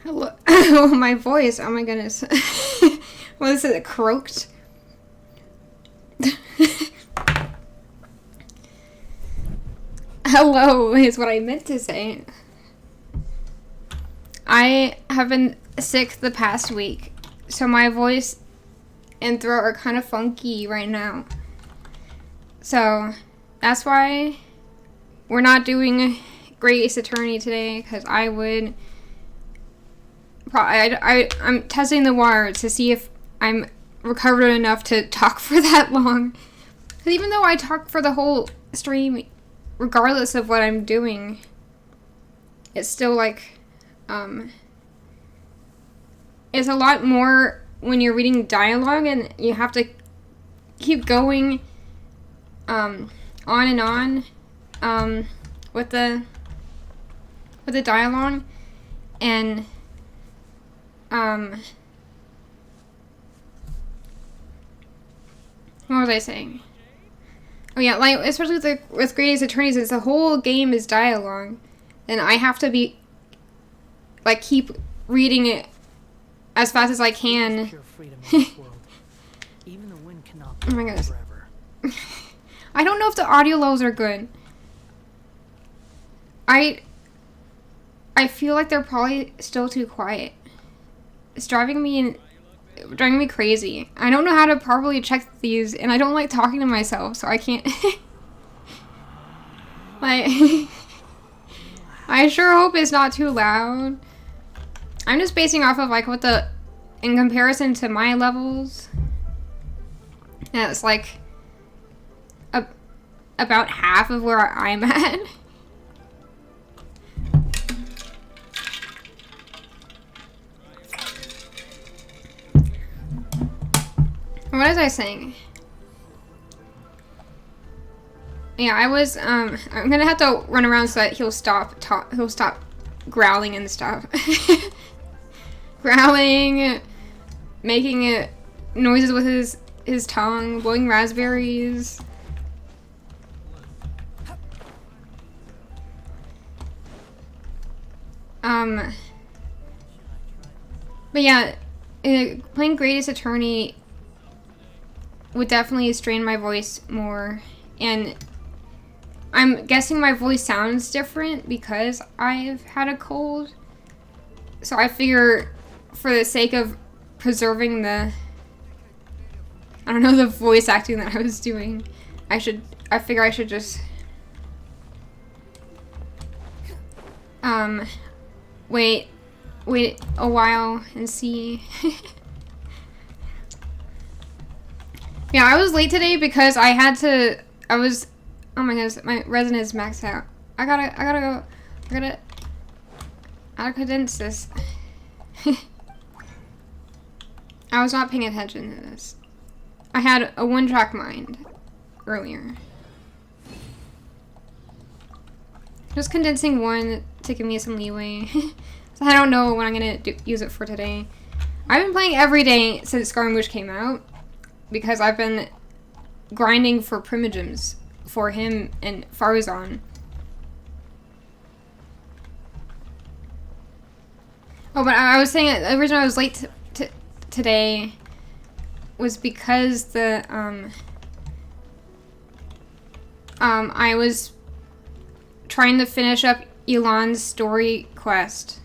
Hello. Oh, my voice. Oh my goodness. What is it? Croaked? Hello is what I meant to say. I have been sick the past week, so my voice and throat are kind of funky right now. So that's why we're not doing Great Ace Attorney today, because I would I'm testing the water to see if I'm recovered enough to talk for that long. Because even though I talk for the whole stream, regardless of what I'm doing, it's still like, it's a lot more when you're reading dialogue and you have to keep going, on and on, with the dialogue, and, what was I saying? Oh yeah, like, especially with Great Ace Attorneys, since the whole game is dialogue, and I have to be, like, keep reading it as fast as I can. Oh my goodness. I don't know if the audio levels are good. I feel like they're probably still too quiet. It's driving me crazy. I don't know how to properly check these, and I don't like talking to myself, so I can't. Like, I sure hope it's not too loud. I'm just basing off of like in comparison to my levels. And it's like about half of where I'm at. What was I saying? Yeah, I was, I'm gonna have to run around so that he'll stop growling and stuff. Growling, making noises with his tongue, blowing raspberries. But yeah, playing Great Ace Attorney would definitely strain my voice more, and I'm guessing my voice sounds different because I've had a cold. So I figure, for the sake of preserving the voice acting that I was doing, I figure I should just wait a while and see. Yeah, I was late today because oh my goodness, my resin is maxed out. I gotta condense this. I was not paying attention to this. I had a one-track mind earlier. Just condensing one to give me some leeway. So I don't know when I'm gonna use it for today. I've been playing every day since Scaramouche came out, because I've been grinding for primogems for him and Farzan. Oh, but I was saying the reason I was late today was because I was trying to finish up Elon's story quest,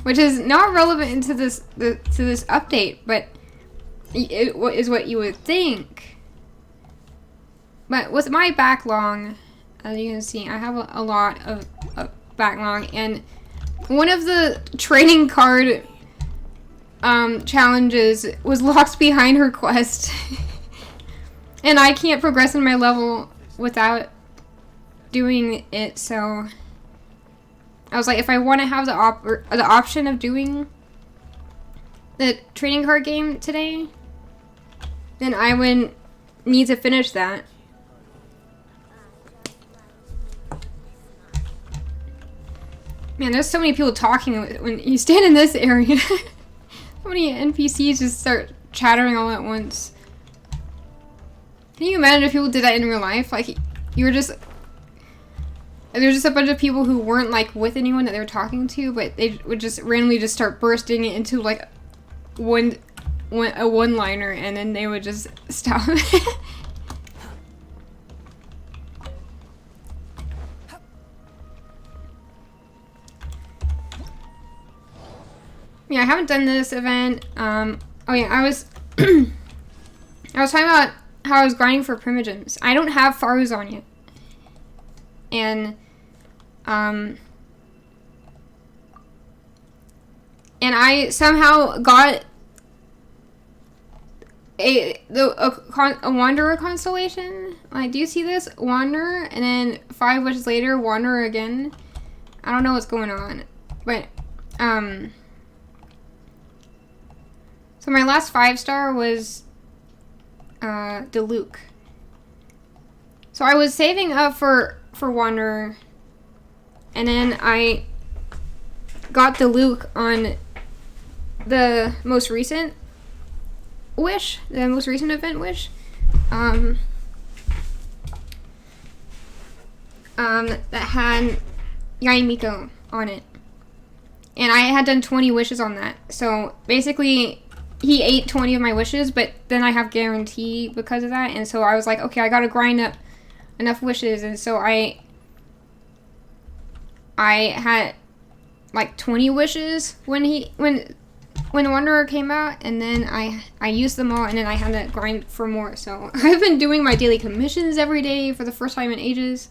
which is not relevant to this update, but it is what you would think. But with my backlog, as you can see, I have a lot of backlog, and one of the trading card challenges was locked behind her quest. And I can't progress in my level without doing it, so I was like, if I want to have the option of doing the trading card game today, then I would need to finish that. Man, there's so many people talking when you stand in this area. So many NPCs just start chattering all at once. Can you imagine if people did that in real life? Like, you were just there's just a bunch of people who weren't like with anyone that they were talking to, but they would just randomly just start bursting into like a one-liner, and then they would just stop. Yeah, I haven't done this event. Oh yeah, I was I was talking about how I was grinding for primogems. I don't have Faruzan yet. And I somehow got a Wanderer constellation. Like, do you see this? Wanderer, and then 5 wishes later, Wanderer again. I don't know what's going on. But, so my last 5-star was, Diluc. So I was saving up for Wanderer, and then I got Diluc on the most recent wish, the most recent event wish. That had Yaimiko on it. And I had done 20 wishes on that. So basically, he ate 20 of my wishes, but then I have guarantee because of that. And so I was like, okay, I gotta grind up enough wishes. And so I had like 20 wishes when Wanderer came out, and then I used them all, and then I had to grind for more. So I've been doing my daily commissions every day for the first time in ages.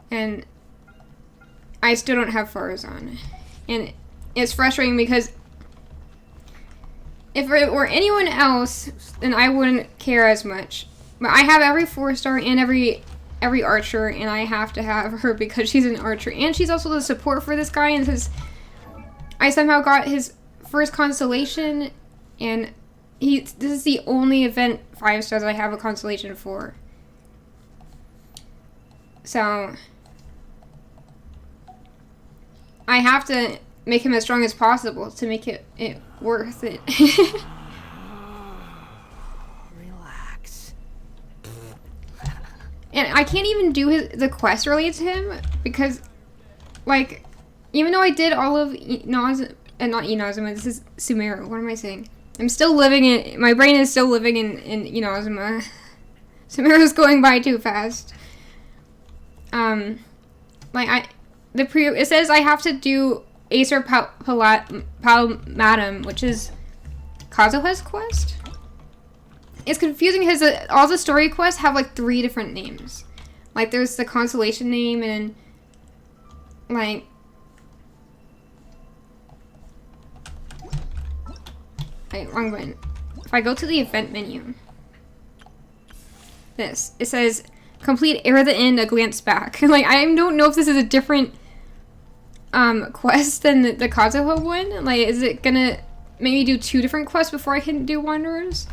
And I still don't have Faruzan. And it's frustrating because if it were anyone else, then I wouldn't care as much. But I have every 4-star and every archer, and I have to have her because she's an archer. And she's also the support for this guy, and since I somehow got his first constellation, and this is the only event 5-stars I have a constellation for. So I have to make him as strong as possible to make it worth it. Relax. And I can't even do the quest related to him because, like, even though I did all of not Inazuma, this is Sumeru. What am I saying? I'm still living in, my brain is still living in Inazuma. Sumeru's going by too fast. It says I have to do Acer Palmatum, which is Kazuha's quest. It's confusing because all the story quests have like 3 different names. Like there's the constellation name and like wrong button. If I go to the event menu, it says complete Era the End, a glance back. Like I don't know if this is a different quest than the Kazuha one. Like, is it gonna maybe do 2 different quests before I can do Wanderers?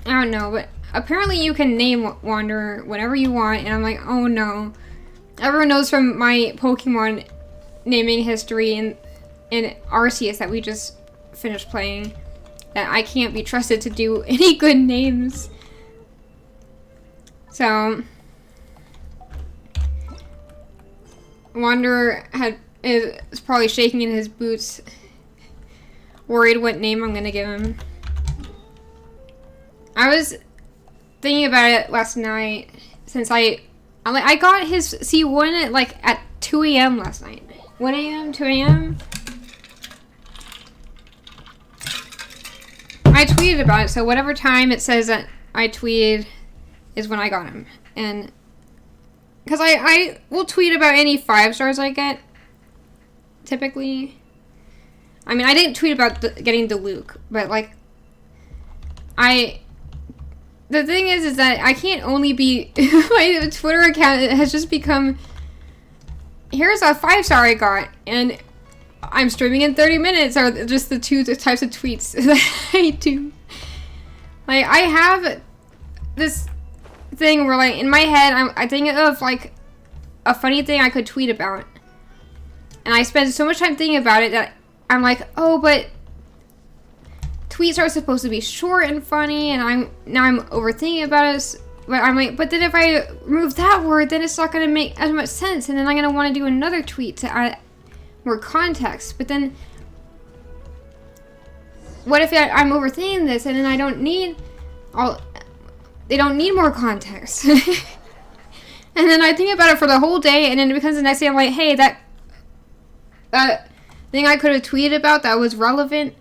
I don't know, but apparently you can name Wanderer whatever you want, and I'm like, oh no. Everyone knows from my Pokemon naming history in Arceus that we just finished playing that I can't be trusted to do any good names. So Wanderer is probably shaking in his boots, worried what name I'm gonna give him. I was thinking about it last night since I got his C1 at 2 a.m. last night. 1 a.m., 2 a.m. I tweeted about it, so whatever time it says that I tweeted is when I got him. And because I will tweet about any 5-stars I get, typically. I mean, I didn't tweet about getting Diluc, but like, the thing is that I can't only be, my Twitter account has just become, here's a 5-star I got, and I'm streaming in 30 minutes, are just the 2 types of tweets that I do. Like, I have this thing where, like, in my head, I think of, like, a funny thing I could tweet about. And I spend so much time thinking about it that I'm like, oh, but tweets are supposed to be short and funny, and I'm overthinking about it But I'm like, but then if I remove that word, then it's not going to make as much sense. And then I'm going to want to do another tweet to add more context. But then, what if I'm overthinking this and then I don't need they don't need more context. And then I think about it for the whole day, and then it becomes the next day, I'm like, hey, that thing I could have tweeted about that was relevant,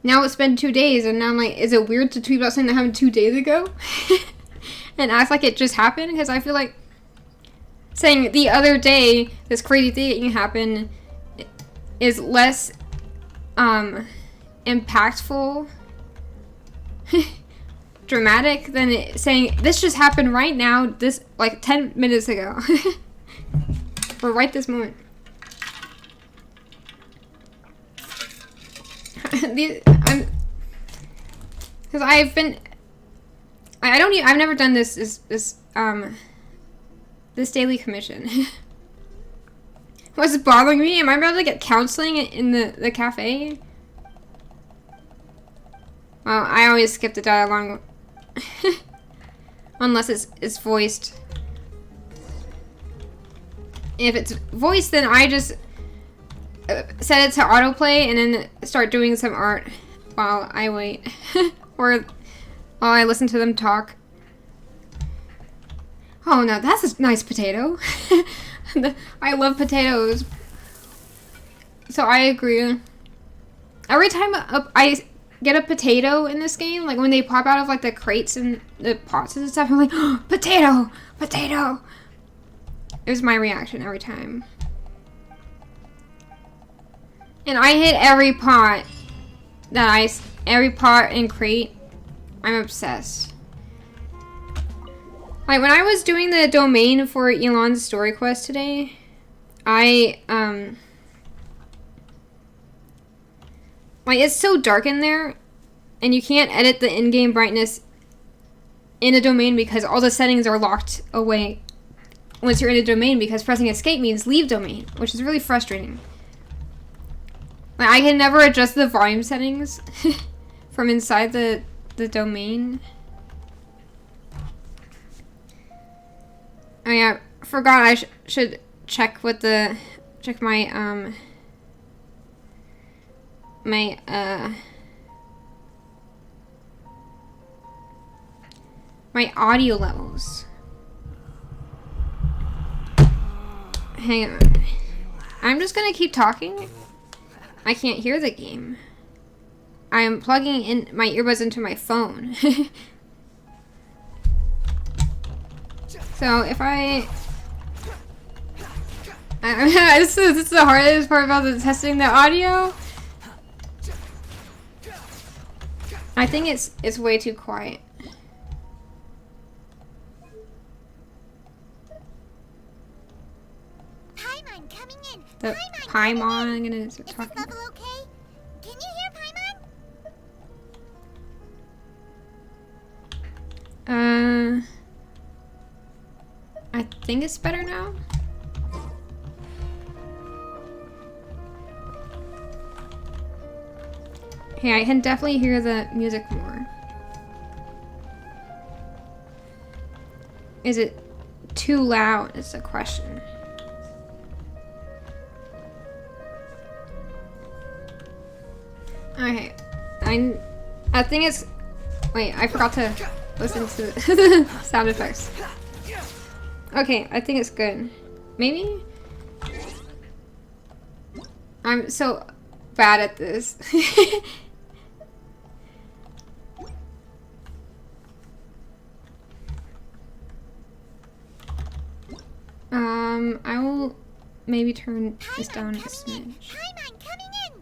now it's been 2 days, and now I'm like, is it weird to tweet about something that happened 2 days ago? And act like it just happened? Because I feel like saying the other day, this crazy thing happened is less impactful, dramatic than saying this just happened right now, this like 10 minutes ago. Or right this moment. Because I've been, I've never done this daily commission. What's bothering me? Am I about to get counseling in the cafe? Well, I always skip the dialogue unless it's voiced. If it's voiced, then I just set it to autoplay and then start doing some art while I wait. Or while I listen to them talk. Oh, now that's a nice potato. I love potatoes. So I agree. Every time I get a potato in this game, like when they pop out of like the crates and the pots and stuff, I'm like, oh, potato, potato. It was my reaction every time. And I hit every pot every pot and crate. I'm obsessed. Like when I was doing the domain for Elon's story quest today, like it's so dark in there, and you can't edit the in-game brightness in a domain because all the settings are locked away once you're in a domain, because pressing escape means leave domain, which is really frustrating. Like I can never adjust the volume settings from inside the domain. Oh yeah, forgot I should check what check my my audio levels. Hang on. I'm just gonna keep talking. I can't hear the game. I am plugging in my earbuds into my phone. So if this is the hardest part about the testing the audio. I think it's way too quiet. Paimon coming in. The Paimon, I'm gonna start Is this talking. level okay? Can you hear Paimon? I think it's better now. Hey, I can definitely hear the music more. Is it too loud? Is the question. Okay, I think it's. Wait, I forgot to listen to the sound effects. Okay, I think it's good. Maybe? I'm so bad at this. I will maybe turn this down a smidge. Paimon coming in.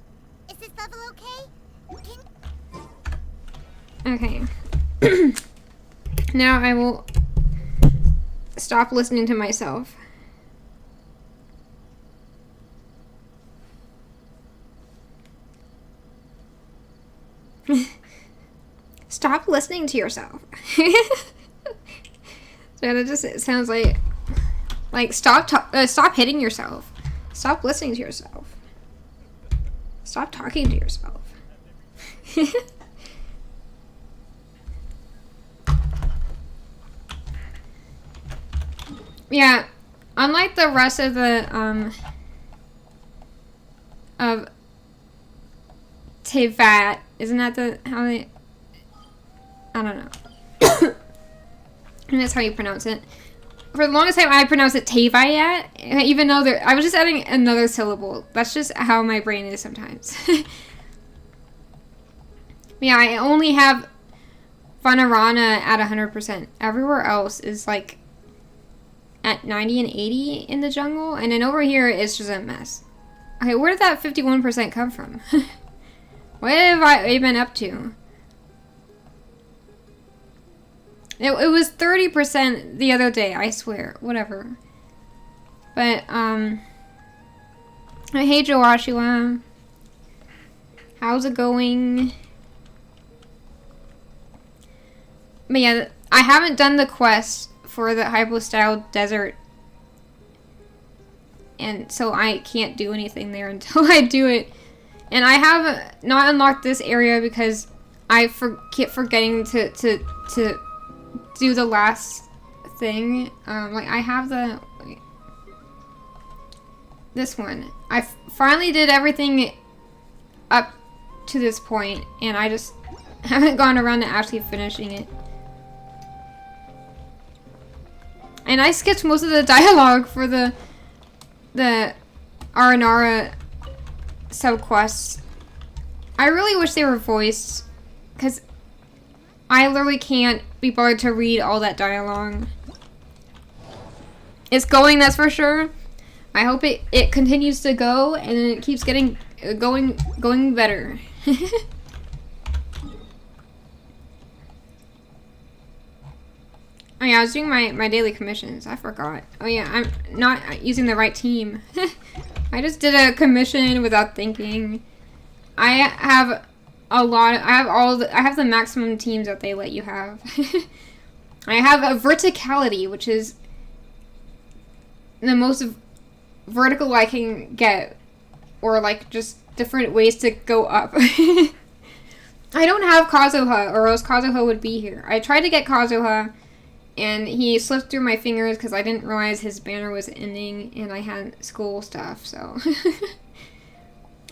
Is this level okay? Okay. Now I will stop listening to myself. Stop listening to yourself. So that just it sounds like stop hitting yourself. Stop listening to yourself. Stop talking to yourself. Yeah, unlike the rest of the, of Tevat, isn't that how they, I don't know. And that's how you pronounce it. For the longest time, I pronounced it Tevayat, even though I was just adding another syllable. That's just how my brain is sometimes. Yeah, I only have Vanarana at 100%. Everywhere else is like at 90 and 80 in the jungle, and then over here it's just a mess. Okay, where did that 51% come from? What have I been up to? It was 30% the other day, I swear. Whatever. But, hey Joshua. How's it going? But yeah, I haven't done the quest for the Hypostyle Desert. And so I can't do anything there until I do it. And I have not unlocked this area because I keep forgetting to do the last thing. Like I have this one. I finally did everything up to this point, and I just haven't gone around to actually finishing it. And I skipped most of the dialogue for the Aranara subquests. I really wish they were voiced, because I literally can't be bothered to read all that dialogue. It's going, that's for sure. I hope it continues to go, and it keeps getting going better. Oh yeah, I was doing my daily commissions. I forgot. Oh yeah, I'm not using the right team. I just did a commission without thinking. I have I have the maximum teams that they let you have. I have a verticality, which is the most vertical I can get, or like just different ways to go up. I don't have Kazuha, or else Kazuha would be here. I tried to get Kazuha, and he slipped through my fingers because I didn't realize his banner was ending and I had school stuff, so.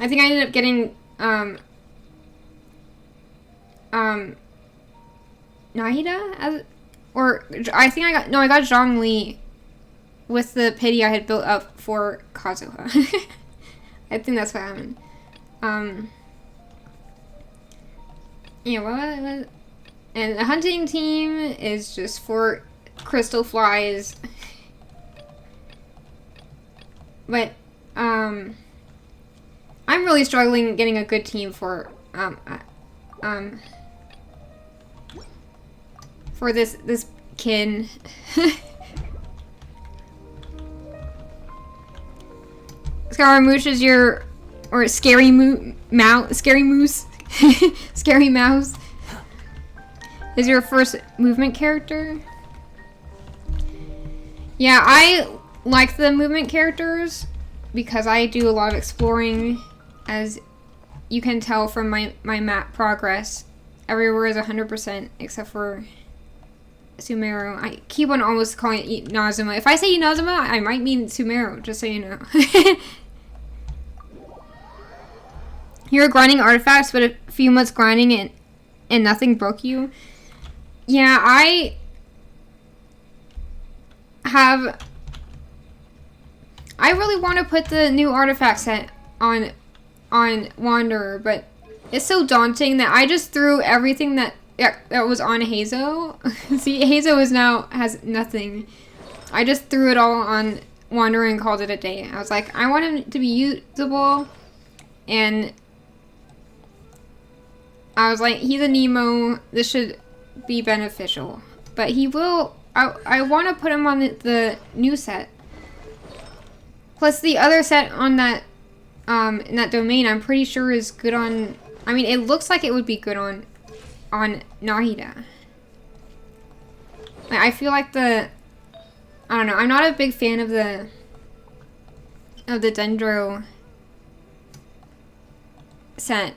I think I ended up getting, Nahida? I got Zhongli with the pity I had built up for Kazuha. I think that's what happened. Yeah, what? And the hunting team is just for crystal flies. But, I'm really struggling getting a good team for this kin. Scaramouche is or scary mouse, scary mouse. Is your first movement character? Yeah, I like the movement characters because I do a lot of exploring, as you can tell from my map progress. Everywhere is 100% except for Sumeru. I keep on almost calling it Inazuma. If I say Inazuma, I might mean Sumeru, just so you know. You're grinding artifacts, but a few months grinding and nothing broke you? Yeah, I really want to put the new artifact set on Wanderer, but it's so daunting that I just threw everything that was on Hazo. See, Hazo has nothing. I just threw it all on Wanderer and called it a day. I was like, I want him to be usable, and I was like, he's a Nemo. This should be beneficial, but he will. I want to put him on the new set. Plus, the other set on that in that domain, I'm pretty sure is good on. I mean, it looks like it would be good on Nahida. I feel like I don't know. I'm not a big fan of the Dendro set.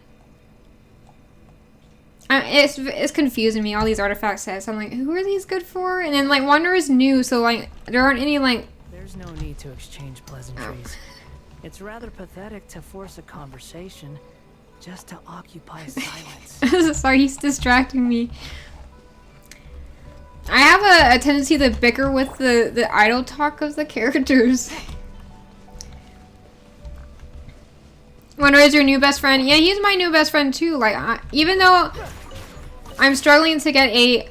It's confusing me, all these artifact sets. I'm like, who are these good for? And then, like, Wanderer is new, so, like, there aren't any, like... There's no need to exchange pleasantries. It's rather pathetic to force a conversation just to occupy silence. Sorry, he's distracting me. I have a tendency to bicker with the idle talk of the characters. Wanderer is your new best friend. Yeah, he's my new best friend too. Like, even though I'm struggling to get a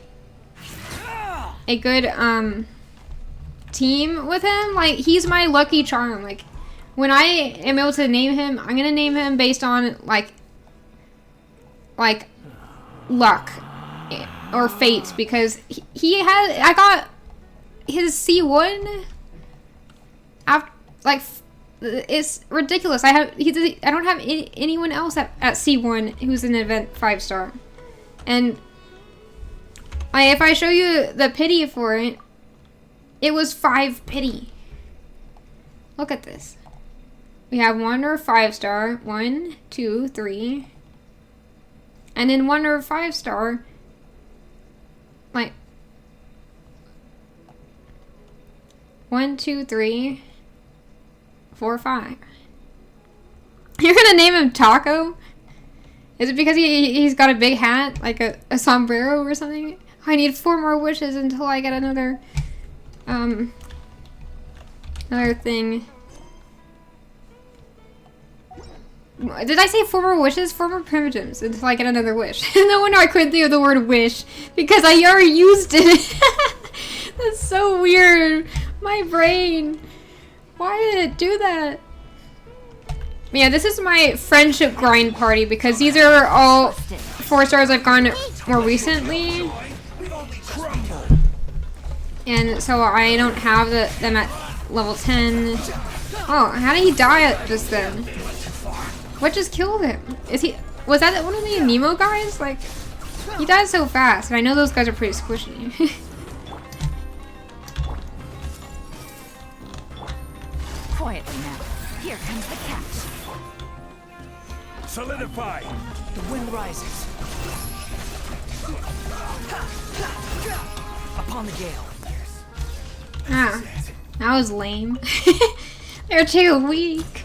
good team with him, like, he's my lucky charm. Like, when I am able to name him, I'm gonna name him based on like luck or fate, because I got his C1 after, like, it's ridiculous. I don't have anyone else at C1 who's an event 5-star, and if I show you the pity for it, it was 5 pity. Look at this. We have Wanderer 5-star, 1, 2, 3, and then Wanderer 5-star, like 1, 2, 3, 4, 5. You're gonna name him Taco? Is it because he's got a big hat, like a sombrero or something? I need 4 more wishes until I get another thing. Did I say 4 more wishes? 4 more primitives until I get another wish. No wonder I couldn't think of the word wish, because I already used it. That's so weird. My brain. Why did it do that? Yeah, this is my friendship grind party, because these are all 4 stars I've gone more recently. And so I don't have them at level 10. Oh, how did he die just then? What just killed him? Was that one of the Nemo guys? Like, he died so fast, and I know those guys are pretty squishy. Quietly now. Here comes the catch. Solidify! The wind rises. Upon the gale. Ah, that was lame. They're too weak.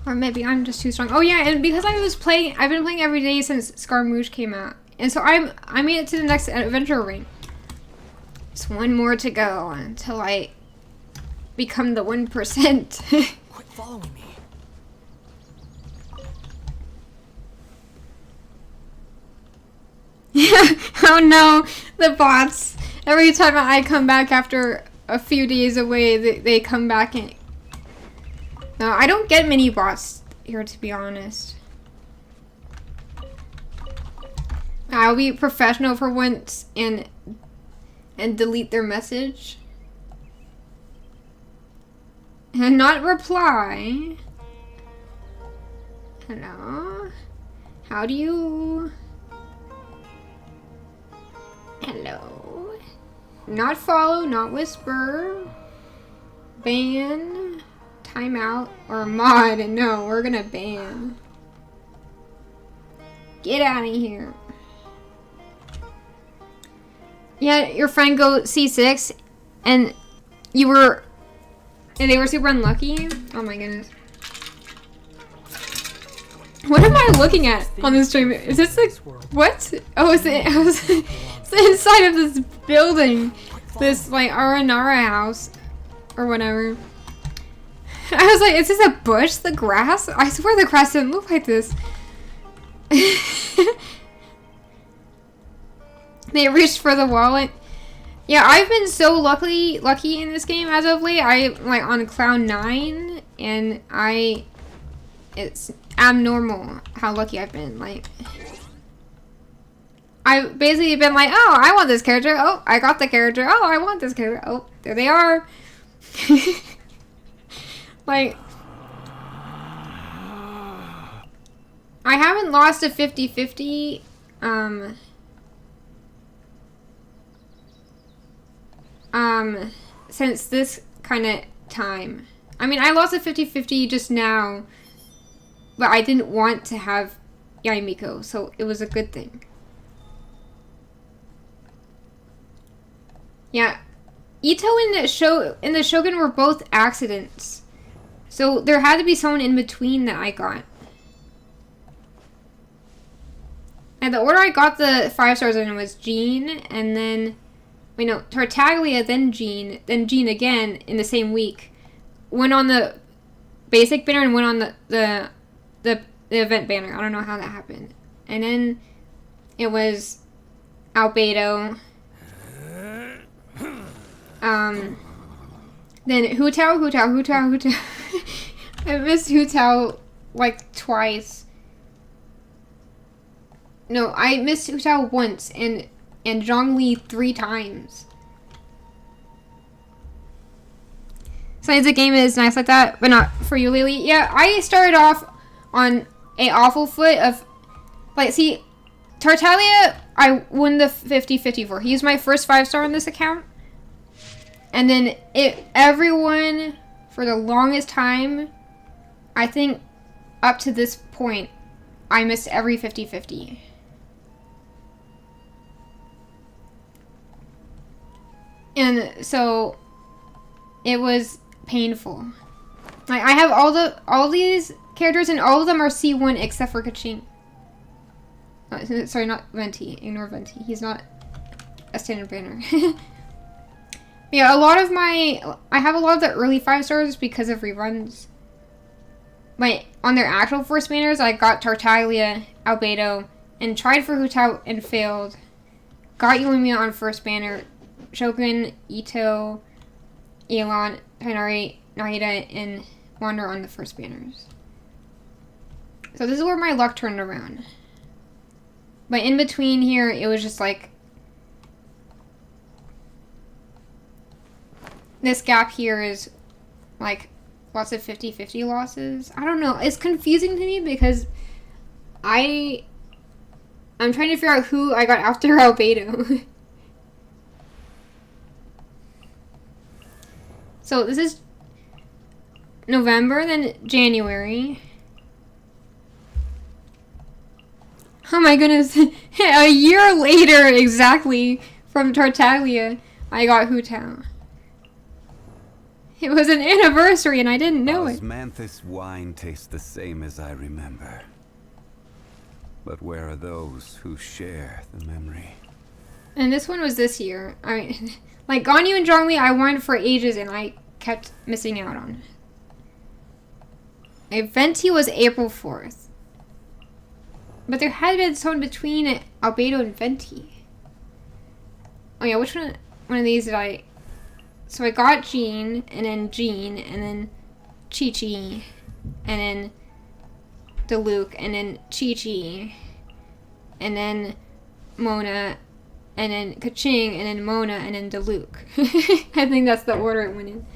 Or maybe I'm just too strong. Oh yeah, and because I've been playing every day since Scaramouche came out. And so I made it to the next adventure ring. Just 1 more to go until I become the 1%. Quit following me. Oh no, the bots. Every time I come back after a few days away, they come back in. No, I don't get many bots here, to be honest. I'll be professional for once and delete their message. And not reply. Hello? How do you... Hello? Not follow, not whisper. Ban. Timeout. Or mod. No, we're gonna ban. Get out of here. Yeah, your friend go C6 and they were super unlucky. Oh my goodness. What am I looking at on this stream? Is this like, what? Oh, it's the inside of this building. This like Aranara house or whatever. I was like, is this a bush? The grass? I swear the grass didn't look like this. They reached for the wallet. Yeah, I've been so lucky in this game as of late. I'm like on cloud 9, and it's abnormal how lucky I've been. Like, I've basically been like, oh, I want this character. Oh, I got the character. Oh, I want this character. Oh, there they are. Like, I haven't lost a 50-50 since this kind of time. I mean, I lost a 50-50 just now, but I didn't want to have Yaimiko, so it was a good thing. Yeah, Ito and the Shogun were both accidents. So there had to be someone in between that I got. And the order I got the 5 stars in was Jean, and then, wait no, Tartaglia, then Jean again in the same week. Went on the basic banner and went on the event banner. I don't know how that happened. And then it was Albedo. Then Hu Tao. I missed Hu Tao like twice. No, I missed Hu Tao once and Zhongli 3 times. Sometimes the game is nice like that, but not for you, Lily. Yeah, I started off on a awful foot of, like, see, Tartaglia, I won the 50-50 for. He was my first 5-star on this account. And then everyone, for the longest time, I think up to this point, I missed every 50-50. And so it was painful. Like, I have all these characters and all of them are C1 except for Kaching. Sorry, not Venti. Ignore Venti. He's not a standard banner. Yeah, I have a lot of the early 5 stars because of reruns. But on their actual first banners, I got Tartaglia, Albedo, and tried for Hu Tao and failed. Got Yumiya on first banner, Shogun, Ito, Elon, Tainari, Nahida, and Wander on the first banners. So this is where my luck turned around. But in between here, it was just like, this gap here is like lots of 50-50 losses. I don't know. It's confusing to me because I'm trying to figure out who I got after Albedo. So this is November, then January. Oh my goodness. A year later, exactly, from Tartaglia, I got Hu Tao. It was an anniversary and I didn't know it. Osmanthus wine tastes the same as I remember. But where are those who share the memory? And this one was this year. Like Ganyu and Zhongli, I wanted for ages and I kept missing out on. Venti was April 4th. But there had been someone between Albedo and Venti. Oh yeah, which one of these did I... So I got Jean, and then Chi-Chi, and then Diluc, and then Chi-Chi, and then Mona, and then Kaching, and then Mona, and then Diluc. I think that's the order it went in.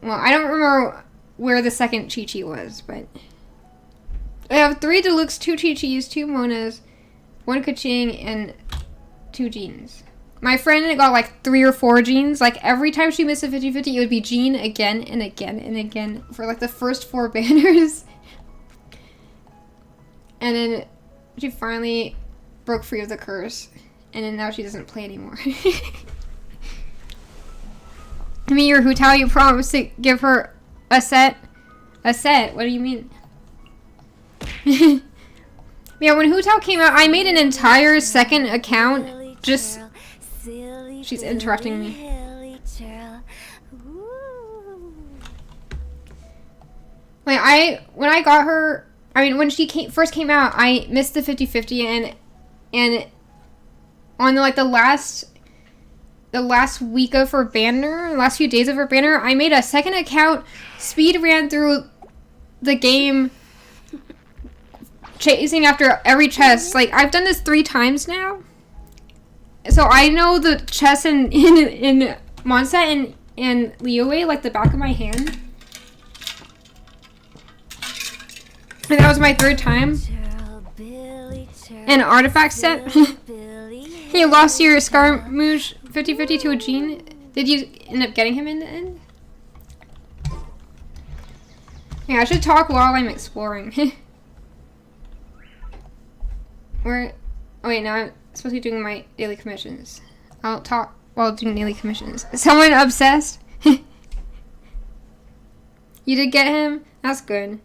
Well, I don't remember where the second Chi-Chi was, but... I have 3 Dilucs, 2 Chi-Chis, 2 Monas, 1 Kaching, and 2 Jeans. My friend got like 3 or 4 Jeans. Like every time she missed a 50-50, it would be Jean again and again and again for like the first 4 banners. And then she finally broke free of the curse. And then now she doesn't play anymore. I mean, your Hu Tao, you promised to give her a set. A set? What do you mean? Yeah, when Hu Tao came out, I made an entire second account just... She's interrupting me. Like, when I got her, when she first came out, I missed the 50-50 and on like the last week of her banner, the last few days of her banner, I made a second account, speed ran through the game, chasing after every chest. Like, I've done this 3 times now. So I know the chests in Monset and Liyue like the back of my hand. And that was my 3rd time. An artifact set. Hey, lost your Scaramouche 50-50 to a Jean. Did you end up getting him in the end? Yeah, I should talk while I'm exploring. Where? Oh wait, now I'm supposed to be doing my daily commissions. I'll talk while doing daily commissions. Is someone obsessed? You did get him? That's good.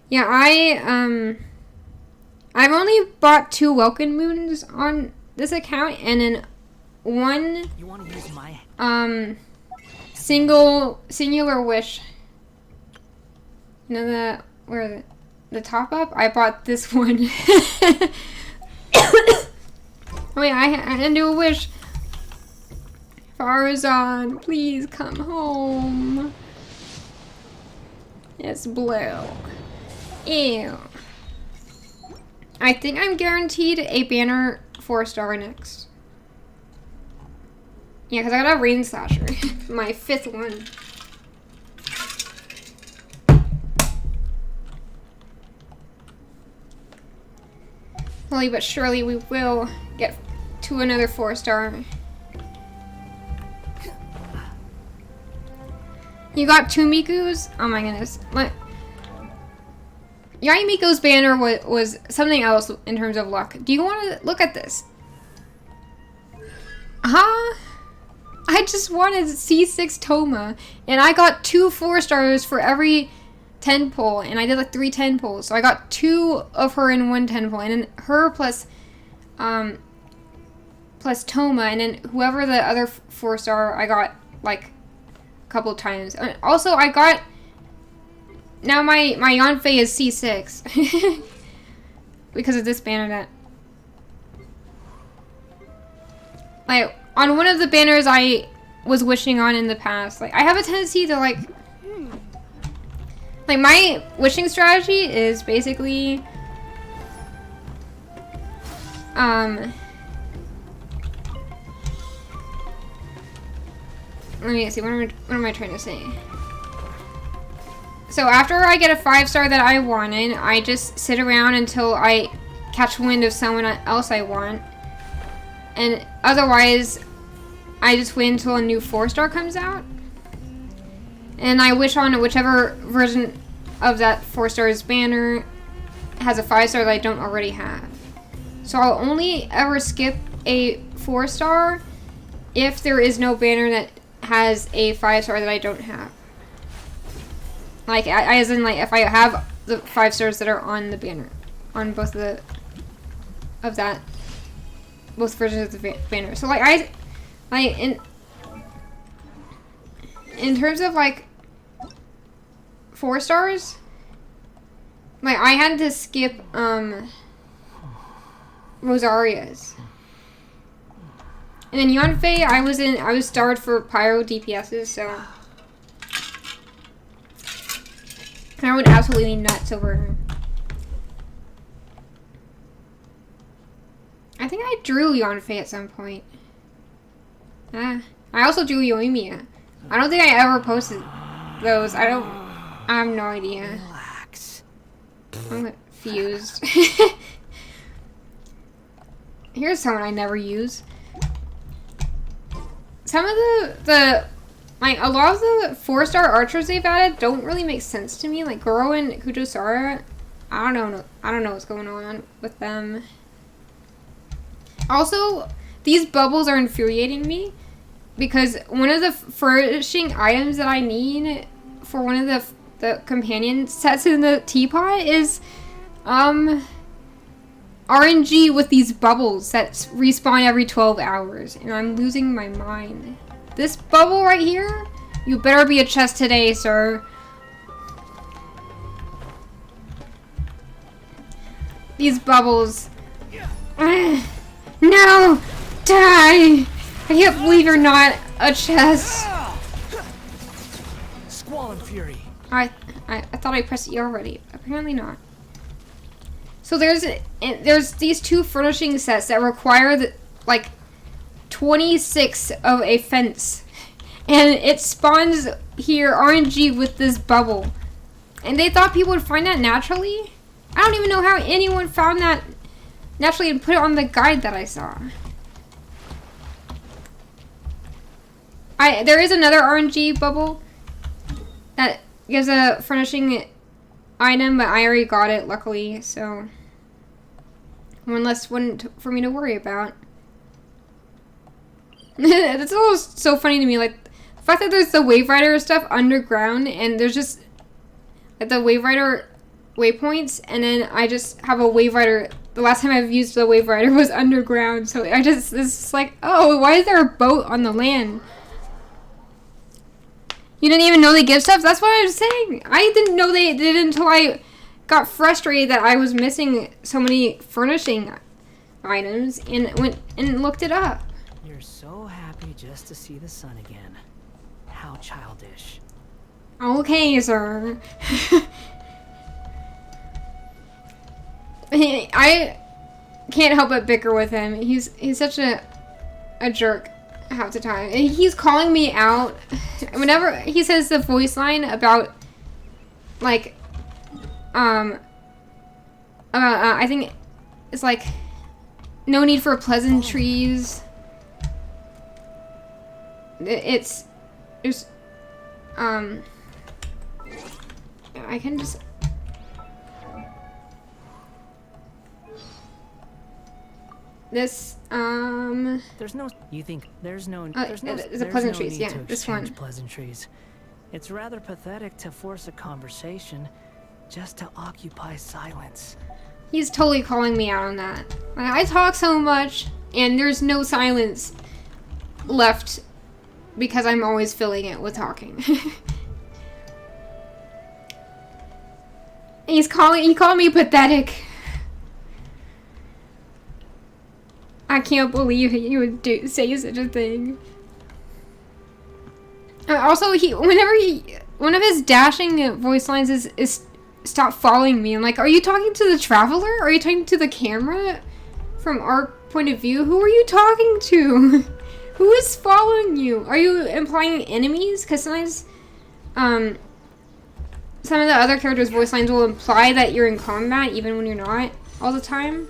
Yeah, I've only bought 2 Welcome Moons on this account, and then 1 You want to use my singular wish. You know the top up? I bought this one. Wait, I had to do a wish. Farazan, please come home. It's blue. Ew. I think I'm guaranteed a banner 4-star next. Yeah, because I got a Rain Slasher. My 5th one. Slowly but surely we will get to another 4-star. You got 2 Miku's? Oh my goodness. Yai Miko's banner was something else in terms of luck. Do you want to look at this? Huh? I just wanted C6 Toma, and I got 2 4-stars for every 10 pull, and I did like 3 10 pulls, so I got 2 of her in 1 10 pull, and then her plus Toma, and then whoever the other 4-star I got like a couple times. Also, I got now my Yanfei is C6 because of this banner that like on one of the banners I was wishing on in the past. Like I have a tendency to like my wishing strategy is basically let me see, what am I trying to say? So after I get a 5-star that I wanted, I just sit around until I catch wind of someone else I want. And otherwise, I just wait until a new 4-star comes out. And I wish on whichever version of that 4-star's banner has a 5-star that I don't already have. So I'll only ever skip a 4-star if there is no banner that has a 5-star that I don't have. Like, as in, like, if I have the 5-stars that are on the banner, on both both versions of the banner. So, like, in terms of, like, 4-stars, like, I had to skip, Rosaria's. And then Yanfei, I was starred for Pyro DPSs, so I went absolutely nuts over her. I think I drew Yanfei at some point. I also drew Yoimiya. I don't think I ever posted those. I have no idea. Relax. I'm confused. Here's someone I never use. Some of like, a lot of the 4-star archers they've added don't really make sense to me. Like, Goro and Kujosara, I don't know what's going on with them. Also, these bubbles are infuriating me because one of the furnishing items that I need for one of the companion sets in the teapot is, RNG with these bubbles that respawn every 12 hours, and I'm losing my mind. This bubble right here, you better be a chest today, sir. These bubbles. No! Die! I can't believe you're not a chest. Squall and Fury. I thought I pressed E already. Apparently not. So there's these 2 furnishing sets that require like 26 of a fence, and it spawns here RNG with this bubble, and they thought people would find that naturally. I don't even know how anyone found that naturally and put it on the guide that I saw. There is another RNG bubble that gives a furnishing item, but I already got it luckily, so One less one for me to worry about. That's almost so funny to me, like the fact that there's the Wave Rider stuff underground, and there's just like the Wave Rider waypoints, and then I just have a Wave Rider. The last time I've used the Wave Rider was underground, so it's just like, oh, why is there a boat on the land? You didn't even know they give stuff? That's what I was saying. I didn't know they did until I got frustrated that I was missing so many furnishing items and went and looked it up. You're so happy just to see the sun again. How childish. Okay, sir. I can't help but bicker with him. He's such a jerk half the time. And he's calling me out whenever he says the voice line about like I think it's like no need for pleasantries. It's I can just this There's no. You think there's no. it's a there's pleasantries, no need yeah, to this one. exchange pleasantries. It's rather pathetic to force a conversation just to occupy silence. He's totally calling me out on that. Like, I talk so much, and there's no silence left because I'm always filling it with talking. And he called me pathetic. I can't believe he would say such a thing. Also, one of his dashing voice lines is stop following me. I'm like, are you talking to the traveler? Are you talking to the camera? From our point of view, who are you talking to? Who is following you? Are you implying enemies? Because sometimes, some of the other characters' voice lines will imply that you're in combat, even when you're not all the time.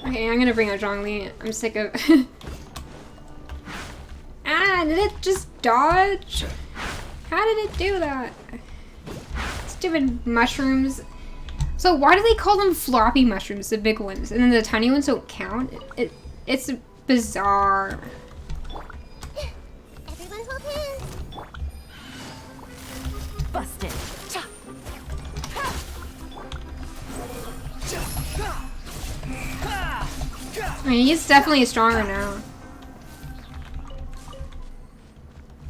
Okay, I'm gonna bring out Zhongli. I'm sick of... Ah, did it just dodge? How did it do that? Stupid mushrooms. So why do they call them floppy mushrooms, the big ones, and then the tiny ones don't count? It's bizarre. Everyone hold hands. Busted. I mean, he's definitely stronger now.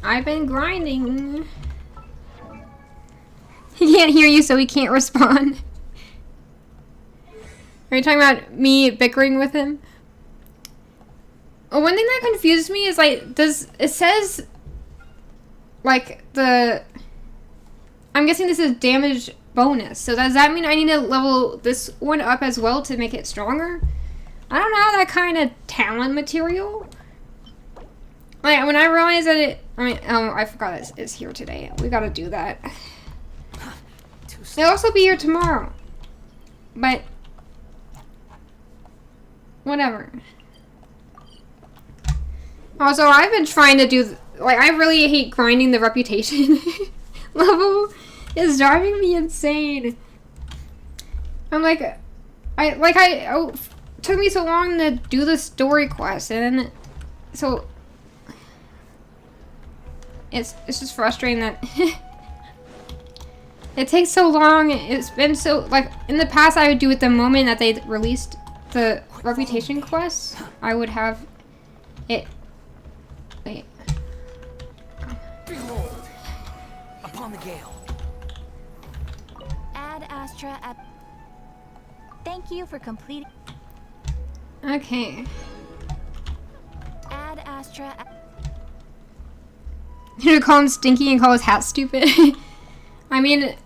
I've been grinding. He can't hear you, so he can't respond. Are you talking about me bickering with him? Oh, one thing that confuses me is like, it says like I'm guessing this is damage bonus. So does that mean I need to level this one up as well to make it stronger? I don't have that kind of talent material. Like, when I realized that I forgot it's here today. We gotta do that. It'll also be here tomorrow. But, whatever. Also, I've been trying to do, like, I really hate grinding the reputation level. It's driving me insane. I'm like, it took me so long to do the story quest, and then, so, it's just frustrating that it takes so long. It's been so, like, in the past I would do it the moment that they released the reputation quest. I would have it, wait. Behold, upon the gale. Add Astra at. Thank you for completing. Okay. Add Astra at. You're gonna call him stinky and call his hat stupid? I mean,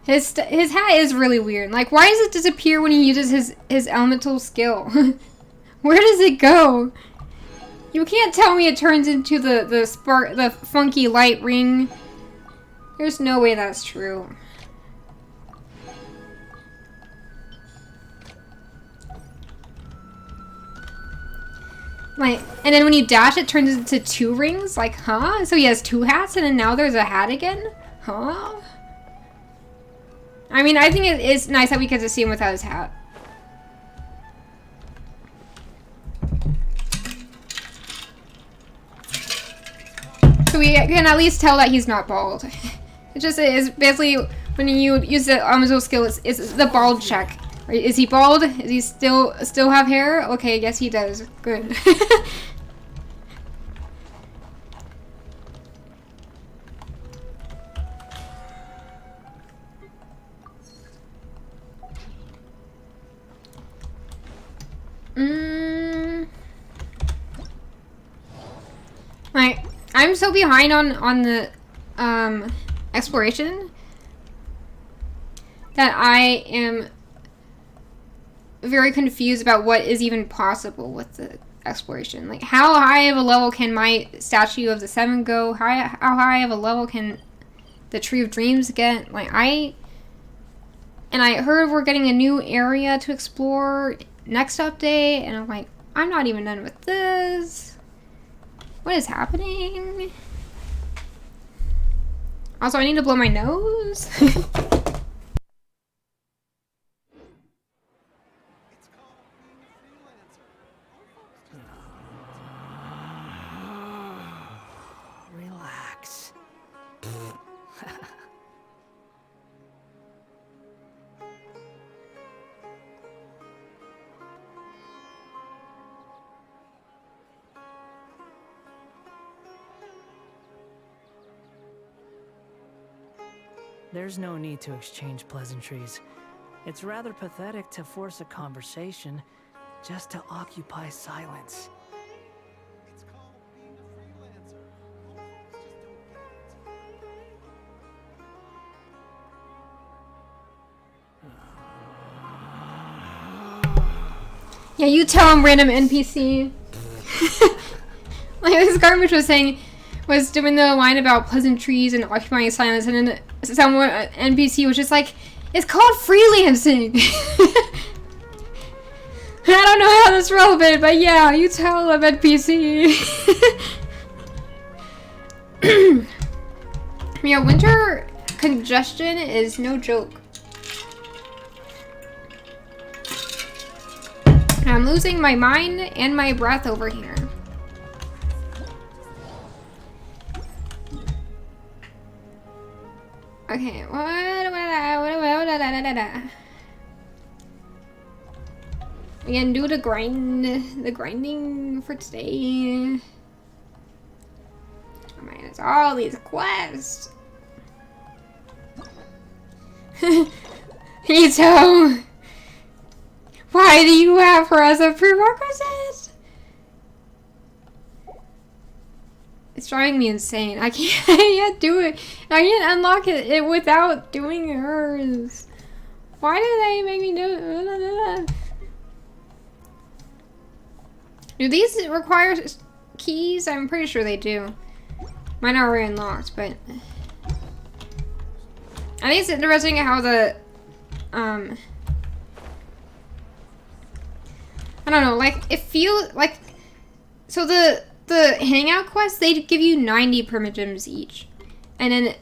his hat is really weird. Like, why does it disappear when he uses his elemental skill? Where does it go? You can't tell me it turns into the funky light ring. There's no way that's true. Like, and then when you dash, it turns into 2 rings? Like, huh? So he has 2 hats, and then now there's a hat again? Huh? I mean, I think it is nice that we get to see him without his hat. So we can at least tell that he's not bald. It just is basically when you use the Amazo skill, it's the bald check. Right? Is he bald? Is he still have hair? Okay, yes he does. Good. Like, I'm so behind on the exploration that I am very confused about what is even possible with the exploration. Like, how high of a level can my Statue of the Seven go? How high of a level can the Tree of Dreams get? Like, I heard we're getting a new area to explore next update, and I'm like, I'm not even done with this. What is happening? Also, I need to blow my nose. Relax. There's no need to exchange pleasantries. It's rather pathetic to force a conversation just to occupy silence. Yeah, you tell him, random NPC. Like this garbage was doing the line about pleasantries and occupying silence, and then someone NPC was just like, "It's called freelancing." I don't know how that's relevant, but yeah, you tell him, NPC. Yeah, winter congestion is no joke. I'm losing my mind and my breath over here. Okay, we can do the grinding for today. Oh man, it's all these quests. Hito! Why do you have her as a prerequisite? It's driving me insane. I can't do it. I can't unlock it without doing hers. Why do they make me do it? Do these require keys? I'm pretty sure they do. Mine are already unlocked, but I think it's interesting how the I don't know, like, it feels like, so the hangout quests, they give you 90 primogems each. And then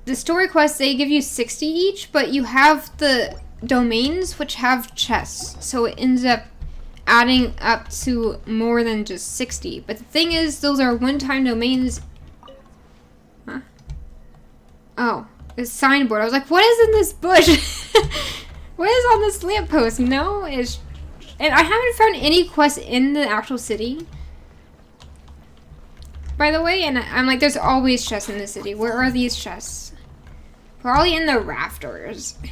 the story quests, they give you 60 each, but you have the domains which have chests. So it ends up adding up to more than just 60. But the thing is, those are one-time domains. Huh? Oh, this signboard. I was like, what is in this bush? What is on this lamppost? No, it's... And I haven't found any quests in the actual city, by the way, and I'm like, there's always chests in the city. Where are these chests? Probably in the rafters. I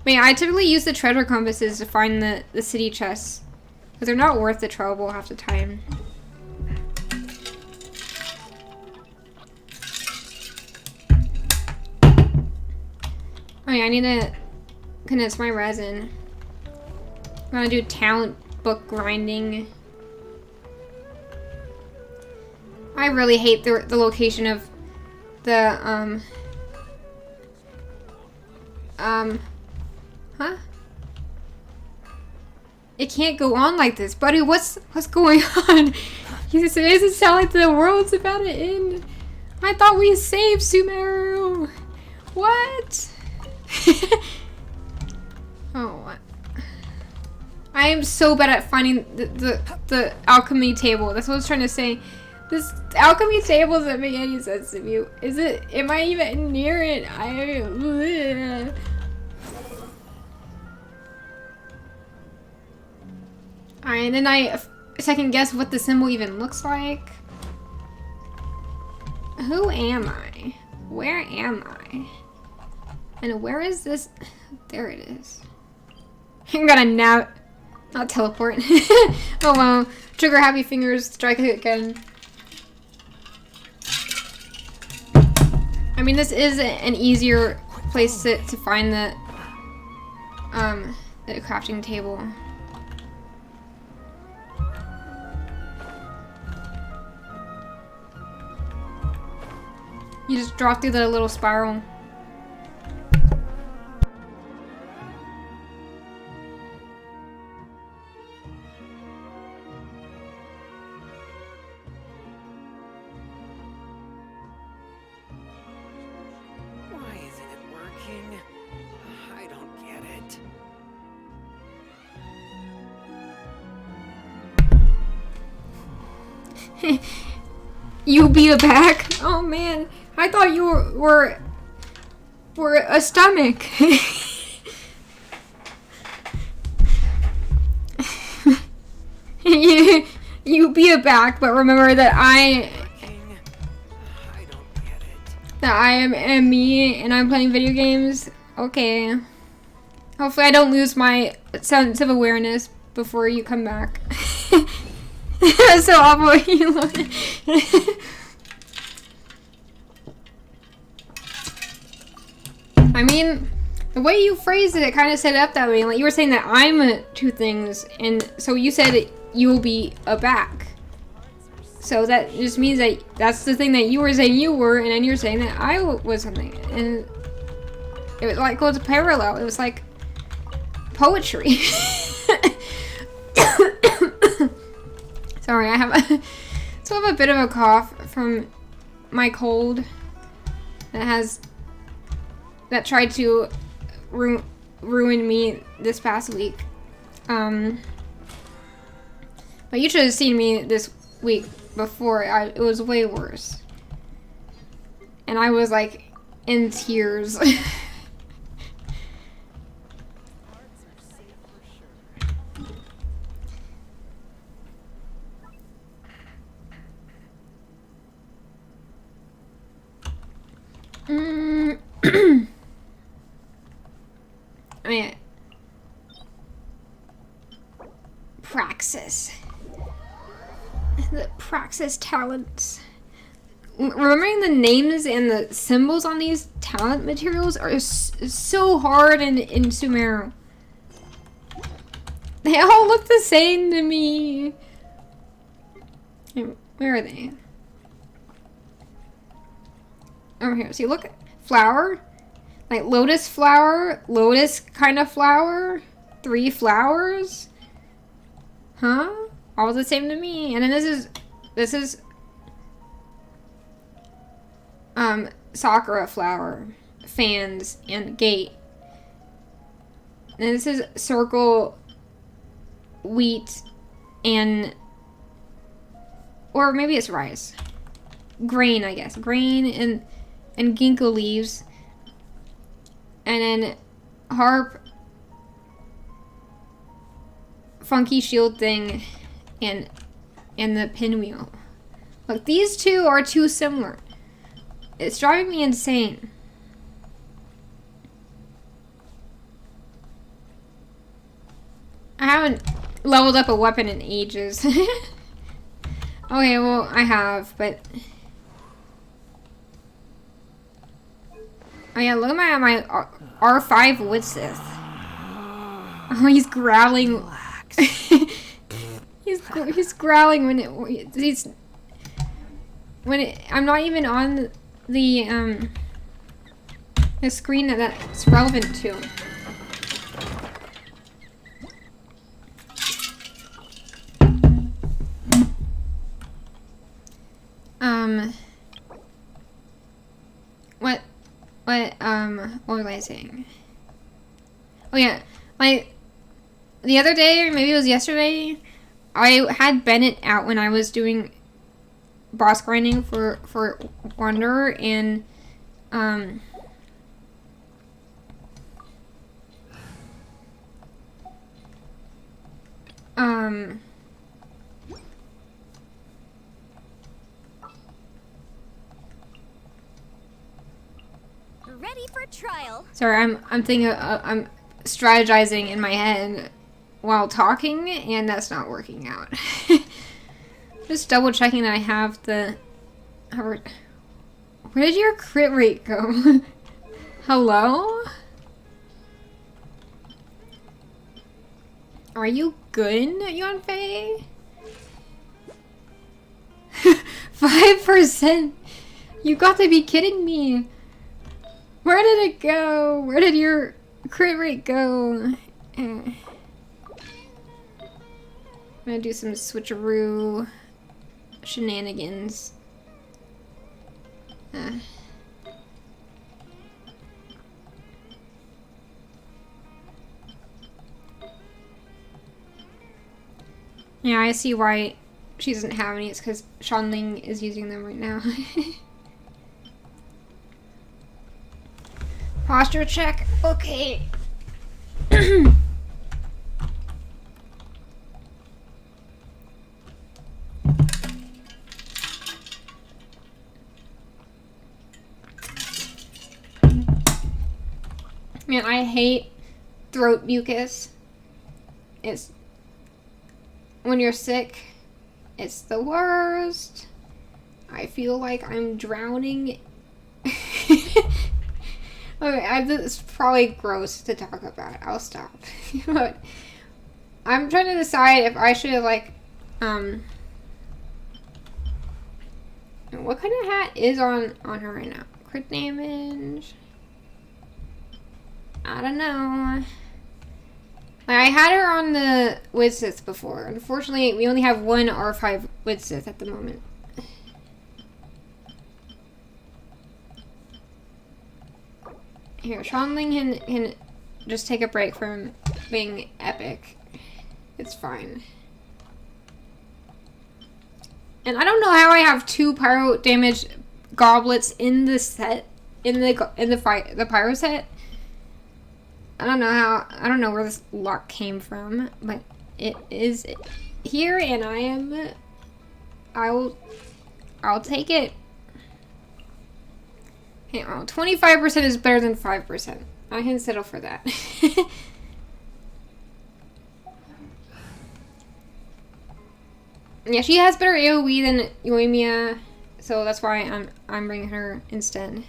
mean, I typically use the treasure compasses to find the city chests, but they're not worth the trouble half the time. Oh yeah, I need to condense my resin. I'm gonna do talent book grinding. I really hate the location of the, huh? it can't go on like this, buddy. What's going on? He says, it doesn't sound like the world's about to end. I thought we saved Sumeru. What? Oh, what? I am so bad at finding the alchemy table. That's what I was trying to say. This alchemy table doesn't make any sense to me. Is it? Am I even near it? Alright, and then I second guess what the symbol even looks like. Who am I? Where am I? And where is this? There it is. I'm gonna not teleport. Oh well. Trigger happy fingers, strike it again. I mean, this is an easier place to find the crafting table. You just drop through the little spiral. Why isn't it working? I don't get it. You be a back? Oh man, I thought you were a stomach. you be a back, but remember that I am me and I'm playing video games. Okay. Hopefully I don't lose my sense of awareness before you come back. That's so awful. You love it. I mean, the way you phrased it, it kind of set it up that way. Like you were saying that I'm two things, and so you said that you will be a back. So that just means that that's the thing that you were saying you were, and then you're saying that I was something, and it was like goes parallel. It was like poetry. Sorry, I have a bit of a cough from my cold that tried to ruin me this past week. But you should have seen me this week before. It was way worse, and I was like in tears. I mean, praxis. The praxis talents. Remembering the names and the symbols on these talent materials is so hard in Sumeru. They all look the same to me. Where are they? Over here. See, look. Flower. Like lotus flower. Lotus kind of flower. 3 flowers. Huh? All the same to me. And then this is Sakura flower. Fans and gate. And this is circle, wheat, and or maybe it's rice. Grain, I guess. Grain and ginkgo leaves. And then harp, funky shield thing, and the pinwheel. Look, these two are too similar. It's driving me insane. I haven't leveled up a weapon in ages. Okay, well, I have, but... Oh yeah, look at my R5 Witsith. Oh, he's growling. he's growling when I'm not even on the screen that's relevant to. what was I saying? Oh yeah, the other day, or maybe it was yesterday, I had Bennett out when I was doing boss grinding for Wanderer, and Ready for trial. sorry, I'm thinking I'm strategizing in my head while talking, and that's not working out. Just double checking that I have the. Where did your crit rate go? Hello? Are you good, Yunfei? 5%? You got to be kidding me. Where did it go? Where did your crit rate go? I'm gonna do some switcheroo shenanigans. Yeah, I see why she doesn't have any. It's because Shanling is using them right now. Posture check. Okay. Man, I hate throat mucus. It's when you're sick, it's the worst. I feel like I'm drowning. Okay, it's probably gross to talk about. I'll stop. But I'm trying to decide if I should like what kind of hat is on her right now? Crit damage. I don't know. I had her on the Widsith before. Unfortunately, we only have one R5 Widsith at the moment. Here, Shanling can just take a break from being epic. It's fine. And I don't know how I have 2 pyro damage goblets in the set, in the pyro set. I don't know where this luck came from, but it is here, and I'll take it. Okay, well, 25% is better than 5%. I can settle for that. Yeah, she has better AoE than Yoimiya, so that's why I'm bringing her instead.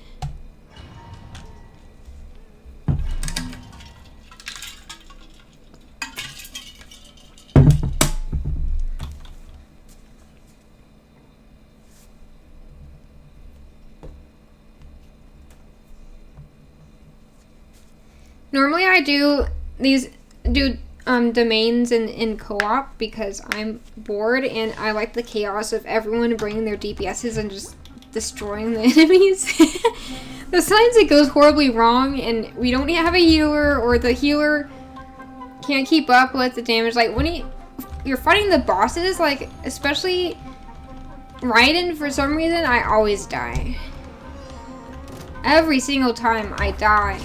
Normally I do domains in co-op because I'm bored and I like the chaos of everyone bringing their DPSs and just destroying the enemies. Sometimes it goes horribly wrong and we don't have a healer, or the healer can't keep up with the damage. Like when you're fighting the bosses, like especially Raiden, for some reason I always die. Every single time I die.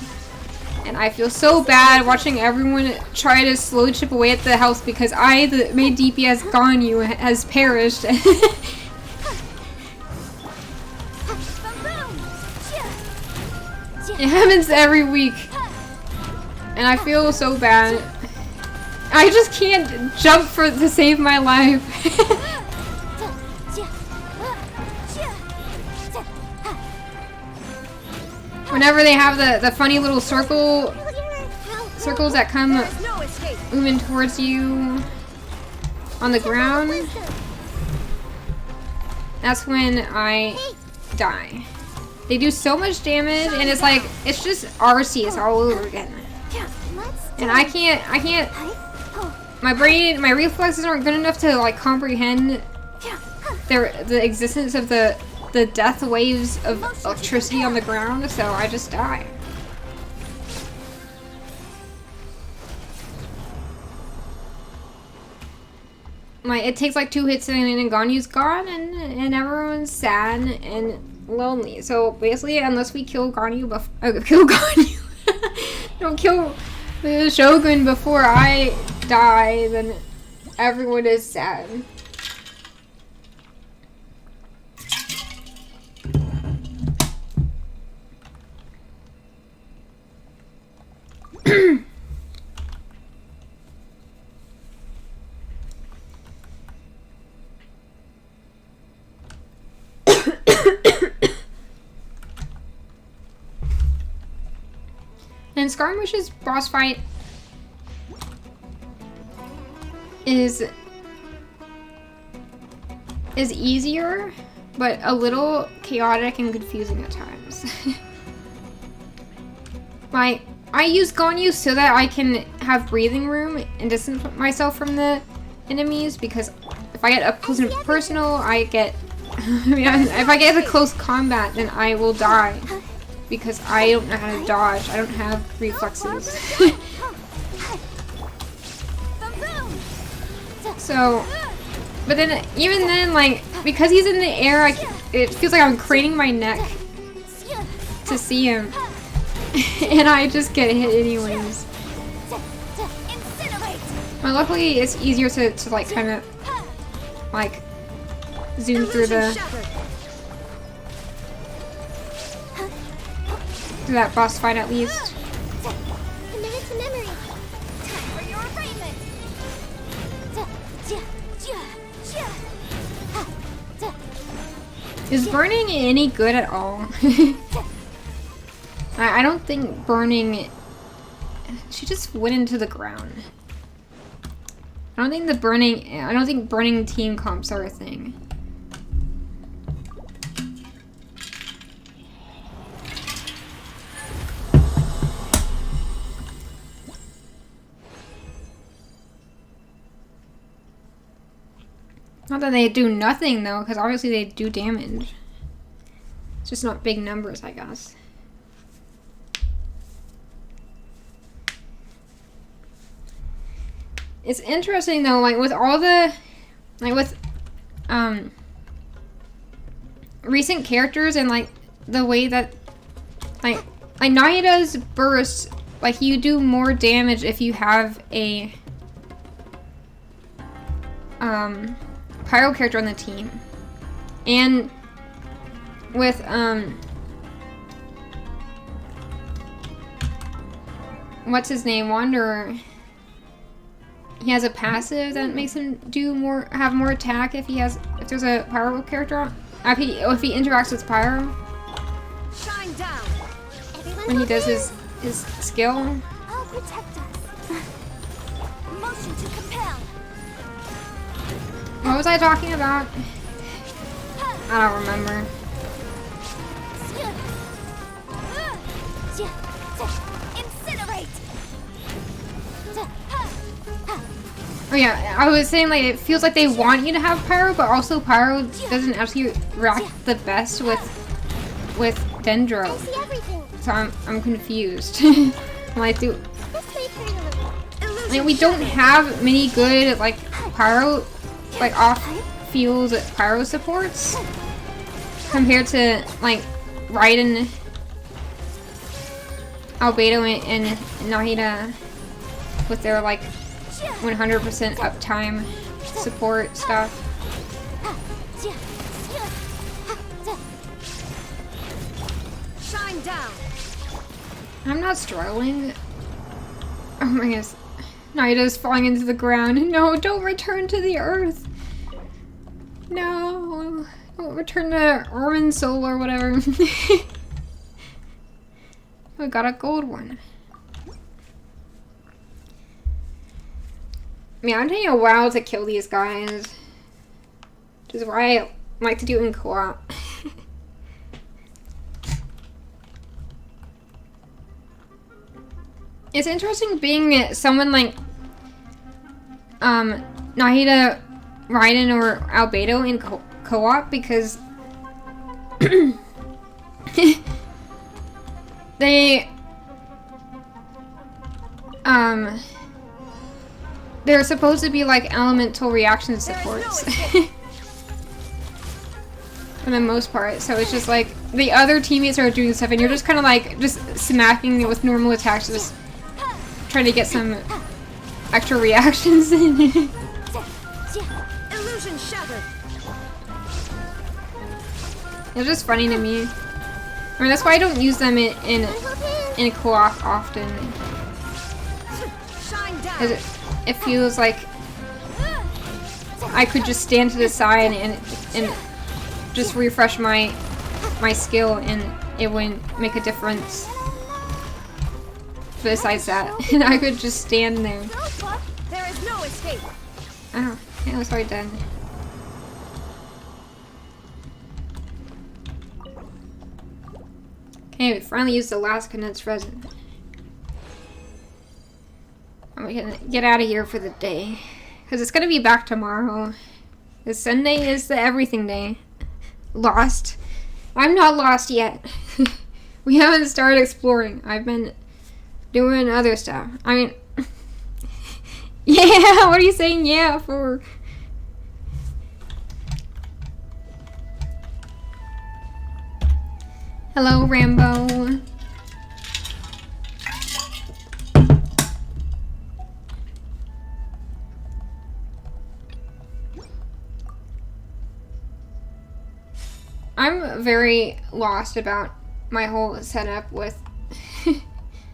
And I feel so bad watching everyone try to slowly chip away at the health because the main DPS Ganyu has perished. It happens every week. And I feel so bad. I just can't jump to save my life. Whenever they have the funny little circles that come moving towards you on the ground, that's when I die. They do so much damage, and it's like it's just Arceus all over again. And I can't. My brain, my reflexes aren't good enough to like comprehend the existence of the the death waves of electricity on the ground, so I just die. Like, it takes like 2 hits and then Ganyu's gone, and everyone's sad and lonely. So basically, unless we kill Ganyu kill Ganyu, don't kill the Shogun before I die, then everyone is sad. And Skarmish's boss fight is easier, but a little chaotic and confusing at times. Like, I use Ganyu so that I can have breathing room and distance myself from the enemies, because if I get up close and personal, I get... I mean, if I get to close combat, then I will die. Because I don't know how to dodge. I don't have reflexes. So, but then, even then, like, because he's in the air, it feels like I'm craning my neck to see him. And I just get hit anyways. But luckily, it's easier to like, kind of, like, zoom through that boss fight at least. Is burning any good at all? I don't think burning... She just went into the ground. I don't think burning team comps are a thing. Not that they do nothing though, because obviously they do damage. It's just not big numbers, I guess. It's interesting though, like with all the, like with, recent characters and like the way that, like Nahida's burst, like you do more damage if you have a, pyro character on the team. And with, what's his name, Wanderer, he has a passive that makes him have more attack if there's a pyro character on, if he interacts with pyro. Shine down. When he does his skill. I'll protect us. Motion to compel. What was I talking about? I don't remember. Incinerate. Oh yeah, I was saying like it feels like they want you to have pyro, but also pyro doesn't actually react the best with Dendro. So I'm confused. Like, we don't have many good like pyro, like off field pyro supports compared to like Raiden, Albedo, and Nahida with their like 100% uptime support stuff. Shine down. I'm not struggling. Oh my goodness. Nahida's falling into the ground. No, don't return to the earth. No. Don't return to Armin Soul or whatever. We got a gold one. I mean, I'm taking a while to kill these guys. Which is why I like to do it in co-op. It's interesting being someone like Nahida, Raiden, or Albedo in co-op because they they're supposed to be like elemental reaction supports for the most part. So it's just like the other teammates are doing stuff and you're just kind of like just smacking it with normal attacks, just trying to get some extra reactions in. Illusion shattered. It's just funny to me. I mean, that's why I don't use them in co-op often. Shine down. 'Cause it feels like I could just stand to the side and just refresh my skill and it wouldn't make a difference. Besides that, and I could just stand there. There is no escape. Oh, yeah, I was already done. Okay, we finally used the last condensed resin. I'm gonna get out of here for the day. Because it's gonna be back tomorrow. This Sunday is the everything day. Lost. I'm not lost yet. We haven't started exploring. I've been doing other stuff. I mean... Yeah, what are you saying yeah for? Hello, Rambo. I'm very lost about my whole setup with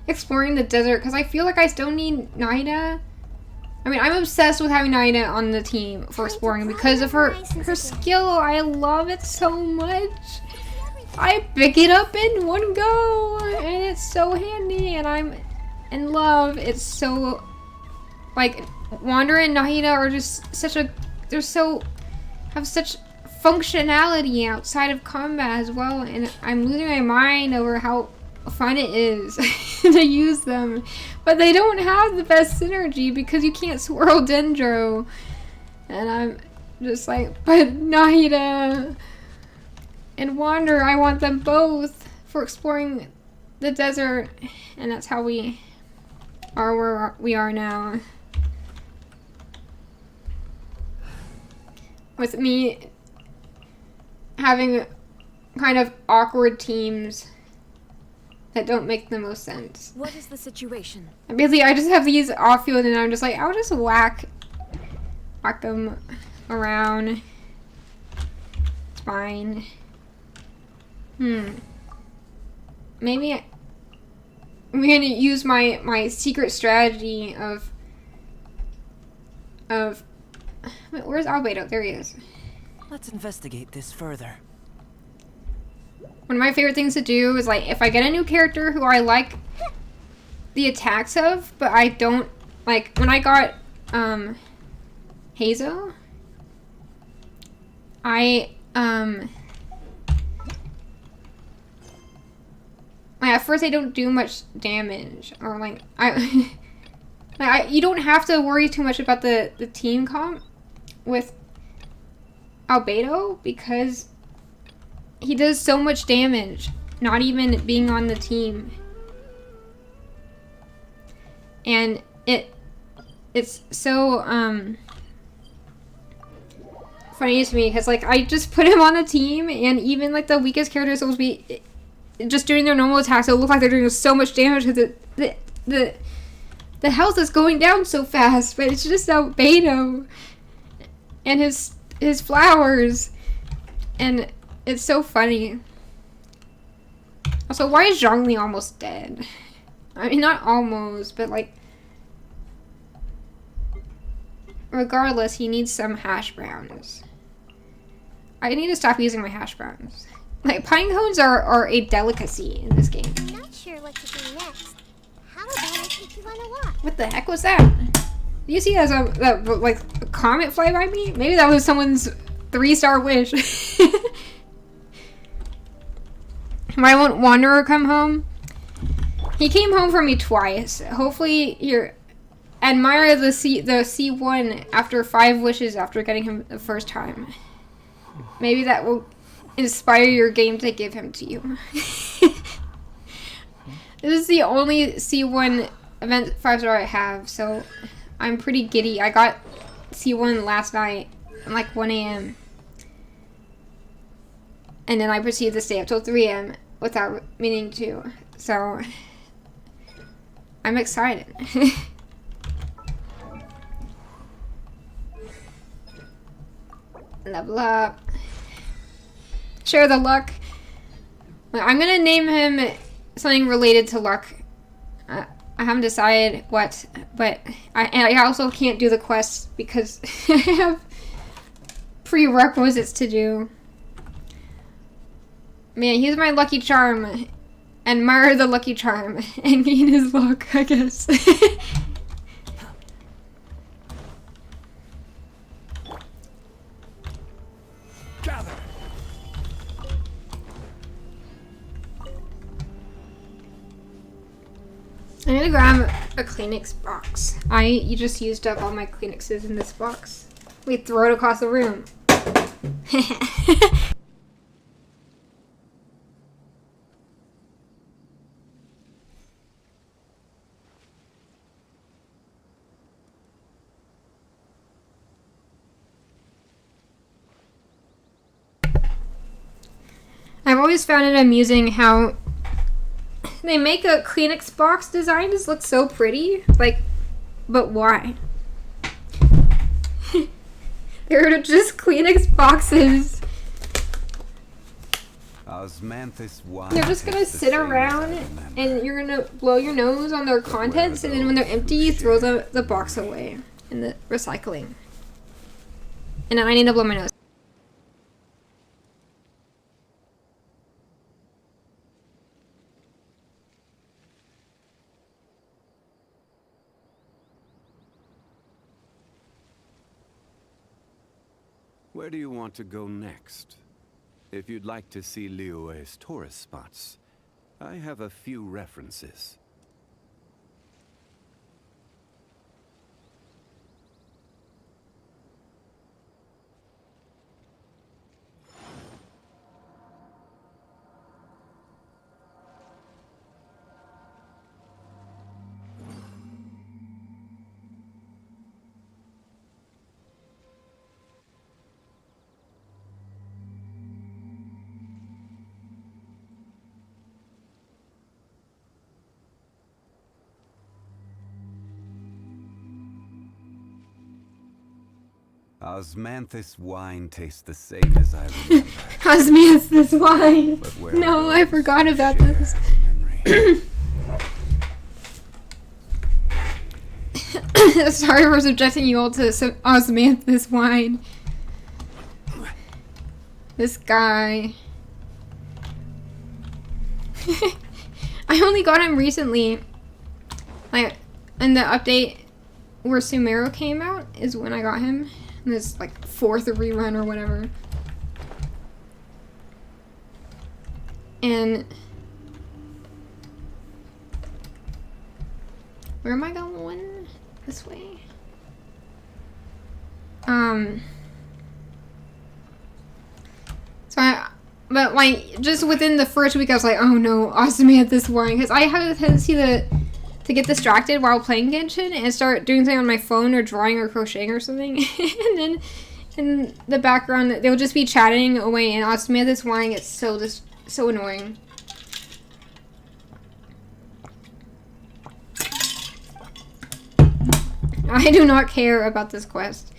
exploring the desert because I feel like I still need Naida. I mean, I'm obsessed with having Naida on the team for exploring because of her skill. I love it so much. I pick it up in one go, and it's so handy, and I'm in love. It's so, like, Wander and Naida are just such a, have such functionality outside of combat as well, and I'm losing my mind over how fun it is to use them. But they don't have the best synergy because you can't swirl Dendro. And I'm just like, but Naida and Wander, I want them both for exploring the desert. And that's how we are where we are now. With me having kind of awkward teams that don't make the most sense. What is the situation? And basically, I just have these off field, and I'm just like, I'll just whack them around. It's fine. Maybe I'm gonna use my secret strategy of wait, where's Albedo? There he is. Let's investigate this further. One of my favorite things to do is, like, if I get a new character who I like the attacks of, but I don't, like, when I got, Hazo, at first they don't do much damage, or, like, you don't have to worry too much about the team comp with Albedo, because he does so much damage, not even being on the team. And it's so funny to me because, like, I just put him on the team, and even like the weakest characters will be just doing their normal attacks. It'll look like they're doing so much damage because the health is going down so fast. But it's just Albedo and his flowers, and it's so funny. Also, why is Zhongli almost dead? I mean, not almost, but, like, regardless, he needs some hash browns. I need to stop using my hash browns. Like, pine cones are a delicacy in this game. I'm not sure what to do next. How about I take you on a walk? What the heck was that? Do you see like, a comet fly by me? Maybe that was someone's 3-star wish. Why won't Wanderer come home? He came home for me twice. Hopefully you admire the C1 after 5 wishes after getting him the first time. Maybe that will inspire your game to give him to you. This is the only C1 event 5-star I have, so I'm pretty giddy. I got C1 last night at like 1 a.m. And then I proceeded to stay up till 3 a.m. without meaning to. So I'm excited. Level up. Share the luck. I'm gonna name him something related to luck. I haven't decided what, but I also can't do the quests because I have prerequisites to do. Man, he's my lucky charm. Admire the lucky charm and gain his luck, I guess. Gather. I'm gonna grab a Kleenex box. You just used up all my Kleenexes in this box. We throw it across the room. I've always found it amusing how they make a Kleenex box design just look so pretty. Like, but why? They're just Kleenex boxes. They're just gonna sit around and you're gonna blow your nose on their contents, and then when they're empty, you throw the box away in the recycling. And then I need to blow my nose. Where do you want to go next? If you'd like to see Liyue's tourist spots, I have a few references. Osmanthus wine tastes the same as I remember. Osmanthus wine. But where No, are I those forgot who about share this. the memory? Sorry for subjecting you all to some Osmanthus wine. This guy. I only got him recently. Like, in the update where Sumeru came out is when I got him. In this, like, 4th rerun or whatever. And where am I going? This way? But like, just within the first week I was like, oh no, Osmanthus wine. Because I have a tendency to get distracted while playing Genshin and start doing something on my phone or drawing or crocheting or something. And then in the background, they'll just be chatting away and Osmanthus wine gets so annoying. I do not care about this quest.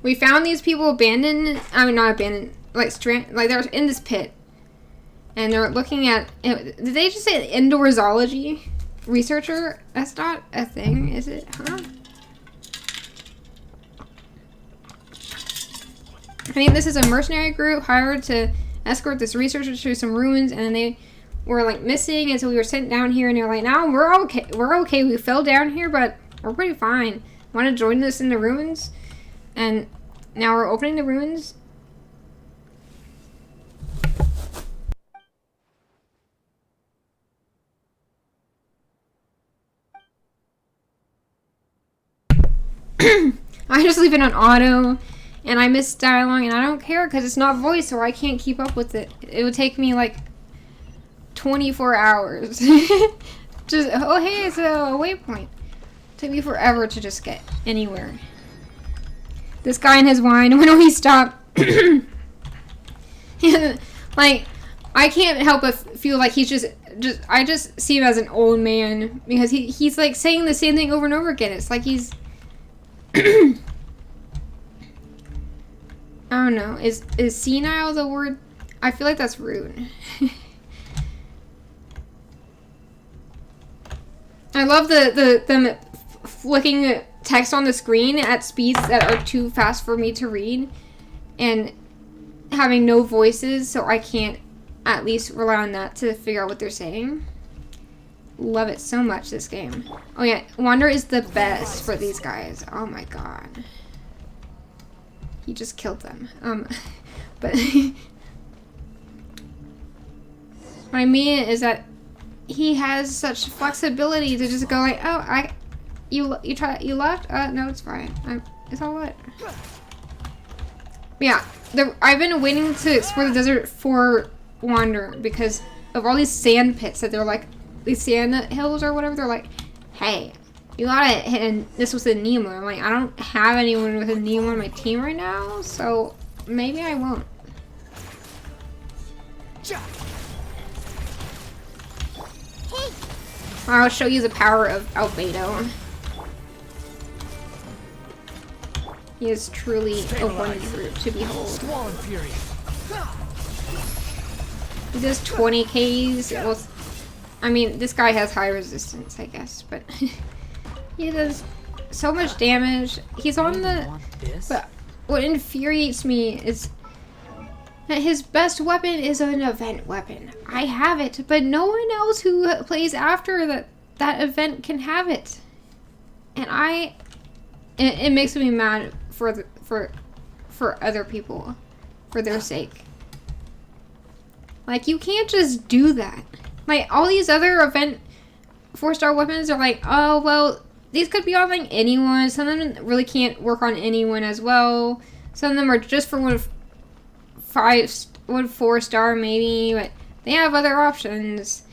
We found these people abandoned. I mean, not abandoned. Like they're in this pit, and they're looking at. Did they just say indoor zoology researcher? That's not a thing, is it? Huh? I think this is a mercenary group hired to escort this researcher to some ruins, and then they were like missing, and so we were sent down here, and they're like, "No, we're okay. We're okay. We fell down here, but we're pretty fine. Want to join us in the ruins?" And now we're opening the ruins. I just leave it on auto, and I miss dialogue, and I don't care because it's not voiced, or I can't keep up with it. It would take me like 24 hours. Just, oh hey, it's a waypoint. Took me forever to just get anywhere. This guy and his wine, when we stop, like, I can't help but feel like he's just I just see him as an old man because he's like saying the same thing over and over again. It's like he's I don't know. Is senile the word? I feel like that's rude. I love them flicking text on the screen at speeds that are too fast for me to read, and having no voices, so I can't at least rely on that to figure out what they're saying. Love it so much, this game. Oh yeah, Wander is the best for these guys. Oh my god. He just killed them. But what I mean is that he has such flexibility to just go like, oh, you left? No, it's fine. It's all right. Yeah, I've been waiting to explore the desert for Wander because of all these sand pits that they're like, these sand hills or whatever. They're like, hey, you gotta hit, and this was a Nemo. I'm like, I don't have anyone with a Nemo on my team right now, so maybe I won't. Hey, I'll show you the power of Albedo. He is truly a wonder to behold. He does 20 Ks. Well, I mean, this guy has high resistance, I guess, but he does so much damage. He's on the... But what infuriates me is that his best weapon is an event weapon. I have it, but no one else who plays after that event can have it. And it makes me mad for other people, for their sake. Like, you can't just do that. Like, all these other event 4-star weapons are like, oh, well, these could be on, like, anyone. Some of them really can't work on anyone as well. Some of them are just for one 4-star maybe, but they have other options.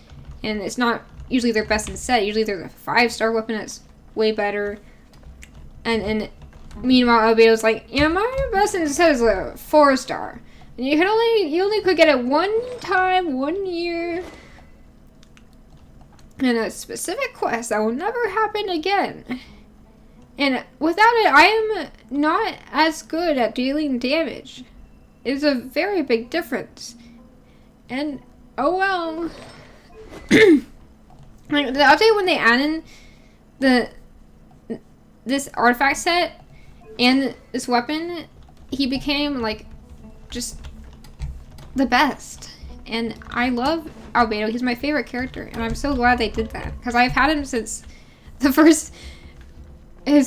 And it's not usually their best in set. Usually they're a 5-star weapon that's way better. And meanwhile, Albedo's like, yeah, my best in set is a 4-star. And you only could get it one time, 1 year. In a specific quest that will never happen again. And without it, I am not as good at dealing damage. It's a very big difference. And, oh well. Like, the update when they added this artifact set and this weapon, he became, like, just the best. And I love Albedo. He's my favorite character, and I'm so glad they did that because I've had him since his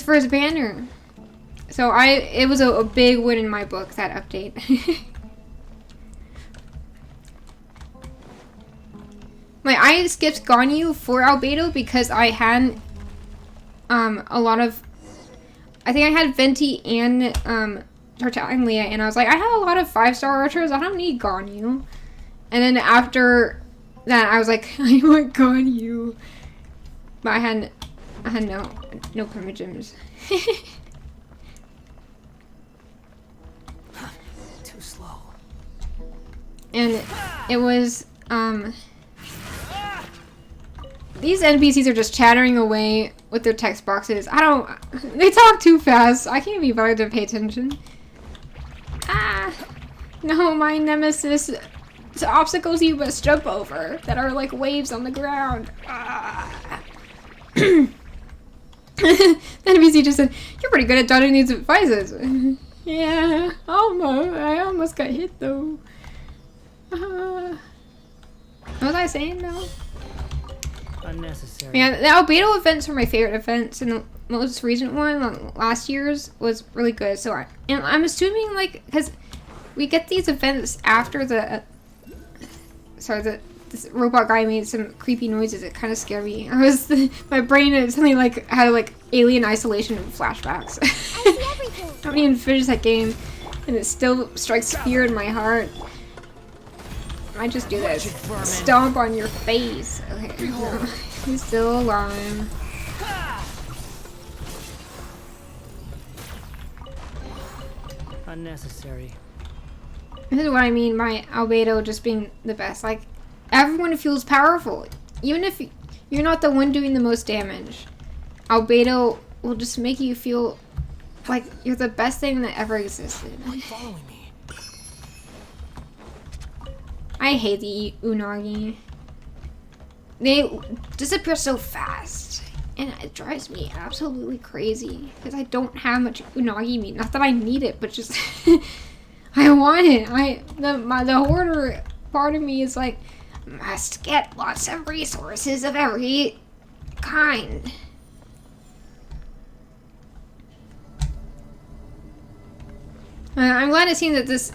first banner. So it was a big win in my book, that update. Like, I skipped Ganyu for Albedo because I had a lot of, I think I had Venti and Tartalian Leah, and I was like, I have a lot of 5-star archers. I don't need Ganyu. And then after that, I was like, I want Ganyu. But I had no primogems. Too slow. And it was, these NPCs are just chattering away with their text boxes. They talk too fast. I can't be bothered to pay attention. Ah, no, my nemesis. It's obstacles you must jump over that are like waves on the ground. Ah. The NPC just said, "You're pretty good at dodging these devices." Yeah, almost. I almost got hit though. What was I saying though? Unnecessary. Yeah, the Albedo events were my favorite events, and the most recent one, last year's, was really good. So I'm assuming, like, because we get these events after the. This robot guy made some creepy noises. It kind of scared me. My brain suddenly like had like alien isolation flashbacks. I see everything. I haven't even finished that game. And it still strikes fear in my heart. I just do this. Stomp on your face. Okay, no. He's still alive. Unnecessary. This is what I mean by Albedo just being the best. Like, everyone feels powerful. Even if you're not the one doing the most damage. Albedo will just make you feel like you're the best thing that ever existed. Following me. I hate the Unagi. They disappear so fast. And it drives me absolutely crazy. Because I don't have much Unagi meat. Not that I need it, but just... I want it. The hoarder part of me is like, must get lots of resources of every kind. I'm glad to see that this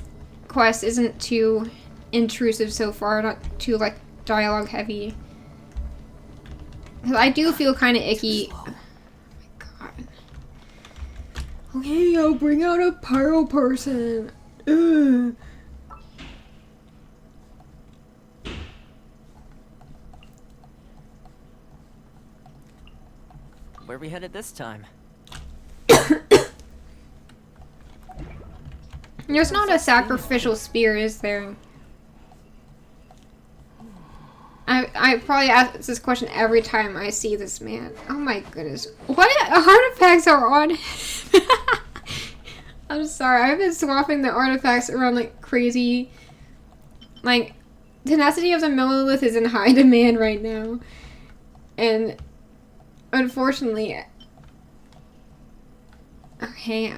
quest isn't too intrusive so far, not too like dialogue heavy. 'Cause I do feel kind of icky. Oh my god. Okay, I'll bring out a pyro person. Ugh. Where are we headed this time? There's not a sacrificial spear, is there? I probably ask this question every time I see this man. Oh my goodness. What artifacts are on? I'm sorry, I've been swapping the artifacts around like crazy. Like, Tenacity of the Millilith is in high demand right now. And unfortunately... Okay,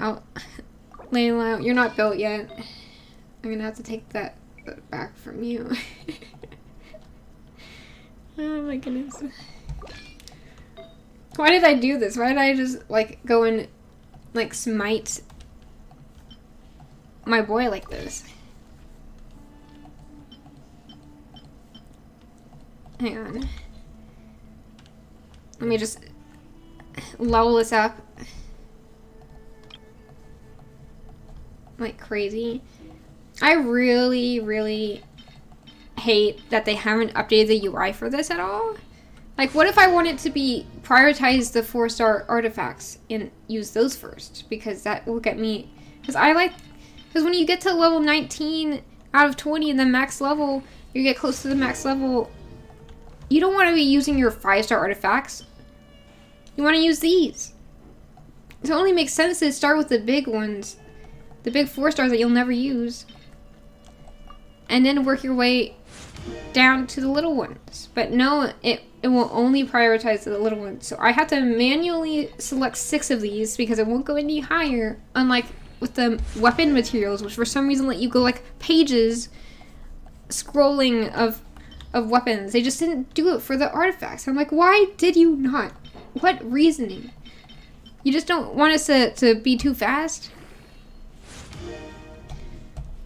Layla, you're not built yet. I'm gonna have to take that back from you. Oh my goodness. Why did I do this? Why did I just, like, go and, like, smite my boy like this? Hang on. Let me just level this up. Like crazy. I really, really hate that they haven't updated the UI for this at all. Like, what if I wanted to prioritize the 4-star artifacts and use those first? Because that will get me... Because when you get to level 19 out of 20 and the max level, you get close to the max level, you don't want to be using your 5-star artifacts. You want to use these. So it only makes sense to start with the big ones. The big 4-stars that you'll never use. And then work your way down to the little ones. But no, it will only prioritize the little ones. So I have to manually select 6 of these because it won't go any higher. Unlike with the weapon materials, which for some reason let you go like pages scrolling of weapons. They just didn't do it for the artifacts. I'm like, why did you not? What reasoning? You just don't want us to be too fast?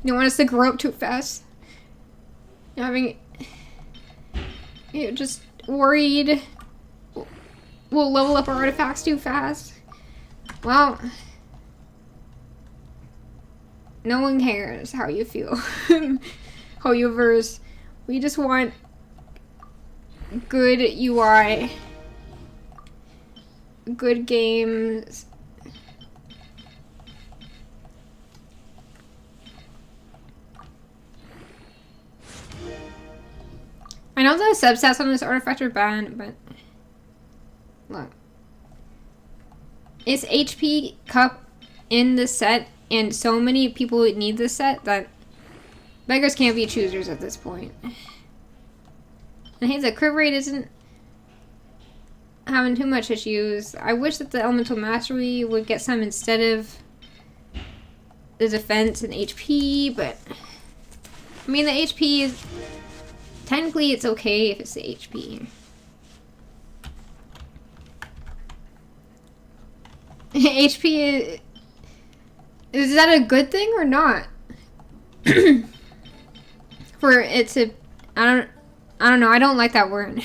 You don't want us to grow up too fast? You're just worried we'll level up our artifacts too fast? Well, no one cares how you feel. However, we just want good UI, good games. I know the substats on this artifact are bad, but look. It's HP cup in the set, and so many people need this set that beggars can't be choosers at this point. And hey, the crit rate isn't having too much issues. I wish that the Elemental Mastery would get some instead of the defense and HP, but I mean the HP is... Technically, it's okay if it's the HP. HP is that a good thing or not? For it to, I don't know. I don't like that word.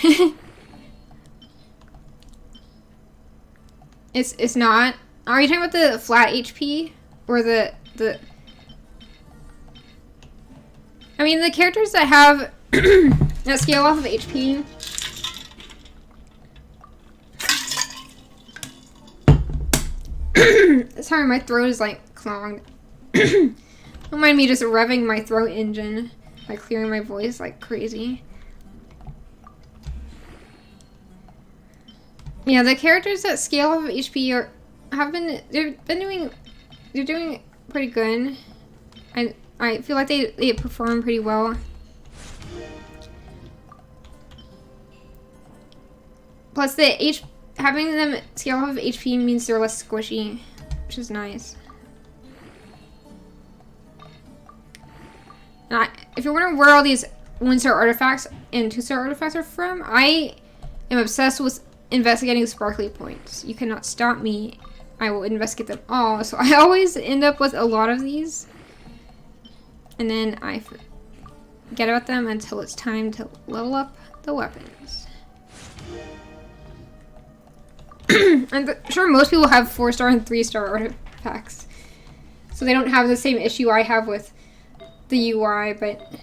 It's not. Are you talking about the flat HP or the I mean, the characters that have that scale off of HP. Sorry, my throat is like clogged. Don't mind me just revving my throat engine by clearing my voice like crazy. Yeah, the characters that scale off of HP they're doing pretty good. I feel like they perform pretty well. Plus having them scale off of HP means they're less squishy, which is nice. And if you're wondering where all these 1-star artifacts and 2-star artifacts are from, I am obsessed with investigating sparkly points. You cannot stop me. I will investigate them all. So I always end up with a lot of these. And then I forget about them until it's time to level up the weapons. I'm sure most people have 4-star and 3-star artifacts. So they don't have the same issue I have with the UI, but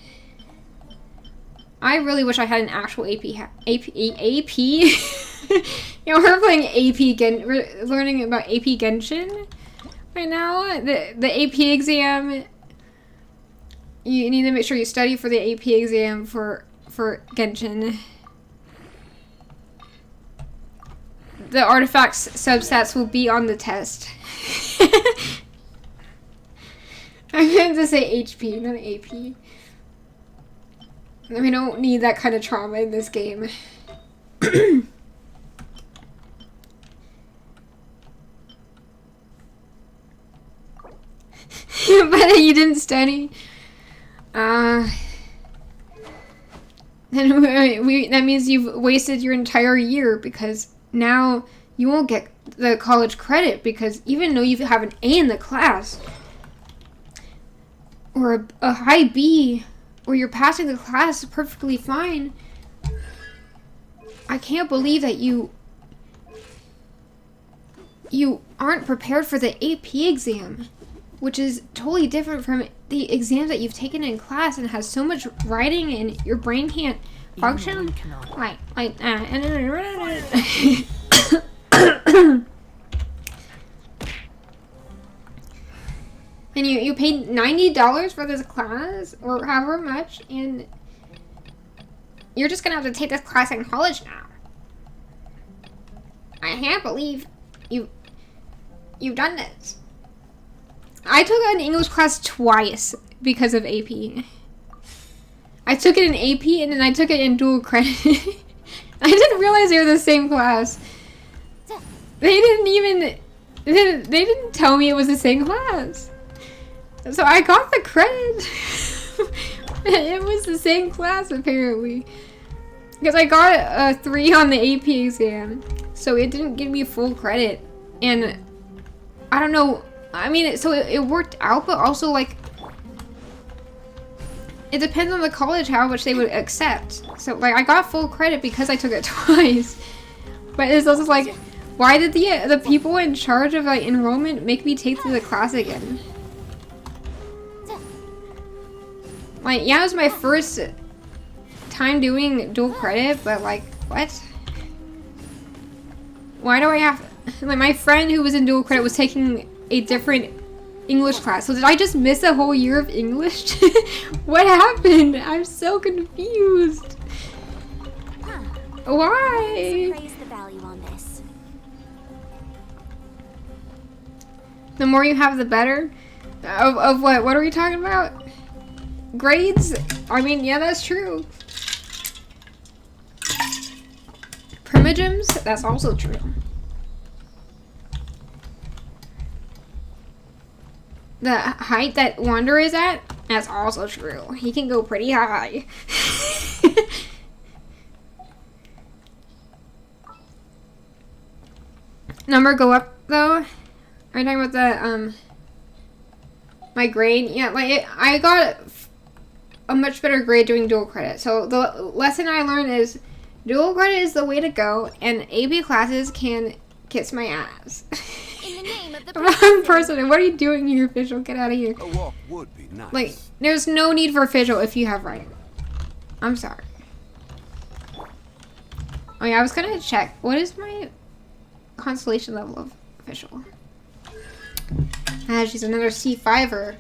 I really wish I had an actual AP. You know, we're playing we're learning about AP Genshin right now. The AP exam. You need to make sure you study for the AP exam for Genshin. The artifacts subsets will be on the test. I meant to say HP, not AP. We don't need that kind of trauma in this game. But you didn't study. Then that means you've wasted your entire year, because now you won't get the college credit, because even though you have an A in the class or a high B, or you're passing the class perfectly fine, I can't believe that you aren't prepared for the AP exam, which is totally different from the exams that you've taken in class and has so much writing and your brain can't function like that. And you paid $90 for this class, or however much, and you're just gonna have to take this class in college now. I can't believe you've done this. I took an English class twice because of AP. I took it in AP and then I took it in dual credit. I didn't realize they were the same class. They didn't tell me it was the same class. So I got the credit. It was the same class apparently. Because I got a 3 on the AP exam. So it didn't give me full credit. And I don't know. I mean, so it worked out, but also, like, it depends on the college how much they would accept. So, like, I got full credit because I took it twice. But it's also like, why did the people in charge of, like, enrollment make me take the class again? Like, yeah, it was my first time doing dual credit, but, like, what? Why do I have... Like, my friend who was in dual credit was taking a different English class. So did I just miss a whole year of English? What happened? I'm so confused. Why? Praise the value on this. The more you have, the better? Of what? What are we talking about? Grades? I mean, yeah, that's true. Primogems? That's also true. The height that Wander is at? That's also true. He can go pretty high. Number go up, though? Are you talking about the, my grade? Yeah, like, I got a much better grade doing dual credit. So the lesson I learned is dual credit is the way to go, and AP classes can kiss my ass. In the name name of the Wrong person. What are you doing here, official? Get out of here. A walk would be nice. Like, there's no need for official if you have writing. I'm sorry. Oh yeah, I was gonna check. What is my constellation level of official? Ah, she's another C5er.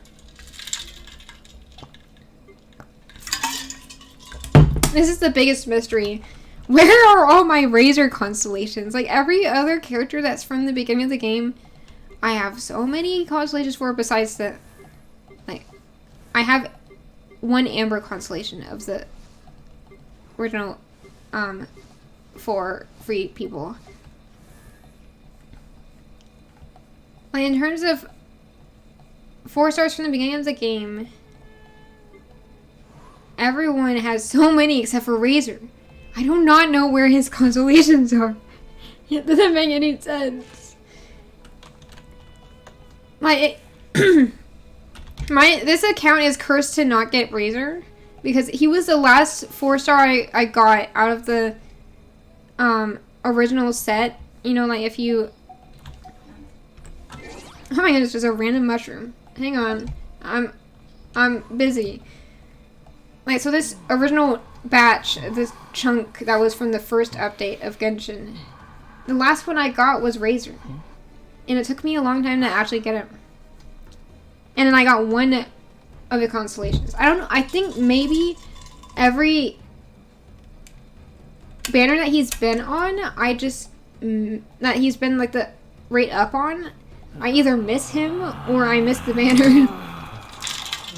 This is the biggest mystery. Where are all my Razor constellations? Like every other character that's from the beginning of the game, I have so many constellations for besides the... Like, I have one Amber constellation of the original 4 free people. Like in terms of 4 stars from the beginning of the game, everyone has so many except for Razor. I do not know where his constellations are. It doesn't make any sense. This account is cursed to not get Razor because he was the last 4-star I got out of the original set. You know, like if you... Oh my goodness, there's a random mushroom. Hang on. I'm busy. Like, so this original batch, this chunk that was from the first update of Genshin, the last one I got was Razor. And it took me a long time to actually get it. And then I got one of the constellations. I don't know, I think maybe every banner that he's been on, that he's been like the right up on, I either miss him or I miss the banner.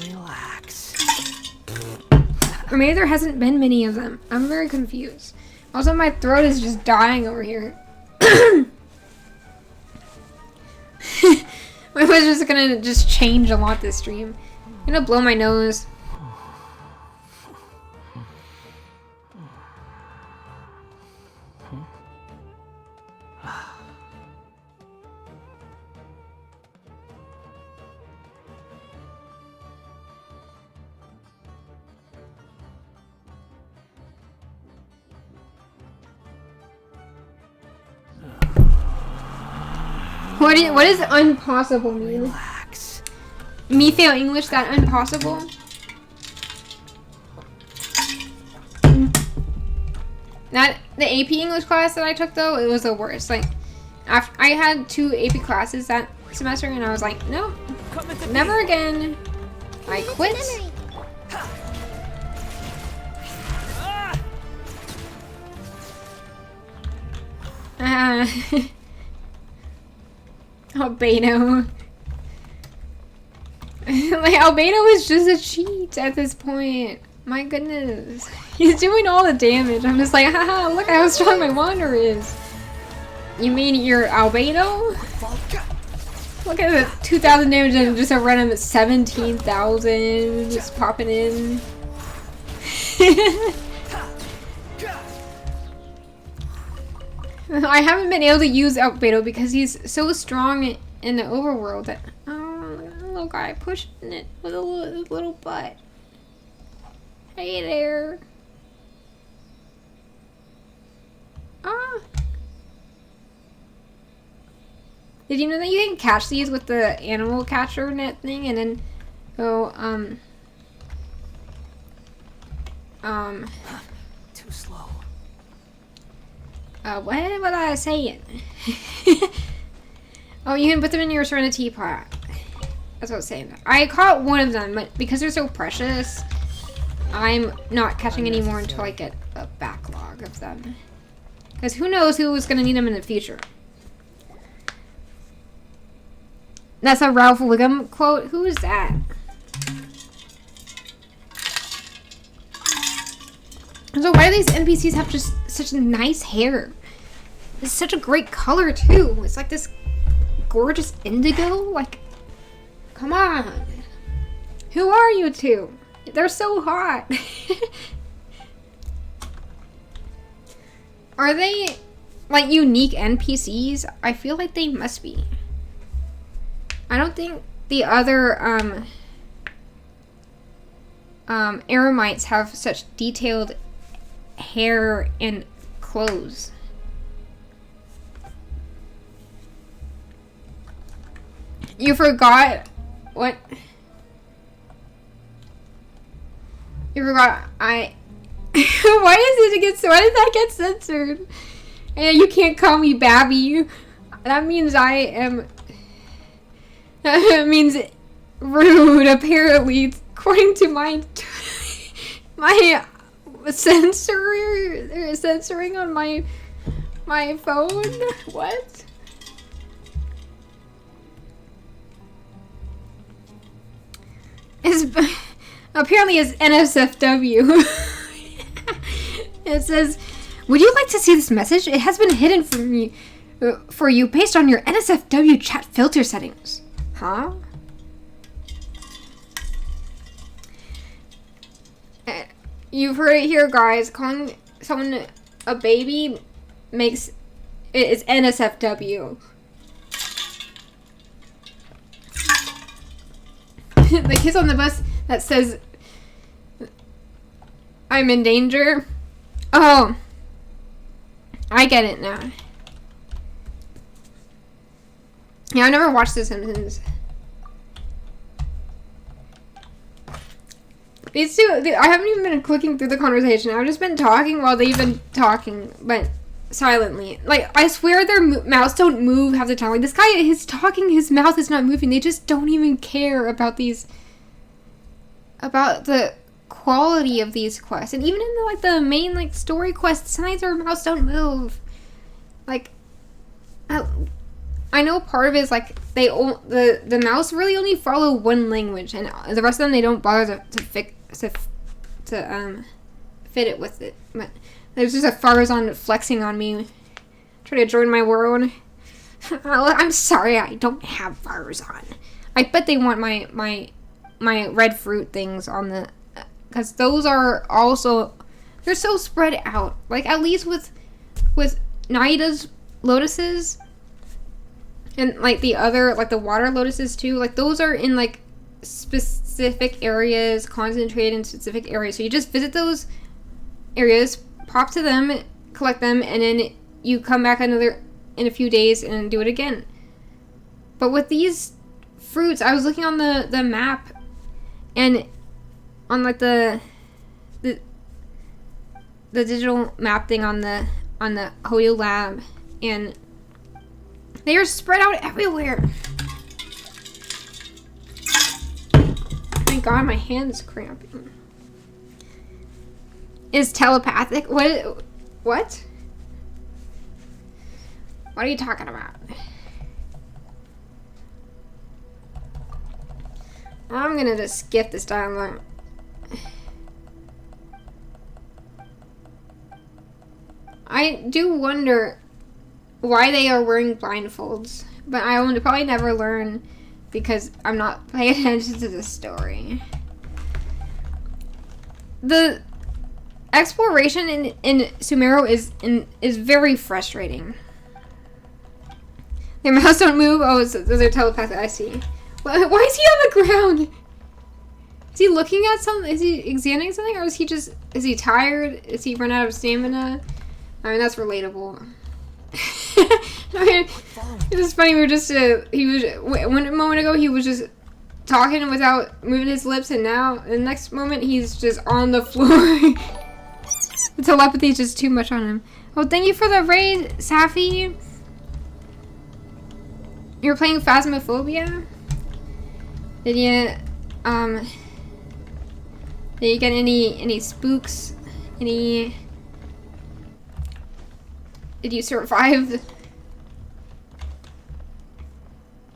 Relax. Or maybe there hasn't been many of them. I'm very confused. Also, my throat is just dying over here. My voice is just gonna change a lot this stream. I'm gonna blow my nose. What does impossible mean? Relax. Me fail English that impossible? That the AP English class that I took though, it was the worst. Like, after I had 2 AP classes that semester, and I was like, no, never again. I quit. Albedo. Like, Albedo is just a cheat at this point. My goodness. He's doing all the damage. I'm just like, haha, look how strong my Wander is. You mean you're Albedo? Look at the 2,000 damage and just a random 17,000 just popping in. I haven't been able to use Albedo because he's so strong in the overworld that... Oh, little guy pushing it with a little butt. Hey there. Ah. Did you know that you can catch these with the animal catcher net thing and then go, Too slow. what was I saying? Oh, you can put them in your Serenity pot. That's what I was saying. I caught one of them, but because they're so precious, I'm not catching any more until I get a backlog of them. Because who knows who is going to need them in the future. That's a Ralph Wiggum quote. Who is that? So why do these NPCs have just such nice hair? It's such a great color too. It's like this gorgeous indigo. Like, come on. Who are you two? They're so hot. Are they like unique NPCs? I feel like they must be. I don't think the other Eremites have such detailed hair and clothes. You forgot what? You forgot why did that get censored? And you can't call me Babby. That means that means rude, apparently, according to my censoring on my phone. What? Apparently it's NSFW. It says, "Would you like to see this message? It has been hidden for you based on your NSFW chat filter settings." Huh? You've heard it here, guys. Calling someone a baby makes it is NSFW. The kiss on the bus that says I'm in danger. Oh, I get it now. Yeah, I never watched The Simpsons. These two, I haven't even been clicking through the conversation. I've just been talking while they've been talking, but silently. Like, I swear their mouths don't move half the time. Like, this guy is talking, his mouth is not moving. They just don't even care about the quality of these quests. And even in the main, like, story quests, sometimes their mouths don't move. Like, I know part of it is, like, the mouse really only follow one language, and the rest of them, they don't bother to fit it with it. But there's just a Farazan flexing on me, trying to join my world. I'm sorry, I don't have Farazan. I bet they want my red fruit things on the, because those are also, they're so spread out. Like, at least with Naida's lotuses, and like the other, like the water lotuses too, like those are in like specific areas, concentrated in specific areas. So you just visit those areas, pop to them, collect them, and then you come back in a few days and do it again. But with these fruits, I was looking on the map, and on like the digital map thing on the Hoyo lab, and they are spread out everywhere. Thank God, my hand's cramping. Is telepathic? What? What are you talking about? I'm gonna just skip this dialogue. I do wonder why they are wearing blindfolds, but I will probably never learn because I'm not paying attention to the story. The exploration in Sumeru is very frustrating. Their mouths don't move. Oh, those are telepathic. I see. Why is he on the ground? Is he looking at something? Is he examining something, or is he tired? Is he run out of stamina? I mean, that's relatable. I mean, it was funny. We were just one moment ago he was just talking without moving his lips, and now the next moment he's just on the floor. The telepathy is just too much on him. Well, thank you for the raid, Safi. You're playing Phasmophobia? Did you get any spooks? Did you survive?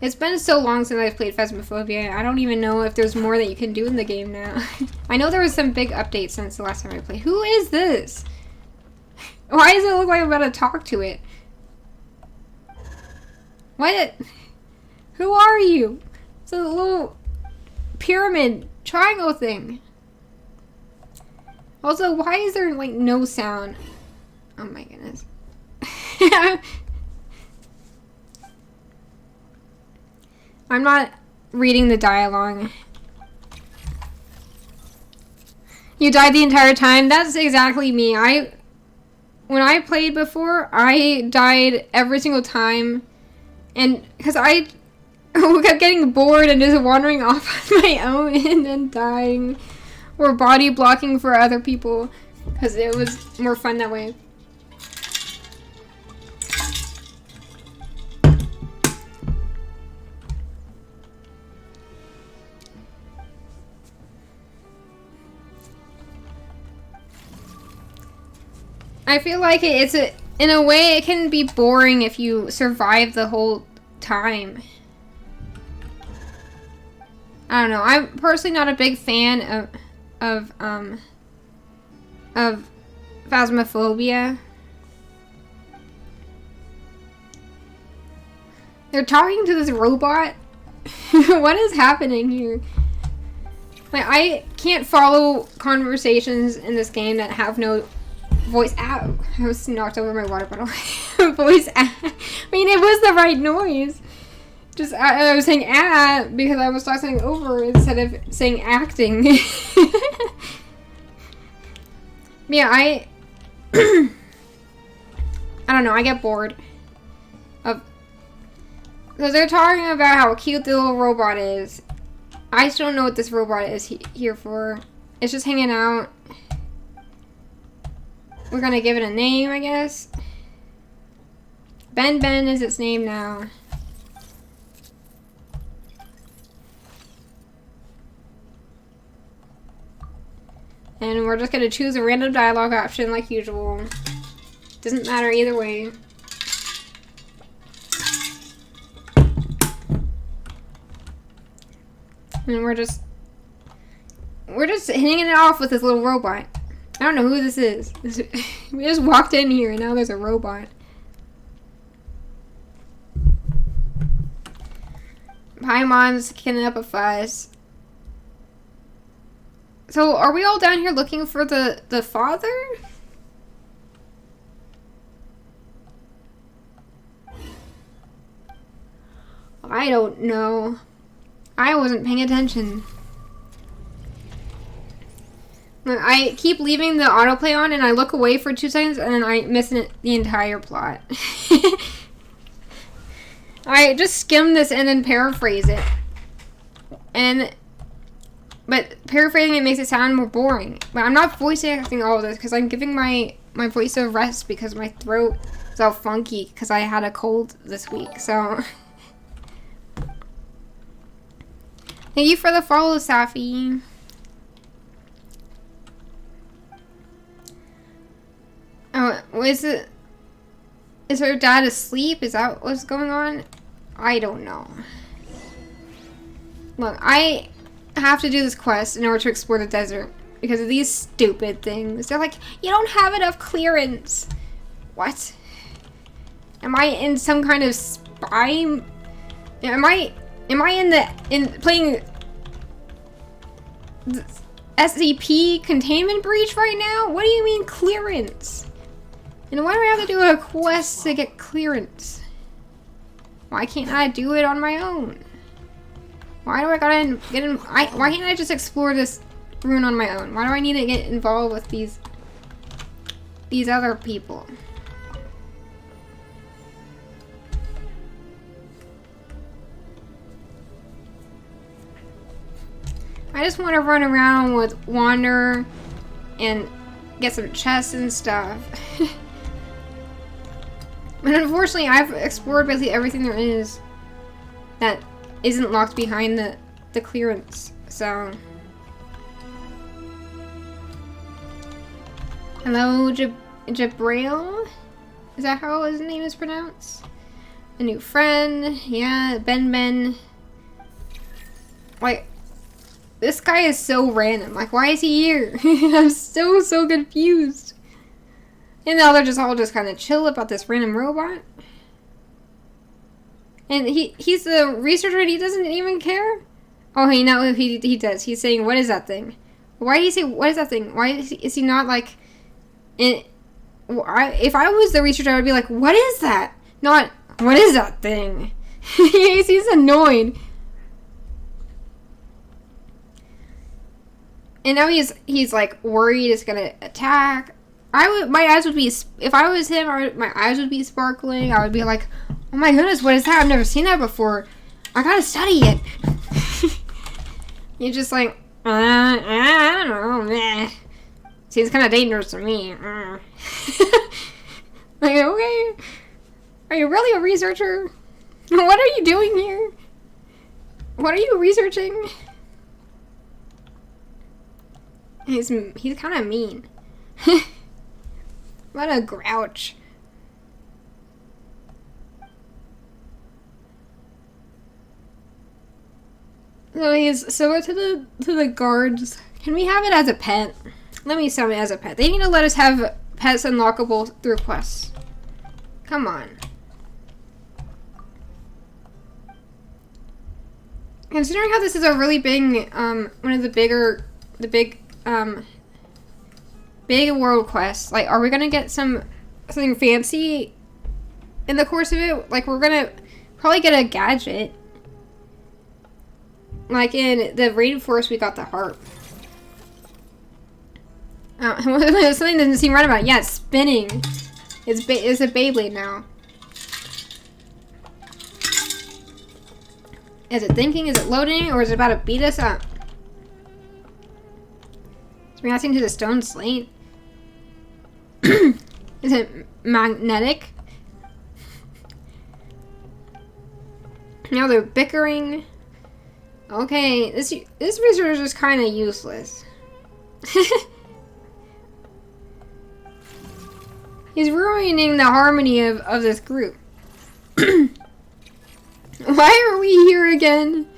It's been so long since I've played Phasmophobia. I don't even know if there's more that you can do in the game now. I know there was some big updates since the last time I played. Who is this? Why does it look like I'm about to talk to it? What? Who are you? It's a little pyramid triangle thing. Also, why is there like no sound? Oh my goodness. I'm not reading the dialogue. You died the entire time? That's exactly me. When I played before, I died every single time. And because we kept getting bored and just wandering off on my own and then dying. Or body blocking for other people. Because it was more fun that way. I feel like in a way it can be boring if you survive the whole time. I don't know. I'm personally not a big fan of Phasmophobia. They're talking to this robot. What is happening here? Like, I can't follow conversations in this game that have no voice. Ow! I was knocked over my water bottle. Voice. I mean, it was the right noise. Just I was saying because I was talking over instead of saying acting. Yeah, I don't know. I get bored of because they're talking about how cute the little robot is. I still don't know what this robot is here for. It's just hanging out. We're gonna give it a name, I guess. Ben is its name now. And we're just gonna choose a random dialogue option like usual. Doesn't matter either way. And we're just hitting it off with this little robot. I don't know who this is. We just walked in here and now there's a robot. Paimon's kicking up a fuss. So, are we all down here looking for the father? I don't know. I wasn't paying attention. I keep leaving the autoplay on and I look away for 2 seconds and then I miss the entire plot. I just skim this and then paraphrase it. But paraphrasing it makes it sound more boring. But I'm not voice acting all of this because I'm giving my voice a rest because my throat is all funky because I had a cold this week. So, thank you for the follow, Safi. Oh, is her dad asleep? Is that what's going on? I don't know. Look, I have to do this quest in order to explore the desert because of these stupid things. They're like, you don't have enough clearance. What? Am I in some kind of spy? Am I in playing SCP containment breach right now? What do you mean clearance? And why do I have to do a quest to get clearance? Why can't I do it on my own? Why do I gotta get in? Why can't I just explore this rune on my own? Why do I need to get involved with these other people? I just want to run around with Wander and get some chests and stuff. But unfortunately, I've explored basically everything there is that isn't locked behind the clearance. So, hello, Jabrail? Is that how his name is pronounced? A new friend, yeah, Ben. Like, this guy is so random. Like, why is he here? I'm so confused. And now they're all just kind of chill about this random robot. And he's the researcher and he doesn't even care? Oh, he does. He's saying, what is that thing? Why did he say, what is that thing? Why is he not like... if I was the researcher, I would be like, what is that? Not, what is that thing? He's annoyed. And now he's like worried it's gonna attack. My eyes would be, if I was him, my eyes would be sparkling. I would be like, oh my goodness, what is that? I've never seen that before. I gotta study it. You're just like, I don't know, meh. Seems kind of dangerous to me. Like, okay. Are you really a researcher? What are you doing here? What are you researching? He's kind of mean. What a grouch. So he's similar to the guards. Can we have it as a pet? Let me summon it as a pet. They need to let us have pets unlockable through quests. Come on. Considering how this is a really big, one of the big world quests, like, are we gonna get something fancy in the course of it? Like, we're gonna probably get a gadget. Like, in the rainforest, we got the harp. Something doesn't seem right about it. Yeah, it's spinning. It's a Beyblade now. Is it thinking? Is it loading? Or is it about to beat us up? It's reacting to the stone slate. Is it magnetic? Now they're bickering. Okay, this researcher is just kind of useless. He's ruining the harmony of this group. Why are we here again?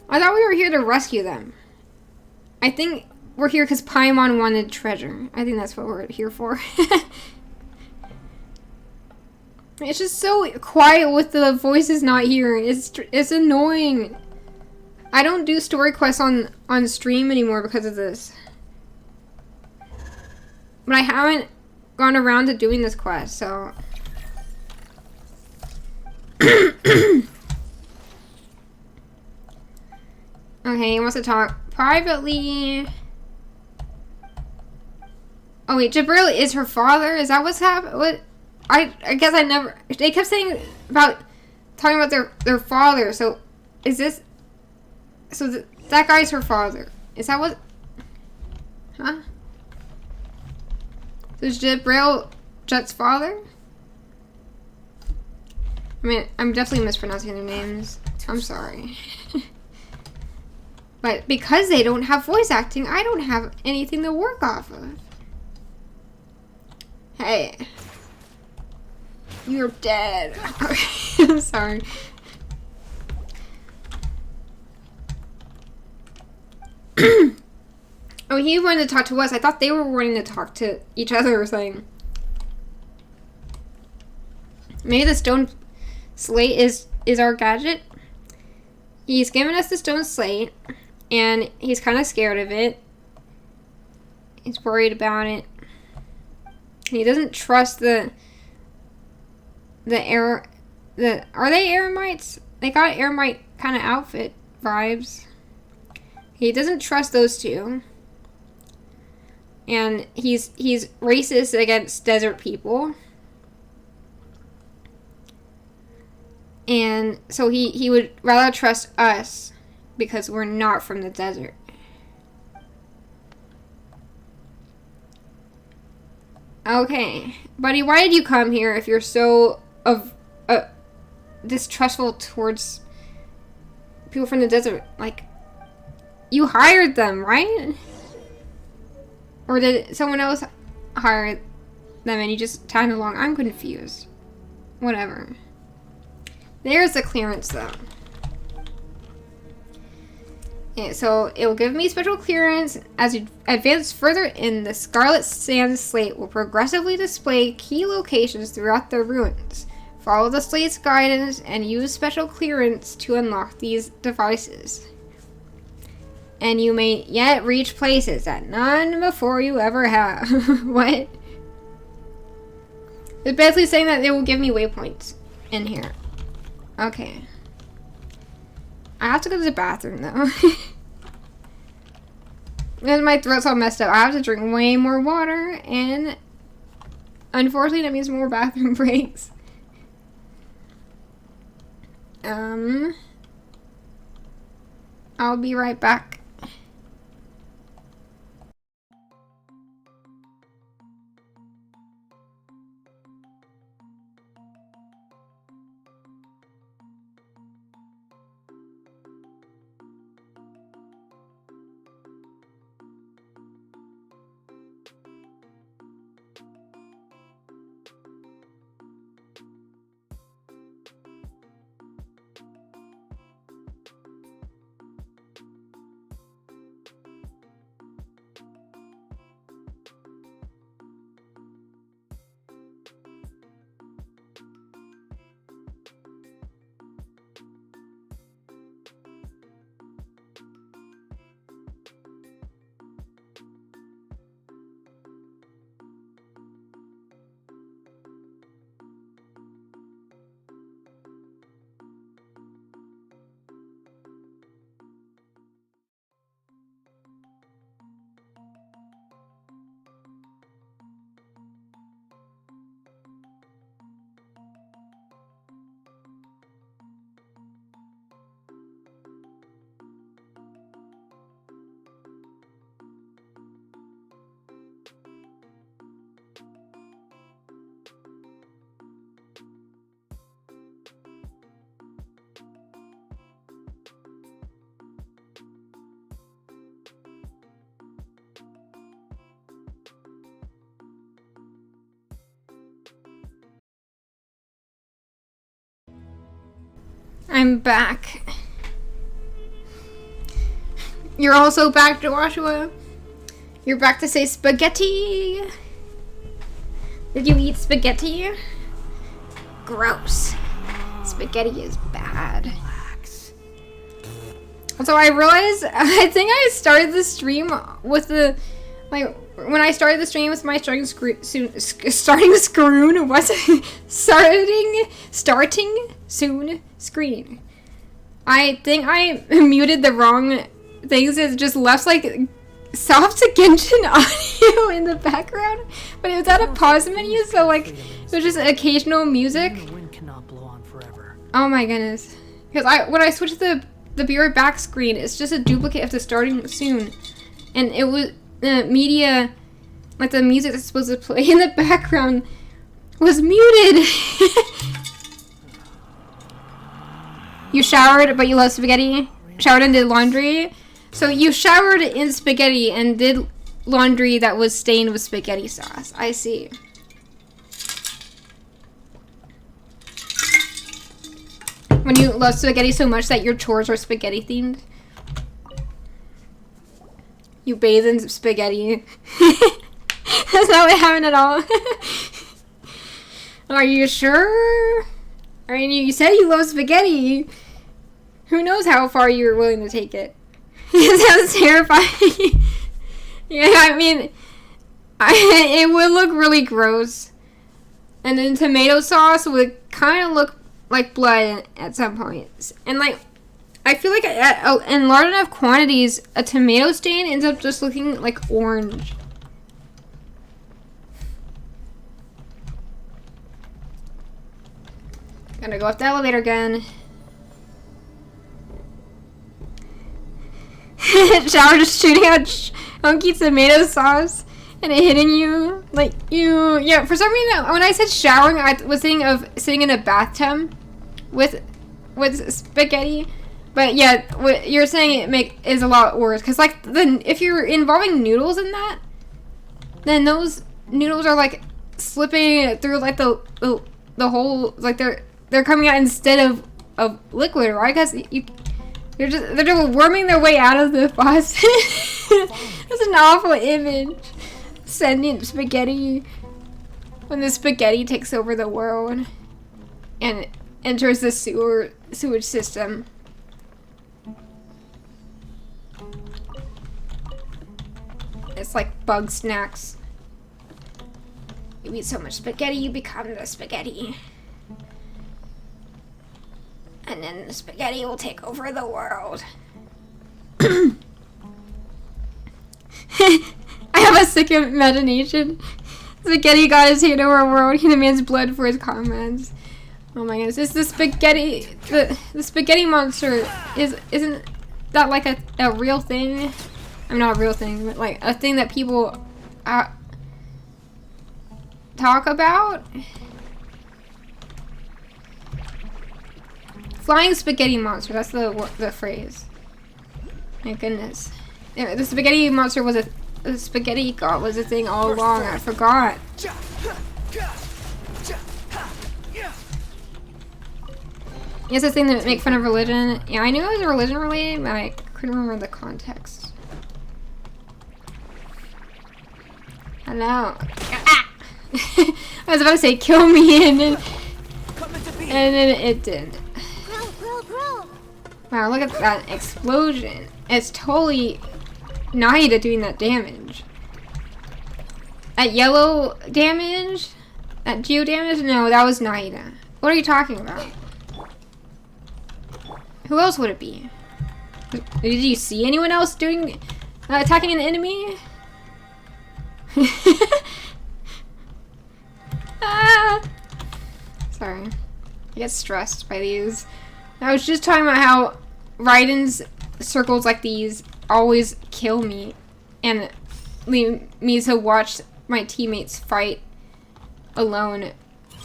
I thought we were here to rescue them. I think we're here because Paimon wanted treasure. I think that's what we're here for. It's just so quiet with the voices not here. It's annoying. I don't do story quests on stream anymore because of this. But I haven't gone around to doing this quest, so... Okay, he wants to talk privately. Oh wait, Jabril is her father? Is that what's happened? What? I guess I never... They kept saying about... Talking about their father, so... Is this... So that guy's her father. Is that what... Huh? So is Jabril Jet's father? I mean, I'm definitely mispronouncing their names. I'm sorry. But because they don't have voice acting, I don't have anything to work off of. Hey. You're dead. I'm sorry. Oh, he wanted to talk to us. I thought they were wanting to talk to each other or something. Maybe the stone slate is our gadget. He's given us the stone slate, and he's kind of scared of it. He's worried about it. He doesn't trust are they Eremites? They got Eremite kind of outfit vibes. He doesn't trust those two. And he's racist against desert people. And so he would rather trust us because we're not from the desert. Okay. Buddy, why did you come here if you're so distrustful towards people from the desert? Like, you hired them, right? Or did someone else hire them and you just tagged along? I'm confused. Whatever. There's the clearance, though. Okay, so it will give me special clearance. As you advance further in, the Scarlet Sand Slate will progressively display key locations throughout the ruins. Follow the slate's guidance and use special clearance to unlock these devices. And you may yet reach places that none before you ever have. What? It's basically saying that they will give me waypoints in here. Okay. I have to go to the bathroom, though. Because my throat's all messed up. I have to drink way more water, and unfortunately that means more bathroom breaks. I'll be right back. I'm back. You're also back, Joshua. You're back to say spaghetti. Did you eat spaghetti? Gross. Spaghetti is bad. So I realized, I think I started the stream with the, like, when I started the stream with my starting screen, screen. I think I muted the wrong things. It just left like soft Genshin audio in the background, but it was at a pause menu, so like it was just occasional music. The wind cannot blow on forever. Oh my goodness! Because when I switched the be right back screen, it's just a duplicate of the starting soon, and it was the media, like the music that's supposed to play in the background, was muted. You showered, but you love spaghetti. Showered and did laundry. So you showered in spaghetti and did laundry that was stained with spaghetti sauce. I see. When you love spaghetti so much that your chores are spaghetti themed. You bathe in spaghetti. That's not what happened at all. Are you sure? I mean, you said you love spaghetti. Who knows how far you're willing to take it? It sounds terrifying. Yeah, I mean, it would look really gross. And then tomato sauce would kind of look like blood at some points. And like, I feel like in large enough quantities, a tomato stain ends up just looking like orange. Gotta go up the elevator again. Shower just shooting out chunky tomato sauce and it hitting you. Like, yeah, for some reason, when I said showering, I was thinking of sitting in a bathtub with spaghetti. But yeah, what you're saying is a lot worse. Because, like, if you're involving noodles in that, then those noodles are, like, slipping through, like, the hole, like, they're coming out instead of liquid, right? Because they're just worming their way out of the faucet. That's an awful image. Sending spaghetti when the spaghetti takes over the world and enters the sewage system. It's like bug snacks. You eat so much spaghetti, you become the spaghetti. And then the spaghetti will take over the world. I have a sick imagination. Spaghetti got his hand over our world. He demands blood for his comments. Oh my goodness, it's the spaghetti, the spaghetti monster isn't that like a real thing? I'm not a real thing, but like a thing that people talk about? Flying spaghetti monster, that's the phrase. My goodness. Yeah, the spaghetti monster was the spaghetti god was a thing all along, I forgot. It's a thing that make fun of religion. Yeah, I knew it was religion related, but I couldn't remember the context. Hello. Ah! I was about to say kill me and then it didn't. Wow, look at that explosion. It's totally Naida doing that damage. That yellow damage? That geo damage? No, that was Naida. What are you talking about? Who else would it be? Did you see anyone else doing attacking an enemy? Ah! Sorry. I get stressed by these. I was just talking about how Raiden's circles like these always kill me and leave me to watch my teammates fight alone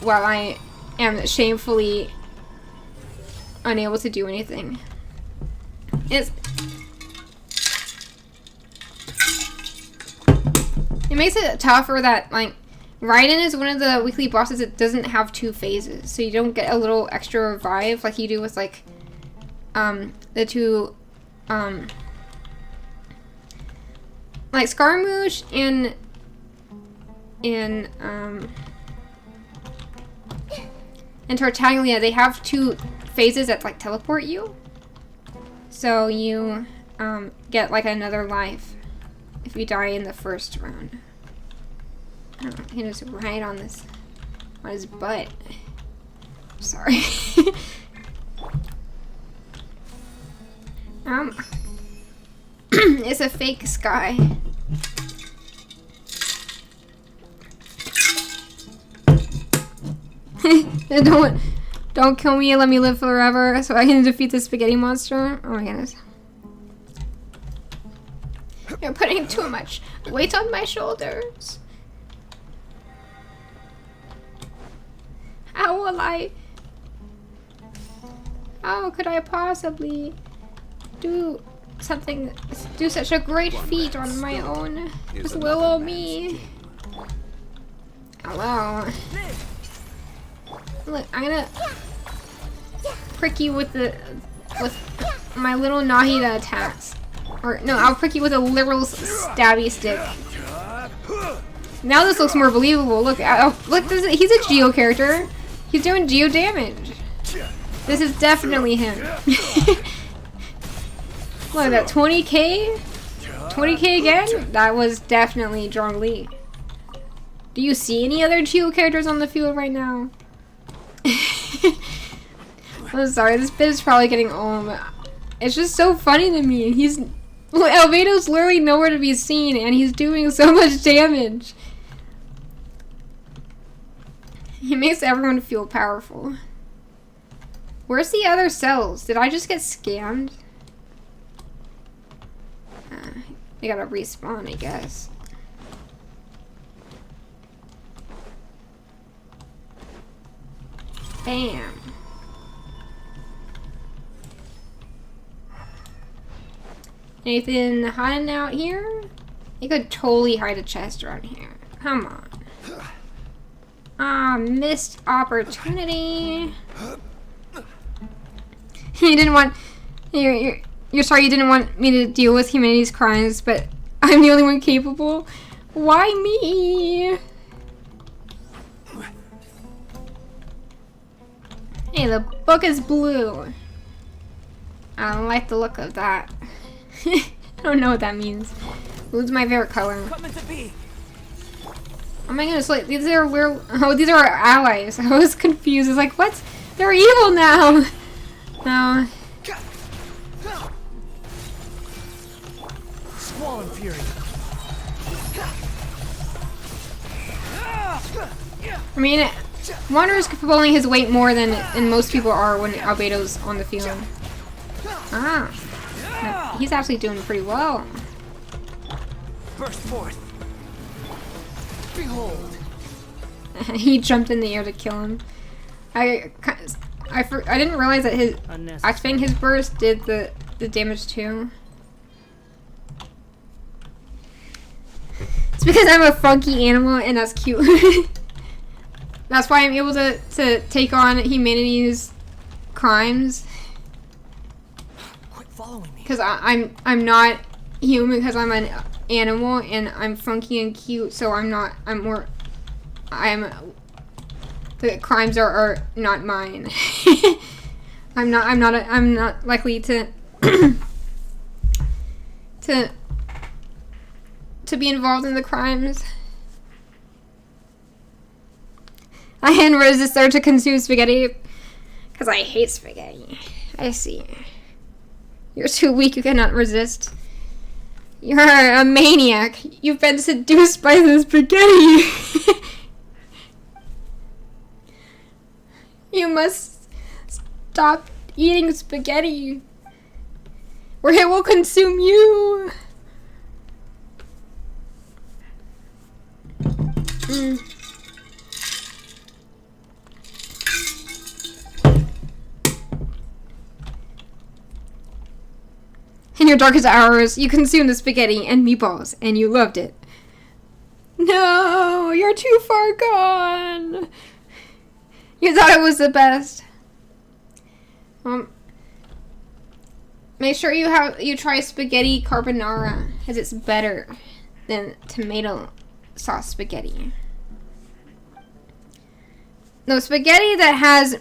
while I am shamefully unable to do anything. It makes it tougher that like Raiden is one of the weekly bosses that doesn't have 2 phases, so you don't get a little extra revive like you do with like the 2 like Scaramouche and Tartaglia. They have 2 phases that like teleport you, so you get like another life if you die in the first round. I don't know, he just right on his butt. Sorry. It's a fake sky. Don't kill me, let me live forever so I can defeat the spaghetti monster. Oh my goodness. You're putting too much weight on my shoulders. How could I possibly do such a great feat on my own? Just willow me. Hello. Look, I'm gonna prick you with my little Nahida attacks. Or no, I'll prick you with a literal stabby stick. Now this looks more believable. Look, he's a Geo character. He's doing Geo damage. This is definitely him. Look at that, 20k? 20k again? That was definitely Zhongli. Do you see any other Geo characters on the field right now? I'm sorry, this bit is probably getting old, but it's just so funny to me. Albedo's literally nowhere to be seen, and he's doing so much damage. He makes everyone feel powerful. Where's the other cells? Did I just get scammed? They gotta respawn, I guess. Bam. Anything hiding out here? You could totally hide a chest around here. Come on. Ah, missed opportunity. You didn't want... You're sorry you didn't want me to deal with humanity's crimes, but I'm the only one capable. Why me? Hey, the book is blue. I don't like the look of that. I don't know what that means. Blue's my favorite color. Oh my goodness, like, these are these are our allies. I was confused. I was like, what? They're evil now! No. Swollen Fury. I mean, Wanderer's pulling his weight more than most people are when Albedo's on the field. Ah. No, he's actually doing pretty well. Burst forth. Behold. He jumped in the air to kill him. I didn't realize that his activating his burst did the damage too. It's because I'm a funky animal and that's cute. That's why I'm able to take on humanity's crimes. Quit following me. Because I'm not human because I'm an animal and I'm funky and cute, so the crimes are not mine. I'm not likely to to be involved in the crimes. I can resist the urge to consume spaghetti because I hate spaghetti. I see. You're too weak, you cannot resist. You're a maniac. You've been seduced by the spaghetti. You must stop eating spaghetti, or it will consume you. In your darkest hours, you consumed the spaghetti and meatballs, and you loved it. No, you're too far gone. You thought it was the best. Make sure you try spaghetti carbonara, as it's better than tomato sauce spaghetti. No, spaghetti that has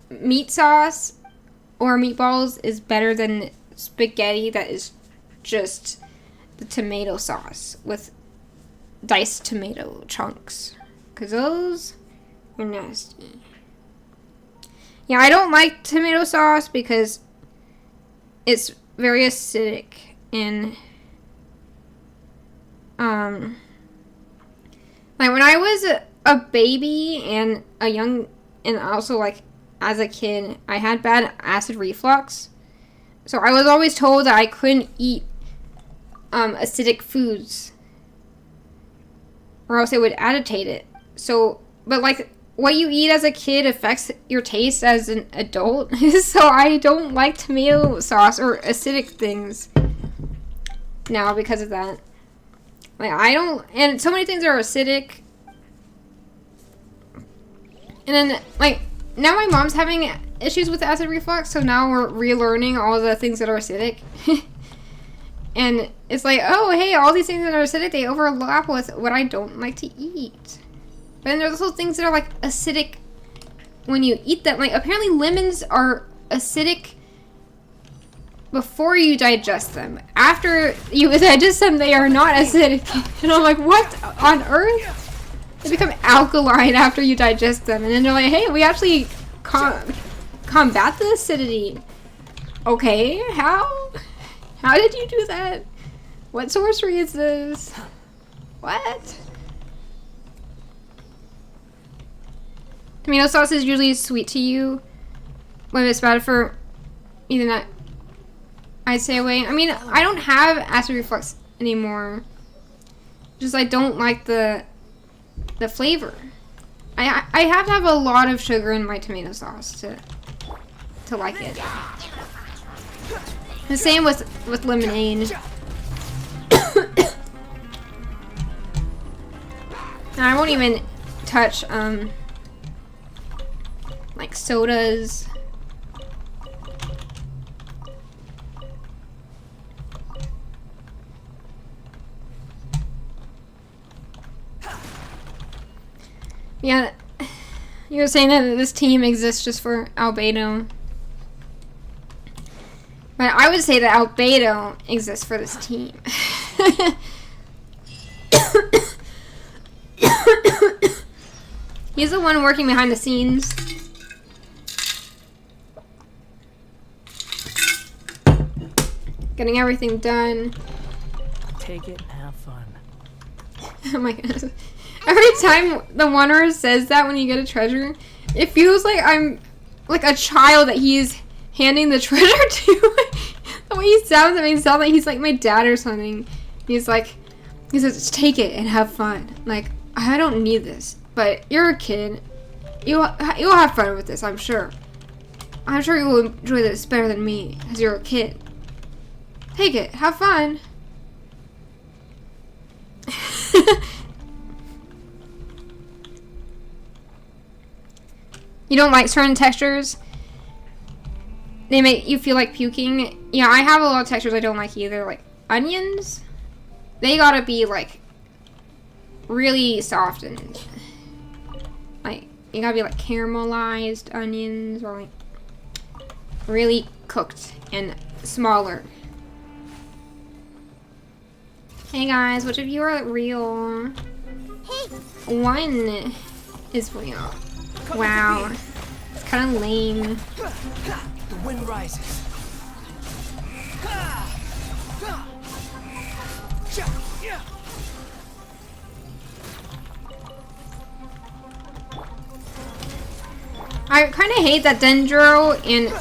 meat sauce or meatballs is better than spaghetti that is just the tomato sauce with diced tomato chunks, because those are nasty. Yeah, I don't like tomato sauce because it's very acidic and like when I was a baby and a young, and also like as a kid, I had bad acid reflux. So I was always told that I couldn't eat acidic foods or else it would agitate it. So, but like what you eat as a kid affects your taste as an adult. So I don't like tomato sauce or acidic things now because of that. Like I don't, and so many things are acidic. And then like now my mom's having issues with acid reflux, so now we're relearning all the things that are acidic. And it's like, oh hey, all these things that are acidic, they overlap with what I don't like to eat. But then there's also things that are like acidic when you eat them. Like apparently lemons are acidic before you digest them. After you digest them, they are not acidic. And I'm like, what on earth? They become alkaline after you digest them. And then they're like, hey, we actually combat the acidity. Okay, how? How did you do that? What sorcery is this? What? Tomato sauce is usually sweet to you. When it's bad for eating that, I'd stay away. I mean, I don't have acid reflux anymore. Just I don't like the flavor. I have to have a lot of sugar in my tomato sauce to like it. The same with lemonade. And I won't even touch like sodas. Yeah, you were saying that this team exists just for Albedo. But I would say that Albedo exists for this team. He's the one working behind the scenes. Getting everything done. Take it and have fun. Oh my goodness. Every time the Wanderer says that when you get a treasure, it feels like I'm like a child that he's handing the treasure to. The way he sounds, it makes it sound like he's like my dad or something. He says, just take it and have fun. Like, I don't need this, but you're a kid. You'll have fun with this, I'm sure. I'm sure you will enjoy this better than me, as you're a kid. Take it, have fun. You don't like certain textures? They make you feel like puking? Yeah, I have a lot of textures I don't like either. Like, onions? They gotta be, like, really soft and... Like, you gotta be, like, caramelized onions or, like, really cooked and smaller. Hey guys, which of you are real? Hey! One is real. Wow. It's kind of lame. The wind rises. I kind of hate that Dendro and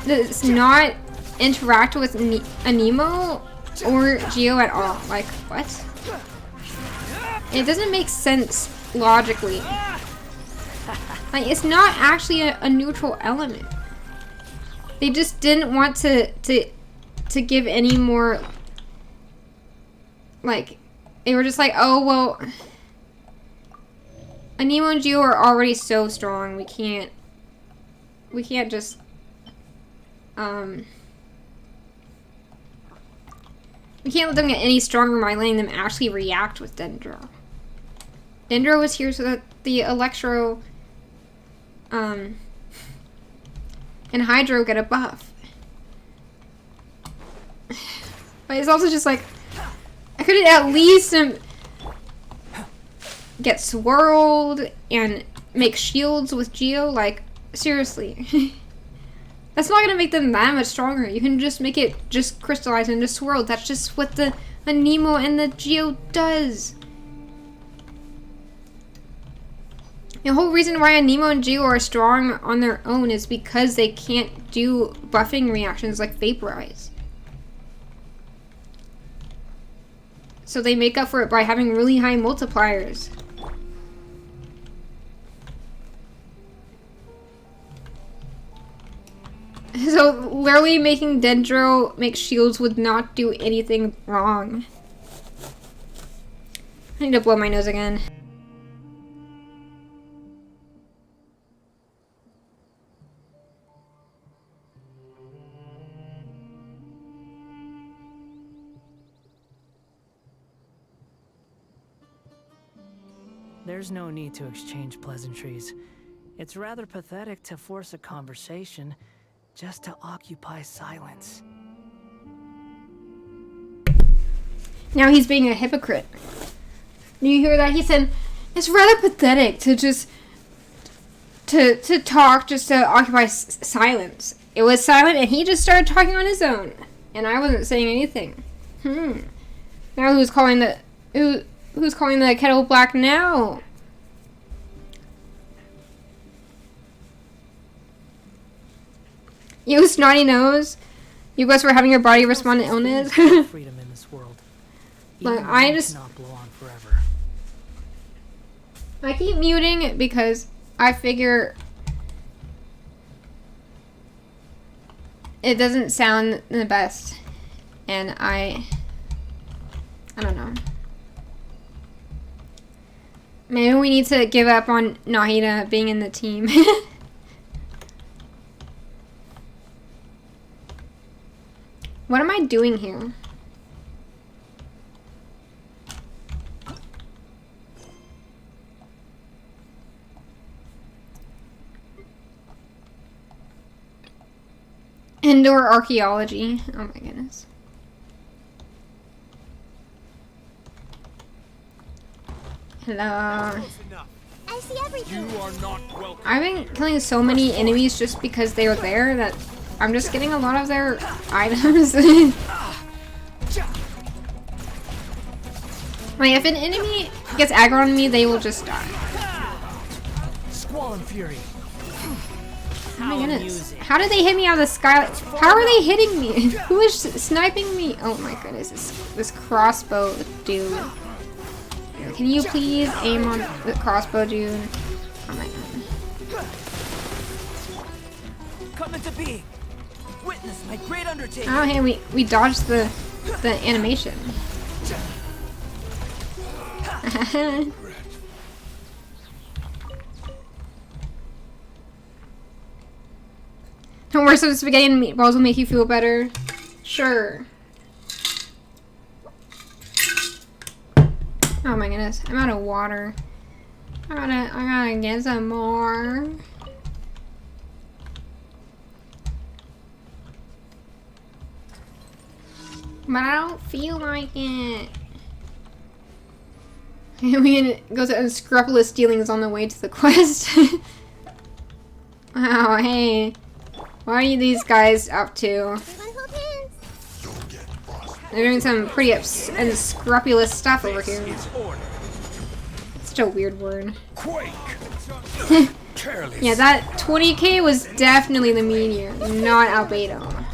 does not interact with Anemo or Geo at all. Like, what? It doesn't make sense logically. Like, it's not actually a neutral element. They just didn't want to give any more, like, they were just like, oh, well, Anemo and Geo are already so strong, we can't just, we can't let them get any stronger by letting them actually react with Dendro. Dendro was here so that the Electro, and Hydro get a buff. But it's also just like, I could at least get swirled and make shields with Geo. Like, seriously. That's not gonna make them that much stronger. You can just make it just crystallize and just swirl. That's just what the Anemo and the Geo does. The whole reason why Anemo and Geo are strong on their own is because they can't do buffing reactions like Vaporize. So they make up for it by having really high multipliers. So literally making Dendro make shields would not do anything wrong. I need to blow my nose again. There's no need to exchange pleasantries. It's rather pathetic to force a conversation just to occupy silence. Now he's being a hypocrite. Do you hear that? He said, it's rather pathetic to just to talk just to occupy silence. It was silent and he just started talking on his own. And I wasn't saying anything. Now who's calling the kettle black now? You snotty nose. You guys were having your body respond to illness. Freedom in this world. Look, I just cannot blow on forever. I keep muting it because I figure it doesn't sound the best, and I don't know. Maybe we need to give up on Nahida being in the team. What am I doing here? Indoor archaeology. Oh my goodness. Hello. I see everything. You are not welcome. I've been killing so many enemies just because they were there that I'm just getting a lot of their items. Like, if an enemy gets aggro on me, they will just die. Squall and fury. Oh my goodness. How did they hit me out of the sky? How are they hitting me? Who is sniping me? Oh my goodness, this crossbow dude. Can you please aim on the crossbow dude? Oh my god. Come into being. Witness my great undertaking. Oh hey, we dodged the animation. Don't worry, some spaghetti and meatballs will make you feel better. Sure. Oh my goodness, I'm out of water. I gotta get some more. But I don't feel like it. We can go to unscrupulous dealings on the way to the quest. Wow, hey. What are these guys up to? Everyone hold hands. They're doing some pretty unscrupulous stuff over here. Such a weird word. Yeah, that 20k was definitely the meteor, not albedo.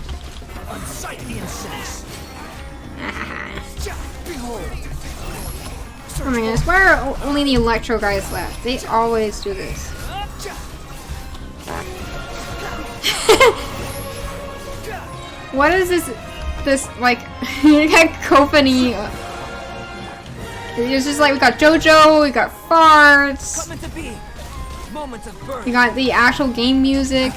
Oh my goodness, why are only the electro guys left? They always do this. What is this like cacophony? It's just like we got JoJo, we got farts, we got the actual game music,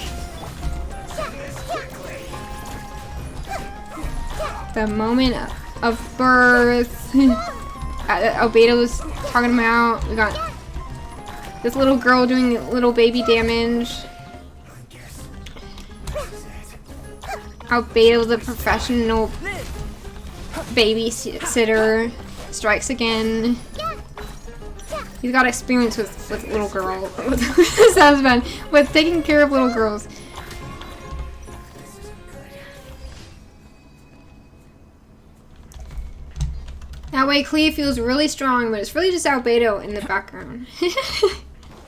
the moment of birth. Albedo's talking about. We got this little girl doing little baby damage. Albedo, the professional babysitter, strikes again. He's got experience with little girls. Sounds fun. With taking care of little girls. That way Clea feels really strong, but it's really just Albedo in the background. I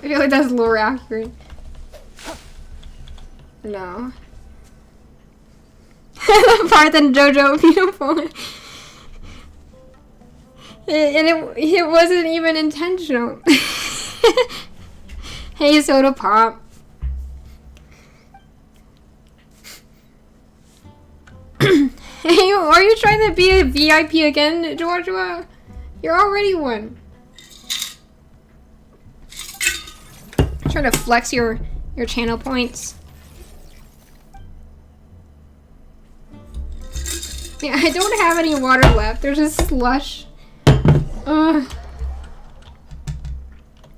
feel like that's lore accurate. No. The part that JoJo beautiful. It wasn't even intentional. Hey, Soda Pop. Hey, are you trying to be a VIP again, Joshua? You're already one. Trying to flex your channel points. Yeah, I don't have any water left. There's just slush.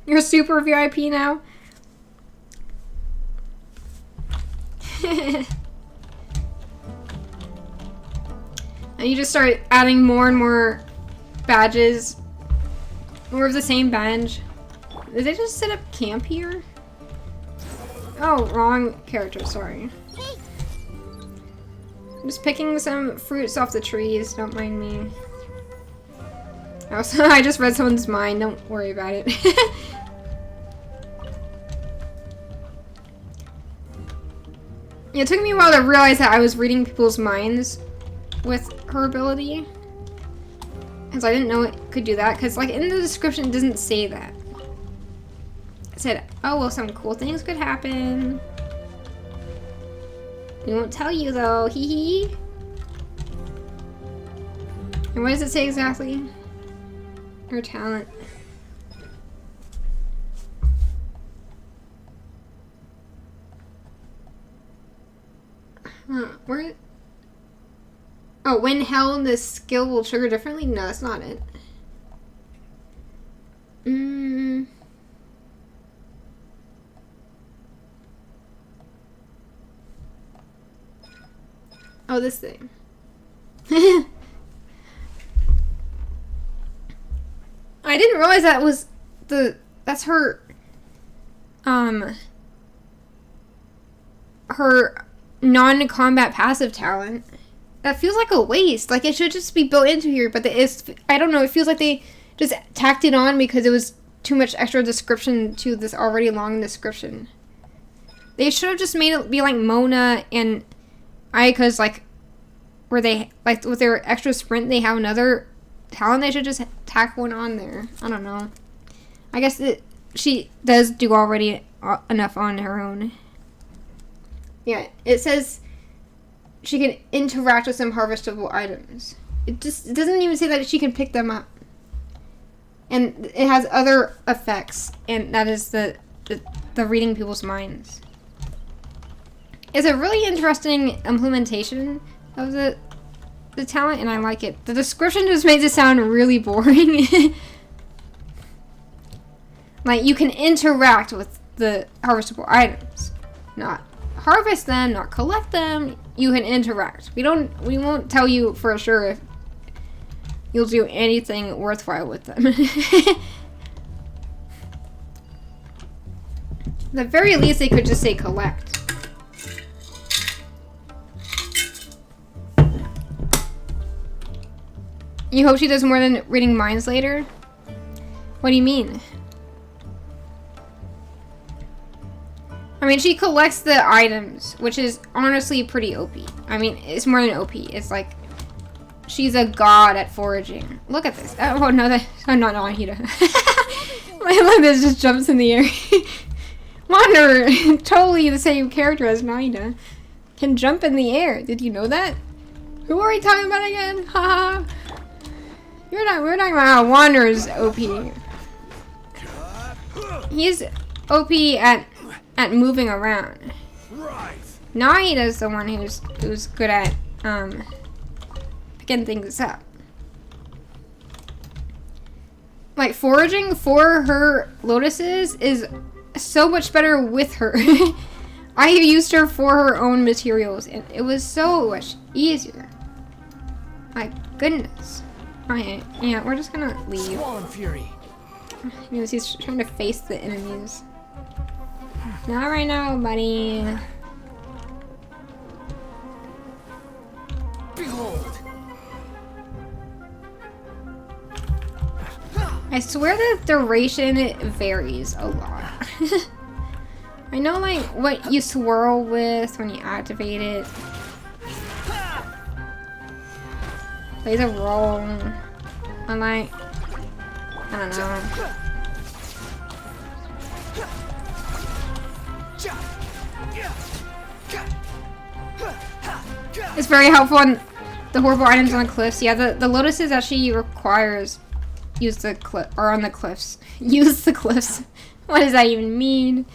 You're super VIP now. And you just start adding more and more badges. More of the same badge. Did they just set up camp here? Oh, wrong character, sorry. I'm just picking some fruits off the trees, don't mind me. Also, I just read someone's mind, don't worry about it. It took me a while to realize that I was reading people's minds with her ability. Because I didn't know it could do that, because like in the description it doesn't say that. It said, oh well, some cool things could happen. We won't tell you though, hee hee. And what does it say exactly? Her talent. Where? Oh, when held, this skill will trigger differently? No, that's not it. Oh, this thing. I didn't realize that was that's her her non-combat passive talent. That feels like a waste. Like it should just be built into here, but I don't know, it feels like they just tacked it on because it was too much extra description to this already long description. They should have just made it be like Mona and Ayaka's, like, where they, like, with their extra sprint, they have another talent. They should just tack one on there. I don't know. I guess she does do already enough on her own. Yeah, it says she can interact with some harvestable items. It doesn't even say that she can pick them up. And it has other effects, and that is the reading people's minds. It's a really interesting implementation of the talent, and I like it. The description just makes it sound really boring. Like, you can interact with the harvestable items. Not harvest them, not collect them. You can interact. We won't tell you for sure if you'll do anything worthwhile with them. At the very least, they could just say collect. You hope she does more than reading minds later? What do you mean? I mean, she collects the items, which is honestly pretty OP. I mean, it's more than OP. It's like, she's a god at foraging. Look at this. Oh, no, I'm not Nahida. Look, this just jumps in the air. Wanderer, totally the same character as Nahida. Can jump in the air. Did you know that? Who are we talking about again? Haha. We're talking about how Wanderer's OP. He's OP at moving around. Nahida's the one who's good at picking things up. Like, foraging for her lotuses is so much better with her. I have used her for her own materials, and it was so much easier. My goodness. Alright, yeah, we're just gonna leave. Swollen Fury. Because he's trying to face the enemies. Not right now, buddy. Behold. I swear the duration varies a lot. I know, like, what you swirl with when you activate it plays a role. I'm like, I don't know. It's very helpful on the horrible items on the cliffs. Yeah, the lotuses actually requires use the cliff or on the cliffs. Use the cliffs. What does that even mean?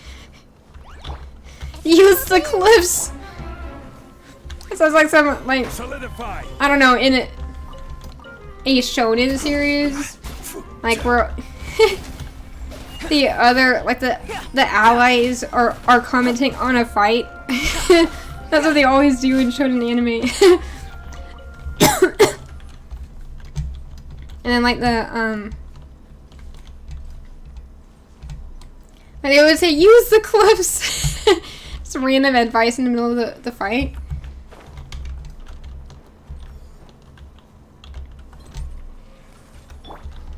Use the cliffs. It sounds like some, like, I don't know, in a shonen series, like, where the other, like, the allies are commenting on a fight. That's what they always do in shonen anime. And then, like, and they would say, use the cliffs. Some random advice in the middle of the fight.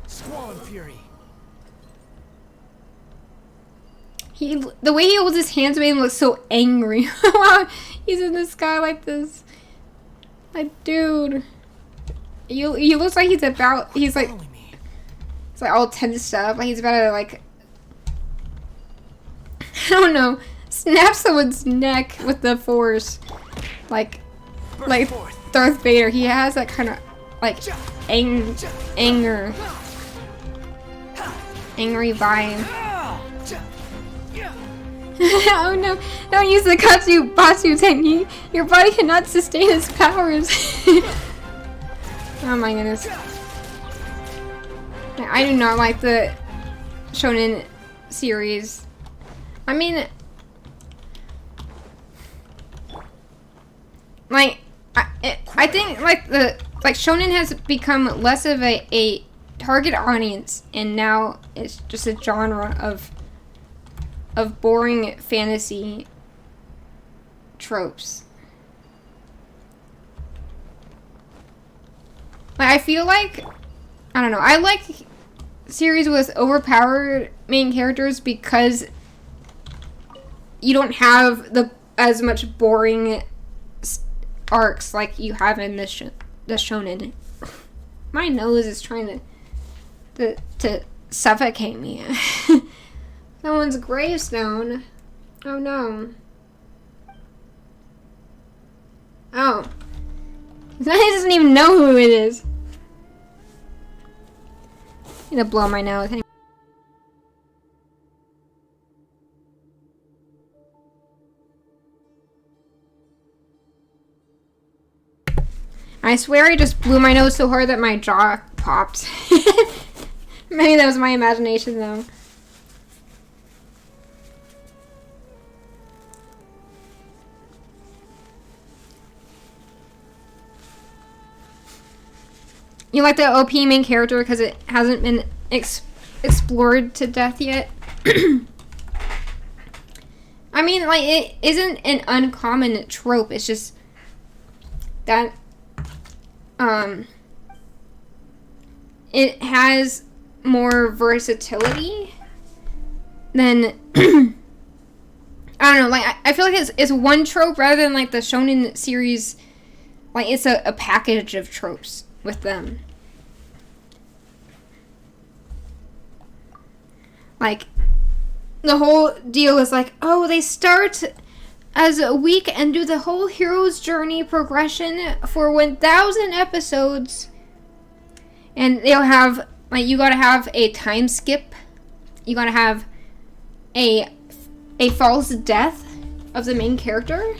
Swollen Fury. The way he holds his hands made him look so angry. Wow, he's in the sky like this. Like, dude. He looks like he's like, it's like all tensed up. Like he's about to, like, I don't know, snap someone's neck with the force. Like Darth Vader. He has that kind of, like, angry vibe. Oh no, don't use the Katsu Batsu technique. Your body cannot sustain its powers. Oh my goodness. I do not like the shonen series. I mean, like, I think, like, shonen has become less of a target audience, and now it's just a genre of boring fantasy tropes. Like, I feel like, I don't know, I like series with overpowered main characters because you don't have as much boring arcs like you have in the shonen. My nose is trying to suffocate me. Someone's gravestone. Oh no. Oh. He doesn't even know who it is. I'm gonna blow my nose. I swear I just blew my nose so hard that my jaw popped. Maybe that was my imagination though. You like the OP main character because it hasn't been explored to death yet? I mean, like, it isn't an uncommon trope. It's just that it has more versatility than I don't know, like I feel like it's one trope rather than like the shonen series, like it's a package of tropes with them. Like the whole deal is like, oh, they start as a week and do the whole hero's journey progression for 1,000 episodes. And they'll have, like, you gotta have a time skip. You gotta have a false death of the main character.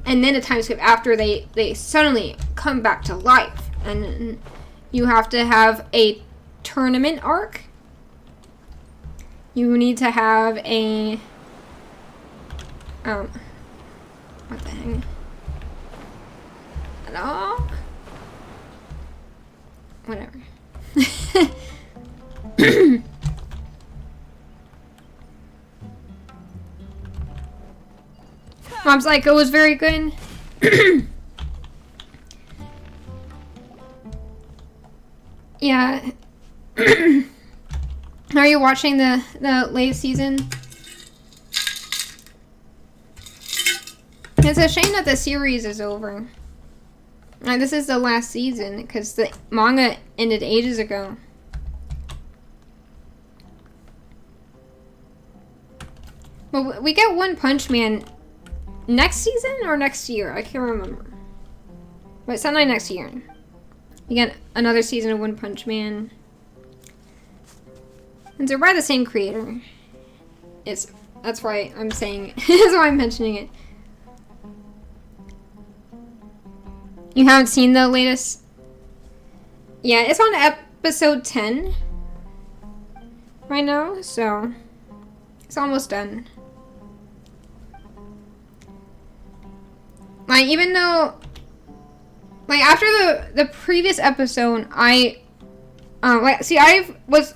And then a time skip after they suddenly come back to life. And you have to have a tournament arc. You need to have a what the heck? Hello? Whatever. Mom's like, it was very good. Yeah. Are you watching the latest season? It's a shame that the series is over. This is the last season because the manga ended ages ago. Well, we get One Punch Man next season or next year? I can't remember. But it's something like next year. You get another season of One Punch Man. And they're by the same creator. That's why I'm saying it. That's why I'm mentioning it. You haven't seen the latest? Yeah, it's on episode 10 right now, so it's almost done. Like, even though, like, after the previous episode, I was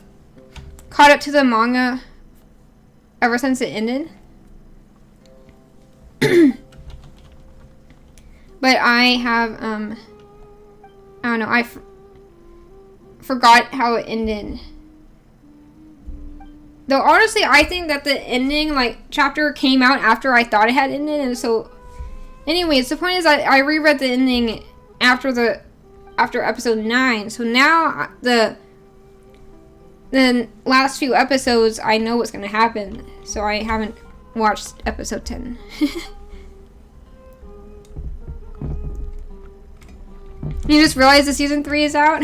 caught up to the manga ever since it ended. But I have, I don't know, I forgot how it ended. Though, honestly, I think that the ending, like, chapter came out after I thought it had ended, and so, anyways, the point is I reread the ending after episode 9, so now the last few episodes, I know what's gonna happen, so I haven't watched episode 10. You just realized the season 3 is out?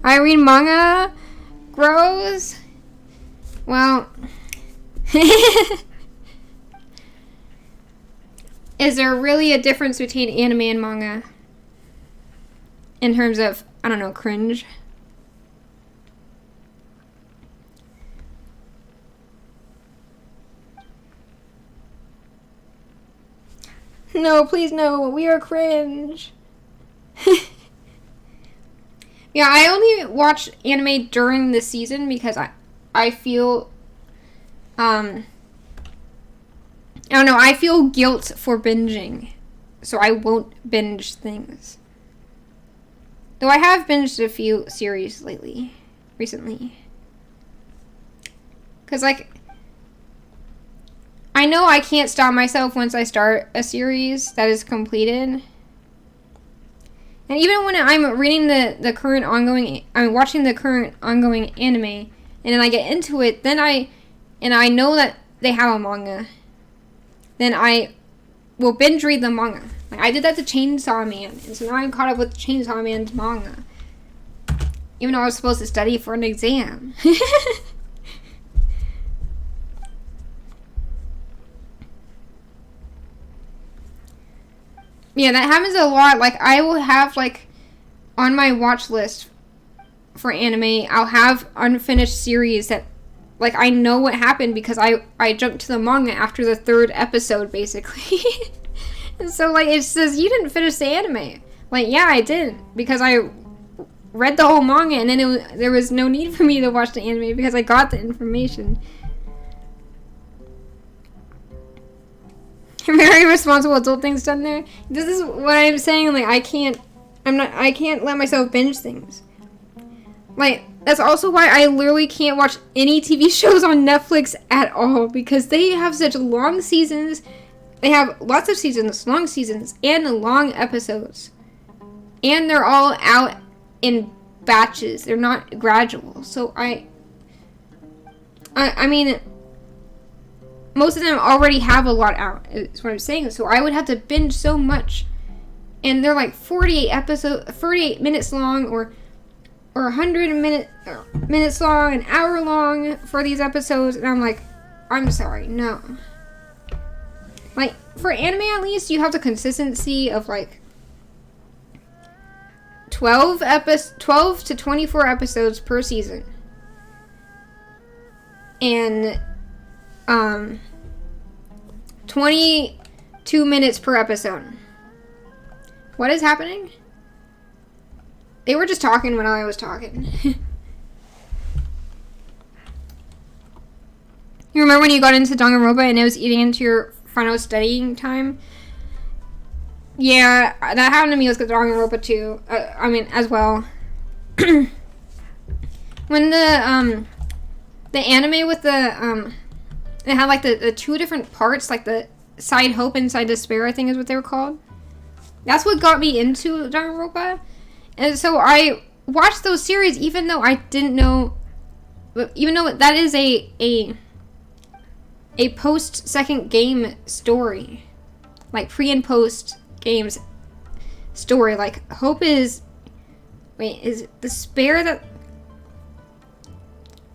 I read manga? Gross? Well... Is there really a difference between anime and manga? In terms of, I don't know, cringe? No, please no, we are cringe. Yeah, I only watch anime during the season because I feel I don't know, I feel guilt for binging, so I won't binge things. Though I have binged a few series lately. recently. Because, like, I know I can't stop myself once I start a series that is completed. And even when I'm reading the current ongoing, I'm watching the current ongoing anime, and then I get into it, then I know that they have a manga, then I will binge read the manga. Like, I did that to Chainsaw Man, and so now I'm caught up with Chainsaw Man's manga. Even though I was supposed to study for an exam. Yeah, that happens a lot. Like, I will have, like, on my watch list for anime, I'll have unfinished series that, like, I know what happened because I jumped to the manga after the 3rd episode, basically. And so, like, it says, you didn't finish the anime. Like, yeah, I didn't, because I read the whole manga, and then there was no need for me to watch the anime because I got the information. Very responsible adult things done there. This is what I'm saying. Like, I can't let myself binge things. Like, that's also why I literally can't watch any TV shows on Netflix at all, because they have such long seasons. They have lots of seasons, long seasons, and long episodes, and they're all out in batches. They're not gradual. So I mean, most of them already have a lot out, is what I'm saying. So I would have to binge so much. And they're like 48 minutes long, or 100 minutes long, an hour long for these episodes. And I'm like, I'm sorry, no. Like, for anime at least, you have the consistency of like 12 to 24 episodes per season. And 22 minutes per episode. What is happening? They were just talking when I was talking. You remember when you got into Danganronpa and it was eating into your final studying time? Yeah, that happened to me with Danganronpa too. I mean, as well. When the anime with the, it had like the 2 different parts, like the Side Hope and Side Despair, I think is what they were called. That's what got me into Danganronpa. And so I watched those series even though I didn't know, even though that is a post second game story. Like pre and post games story. Like Hope is, wait, is Despair that,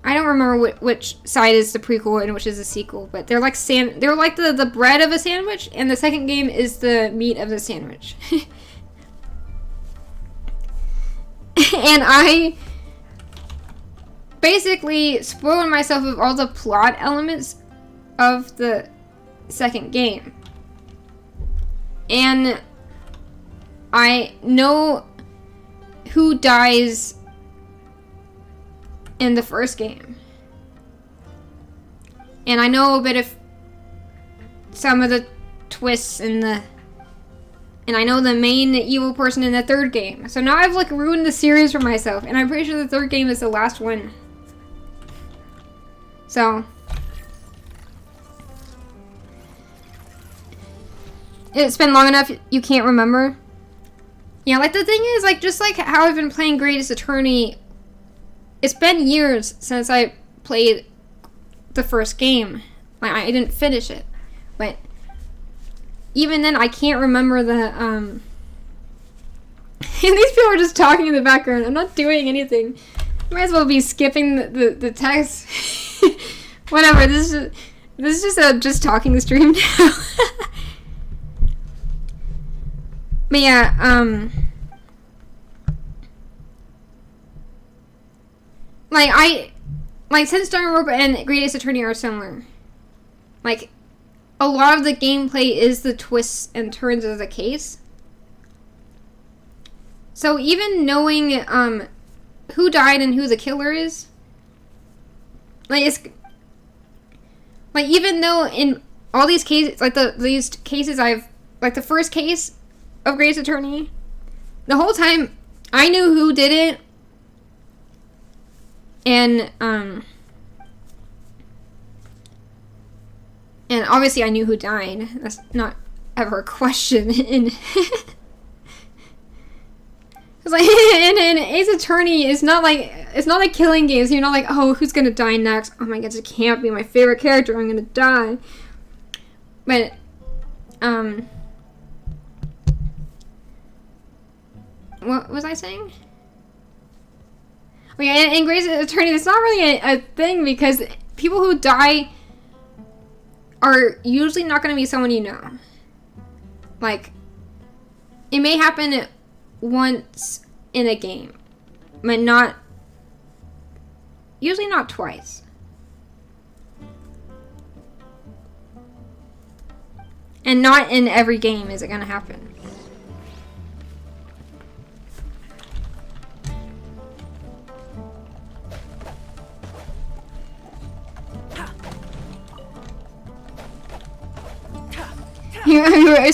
I don't remember which side is the prequel and which is the sequel, but they're like they're like the bread of a sandwich, and the second game is the meat of the sandwich. And I basically spoiled myself of all the plot elements of the second game. And I know who dies in the first game. And I know a bit of some of the twists in the, and I know the main evil person in the third game. So now I've like ruined the series for myself, and I'm pretty sure the third game is the last one. So it's been long enough you can't remember. Yeah, like the thing is, like, just like how I've been playing Greatest Attorney, it's been years since I played the first game. Like, I didn't finish it. But even then, I can't remember the, and these people are just talking in the background. I'm not doing anything. Might as well be skipping the text. Whatever, this is just a just talking stream now. But yeah, like since Danganronpa and Greatest Attorney are similar, like a lot of the gameplay is the twists and turns of the case. So even knowing who died and who the killer is, like it's like, even though in all these cases, like these cases I've, like the first case of Greatest Attorney, the whole time I knew who did it, And obviously I knew who died. That's not ever a question in it's like in Ace Attorney, it's not like killing games. You're not like, oh, who's gonna die next? Oh my god, it can't be my favorite character. I'm gonna die. But what was I saying? Oh yeah, in Grey's Attorney, it's not really a thing because people who die are usually not going to be someone you know. Like, it may happen once in a game, but usually not twice. And not in every game is it going to happen.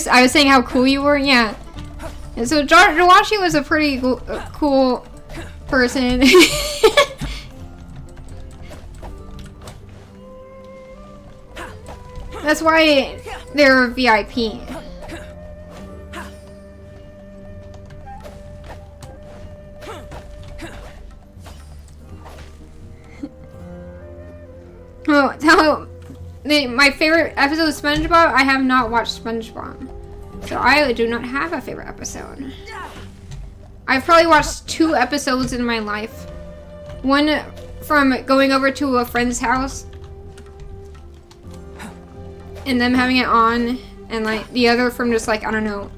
I was saying how cool you were, yeah. And so Joashi was a pretty cool person. That's why they're VIP. My favorite episode of SpongeBob, I have not watched SpongeBob. So I do not have a favorite episode. I've probably watched 2 episodes in my life. One from going over to a friend's house and them having it on, and like the other from just like, I don't know,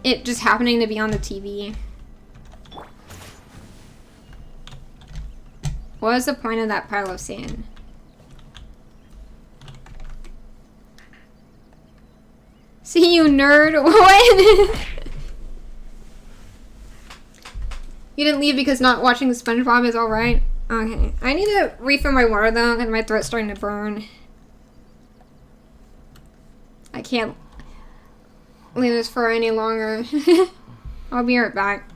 it just happening to be on the TV. What was the point of that pile of sand? See you, nerd. What? You didn't leave because not watching SpongeBob is alright? Okay. I need to refill my water though, because my throat's starting to burn. I can't leave this for any longer. I'll be right back.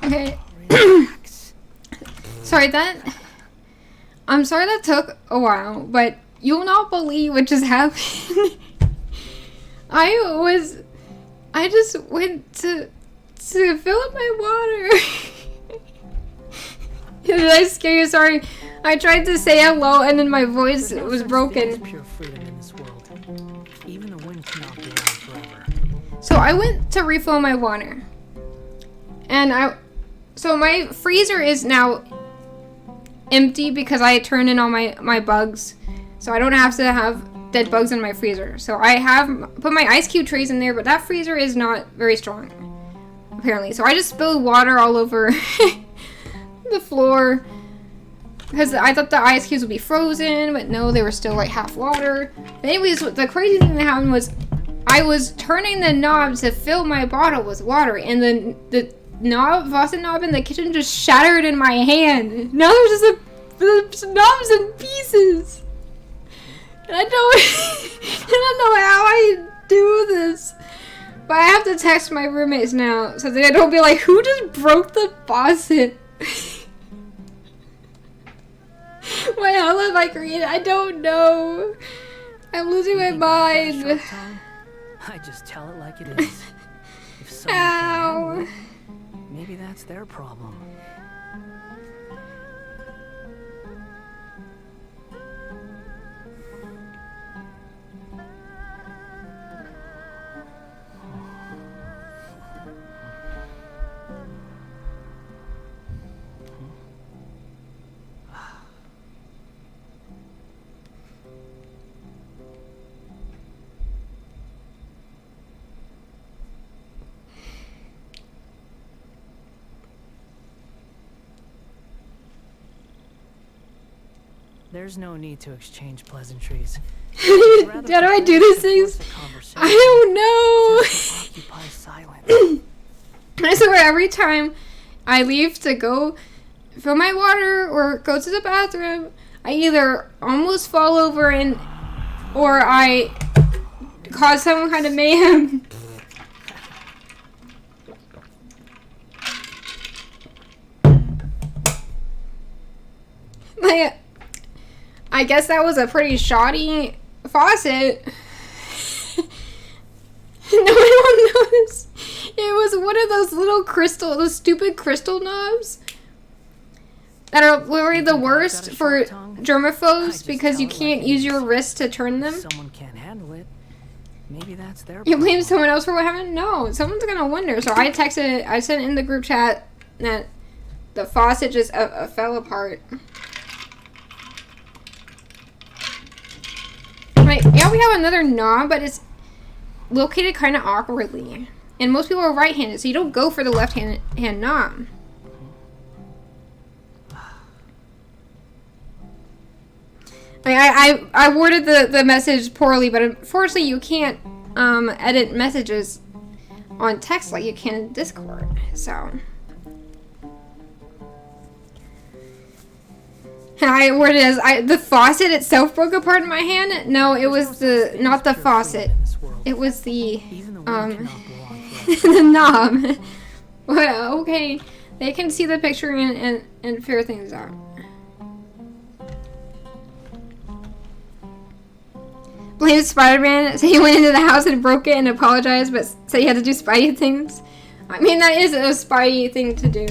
Okay. Relax. I'm sorry that took a while, but you'll not believe what just happened. I just went to fill up my water. Did I scare you? Sorry. I tried to say hello and then my voice There's no was such thing broken. as pure freedom in this world. Even the wind cannot be around forever. So I went to refill my water. And so my freezer is now empty because I turned in all my bugs. So I don't have to have dead bugs in my freezer. So I have put my ice cube trays in there, but that freezer is not very strong, apparently. So I just spilled water all over the floor because I thought the ice cubes would be frozen, but no, they were still like half water. But anyways, the crazy thing that happened was I was turning the knob to fill my bottle with water, and the faucet knob in the kitchen just shattered in my hand. Now there's just the knobs in pieces. And I don't know how I do this. But I have to text my roommates now so that I don't be like, who just broke the faucet? What hell have I created? I don't know. I'm losing my mind. I just tell it like it is. If someone Ow. can handle it, maybe that's their problem. There's no need to exchange pleasantries. How do I do these things? I don't know. Occupy silence. I swear every time I leave to go fill my water or go to the bathroom, I either almost fall over or I cause some kind of mayhem. Like, I guess that was a pretty shoddy faucet. No, I don't notice. It was one of those stupid crystal knobs that are literally the worst for germaphobes because you can't use your wrist to turn them. Someone can't handle it. Maybe that's their You blame problem. someone else for what happened? No, someone's gonna wonder. So I sent in the group chat that the faucet just fell apart. Right, yeah, we have another knob, but it's located kind of awkwardly. And most people are right-handed, so you don't go for the left-hand knob. Like, I worded the message poorly, but unfortunately you can't edit messages on text like you can in Discord, so. I worded it as the faucet itself broke apart in my hand. No, it was not the faucet. It was the the knob. Well, okay, they can see the picture and figure things out. Blame Spider-Man. Say he went into the house and broke it and apologized, but said he had to do Spidey things. I mean, that is a Spidey thing to do.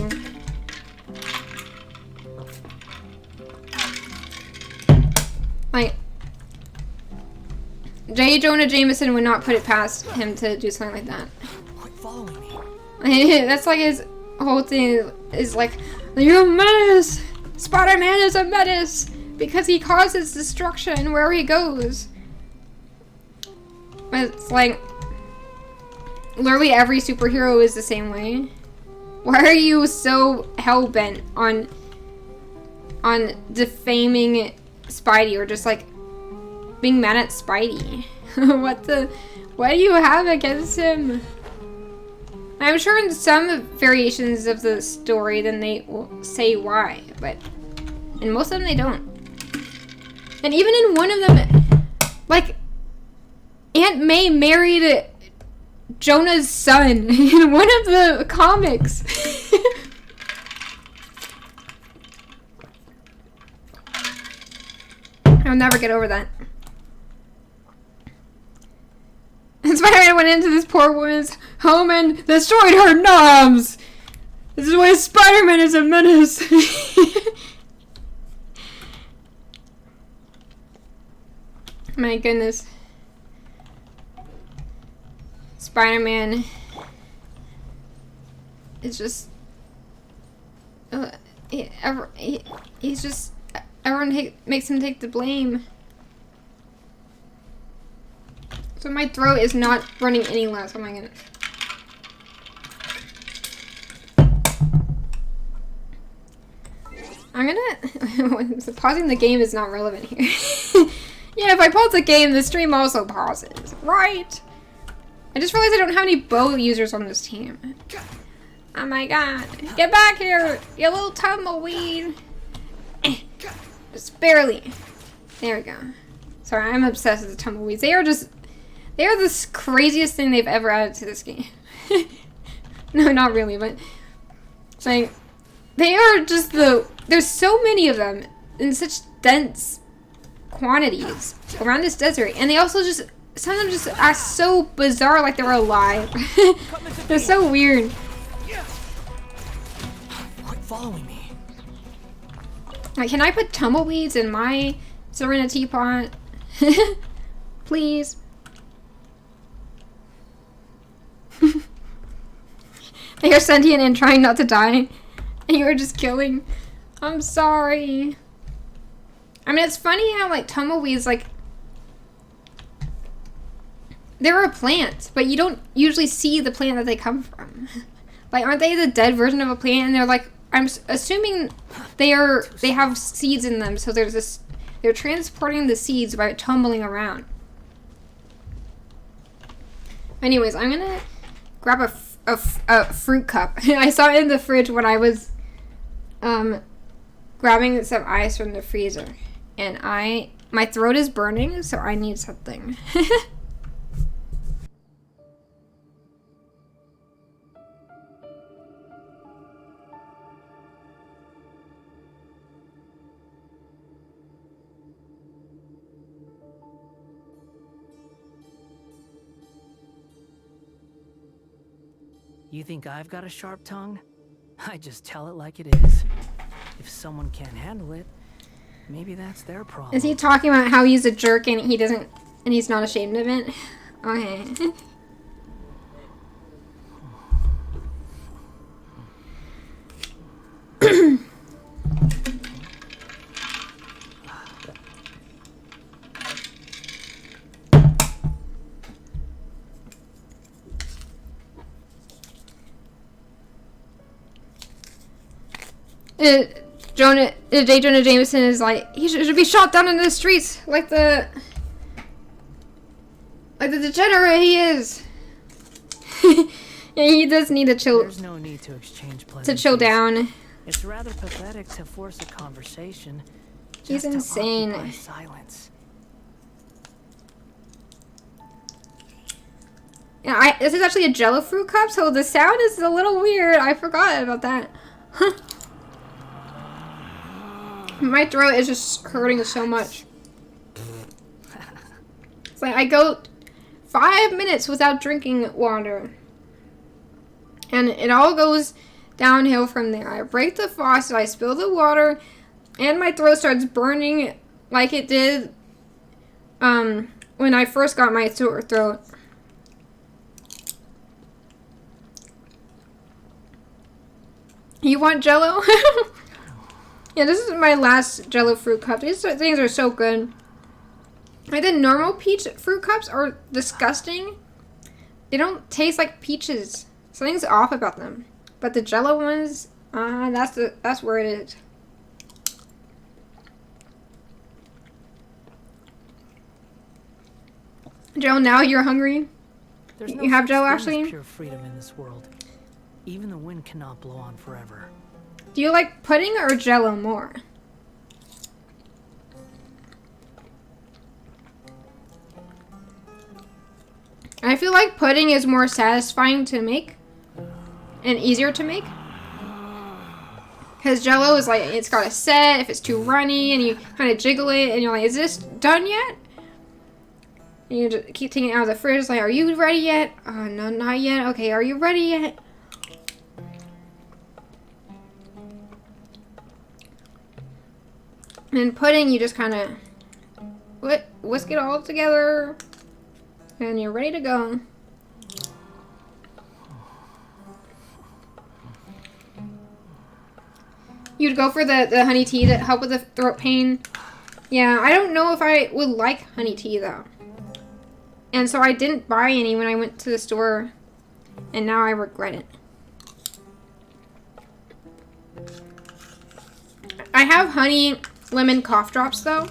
Like, J. Jonah Jameson would not put it past him to do something like that. Quit following me. That's like his whole thing is like, you're a menace! Spider-Man is a menace! Because he causes destruction wherever he goes. But it's like, literally every superhero is the same way. Why are you so hell-bent on defaming Spidey or just like being mad at Spidey? What do you have against him? I'm sure in some variations of the story then they will say why, but in most of them they don't. And even in one of them, like, Aunt May married Jonah's son in one of the comics. I'll never get over that. And Spider-Man went into this poor woman's home and destroyed her knobs! This is why Spider-Man is a menace! My goodness. Spider-Man is just... he's just... Everyone makes him take the blame. So my throat is not running any less. Oh my goodness. I'm gonna... pausing the game is not relevant here. Yeah, if I pause the game, the stream also pauses. Right? I just realized I don't have any bow users on this team. Oh my god. Get back here, you little tumbleweed. Just barely. There we go. Sorry, I'm obsessed with the tumbleweeds. They are the craziest thing they've ever added to this game. No, not really, but like they are just there's so many of them in such dense quantities around this desert, and they also just some of them just act so bizarre, like they were alive. They're so weird. Quit following me. Like, can I put tumbleweeds in my Serenity pot? Please. They are sentient and trying not to die, and you are just killing. I'm sorry. I mean, it's funny how, like, tumbleweeds, like, they're a plant, but you don't usually see the plant that they come from. Like, aren't they the dead version of a plant? And they're like, I'm assuming they have seeds in them, so they're transporting the seeds by tumbling around. Anyways, I'm gonna grab a fruit cup. I saw it in the fridge when I was grabbing some ice from the freezer, and my throat is burning, so I need something. You think I've got a sharp tongue? I just tell it like it is. If someone can't handle it, maybe that's their problem. Is he talking about how he's a jerk and he's not ashamed of it? Okay. J. Jonah Jameson is like, he should be shot down in the streets like the degenerate he is. Yeah, he does need to chill. There's no need to exchange to chill down. It's rather pathetic to force a conversation. He's insane. To occupy silence. Yeah, this is actually a Jello fruit cup, so the sound is a little weird. I forgot about that. Huh. My throat is just hurting so much. It's like I go 5 minutes without drinking water, and it all goes downhill from there. I break the faucet, I spill the water, and my throat starts burning like it did when I first got my sore throat. You want Jello? Yeah, this is my last Jello fruit cup. These things are so good. Like, the normal peach fruit cups are disgusting. They don't taste like peaches. Something's off about them. But the Jello ones, that's where it is. Joe, now you're hungry? There's You have Jello, such thing as actually? pure freedom in this world. Even the wind cannot blow on forever. Do you like pudding or Jello more? I feel like pudding is more satisfying to make and easier to make. Because Jello is like, it's got a set if it's too runny, and you kind of jiggle it, and you're like, is this done yet? And you just keep taking it out of the fridge. It's like, are you ready yet? No, not yet. Okay, are you ready yet? And then pudding, you just kind of whisk it all together, and you're ready to go. You'd go for the honey tea to help with the throat pain. Yeah, I don't know if I would like honey tea though. And so I didn't buy any when I went to the store, and now I regret it. I have honey lemon cough drops though.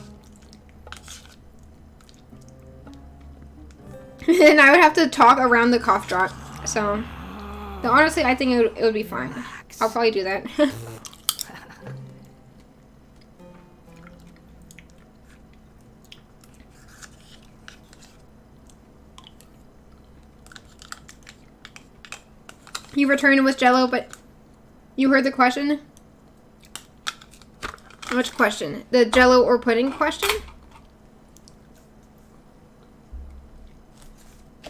And I would have to talk around the cough drop. So honestly, I think it would be fine. I'll probably do that. You returned with Jello, but you heard the question? Which question? The Jello or pudding question?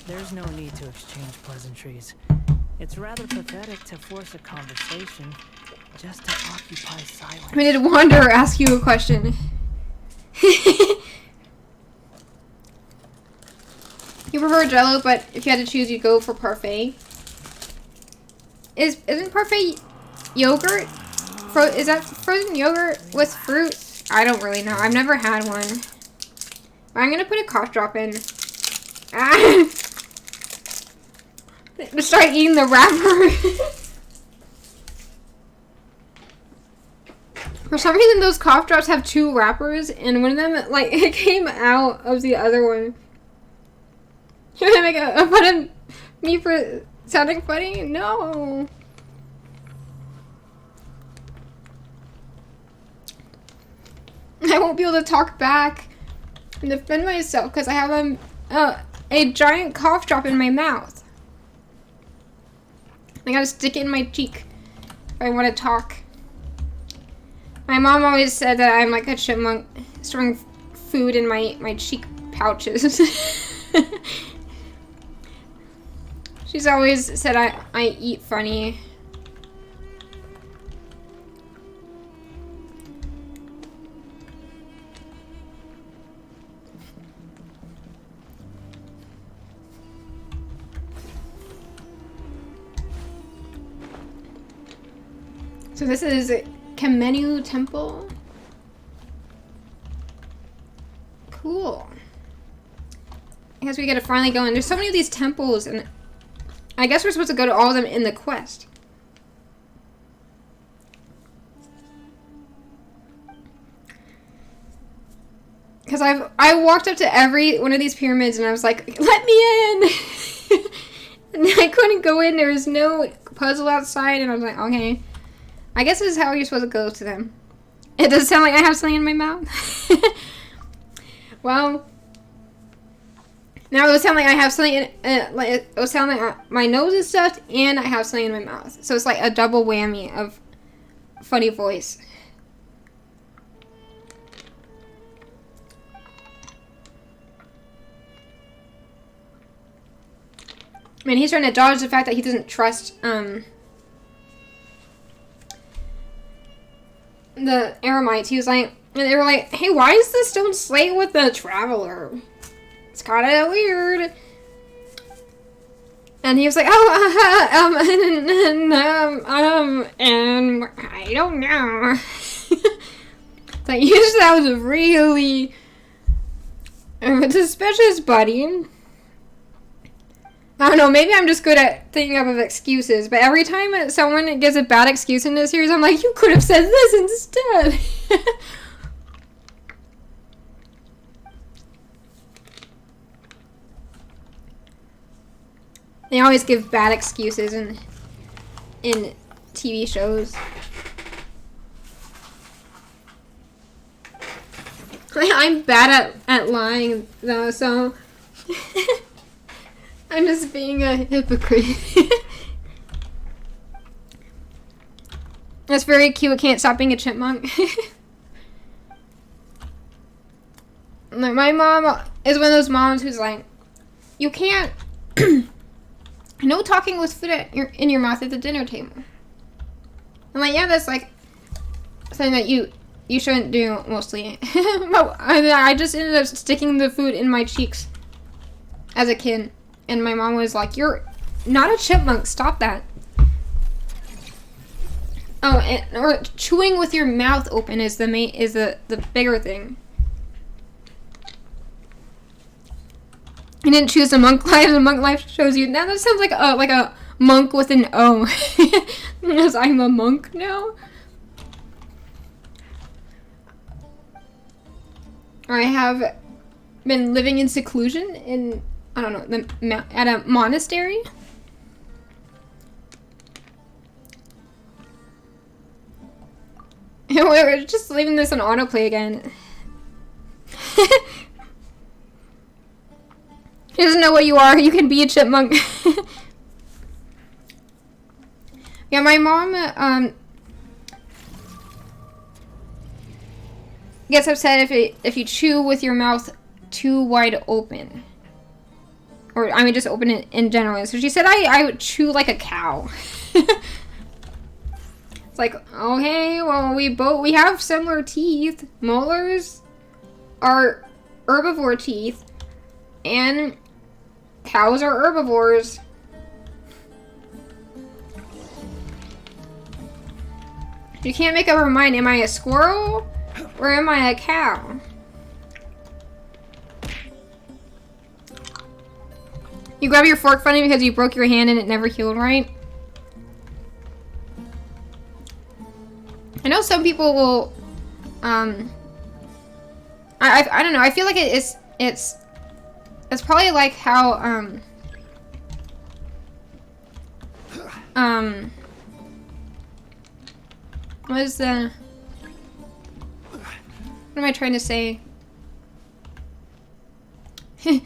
There's no need to exchange pleasantries. It's rather pathetic to force a conversation just to occupy silence. I mean, did Wanderer ask you a question? You prefer Jello, but if you had to choose, you'd go for parfait. Isn't parfait yogurt? Is that frozen yogurt with fruit? I don't really know. I've never had one. I'm gonna put a cough drop in. Ah! Start eating the wrapper. For some reason, those cough drops have 2 wrappers, and one of them, like, it came out of the other one. You're gonna make a fun of me for sounding funny? No. I won't be able to talk back and defend myself because I have a giant cough drop in my mouth. I gotta stick it in my cheek if I want to talk. My mom always said that I'm like a chipmunk storing food in my cheek pouches. She's always said I eat funny. So this is Kamenu Temple. Cool. I guess we gotta finally go in. There's so many of these temples, and I guess we're supposed to go to all of them in the quest. Because I walked up to every one of these pyramids and I was like, let me in! And I couldn't go in. There was no puzzle outside, and I was like, okay. I guess this is how you're supposed to go to them. It does sound like I have something in my mouth. Well, now it would sound like I have something in, like it would sound like my nose is stuffed and I have something in my mouth. So it's like a double whammy of funny voice. I mean, he's trying to dodge the fact that he doesn't trust the Eremites. He was like, and they were like, hey, why is the stone slate with the traveler? It's kind of weird. And he was like, and I don't know. It's like, usually that was really suspicious, buddy. I don't know, maybe I'm just good at thinking up of excuses, but every time someone gives a bad excuse in this series, I'm like, you could have said this instead. They always give bad excuses in TV shows. I'm bad at lying, though, so I'm just being a hypocrite. That's very cute. Can't stop being a chipmunk. Like, my mom is one of those moms who's like, you can't. No talking with food in your mouth at the dinner table. I'm like, yeah, that's like something that you shouldn't do mostly. But I just ended up sticking the food in my cheeks as a kid, and my mom was like, "You're not a chipmunk. Stop that." Oh, or chewing with your mouth open is the bigger thing. You didn't choose the monk life. The monk life shows you. Now that sounds like a monk with an O. Because I'm a monk now. I have been living in seclusion in, I don't know, at a monastery. We're just leaving this on autoplay again. He doesn't know what you are. You can be a chipmunk. Yeah, my mom gets upset if you chew with your mouth too wide open, or I mean just open it in general. So she said I would chew like a cow. It's like, okay, well we have similar teeth. Molars are herbivore teeth, and cows are herbivores. You can't make up her mind. Am I a squirrel or am I a cow? You grab your fork funny because you broke your hand and it never healed right? I know some people will, I don't know. I feel like it's probably like how, what is the, what am I trying to say? I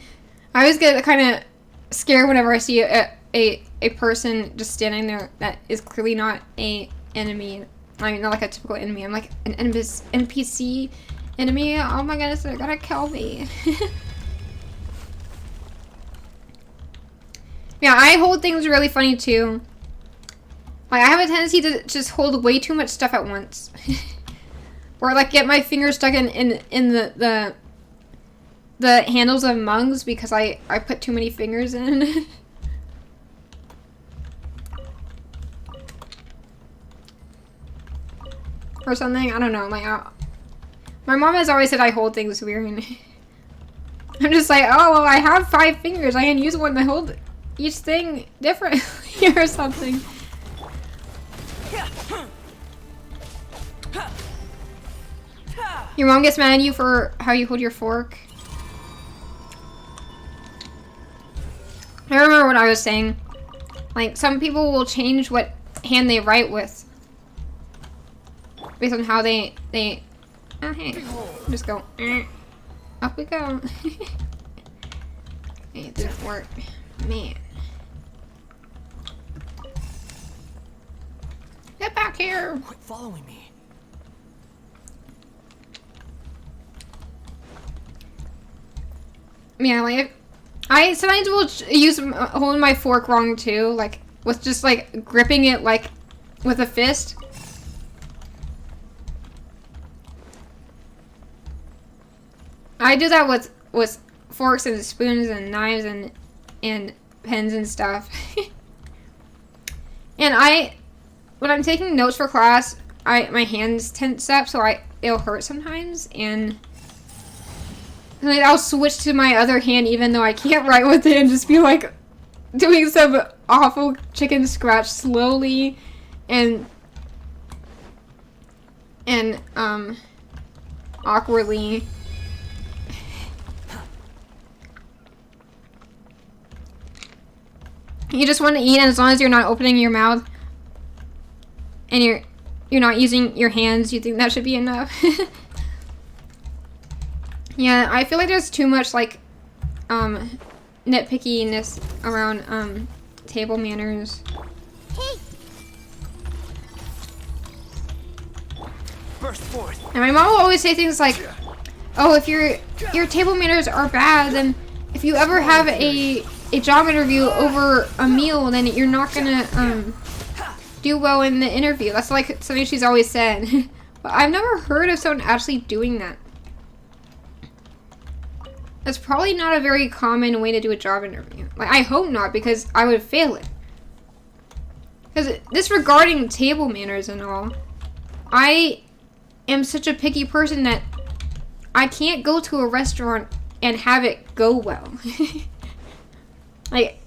always get kind of scared whenever I see a person just standing there that is clearly not a enemy. I mean, not like a typical enemy. I'm like, an NPC enemy? Oh my goodness, they're gonna kill me. Yeah, I hold things really funny too. Like, I have a tendency to just hold way too much stuff at once. Or like get my fingers stuck in the handles of mugs because I put too many fingers in. Or something. I don't know. Like, my mom has always said I hold things weird. I'm just like, oh, well, I have 5 fingers. I can use one to hold each thing differently or something. Your mom gets mad at you for how you hold your fork. I remember what I was saying. Like, some people will change what hand they write with based on how they oh, hey, just go up we go. It didn't work, man. Get back here! Quit following me. Yeah, like I sometimes will use holding my fork wrong too, like with just like gripping it like with a fist. I do that with forks and spoons and knives and pens and stuff. And when I'm taking notes for class, my hands tense up, so it'll hurt sometimes, and like I'll switch to my other hand even though I can't write with it and just be like doing some awful chicken scratch slowly and awkwardly. You just want to eat, and as long as you're not opening your mouth and you're not using your hands, you think that should be enough. Yeah, I feel like there's too much like nitpickiness around table manners. Hey! burst forth. And my mom will always say things like, "Oh, if your table manners are bad, then if you ever have a job interview over a meal, then you're not gonna do well in the interview." That's like something she's always said. But I've never heard of someone actually doing that. That's probably not a very common way to do a job interview. Like, I hope not, because I would fail it. Because disregarding table manners and all, I am such a picky person that I can't go to a restaurant and have it go well. Like,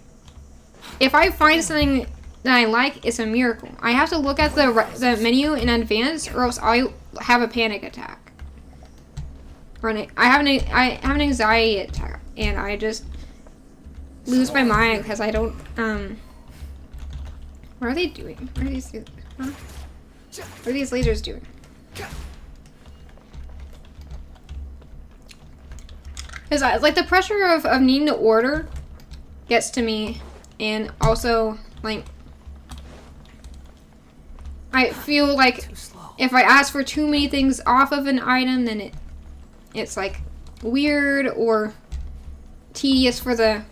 if I find something that I like, it's a miracle. I have to look at the menu in advance, or else I have a panic attack. I have an anxiety attack, and I just lose my mind because I don't. What are they doing? What are these? Huh? What are these lasers doing? Because like the pressure of needing to order gets to me, and also like I feel like if I ask for too many things off of an item, then it's like weird or tedious for the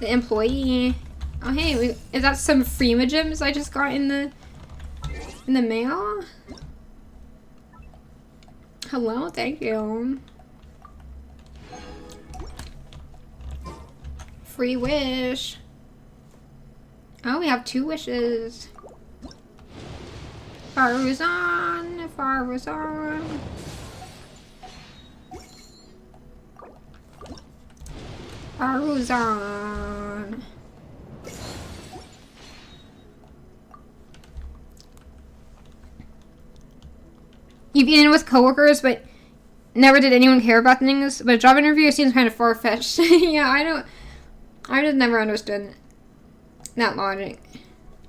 employee. Oh hey, is that some Freemagems I just got in the mail? Hello, thank you. Free wish. Oh, we have 2 wishes. Faruzan, Faruzan. Faruzan. You've eaten with coworkers, but never did anyone care about things. But a job interview seems kind of far-fetched. Yeah, I don't. I just never understood that logic.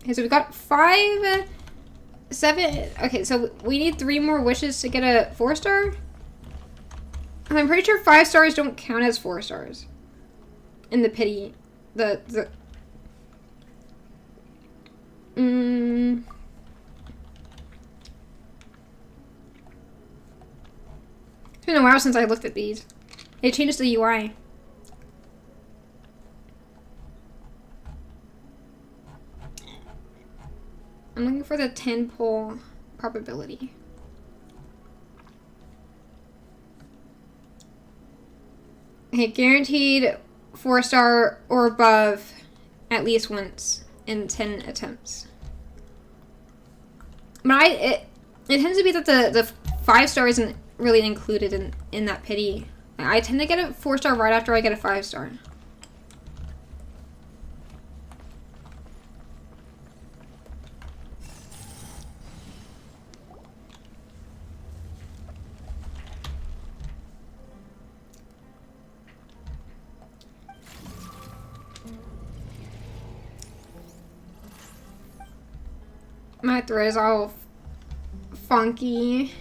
Okay, so we got 5, 7. Okay, so we need 3 more wishes to get a 4-star. And I'm pretty sure 5 stars don't count as 4 stars. In the pity, It's been a while since I looked at these. They changed the UI. I'm looking for the 10-pull probability. Okay, guaranteed 4-star or above at least once in 10 attempts. But it tends to be that the 5-star isn't really included in that pity. I tend to get a 4-star right after I get a 5-star. My throat is all funky.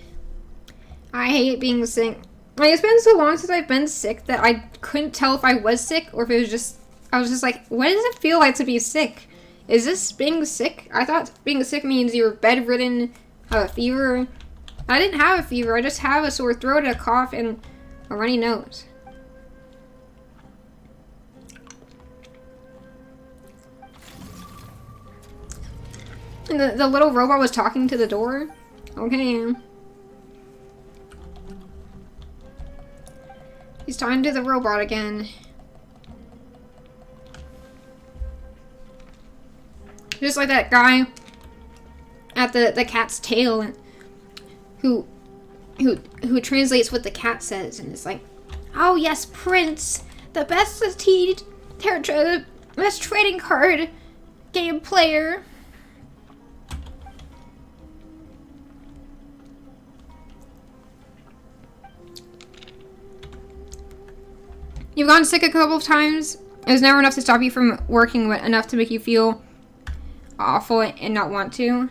I hate being sick. Like, it's been so long since I've been sick that I couldn't tell if I was sick or if it was just... I was just like, what does it feel like to be sick? Is this being sick? I thought being sick means you're bedridden, have a fever. I didn't have a fever. I just have a sore throat, a cough, and a runny nose. And the little robot was talking to the door? Okay. He's talking to the robot again. Just like that guy at the cat's tail who translates what the cat says, and it's like, "Oh yes, Prince, the best trading card game player." You've gotten sick a couple of times. It was never enough to stop you from working, but enough to make you feel awful and not want to.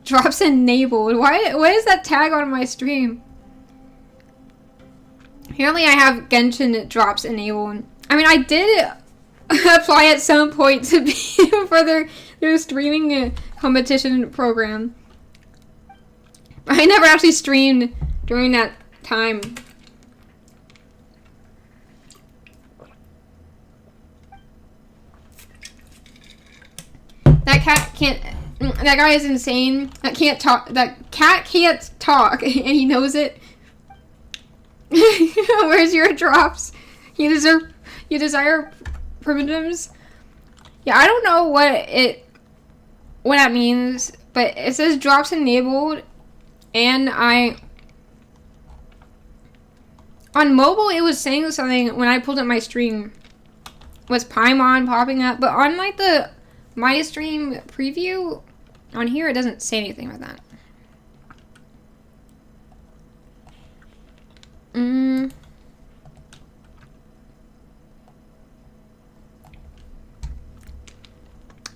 Drops enabled. Why is that tag on my stream? Apparently I have Genshin drops enabled. I mean, I did apply at some point to be for their streaming competition program. I never actually streamed during that time. That cat can't. That guy is insane. That can't talk. That cat can't talk, and he knows it. Where's your drops? You desire primitives. Yeah, I don't know what that means, but it says drops enabled, and on mobile it was saying something when I pulled up my stream. Was Paimon popping up? But on like the my stream preview on here, it doesn't say anything like that.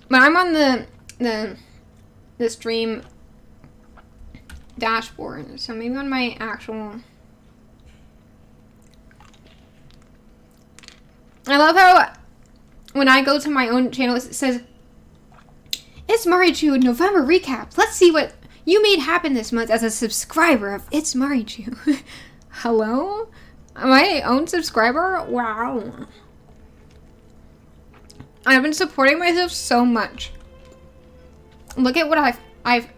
But I'm on the stream dashboard, so maybe on my actual. I love how when I go to my own channel, it says, "It's Marichu November recap. Let's see what you made happen this month as a subscriber of It's Marichu." Hello? My own subscriber? Wow. I've been supporting myself so much. Look at what I've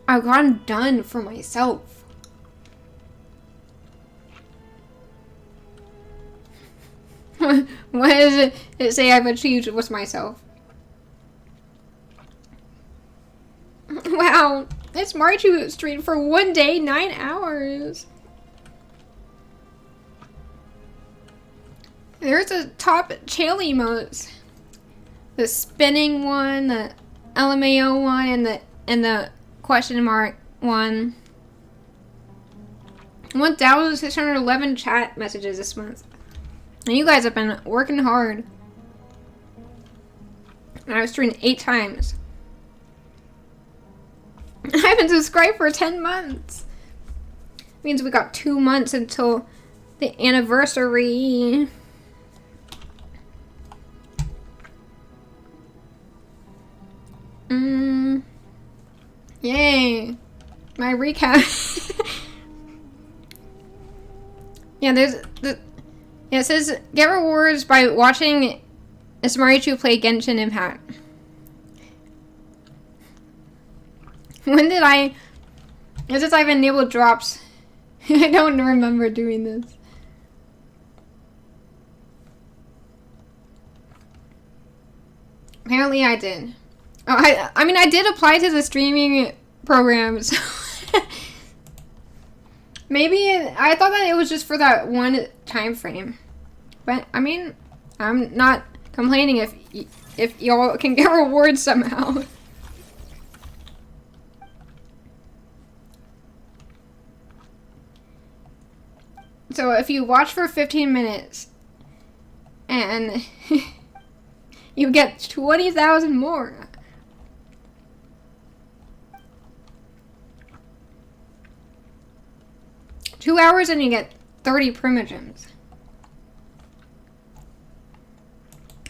gotten done for myself. What does it say I've achieved with myself? Wow, it's Marichu streamed for 1 day, 9 hours. There's a top channel emotes. The spinning one, the LMAO one, and the question mark one. 1,611 chat messages this month. And you guys have been working hard. And I've streamed 8 times. I've been subscribed for 10 months. Means we got 2 months until the anniversary. Yay. My recap. Yeah, it says get rewards by watching Marichu play Genshin Impact. When did it says I've enabled drops. I don't remember doing this. Apparently I did. Oh, I mean I did apply to the streaming programs. Maybe I thought that it was just for that one time frame. But I mean, I'm not complaining if y'all can get rewards somehow. So if you watch for 15 minutes and you get 20,000 more. Two hours and you get 30 primogems.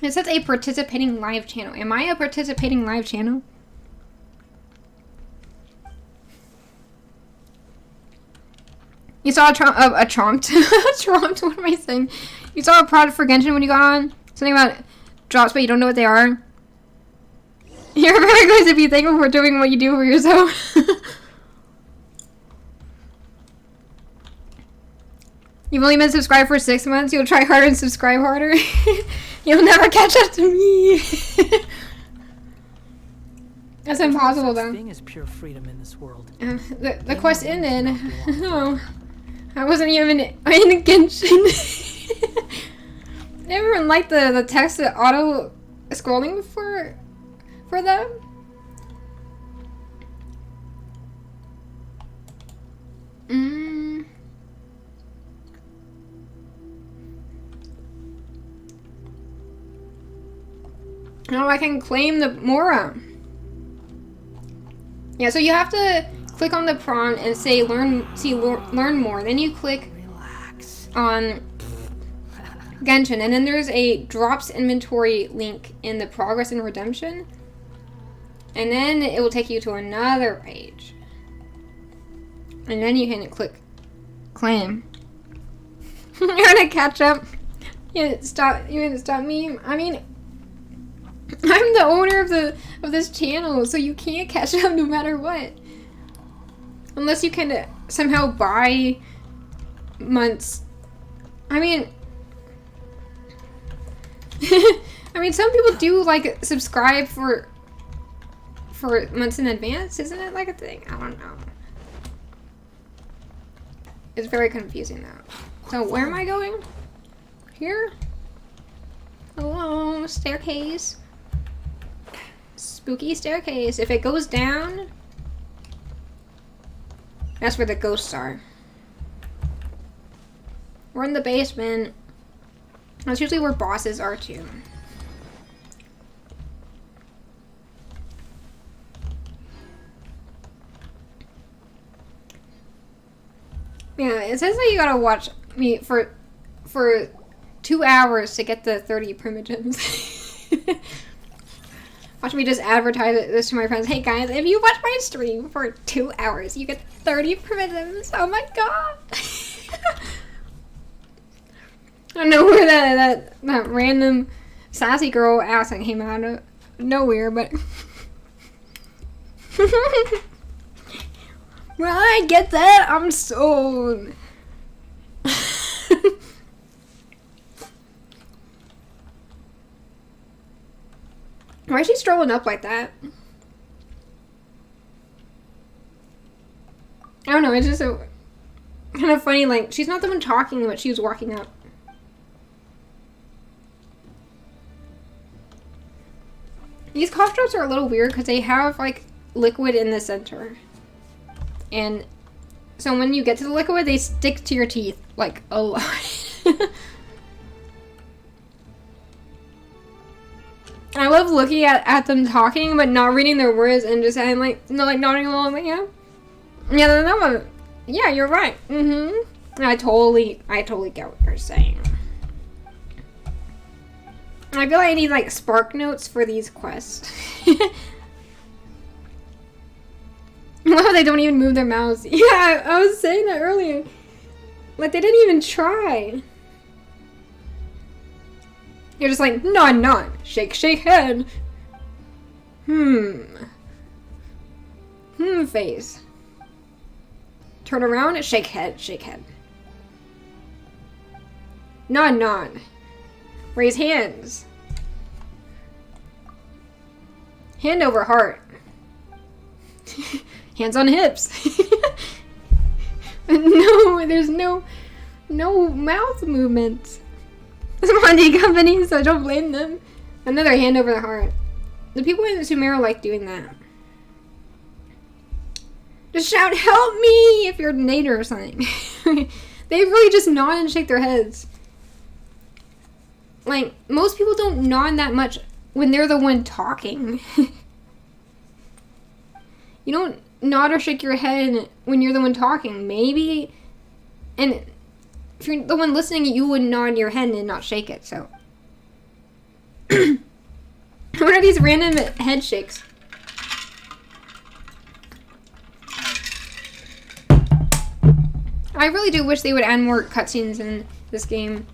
It says a participating live channel. Am I a participating live channel? You saw a tromped. Tromped? What am I saying? You saw a product for Genshin when you got on? Something about drops, but you don't know what they are? You're very good to be thankful for doing what you do for yourself. You've only been subscribed for 6 months. You'll try harder and subscribe harder. You'll never catch up to me. That's impossible, though. Thing is pure freedom in this world. The quest ended. Oh, I wasn't even in Genshin. Everyone liked the text auto scrolling for them. Oh, I can claim the Mora. Yeah, so you have to click on the prompt and say learn more. Then you click on Genshin, and then there's a drops inventory link in the progress and redemption. And then it will take you to another page. And then you can click claim. You're gonna catch up. You didn't stop me. I mean, I'm the owner of this channel, so you can't catch up no matter what. Unless you can somehow buy months. I mean, I mean, some people do like subscribe for months in advance, isn't it like a thing? I don't know. It's very confusing though. So where am I going? Here? Hello, staircase. Spooky staircase. If it goes down, that's where the ghosts are. We're in the basement. That's usually where bosses are too. Yeah, it says that you gotta watch me for 2 hours to get the 30 primogems. Watch me just advertise this to my friends. Hey guys, if you watch my stream for 2 hours, you get 30 primogems. Oh my god! I don't know where that random sassy girl accent came out of nowhere, but when I get that, I'm sold. Why is she strolling up like that? I don't know, it's just so kind of funny, like, she's not the one talking, but she was walking up. These cough drops are a little weird because they have, like, liquid in the center. And so when you get to the liquid, they stick to your teeth, like, a lot. I love looking at them talking, but not reading their words and just saying, like, nodding along, like, yeah. Yeah, no, yeah, you're right. Mm-hmm. I totally get what you're saying. I feel like I need, like, spark notes for these quests. Wow, they don't even move their mouths. Yeah, I was saying that earlier. Like, they didn't even try. You're just like, nod, shake head. Face. Turn around, shake head. Nod. Raise hands. Hand over heart. Hands on hips. No, there's no mouth movement. It's a Monday company, so I don't blame them. Another hand over the heart. The people in Sumeru like doing that. Just shout, help me, if you're a nader or something. They really just nod and shake their heads. Like, most people don't nod that much when they're the one talking. You don't nod or shake your head when you're the one talking. Maybe, and if you're the one listening, you would nod your head and not shake it, so. What are these random head shakes? I really do wish they would add more cutscenes in this game.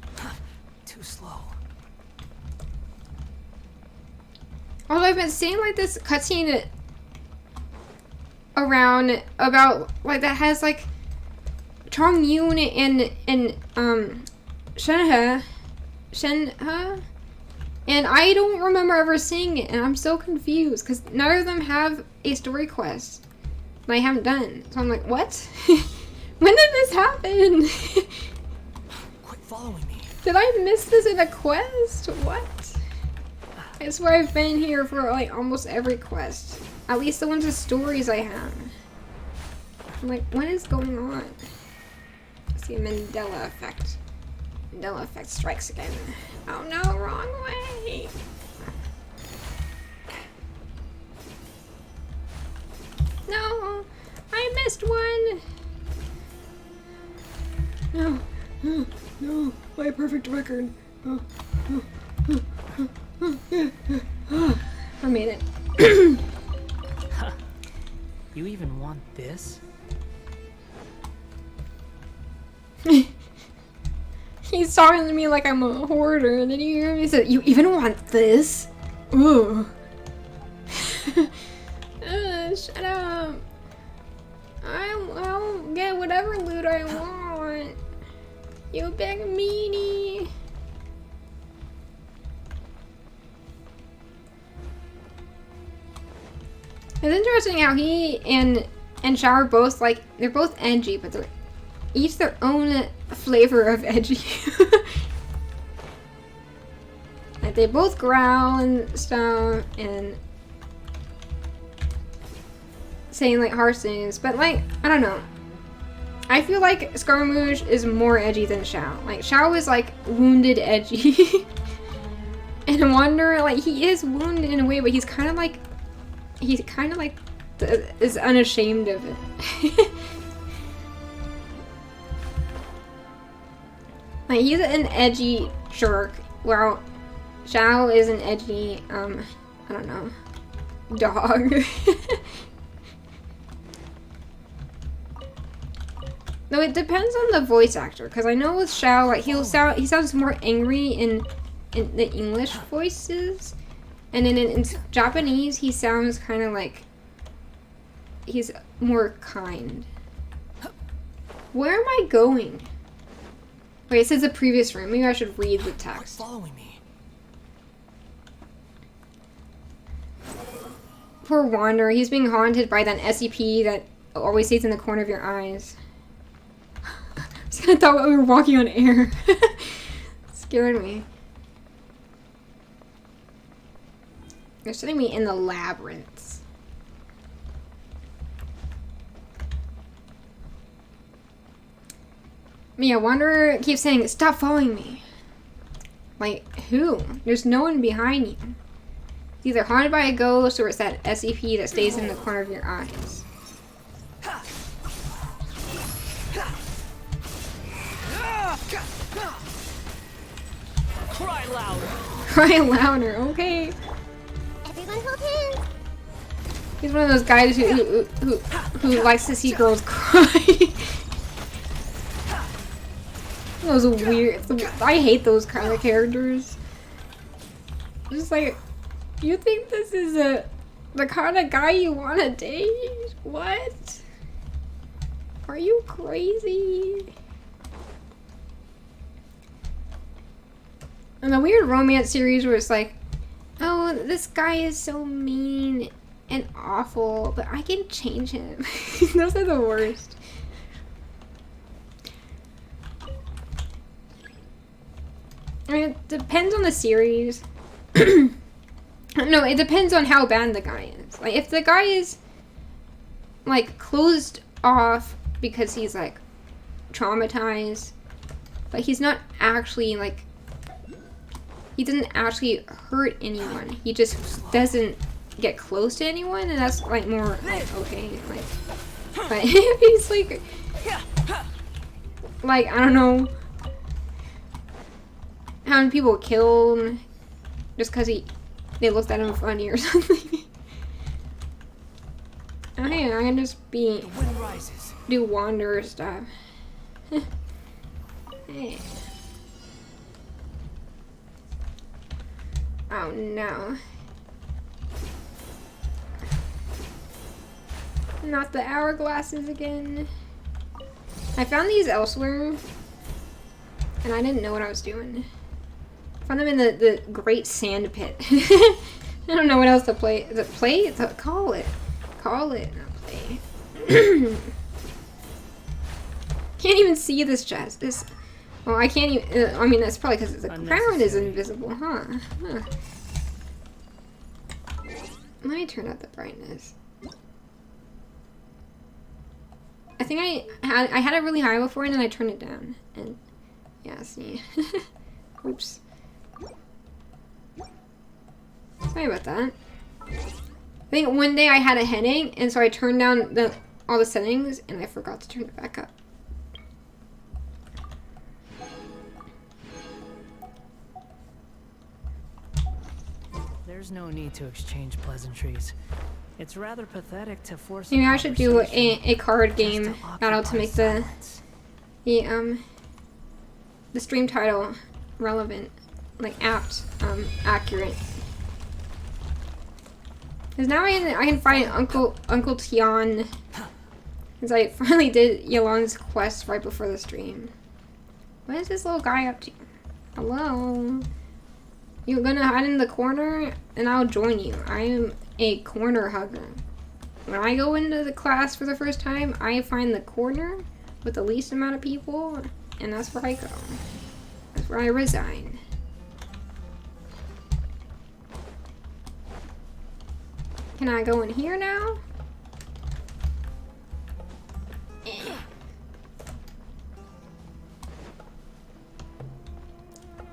Too slow. Although I've been seeing like this cutscene around about like that has like Chong Yun and Shenhe, and I don't remember ever seeing it, and I'm so confused because none of them have a story quest that I haven't done. So I'm like, what? When did this happen? Quit following me. Did I miss this in a quest? What? I swear I've been here for like almost every quest. At least the ones with stories I have. I'm like, what is going on? See, a Mandela effect. Mandela effect strikes again. Oh no, wrong way. No, I missed one. No, my perfect record. I made it. You even want this? He's talking to me like I'm a hoarder, and then you hear me say, "You even want this?" Ooh. Shut up. I'll get whatever loot I want. You big meanie. It's interesting how he and Xiao are both like, they're both edgy, but they're each their own flavor of edgy. Like they both growl and stuff and saying like harsh things, but like, I don't know. I feel like Scaramouche is more edgy than Xiao. Like Xiao is like wounded edgy. And Wanderer, like he is wounded in a way, but he's kind of like is unashamed of it. Like he's an edgy jerk, while Xiao is an edgy, I don't know, dog. No, it depends on the voice actor, because I know with Xiao, like he sounds more angry in the English voices, and then in Japanese he sounds kind of like he's more kind. Where am I going? Wait, it says the previous room. Maybe I should read the text. Following me. Poor Wanderer, he's being haunted by that SCP that always stays in the corner of your eyes. I thought we were walking on air. Scared me. They're sending me in the labyrinths. Mia, Wanderer keeps saying, "Stop following me." Like, who? There's no one behind you. It's either haunted by a ghost or it's that SCP that stays in the corner of your eyes. Cry louder. Cry louder, okay. Everyone hold hands. He's one of those guys who likes to see girls cry. Those weird. I hate those kind of characters. Just like, you think this is the kind of guy you want to date? What? Are you crazy? And the weird romance series where it's like, oh, this guy is so mean and awful, but I can change him. Those are the worst. I mean, it depends on the series. No, it depends on how bad the guy is. Like, if the guy is, like, closed off because he's, like, traumatized, but he's not actually, like, he doesn't actually hurt anyone. He just doesn't get close to anyone, and that's, like, more, like, okay. Like, but if he's, like, I don't know, having people killed just because they looked at him funny or something. Oh, hey, I can just do Wanderer stuff. Hey. Oh no. Not the hourglasses again. I found these elsewhere, and I didn't know what I was doing. I found them in the Great Sand Pit. I don't know what else to play. Is it play? It's call it. Call it, not play. Can't even see this chest. This. Well, I can't even. I mean, that's probably because the ground is invisible, huh? Let me turn up the brightness. I think I had it really high before, and then I turned it down. And yeah, see. Oops. Sorry about that. I think one day I had a headache, and so I turned down all the settings, and I forgot to turn it back up. There's no need to exchange pleasantries. It's rather pathetic to force Maybe a I should do conversation a card just game to battle to occupy make silence. the stream title relevant, like apt, accurate. Cause now I can find Uncle Tian. Cause I finally did Yolan's quest right before the stream. What is this little guy up to? Hello? You're gonna hide in the corner and I'll join you. I am a corner hugger. When I go into the class for the first time, I find the corner with the least amount of people, and that's where I go. That's where I resign. Can I go in here now?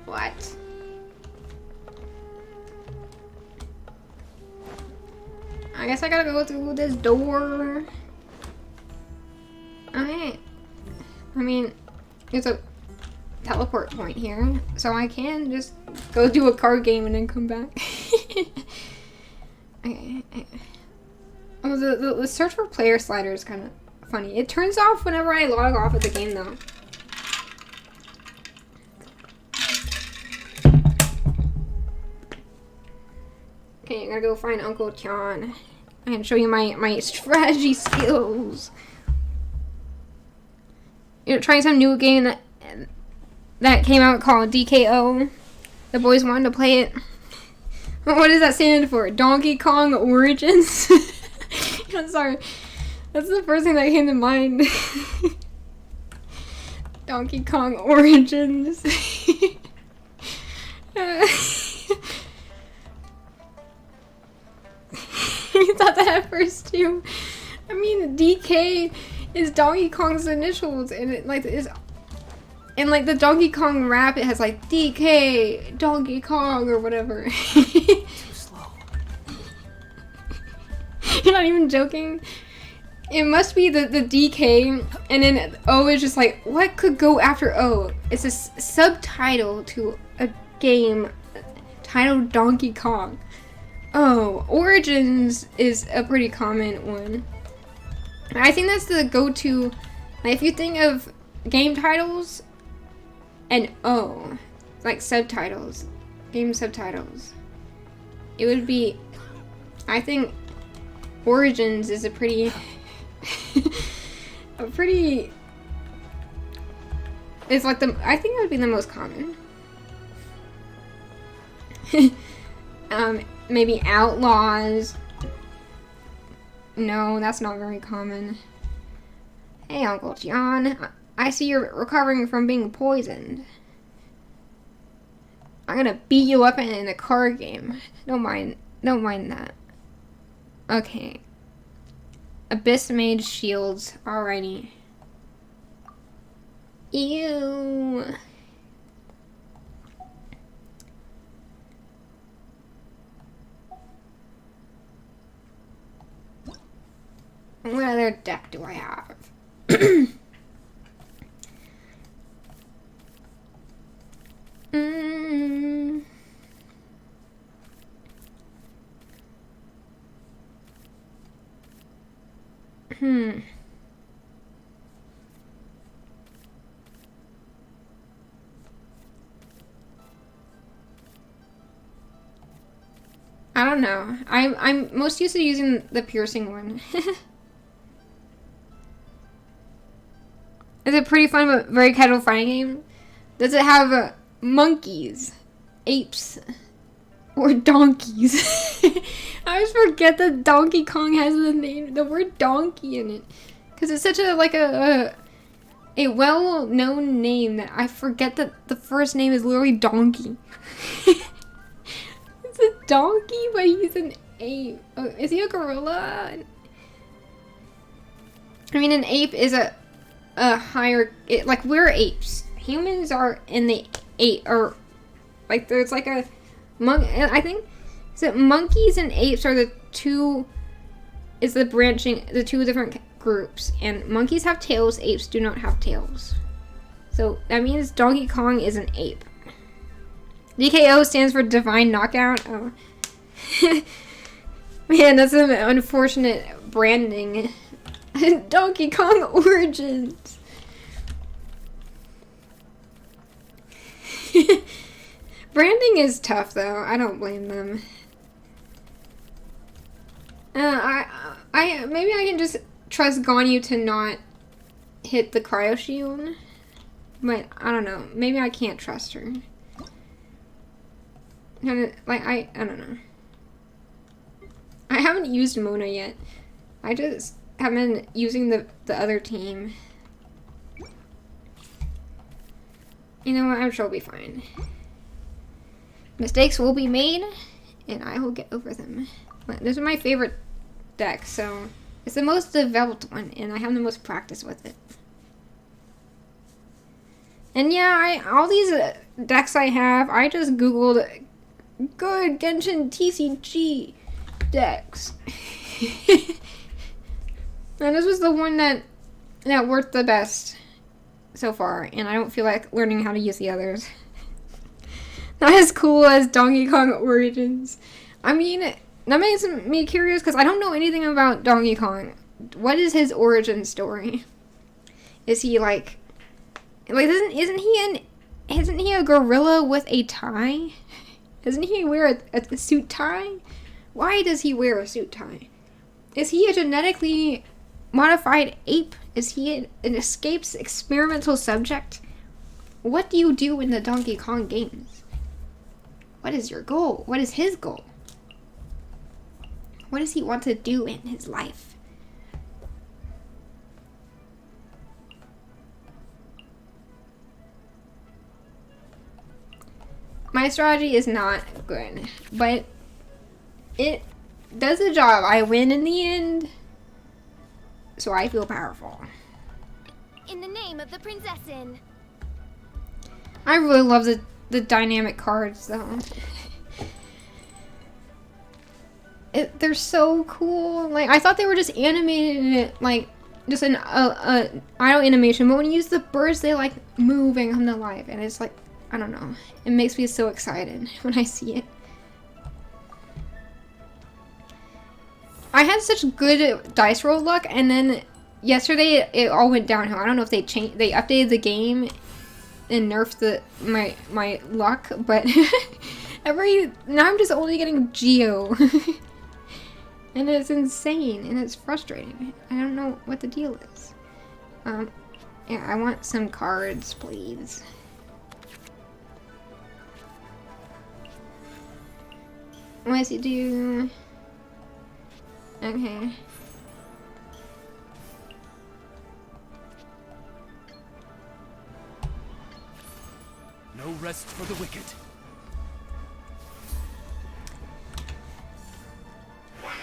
What? I guess I gotta go through this door. I mean, it's a teleport point here, so I can just go do a card game and then come back. Okay. Oh, the search for player slider is kind of funny. It turns off whenever I log off of the game, though. Okay, I gotta go find Uncle Tian and show you my strategy skills. You're trying some new game that came out called DKO. The boys wanted to play it. What does that stand for? Donkey Kong Origins? I'm sorry. That's the first thing that came to mind. Donkey Kong Origins. You thought that at first too. I mean, DK is Donkey Kong's initials, and it like is, and like the Donkey Kong rap, it has like DK Donkey Kong or whatever. Too slow. You're not even joking. It must be the DK, and then O is just like, what could go after O? It's a subtitle to a game titled Donkey Kong. Oh, Origins is a pretty common one. I think that's the go-to, like, if you think of game titles and O, like subtitles, game subtitles, it would be, I think Origins is a pretty, it's like I think it would be the most common. Maybe Outlaws. No, that's not very common. Hey, Uncle John. I see you're recovering from being poisoned. I'm gonna beat you up in a card game. Don't mind that. Okay. Abyss Mage Shields. Alrighty. Ew. What other deck do I have? I don't know. I'm most used to using the piercing one. It's a pretty fun but very casual fighting game. Does it have monkeys, apes, or donkeys? I always forget that Donkey Kong has the word donkey in it, because it's such a well-known name that I forget that the first name is literally Donkey. It's a donkey, but he's an ape. Oh, is he a gorilla? I mean, an ape is a higher, like, we're apes. Humans are in the ape, or like there's like a I think so monkeys and apes are the two different groups, and monkeys have tails, apes do not have tails. So that means Donkey Kong is an ape. DKO stands for Divine Knockout. Oh. Man, that's an unfortunate branding. Donkey Kong Origins. Branding is tough, though. I don't blame them. Maybe I can just trust Ganyu to not hit the cryo shield, but I don't know. Maybe I can't trust her. I don't know. I haven't used Mona yet. I just have been using the other team. You know what? I'm sure I'll be fine. Mistakes will be made, and I will get over them. But this is my favorite deck, so it's the most developed one, and I have the most practice with it. And yeah, all these decks I have, I just googled good Genshin TCG decks. And this was the one that worked the best so far, and I don't feel like learning how to use the others. Not as cool as Donkey Kong Origins. I mean, that makes me curious because I don't know anything about Donkey Kong. What is his origin story? Is he like isn't he a gorilla with a tie? Doesn't he wear a suit tie? Why does he wear a suit tie? Is he a genetically modified ape? Is he an escaped experimental subject? What do you do in the Donkey Kong games? What is your goal? What is his goal? What does he want to do in his life? My strategy is not good, but it does the job. I win in the end, so I feel powerful. In the name of the Princessin. I really love the dynamic cards, though. They're so cool. Like, I thought they were just animated, like, just an idle animation, but when you use the birds, they, like, move and come to life, and it's like, I don't know. It makes me so excited when I see it. I had such good dice roll luck, and then yesterday it all went downhill. I don't know if they updated the game and nerfed my luck, but now I'm just only getting Geo. And it's insane, and it's frustrating. I don't know what the deal is. Yeah, I want some cards, please. What does he do? Okay. No rest for the wicked.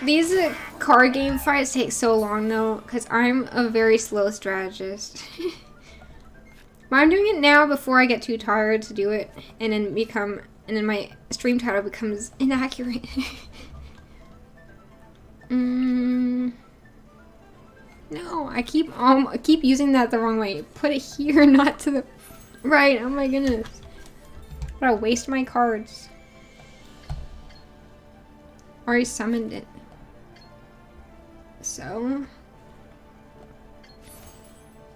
These card game fights take so long though, because I'm a very slow strategist. But I'm doing it now before I get too tired to do it, and then my stream title becomes inaccurate. No, I keep using that the wrong way. Put it here, not to the right. Oh my goodness. I'm gonna waste my cards. Already summoned it. So.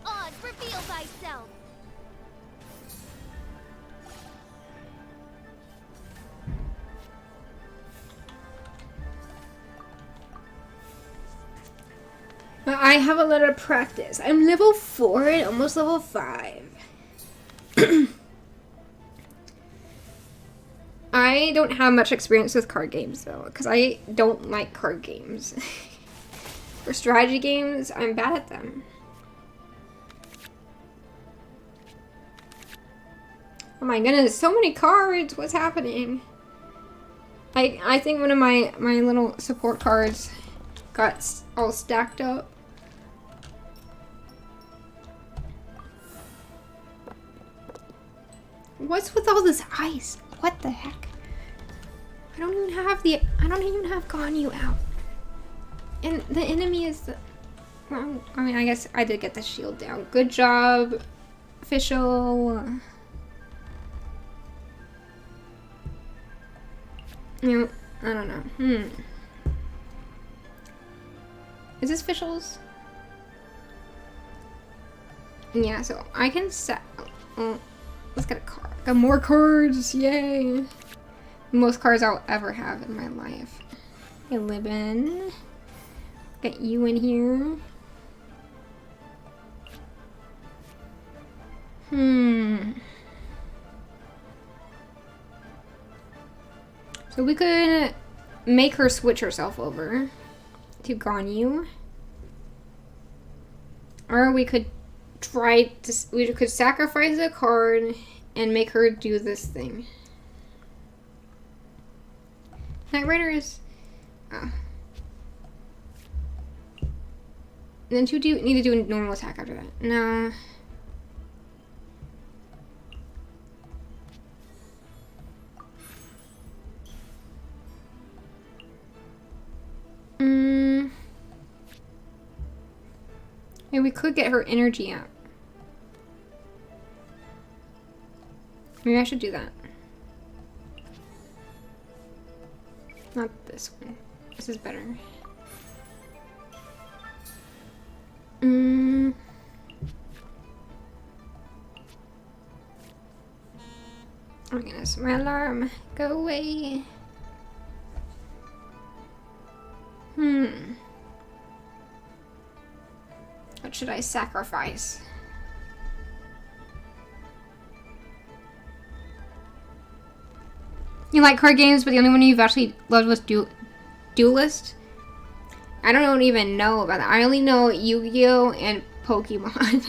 Odd, reveal thyself. I have a lot of practice. I'm level 4 and almost level 5. I don't have much experience with card games though, because I don't like card games. For strategy games, I'm bad at them. Oh my goodness, so many cards! What's happening? I think one of my little support cards got all stacked up. What's with all this ice? What the heck? I don't even have Ganyu out. And the enemy is the... Well, I mean, I guess I did get the shield down. Good job, official. You know, I don't know. Is this officials? Yeah, so I can set. Oh, let's get a card. Got more cards! Yay! Most cards I'll ever have in my life. Hey, Libin. Get you in here. So we could make her switch herself over to Ganyu. Or we could we could sacrifice a card and make her do this thing. Knight Rider is... Then you need to do a normal attack after that. No. Maybe we could get her energy up. Maybe I should do that. Not this one. This is better. Oh my goodness, my alarm. Go away. What should I sacrifice? You like card games, but the only one you've actually loved was Duelist? I don't even know about that. I only know Yu-Gi-Oh! And Pokemon.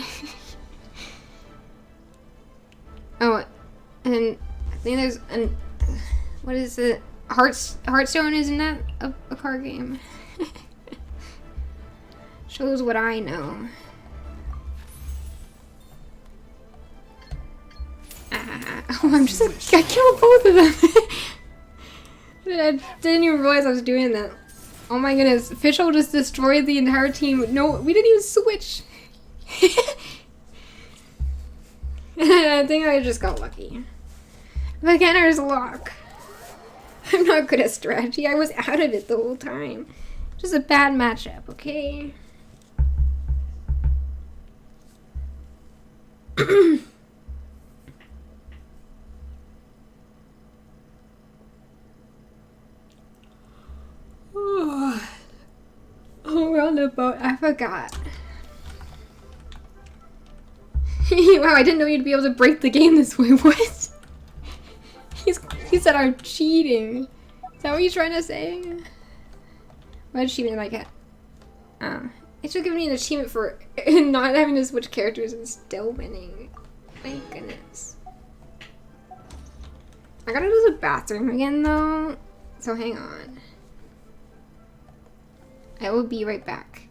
Oh, and I think there's an... What is it? Hearthstone, isn't that a card game? Shows what I know. Oh, I killed both of them. I didn't even realize I was doing that. Oh my goodness, Fischl just destroyed the entire team. No, we didn't even switch. I think I just got lucky. Beginner's luck. I'm not good at strategy. I was out of it the whole time. Just a bad matchup, okay? Oh, we're on the boat. I forgot. Wow, I didn't know you'd be able to break the game this way. What? He said I'm cheating. Is that what you're trying to say? What achievement did I get? It should give me an achievement for not having to switch characters and still winning. Thank goodness. I gotta go to the bathroom again though. So hang on. I will be right back.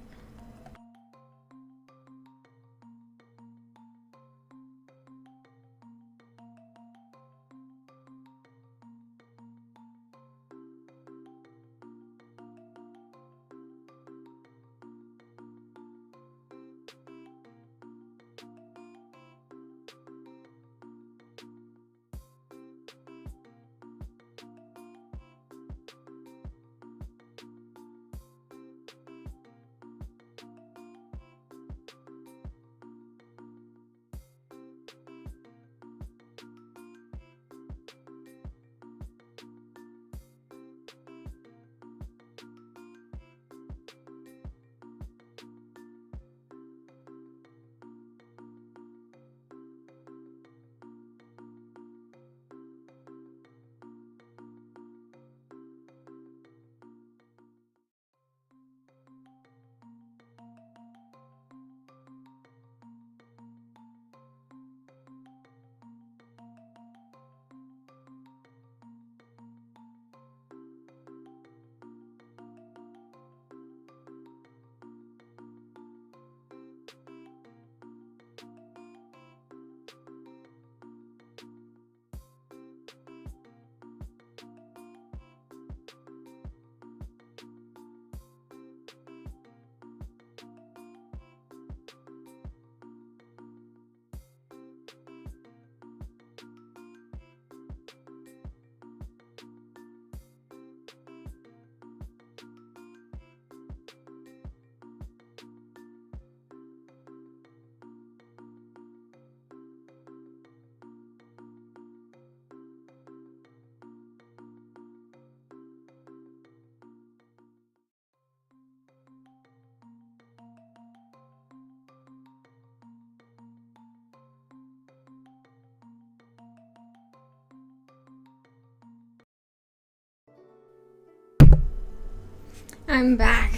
I'm back.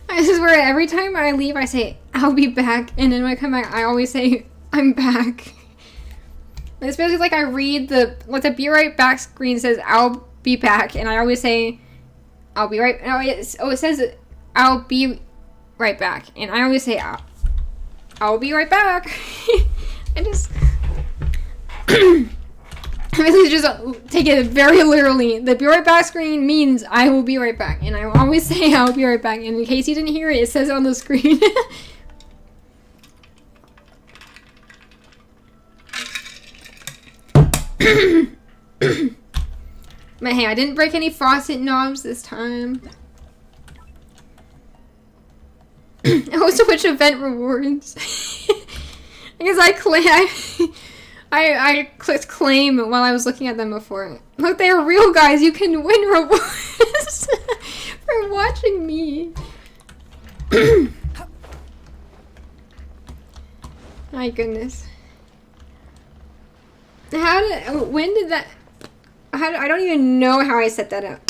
I swear, every time I leave, I say, I'll be back. And then when I come back, I always say, I'm back. It's basically like I read the be right back screen says, I'll be back. And I always say, I'll be right. No, it says, I'll be right back. And I always say, I'll be right back. I just... I basically just take it very literally. The be right back screen means I will be right back. And I always say I'll be right back. And in case you didn't hear it, it says it on the screen. But hey, I didn't break any faucet knobs this time. Oh, switch event rewards. I guess I clicked claim while I was looking at them before. Look, they are real, guys. You can win rewards for watching me. My goodness. When did that... I don't even know how I set that up.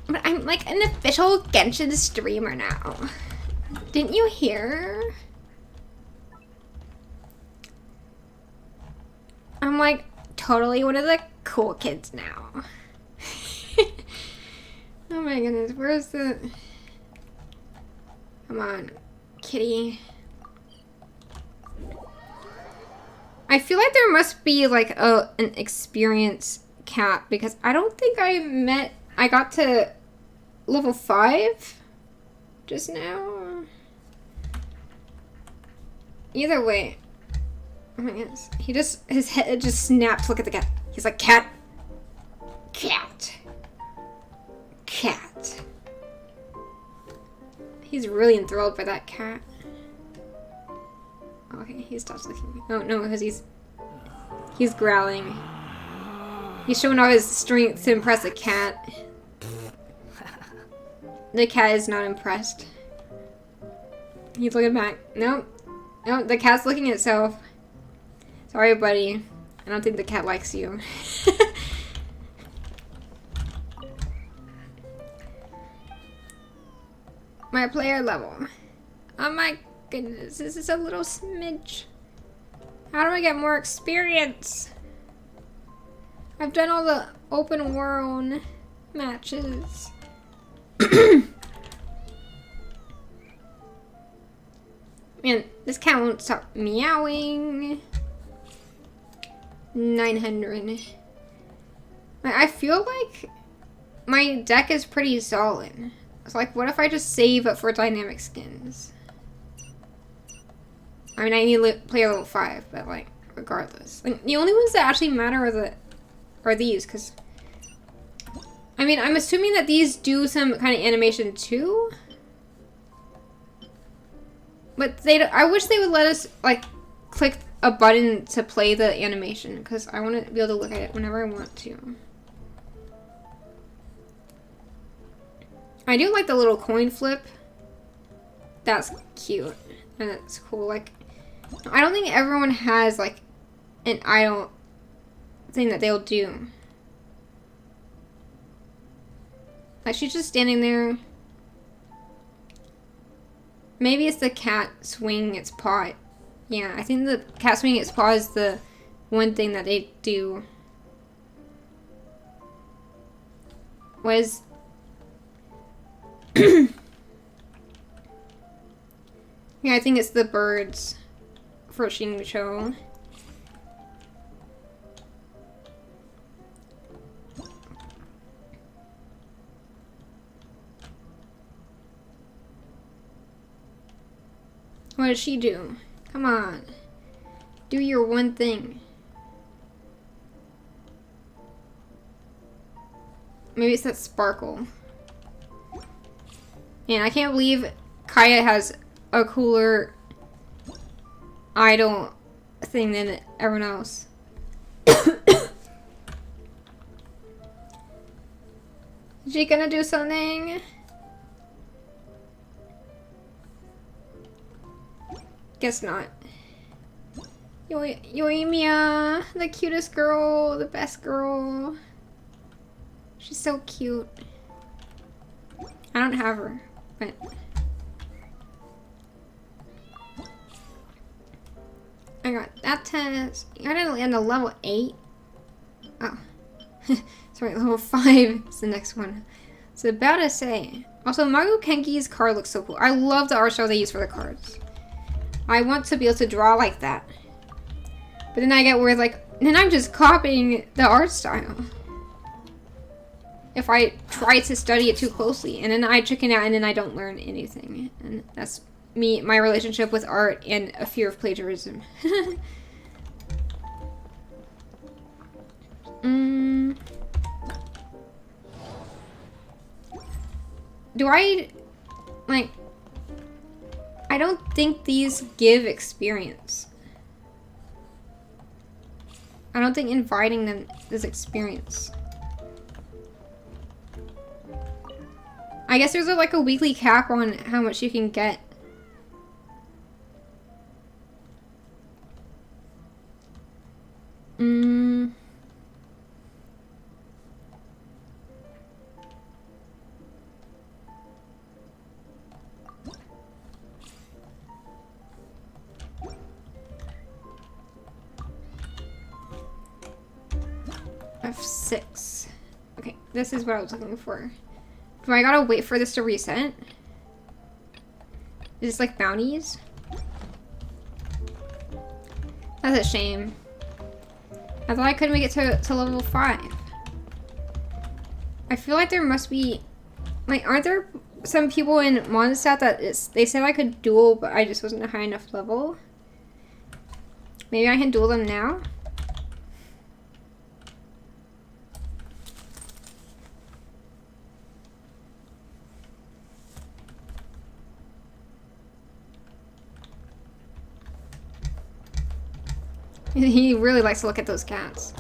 But I'm like an official Genshin streamer now. Didn't you hear? I'm like totally one of the cool kids now. Oh my goodness, where's the... Come on, kitty. I feel like there must be like an experience cap because I don't think I got to level 5 just now. Either way. Oh my goodness. His head just snaps. Look at the cat. He's like, cat. Cat. Cat. He's really enthralled by that cat. Okay, he stops looking at me. Oh no, because he's growling. He's showing all his strength to impress the cat. The cat is not impressed. He's looking back. Nope. No, the cat's looking at itself. Sorry, buddy. I don't think the cat likes you. My player level. Oh my goodness, this is a little smidge. How do I get more experience? I've done all the open world matches. Man, this cat won't stop meowing. 900. I feel like my deck is pretty solid. It's like, what if I just save up for dynamic skins? I mean, I need to play level 5, but like, regardless. Like, the only ones that actually matter are these, because... I mean, I'm assuming that these do some kind of animation too. But I wish they would let us, like, click a button to play the animation, because I want to be able to look at it whenever I want to. I do like the little coin flip. That's cute. And that's cool. Like, I don't think everyone has, like, an idle thing that they'll do. Like, she's just standing there. Maybe it's the cat swinging its paw. Yeah, I think the cat swinging its paw is the one thing that they do. Was... Yeah, I think it's the birds for Xingqiu. What does she do? Come on. Do your one thing. Maybe it's that sparkle. And I can't believe Kaya has a cooler idol thing than everyone else. Is she gonna do something? Guess not. Yoimiya, the cutest girl, the best girl. She's so cute. I don't have her, but... I got that test. I gotta land a level 8. Oh. Sorry, level 5 is the next one. So about to say. Also, Maru Kenki's card looks so cool. I love the art style they use for the cards. I want to be able to draw like that. But then I get worried, like, then I'm just copying the art style. If I try to study it too closely. And then I chicken out and then I don't learn anything. And that's my relationship with art and a fear of plagiarism. Do I, like, I don't think these give experience. I don't think inviting them is experience. I guess there's like a weekly cap on how much you can get. F6. Okay, this is what I was looking for. Do I gotta wait for this to reset? Is this like bounties? That's a shame. I thought I could make it to level 5. I feel like there must be... Like, aren't there some people in Mondstadt that they said I could duel, but I just wasn't a high enough level? Maybe I can duel them now? He really likes to look at those cats.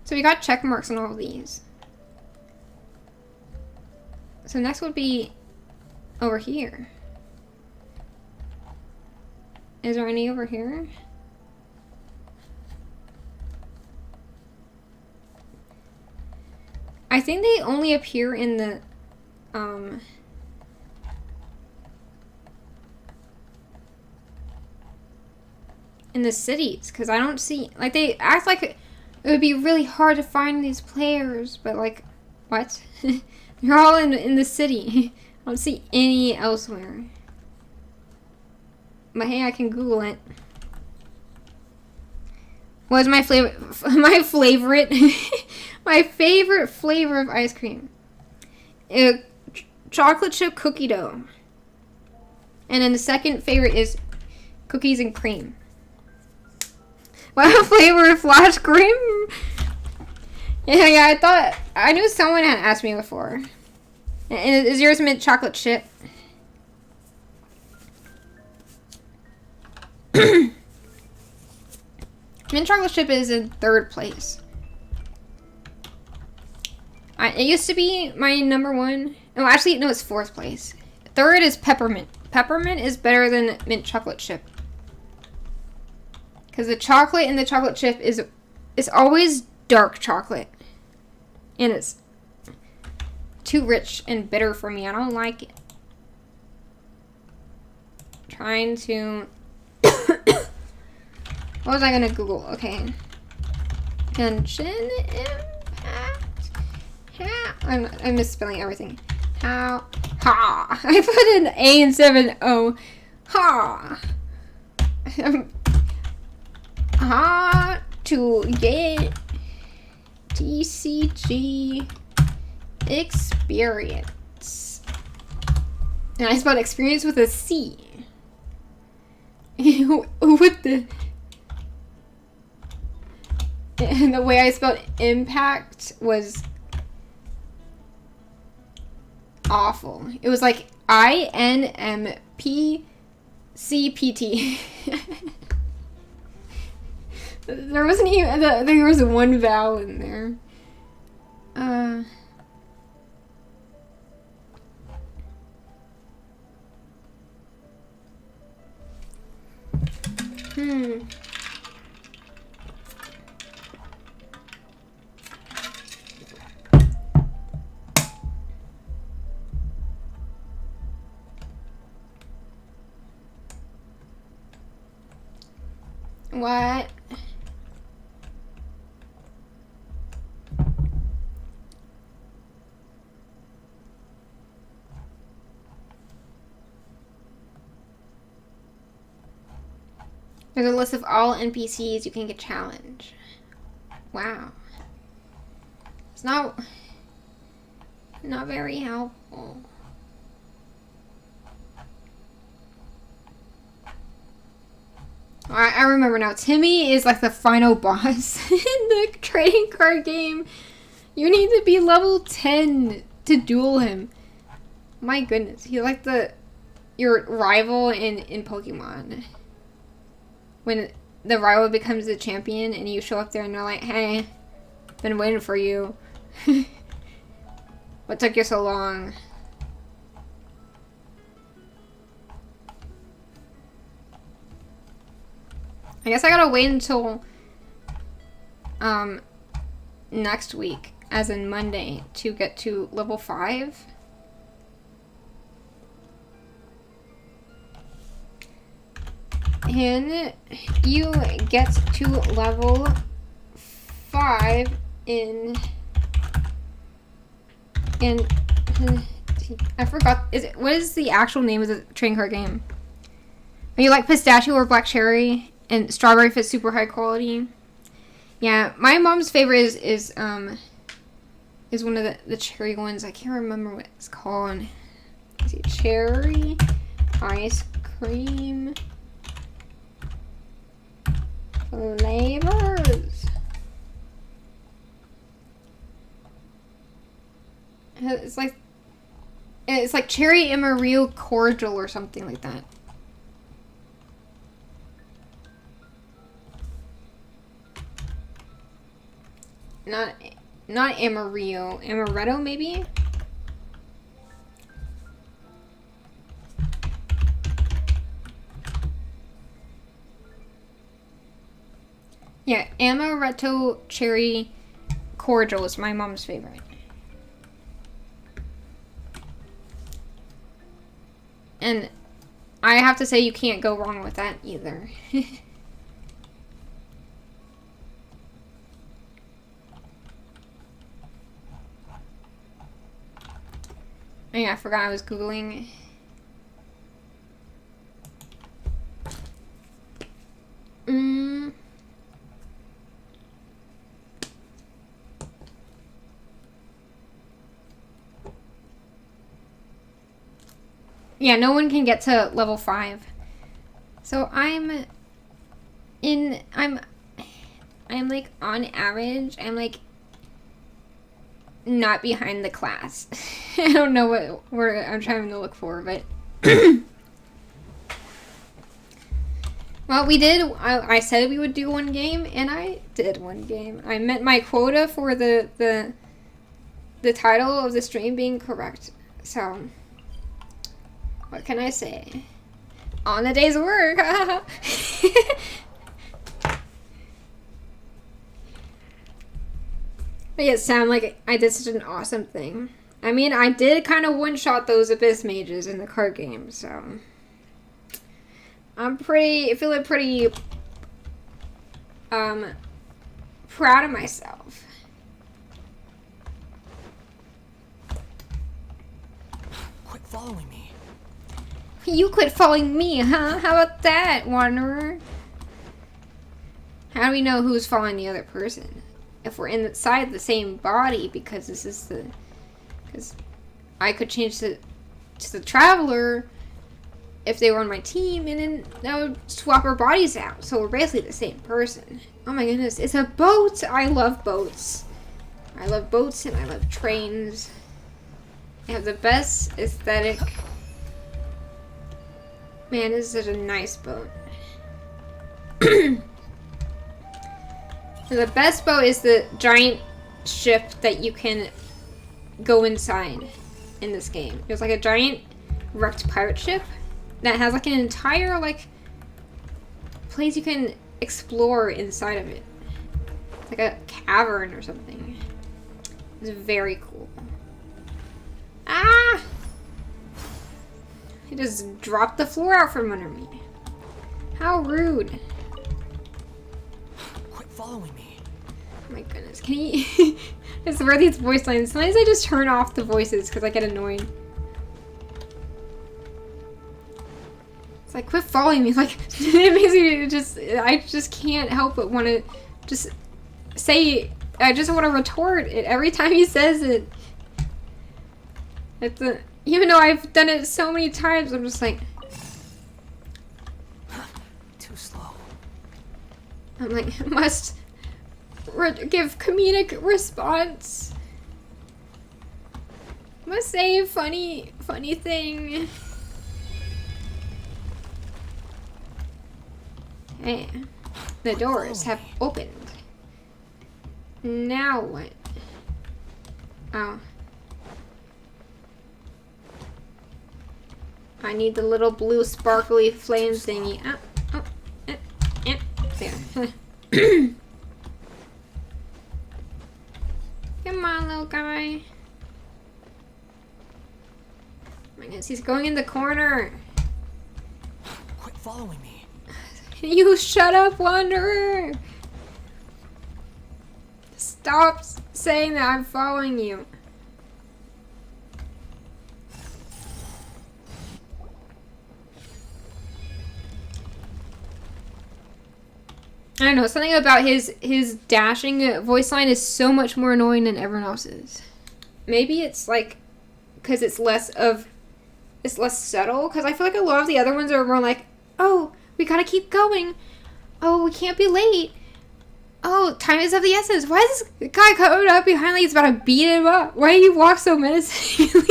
So we got check marks on all of these. So next would be over here. Is there any over here? I think they only appear in the cities, because I don't see, like, they act like it would be really hard to find these players, but like, what? They're all in the city. I don't see any elsewhere. But hey, I can Google it. What's my flavor? My favorite, my favorite flavor of ice cream. Chocolate chip cookie dough. And then the second favorite is cookies and cream. What flavor of flash cream? Yeah, I knew someone had asked me before. And is yours mint chocolate chip? Mint chocolate chip is in 3rd place. It used to be my number 1. No, actually, no, it's 4th place. 3rd is peppermint. Peppermint is better than mint chocolate chip. Because the chocolate in the chocolate chip is always dark chocolate. And it's too rich and bitter for me. I don't like it. Trying to... What was I gonna Google? Okay. Genshin Impact. I'm misspelling everything. Ha. I put an A instead of an O. Ha. To get TCG experience. And I spelled experience with a C. With the... And the way I spelled impact was awful. It was like INMPCPT. There wasn't even, there was one vowel in there. What? There's a list of all NPCs you can get challenged. Wow. It's not very helpful. I remember now. Timmy is like the final boss in the trading card game. You need to be level 10 to duel him. My goodness. He's like your rival in Pokemon. When the rival becomes the champion and you show up there and they're like, hey, been waiting for you. What took you so long? I guess I gotta wait until next week, as in Monday, to get to level 5. And you get to level 5 in I forgot, what is the actual name of the trading card game? Are you like pistachio or black cherry? And strawberry if it's super high quality. Yeah, my mom's favorite is one of the cherry ones. I can't remember what it's called. Is it cherry ice cream flavors? It's like cherry Amarillo cordial or something like that. Not Amarillo. Amaretto, maybe? Yeah, Amaretto cherry cordial is my mom's favorite. And I have to say you can't go wrong with that either. Oh yeah, I forgot I was Googling. Yeah, no one can get to level 5. So I'm like on average, I'm like not behind the class. I don't know what word I'm trying to look for, but well, we did. I said we would do one game, and I did one game. I met my quota for the title of the stream being correct. So, what can I say? On the day's work. Make it sound like I did such an awesome thing. I mean, I did kind of one-shot those Abyss Mages in the card game, so I'm feeling pretty proud of myself. Quit following me. You quit following me, huh? How about that, Wanderer? How do we know who's following the other person? If we're inside the same body, because this is because I could change to the Traveler if they were on my team, and then that would swap our bodies out, so we're basically the same person. Oh my goodness, it's a boat! I love boats. I love boats and I love trains. They have the best aesthetic. Man, this is such a nice boat. The best boat is the giant ship that you can go inside in this game. There's like a giant wrecked pirate ship that has like an entire like place you can explore inside of it. It's like a cavern or something. It's very cool. Ah! He just dropped the floor out from under me. How rude. Quit following me. Oh my goodness. Can he... I swear these voice lines. Sometimes I just turn off the voices because I get annoyed. It's like, quit following me. Like, it makes me just... I just can't help but want to just say... I just want to retort it every time he says it. It's a... Even though I've done it so many times, I'm just like... Too slow. I'm like, must give comedic response. Must say a funny thing. Hey, the doors have opened. Now what? Oh. I need the little blue sparkly flame thingy. There. Come on, little guy. Oh my goodness, he's going in the corner. Quit following me. You shut up, Wanderer. Stop saying that I'm following you. I don't know, something about his dashing voice line is so much more annoying than everyone else's. Maybe it's like because it's less subtle, because I feel like a lot of the other ones are more like, oh, we gotta keep going. Oh, we can't be late. Oh, time is of the essence. Why is this guy coming up behind like he's about to beat him up? Why do you walk so menacingly?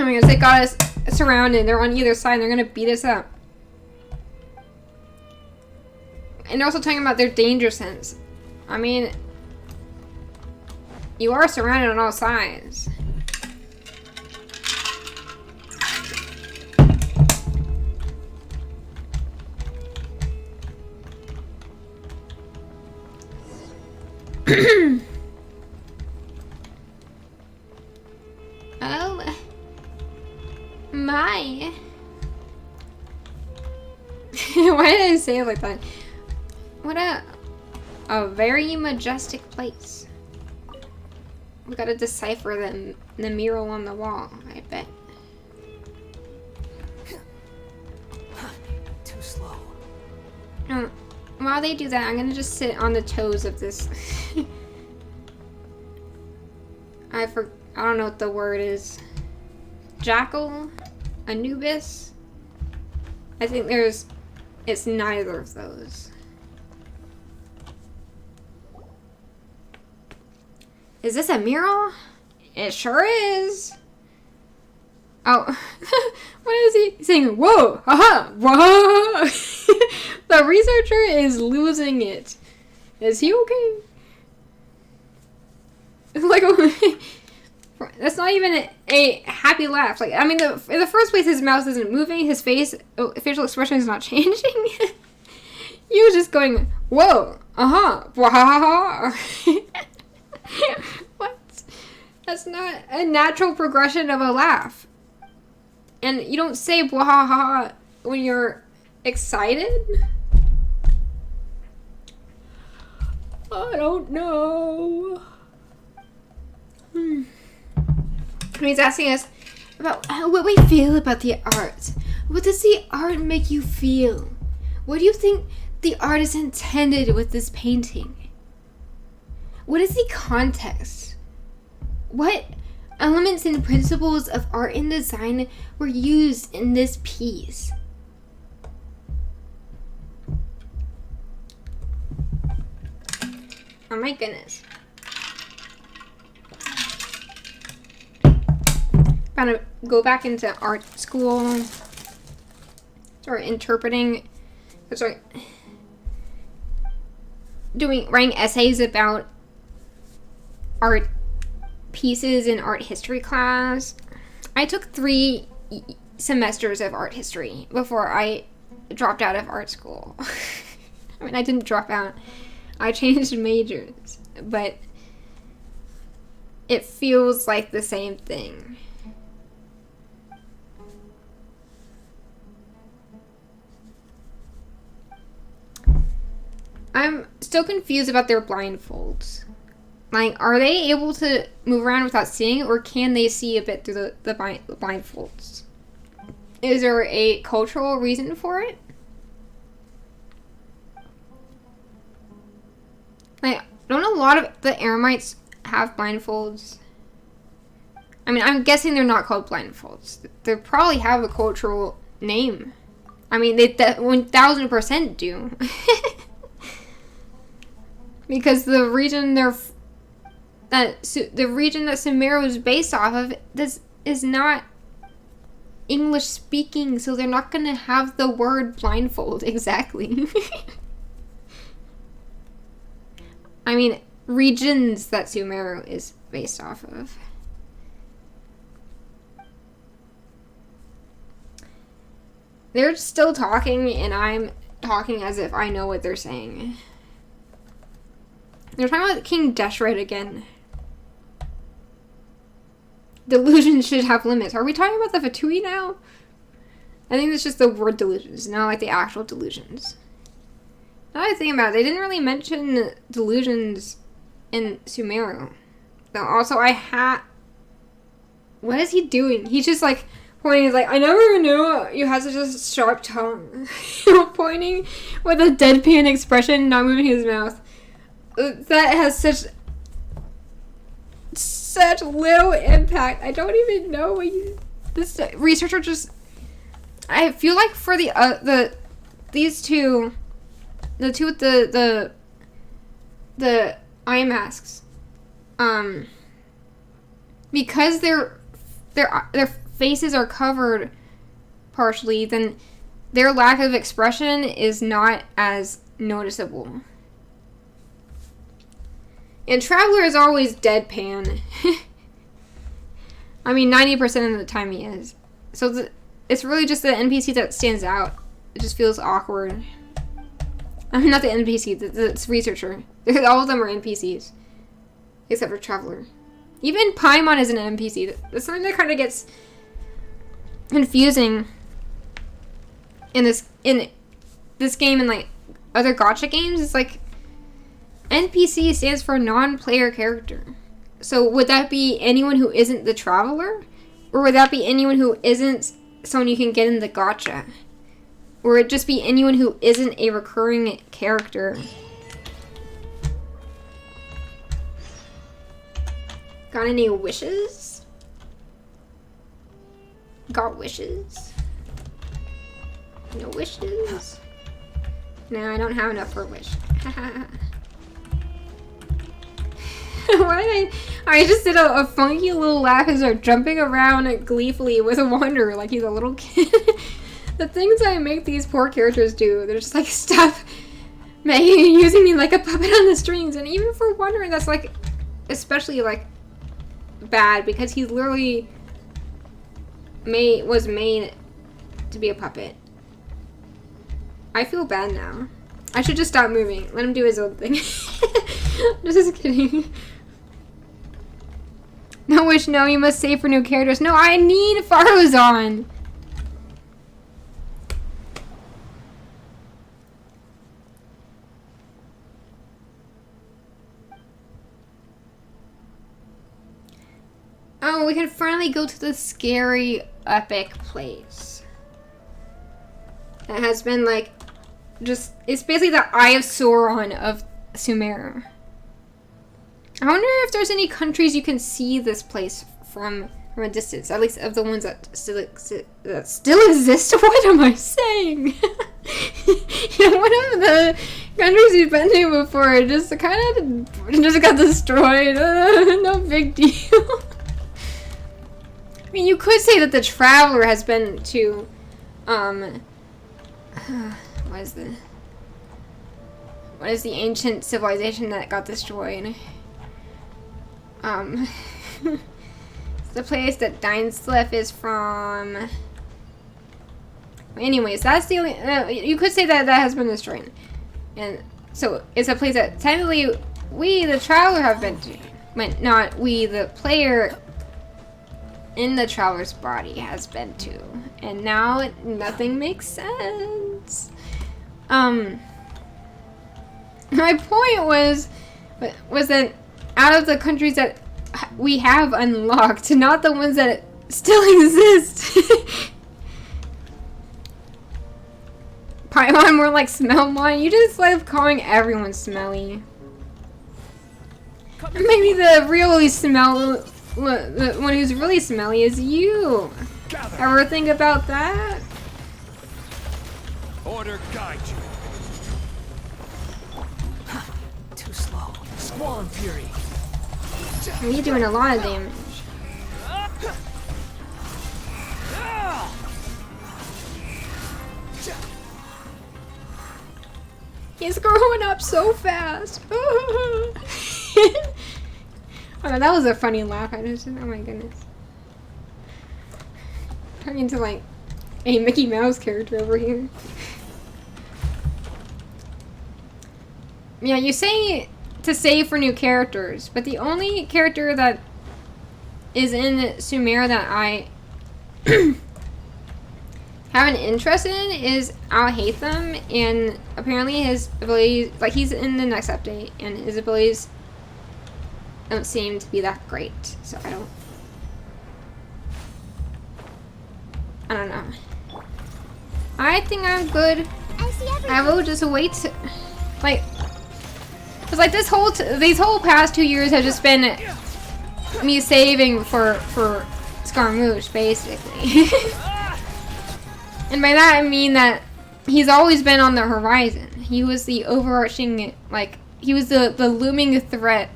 Oh my gosh, they got us surrounded. They're on either side and they're gonna beat us up. And they're also talking about their danger sense. I mean, you are surrounded on all sides. Oh my. Why did I say it like that? What a very majestic place. We gotta decipher the mural on the wall, I bet. Too slow. While they do that, I'm gonna just sit on the toes of this. I don't know what the word is. Jackal? Anubis? I think it's neither of those. Is this a mural? It sure is. Oh, what is he saying? Whoa, haha, whoa. The researcher is losing it. Is he okay? It's like, that's not even a happy laugh. Like, I mean, in the first place, his mouth isn't moving. His facial expression is not changing. He was just going, whoa, wah. What? That's not a natural progression of a laugh. And you don't say bwahaha when you're excited? I don't know. He's asking us about what we feel about the art. What does the art make you feel? What do you think the artist intended with this painting? What is the context? What elements and principles of art and design were used in this piece? Oh my goodness. About to go back into art school. Start interpreting. Start writing essays about art pieces in art history class. I took 3 semesters of art history before I dropped out of art school. I mean, I didn't drop out. I changed majors, but it feels like the same thing. I'm still confused about their blindfolds. Like, are they able to move around without seeing, or can they see a bit through the blindfolds? Is there a cultural reason for it? Like, don't a lot of the Eremites have blindfolds? I mean, I'm guessing they're not called blindfolds. They probably have a cultural name. I mean, they 1000% do. Because the region that Sumeru is based off of, this is not English speaking, so they're not gonna have the word blindfold exactly. I mean, regions that Sumeru is based off of. They're still talking, and I'm talking as if I know what they're saying. They're talking about King Deshret again. Delusions should have limits. Are we talking about the Fatui now? I think it's just the word delusions, not like the actual delusions. Now that I think about it, they didn't really mention delusions in Sumeru. Though also what is he doing? He's just like pointing. He's like, I never knew you had such a sharp tongue. Pointing with a deadpan expression, not moving his mouth. That has such little impact. I don't even know what this researcher just. I feel like for these two, the two with the eye masks, because their faces are covered partially, then their lack of expression is not as noticeable. And Traveler is always deadpan. I mean, 90% of the time he is. So it's really just the NPC that stands out. It just feels awkward. I mean, not the NPC, the researcher. All of them are NPCs. Except for Traveler. Even Paimon is an NPC. That's something that kind of gets confusing in this game and like other gacha games. It's like NPC stands for non-player character. So would that be anyone who isn't the Traveler? Or would that be anyone who isn't someone you can get in the gacha? Or would it just be anyone who isn't a recurring character? Got any wishes? Got wishes? No wishes? No, I don't have enough for a wish. Why did I just did a funky little laugh as they're jumping around gleefully with a Wanderer like he's a little kid. The things I make these poor characters do, they're just like, stop using me like a puppet on the strings. And even for Wanderer, that's like especially like bad because he literally was made to be a puppet. I feel bad now. I should just stop moving. Let him do his own thing. Just kidding. No wish, no, you must save for new characters. No, I need Faruzan. Oh, we can finally go to the scary epic place. That has been like, it's basically the Eye of Sauron of Sumeru. I wonder if there's any countries you can see this place from a distance, at least of the ones that still exist. What am I saying? One of the countries you've been to before just kind of just got destroyed. No big deal. I mean, you could say that the Traveler has been to, what is the ancient civilization that got destroyed? It's the place that Dainsleif is from. Anyways, that's the only, you could say that that has been destroyed. And so it's a place that technically we, the Traveler, have been to, but not we, the player in the Traveler's body, has been to. And now nothing makes sense. My point was that out of the countries that we have unlocked, not the ones that still exist. Paimon more like Smellmon. You just love calling everyone smelly. Maybe the really the one who's really smelly is you. Ever think about that? Order guide you. Too slow. Squall and fury. You're doing a lot of damage. He's growing up so fast. Oh, that was a funny laugh. I just, oh my goodness. Turning into like a Mickey Mouse character over here. Yeah, you say to save for new characters, but the only character that is in Sumer that I have an interest in is Al-Haytham, and apparently his abilities, like he's in the next update, and his abilities don't seem to be that great, so I don't know. I think I'm good. I will just wait, like, cause like these whole past 2 years have just been me saving for Scaramouche, basically. And by that I mean that he's always been on the horizon. He was the overarching, like, he was the looming threat,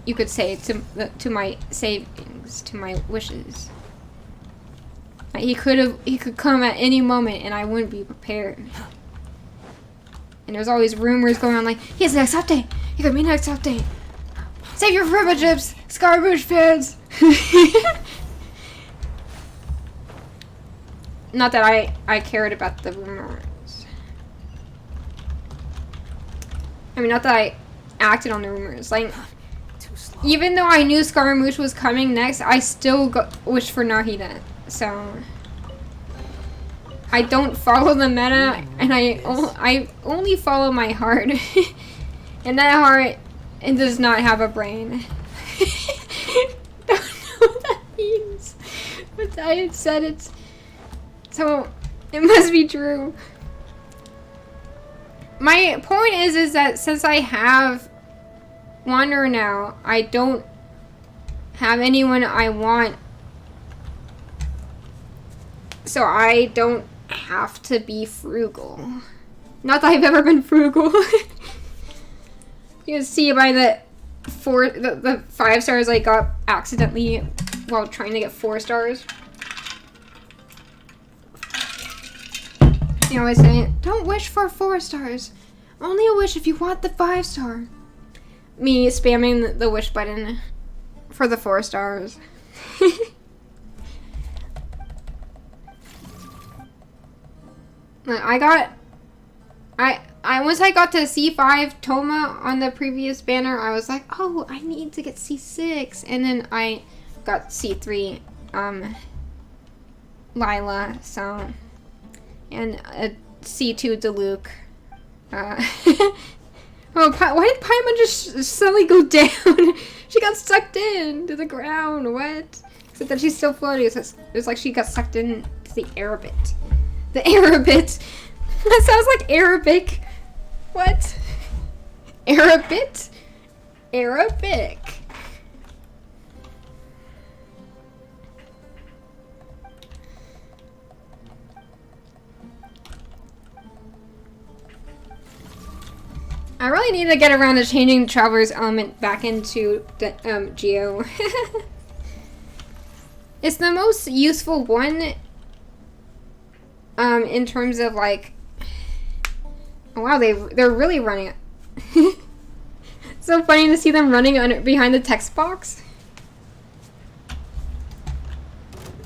you could say, to my savings, to my wishes. Like, he could come at any moment and I wouldn't be prepared. And there's always rumors going on like, here's the next update! He could be next update! Save your privileges, Scaramouche fans! Not that I cared about the rumors. I mean, not that I acted on the rumors. Like, even though I knew Scaramouche was coming next, I still wished for Nahida. So, I don't follow the meta, and I only follow my heart. And that heart, it does not have a brain. Don't know what that means. But I said it. So, it must be true. My point is that since I have Wanderer now, I don't have anyone I want. So I don't have to be frugal. Not that I've ever been frugal. You can see by the 5 stars I got accidentally while trying to get 4 stars. You always say, don't wish for 4 stars. Only a wish if you want the 5 star. Me spamming the wish button for the 4 stars. Once I got to C5 Toma on the previous banner, I was like, oh, I need to get C6. And then I got C3 Lila, so, and a C2 Diluc. Oh, why did Paimon just suddenly go down? She got sucked in to the ground. What? Except that she's still floating. It was like she got sucked in to the Arabit. The Arabit. That sounds like Arabic. What? Arabit? Arabic. I really need to get around to changing Traveler's Element back into the, Geo. It's the most useful one, in terms of, like... Oh, wow, they're really running it. So funny to see them running behind the text box.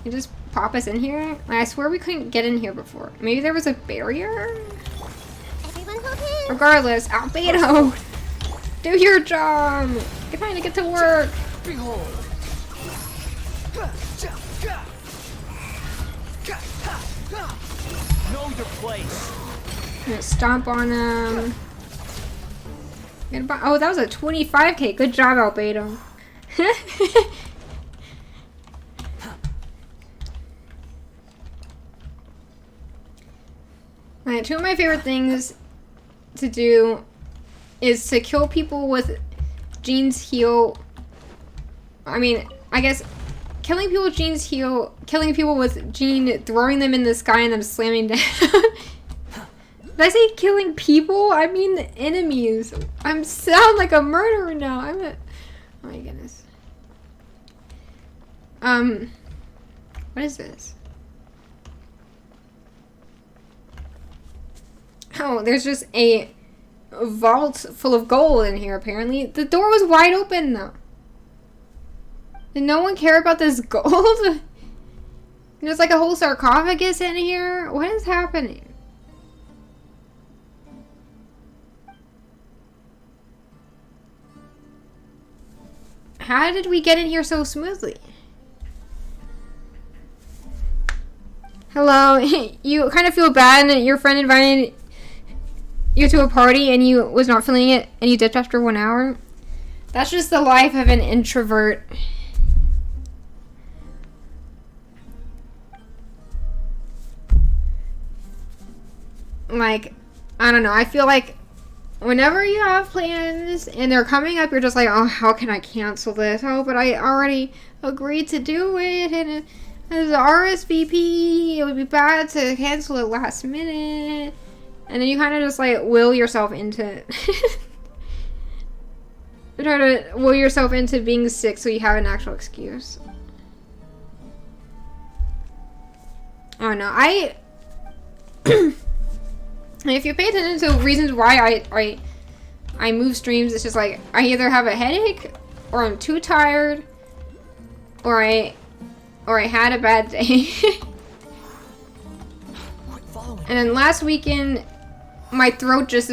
You just pop us in here? I swear we couldn't get in here before. Maybe there was a barrier? Everyone hold hands. Regardless, Albedo! Do your job! Get trying to get to work! Behold. Know your place. I'm gonna stomp on them. Oh, that was a 25k. Good job, Albedo. Alright, two of my favorite things to do is to kill people with Jean's heal. I mean, I guess killing people with Jean's heal, killing people with Jean, throwing them in the sky and them slamming down. Did I say killing people? I mean the enemies. I sound like a murderer now. Oh my goodness. What is this? Oh, there's just a vault full of gold in here, apparently. The door was wide open, though. Did no one care about this gold? There's like a whole sarcophagus in here. What is happening? How did we get in here so smoothly? Hello, you kind of feel bad and your friend invited you to a party and you was not feeling it and you dipped after 1 hour? That's just the life of an introvert. Like, I don't know, I feel like whenever you have plans and they're coming up, you're just like, oh, how can I cancel this? Oh, but I already agreed to do it, and as RSVP, it would be bad to cancel it last minute. And then you kind of just like will yourself into it. You try to will yourself into being sick so you have an actual excuse. Oh no, if you pay attention to reasons why I move streams, it's just like I either have a headache, or I'm too tired, or I had a bad day. And then last weekend, my throat just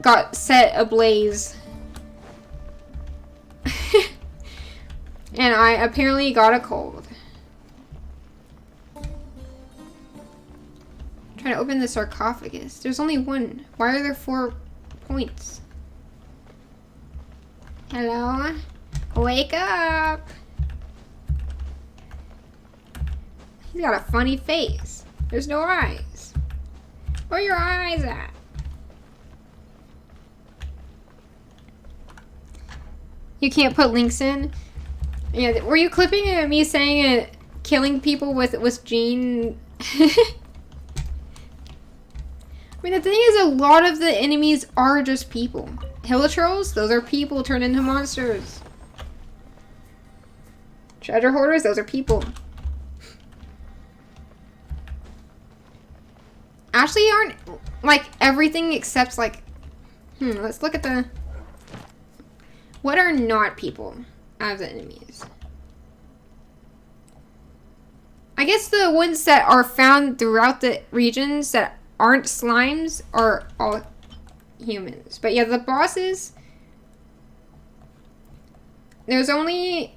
got set ablaze. And I apparently got a cold. Trying to open the sarcophagus. There's only one. Why are there 4 points? Hello? Wake up! He's got a funny face. There's no eyes. Where are your eyes at? You can't put links in? Yeah, were you clipping me saying it, killing people with Jean? I mean, the thing is, a lot of the enemies are just people. Hilichurls, those are people turned into monsters. Treasure hoarders, those are people. Actually, aren't, like, everything except, like... let's look at the... What are not people as enemies? I guess the ones that are found throughout the regions that aren't slimes are all humans. But yeah, the bosses... There's only...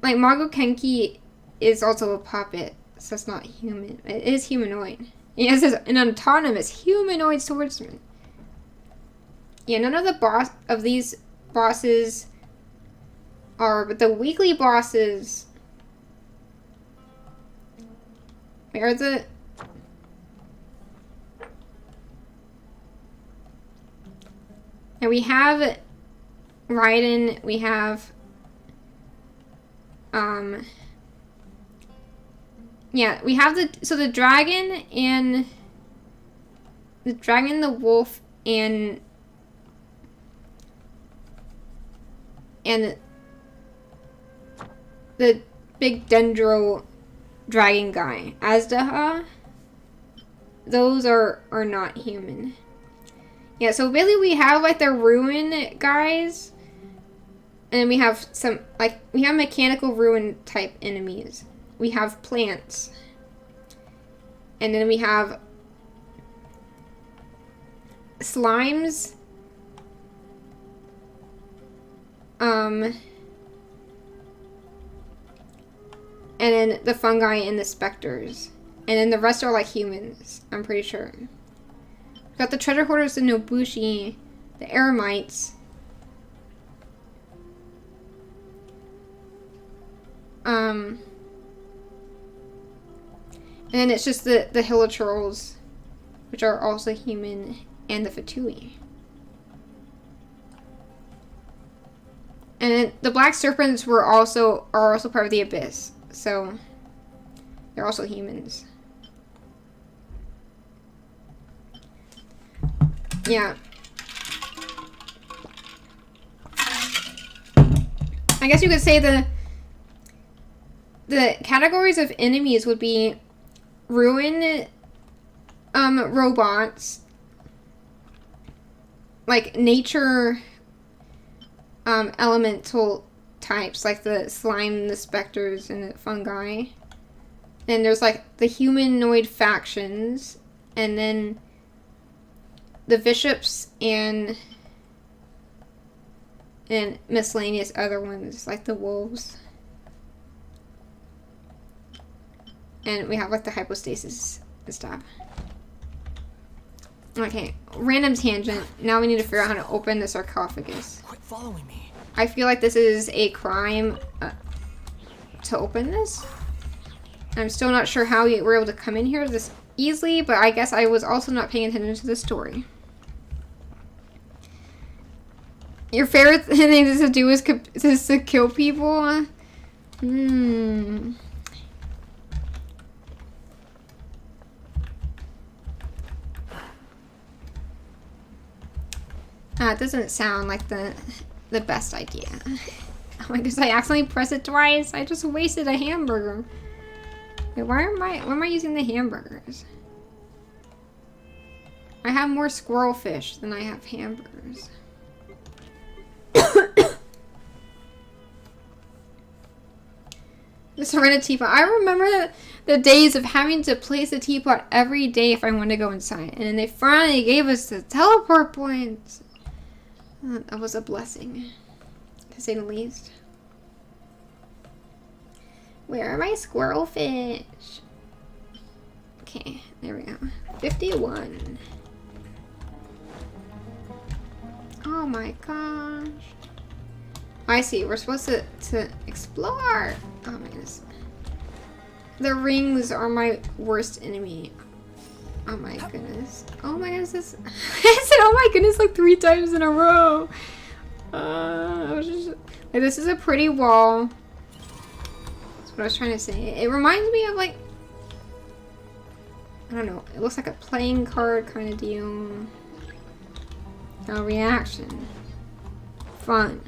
Like, Mago Kenki is also a puppet, so it's not human. It is humanoid. He has an autonomous humanoid swordsman. Yeah, none of these bosses are, but the weekly bosses... Where are the... And we have Raiden, we have yeah, we have the dragon, the wolf, and and the big dendro dragon guy, Azdaha, those are not human. Yeah, so basically we have like the ruin guys, and we have some, like, we have mechanical ruin type enemies. We have plants. And then we have slimes. And then the fungi and the specters. And then the rest are like humans, I'm pretty sure. We've got the treasure hoarders, the Nobushi, the eremites. And then it's just the hilichurls, which are also human, and the Fatui. And then the black serpents are also part of the abyss, so they're also humans. Yeah. I guess you could say the categories of enemies would be ruin robots, like nature elemental types, like the slime, the specters, and the fungi. Then there's like the humanoid factions, and then the bishops and miscellaneous other ones, like the wolves. And we have like the hypostasis and stuff. Okay, random tangent. Now we need to figure out how to open the sarcophagus. Quit following me. I feel like this is a crime to open this. I'm still not sure how we were able to come in here this easily, but I guess I was also not paying attention to the story. Your favorite thing to do is to kill people? It doesn't sound like the best idea. Oh my goodness, I accidentally pressed it twice. I just wasted a hamburger. Wait, why am I using the hamburgers? I have more squirrel fish than I have hamburgers. The Serena teapot. I remember the days of having to place a teapot every day if I wanted to go inside. And then they finally gave us the teleport points. That was a blessing, to say the least. Where are my squirrel fish? Okay, there we go. 51. Oh my gosh. I see, we're supposed to explore. Oh my goodness. The rings are my worst enemy. Oh my goodness. Oh my goodness. This I said oh my goodness like 3 times in a row. I was just, like, this is a pretty wall. That's what I was trying to say. It reminds me of like, I don't know. It looks like a playing card kind of deal. No reaction. Fun.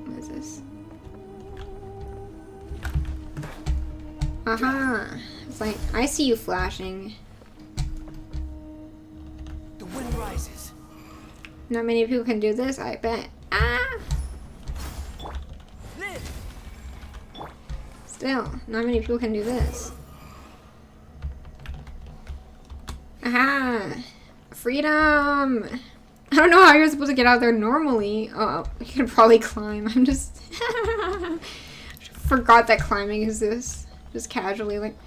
What is this? Aha. It's like, I see you flashing. The wind rises. Not many people can do this, I bet. Ah! Still, not many people can do this. Aha! Freedom! I don't know how you're supposed to get out there normally. Oh, you can probably climb. I'm just... forgot that climbing exists. Just casually like,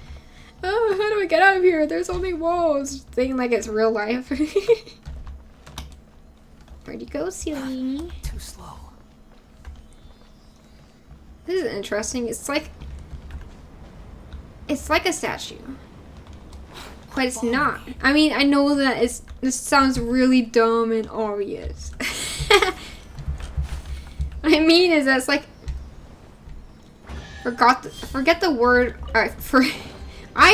oh, how do I get out of here? There's only walls. Thinking like it's real life. Where'd you go, silly? Too slow. This is interesting. It's like a statue. But it's not. I mean, I know that this sounds really dumb and obvious. What I mean is that it's like, forget the word, I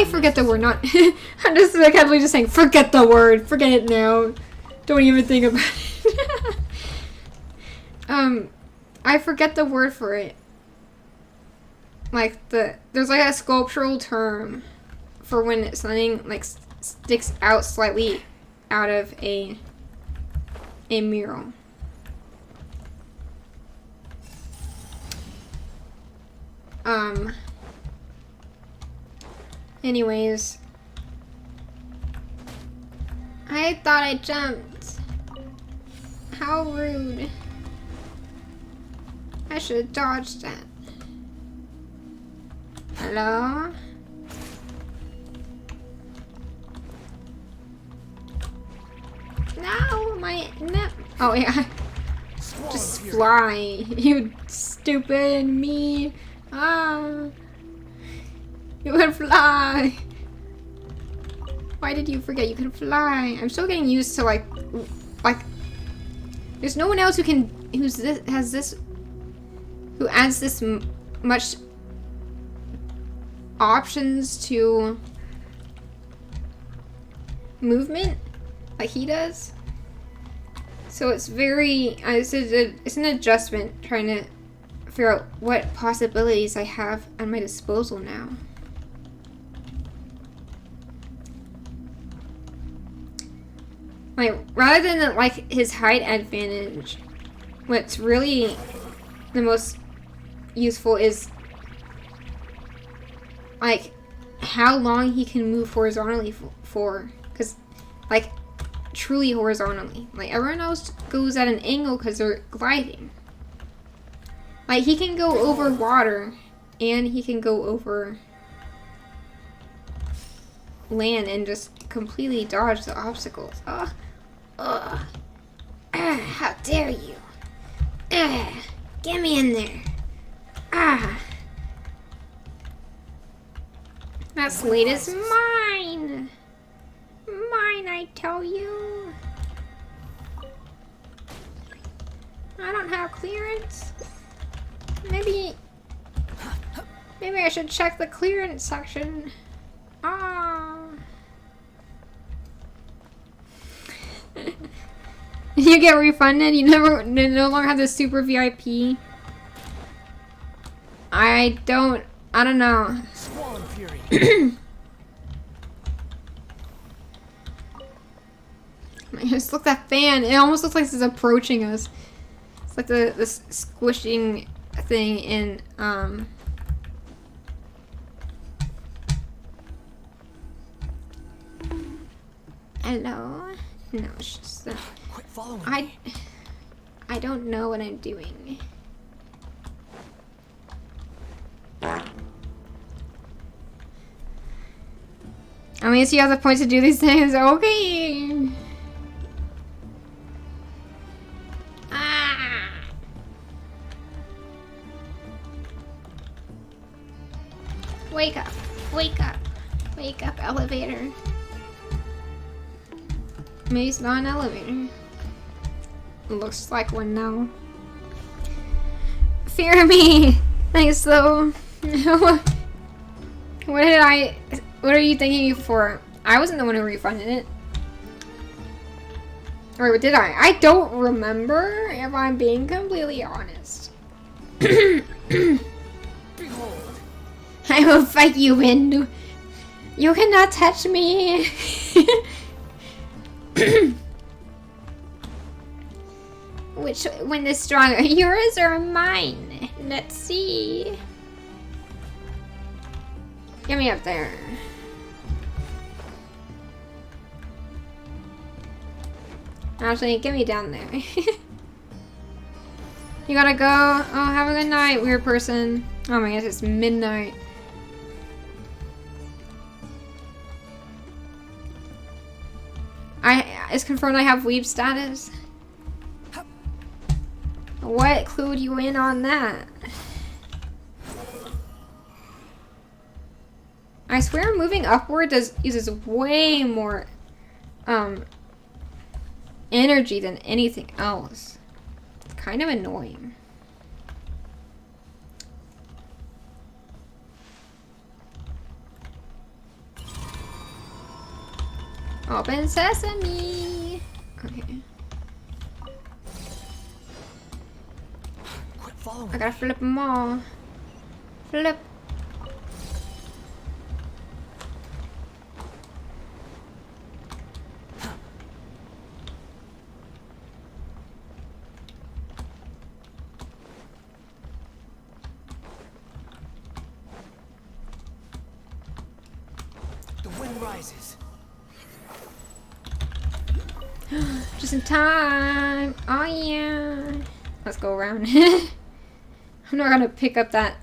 forget the word, not, I'm just like casually just saying, forget the word, forget it now, don't even think about it. I forget the word for it. Like there's like a sculptural term for when something like sticks out slightly out of a mural. Anyways, I thought I jumped. How rude. I should have dodged that. Hello? No. Oh yeah. Just fly, you stupid me. Ah. You can fly. Why did you forget you can fly? I'm still getting used to like there's no one else who adds this much options to movement like he does. So it's very it's an adjustment trying to figure out what possibilities I have at my disposal now. Like, rather than like his height advantage, what's really the most useful is like how long he can move horizontally for, because like truly horizontally. Like everyone else goes at an angle because they're gliding. Like he can go over water and he can go over land and just completely dodge the obstacles. How dare you? Get me in there. That slate is mine. Mine, I tell you. I don't have clearance. Maybe I should check the clearance section. You get refunded? You no longer have the super VIP? I don't know. Squall and fury. Just look at that fan. It almost looks like it's approaching us. It's like this squishing thing in Hello? No, it's just Quit following me. I don't know what I'm doing. I mean, so you have the point to do these things. Okay. Wake up. Wake up. Wake up, elevator. Maybe it's not an elevator. It looks like one now. Fear me! Thanks though. What are you thanking me for? I wasn't the one who refunded it. Or did I? I don't remember, if I'm being completely honest. Behold. I will fight you, wind. You cannot touch me. Which wind is stronger? Yours or mine? Let's see. Get me up there. Actually, get me down there. You gotta go. Oh, have a good night, weird person. Oh my gosh, it's midnight. It's confirmed I have weeb status. What clued you in on that? I swear moving upward uses way more energy than anything else. It's kind of annoying. Open sesame. Okay. following I gotta flip them all. Flip. The wind rises. Just in time. Oh yeah. Let's go around. I'm not gonna pick up that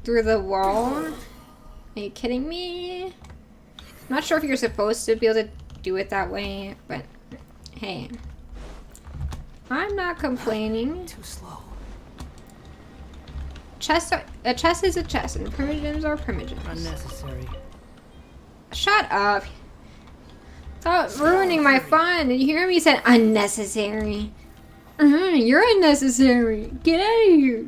through the wall. Are you kidding me? I'm not sure if you're supposed to be able to do it that way, but hey. I'm not complaining. Too slow. A chest is a chest, and primogems are primogems. Unnecessary. Shut up. Stop ruining my fun. Did you hear me? He said unnecessary. You're unnecessary. Get out of here.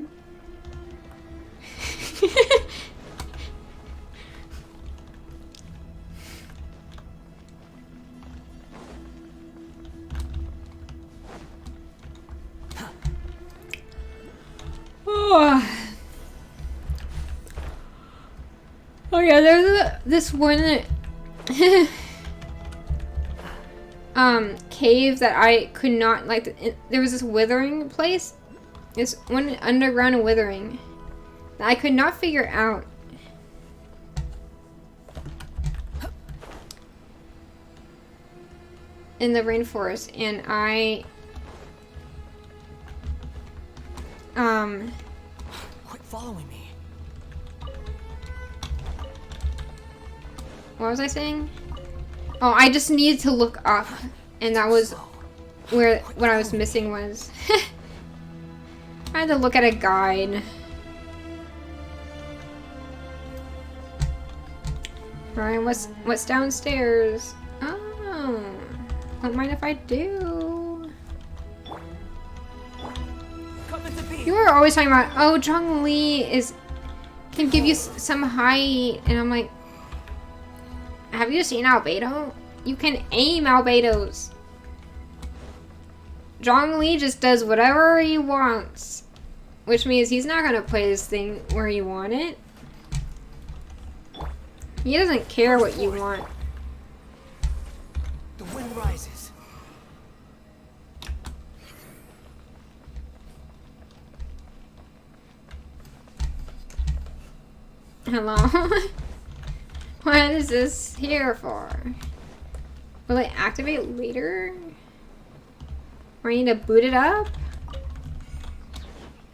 Oh yeah, there's this one cave that I could not like. There was this withering place, this one underground withering that I could not figure out. In the rainforest, and Quit following me. what was I saying? Oh, I just needed to look up, and that was where what I was missing was. I had to look at a guide. Right, what's downstairs? Oh, don't mind if I do. You were always talking about, oh, Zhongli can give you some height, and I'm like, have you seen Albedo? You can aim Albedos. Zhongli just does whatever he wants, which means he's not gonna play this thing where you want it. He doesn't care what you want. The wind rises. Hello? What is this here for? Will it activate later? Or I need to boot it up?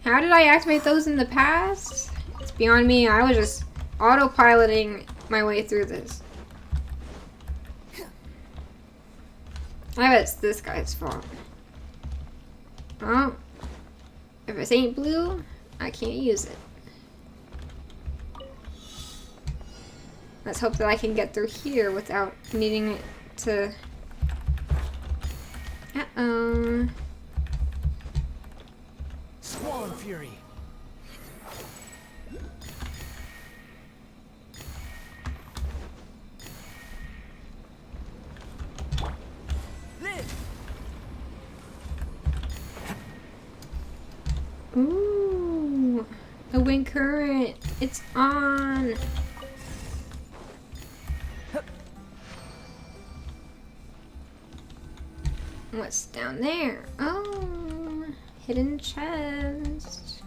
How did I activate those in the past? It's beyond me. I was just autopiloting my way through this. I bet it's this guy's fault. Oh. If this ain't blue, I can't use it. Let's hope that I can get through here without needing it to... Uh-oh. Squall Fury. Live. Ooh. The wind current. It's on. What's down there? Oh, hidden chest.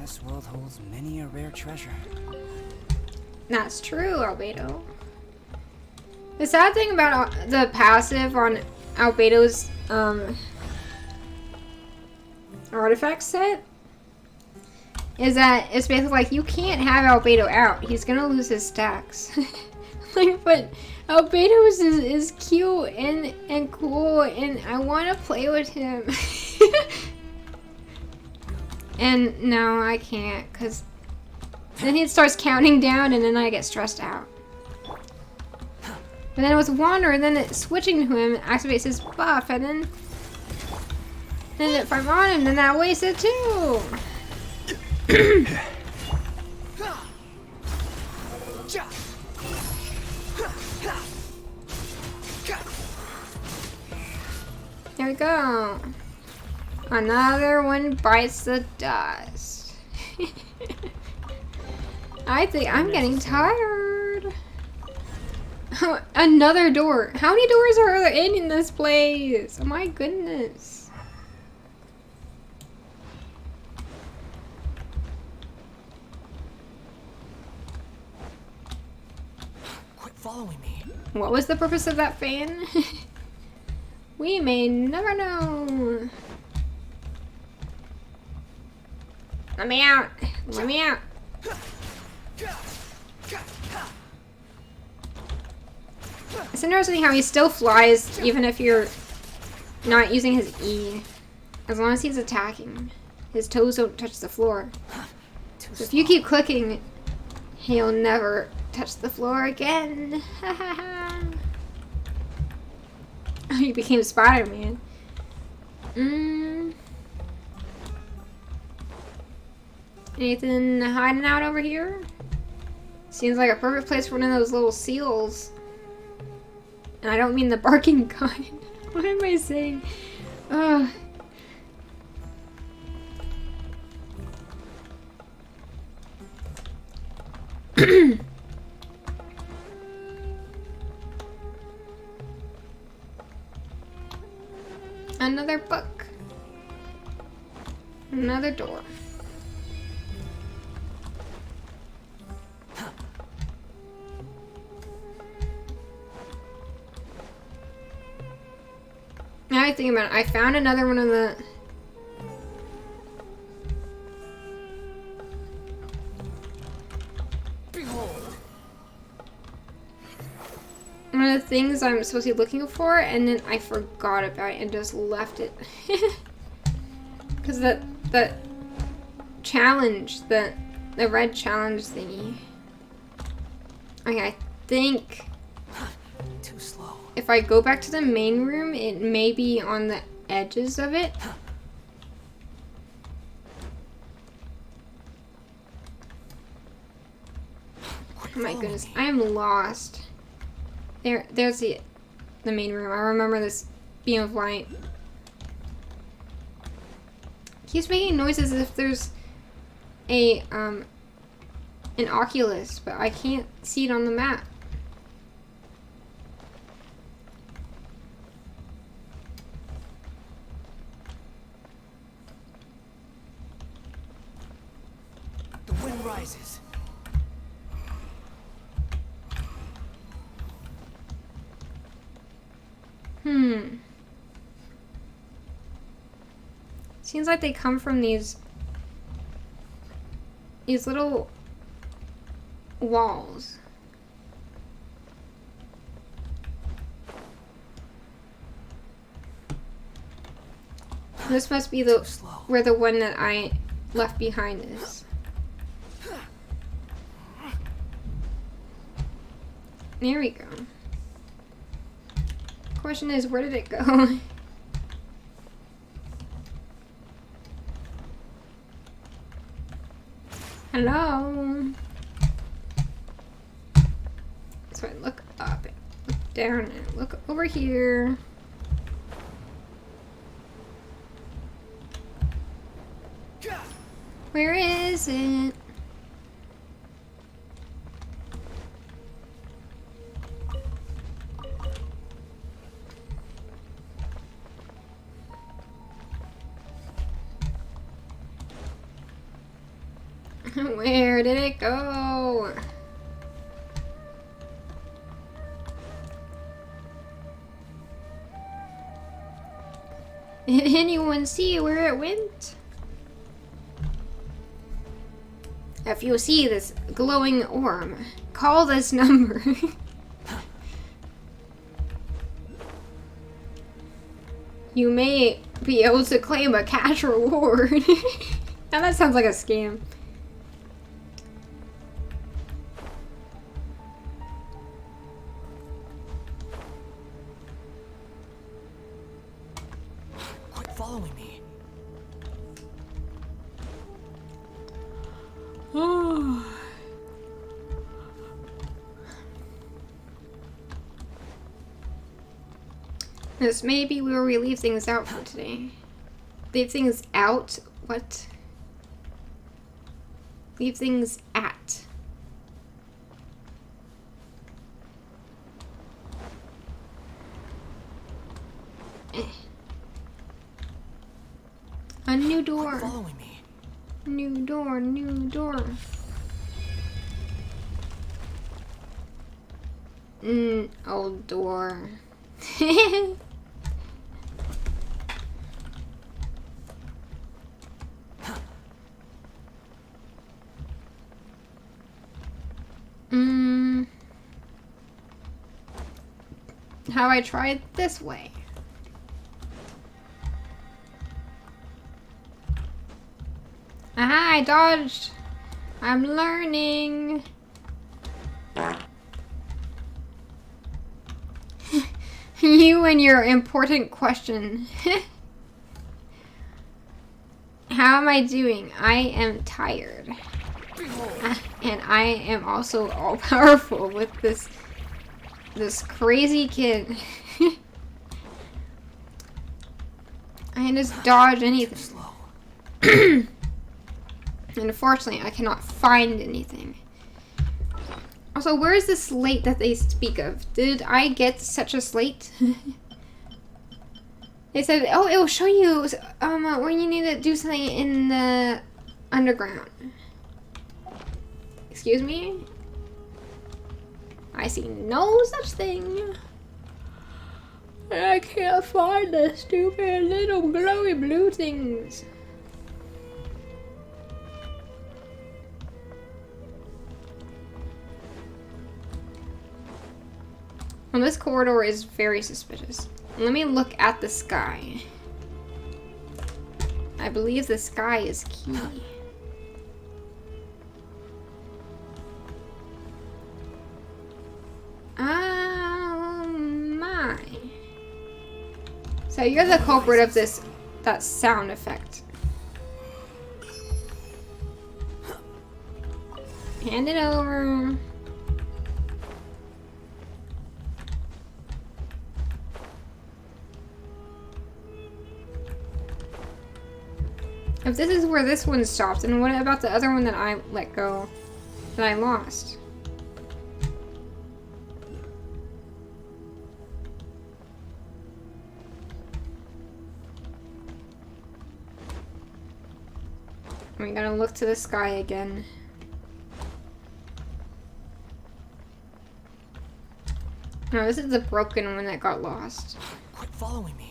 This world holds many a rare treasure. That's true, Albedo. The sad thing about the passive on Albedo's artifact set is that it's basically like you can't have Albedo out. He's gonna lose his stacks. Like, but Albedo is cute and cool, and I want to play with him. And no, I can't, because then he starts counting down, and then I get stressed out. But then it was Wander, and then it switching to him activates his buff, and then if I'm on him, then that wastes it too. There we go. Another one bites the dust. I think I'm getting tired. Another door. How many doors are there in this place? Oh my goodness. Quit following me. What was the purpose of that fan? We may never know. Let me out. Let me out. It's interesting how he still flies even if you're not using his E. As long as he's attacking. His toes don't touch the floor. So if you keep clicking, he'll never touch the floor again. He became Spider-Man. Anything hiding out over here? Seems like a perfect place for one of those little seals. And I don't mean the barking kind. What am I saying? Ugh. Another book. Another door. Now I think about it, I found another one of the... One of the things I'm supposed to be looking for, and then I forgot about it and just left it. Because the challenge, the red challenge thingy. Okay, I think... Too slow. If I go back to the main room, it may be on the edges of it. Oh my goodness, I am lost. There's the main room. I remember this beam of light. Keeps making noises as if there's a an Oculus, but I can't see it on the map. The wind rises. Seems like they come from these little walls. This must be the where the one that I left behind is. There we go. Question is, where did it go? Hello? So I look up, and look down, and look over here. Where is it? Where did it go? Did anyone see where it went? If you see this glowing orb, call this number. You may be able to claim a cash reward. Now that sounds like a scam. Quit following me. Oh. This may be where we leave things out for today. Leave things out? What? Leave things at. A new door. Following me. New door, new door. Old door. How I try it this way? Aha, I dodged. I'm learning. You and your important question. How am I doing? I am tired. And I am also all powerful with this crazy kid. I can just dodge anything. Unfortunately, I cannot find anything. Also, where is the slate that they speak of? Did I get such a slate? They said, oh, it will show you when you need to do something in the underground. Excuse me? I see no such thing. I can't find the stupid little glowy blue things. Well, this corridor is very suspicious. Let me look at the sky. I believe the sky is key. Oh my. So you're the culprit of that sound effect. Hand it over. If this is where this one stopped, then what about the other one that I let go? That I lost? We gotta look to the sky again. No, this is the broken one that got lost. Quit following me.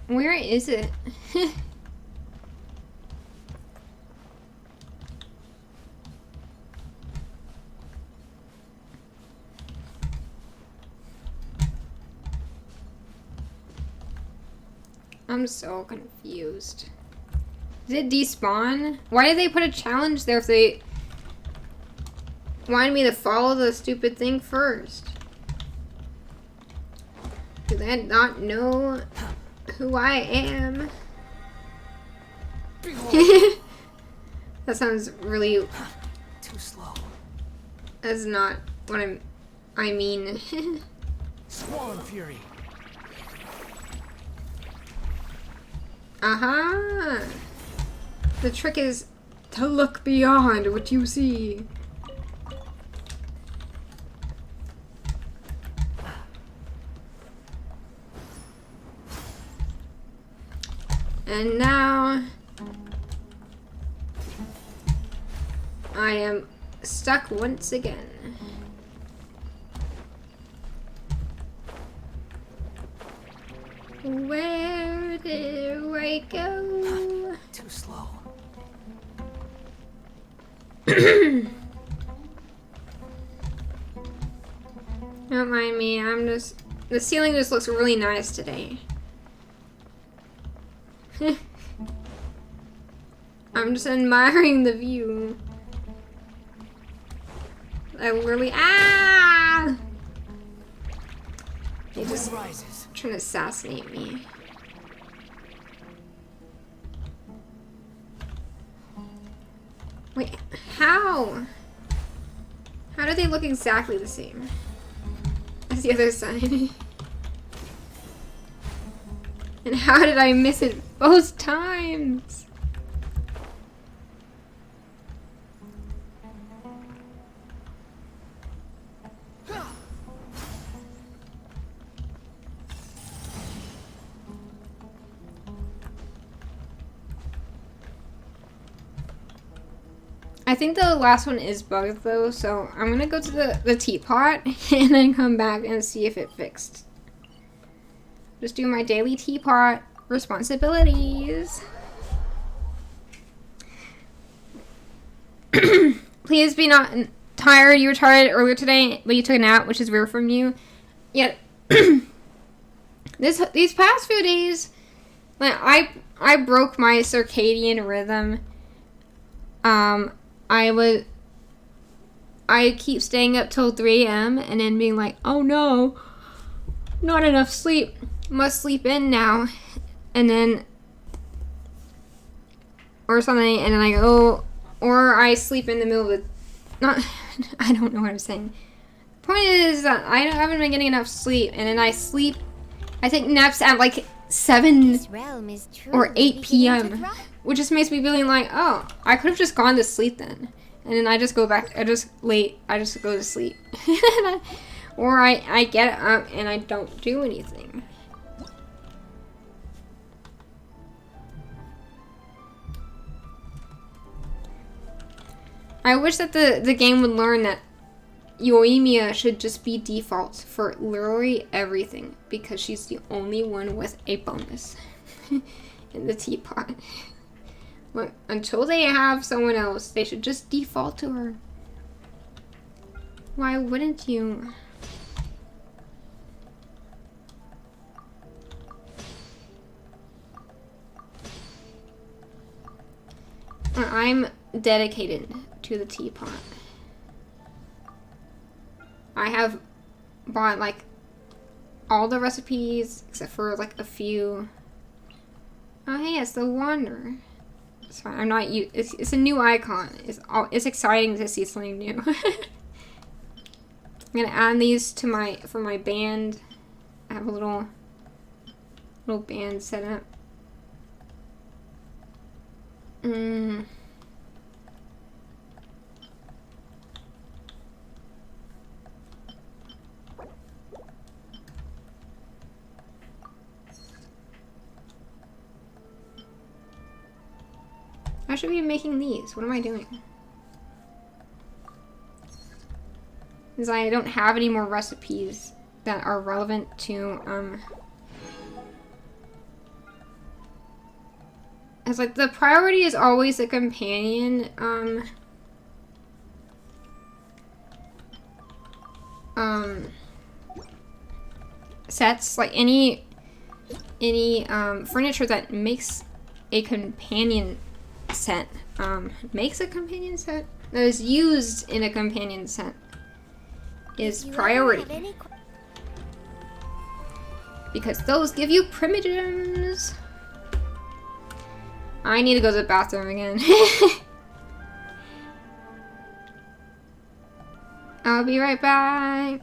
Where is it? I'm so confused. Did it despawn? Why did they put a challenge there if they wanted me to follow the stupid thing first? Do they not know who I am? That sounds really... Too slow. That's not what I mean. Squall and fury. Uh-huh. The trick is to look beyond what you see. And now I am stuck once again. Where do I go? Too slow. Don't mind me, the ceiling just looks really nice today. I'm just admiring the view. I literally, They just trying to assassinate me. Wait, how? How do they look exactly the same as the other side? And how did I miss it both times? I think the last one is bugged though, so I'm gonna go to the teapot and then come back and see if it fixed. Just do my daily teapot responsibilities. Please be not tired. You were tired earlier today, but you took a nap, which is rare from you. Yet, these past few days, like I broke my circadian rhythm. I keep staying up till 3 a.m. and then being like, oh no, not enough sleep. Must sleep in now. And then, or something, and then I go, or I sleep in the middle of the, I don't know what I'm saying. Point is that I haven't been getting enough sleep, and then I take naps at like 7 This realm is or 8 truly beginning to p.m. thrive. Which just makes me feeling like, oh, I could have just gone to sleep then. And then I just go back, I just go to sleep. Or I get up and I don't do anything. I wish that the game would learn that Yoimiya should just be default for literally everything, because she's the only one with a bonus in the teapot. But until they have someone else, they should just default to her. Why wouldn't you? I'm dedicated to the teapot. I have bought like all the recipes except for like a few. Oh hey, it's the Wanderer. It's fine. I'm not. It's a new icon. It's exciting to see something new. I'm gonna add these to for my band. I have a little band set up. I should be making these. What am I doing? Because I don't have any more recipes that are relevant to, it's like the priority is always a companion, sets. Like any furniture that makes a companion set, makes a companion set, that is used in a companion set, is priority. Because those give you primogems. I need to go to the bathroom again. I'll be right back.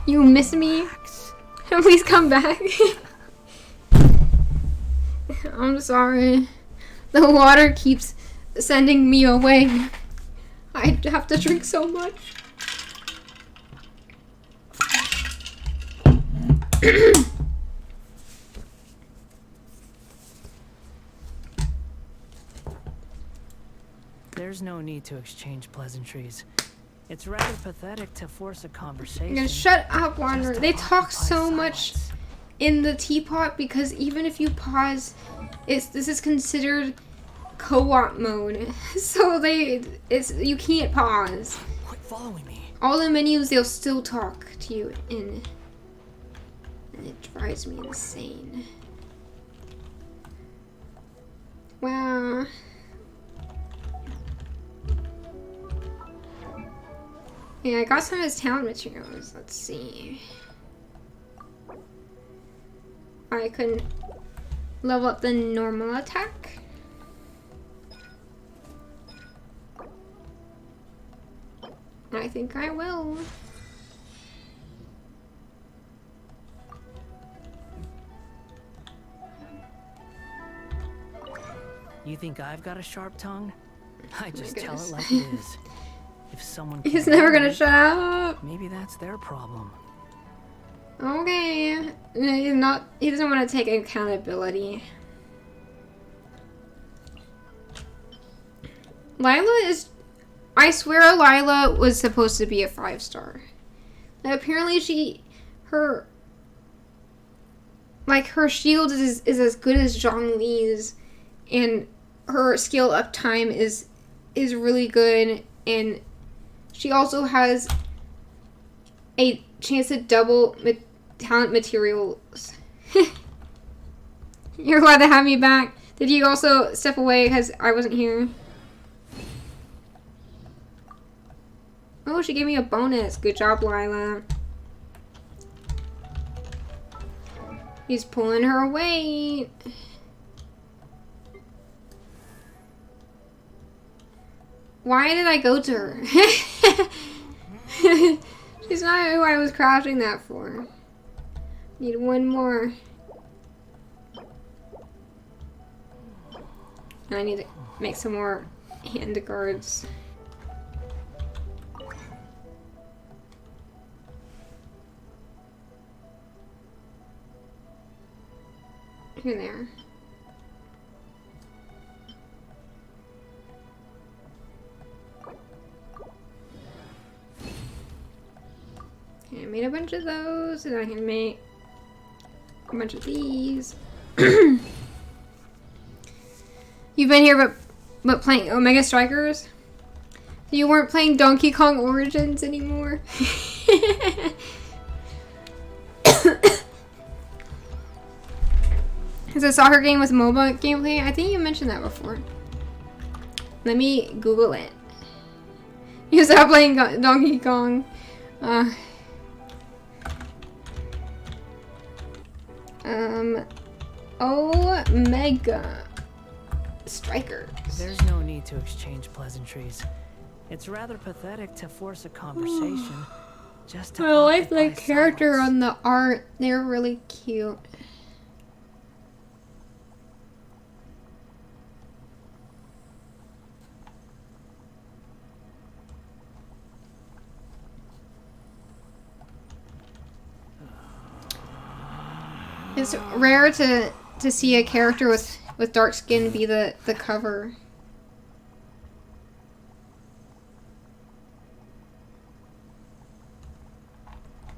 You miss me? Please come back. I'm sorry. The water keeps sending me away. I have to drink so much. There's no need to exchange pleasantries. It's rather pathetic to force a conversation. I'm gonna shut up, Wanderer. just to They talk occupy so much silence. in the teapot because even if you pause, this is considered co-op mode. So you can't pause. Quit following me. All the menus they'll still talk to you in, and it drives me insane. Wow. Yeah, I got some of his talent materials. Let's see. I can level up the normal attack. I think I will. You think I've got a sharp tongue? I just tell it goodness. like it is. If someone He's can't never handle gonna it, shut up. maybe that's their problem. Okay. He doesn't want to take accountability. Lila is... I swear Lila was supposed to be a 5-star. And apparently her shield is as good as Zhongli's, and her skill uptime is really good, and she also has a chance to double talent materials. You're glad to have me back. Did you also step away because I wasn't here? Oh, she gave me a bonus. Good job, Lila. He's pulling her away. Why did I go to her? She's not who I was crafting that for. Need one more. And I need to make some more hand guards. Here they are. Okay, I made a bunch of those, and I can make a bunch of these. You've been here but playing Omega Strikers? You weren't playing Donkey Kong Origins anymore? It's a soccer game with MOBA gameplay. I think you mentioned that before. Let me Google it. You stopped playing Donkey Kong. Omega Strikers. There's no need to exchange pleasantries. It's rather pathetic to force a conversation just to I like the occupy character silence. on the art. They're really cute. It's rare to see a character with dark skin be the cover.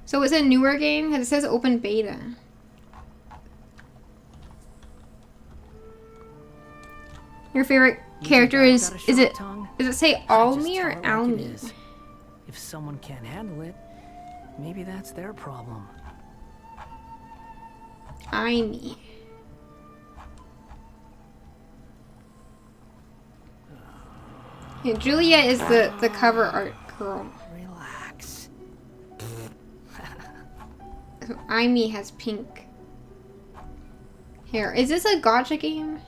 So it's a newer game because it says open beta. Your favorite You character think I've is got a it sharp tongue? does it say I just Almi or tell it like it Almi? is. If someone can't handle it, maybe that's their problem. Imi. Yeah, Julia is the cover art girl. Relax. So Imi has pink hair. Is this a gacha game?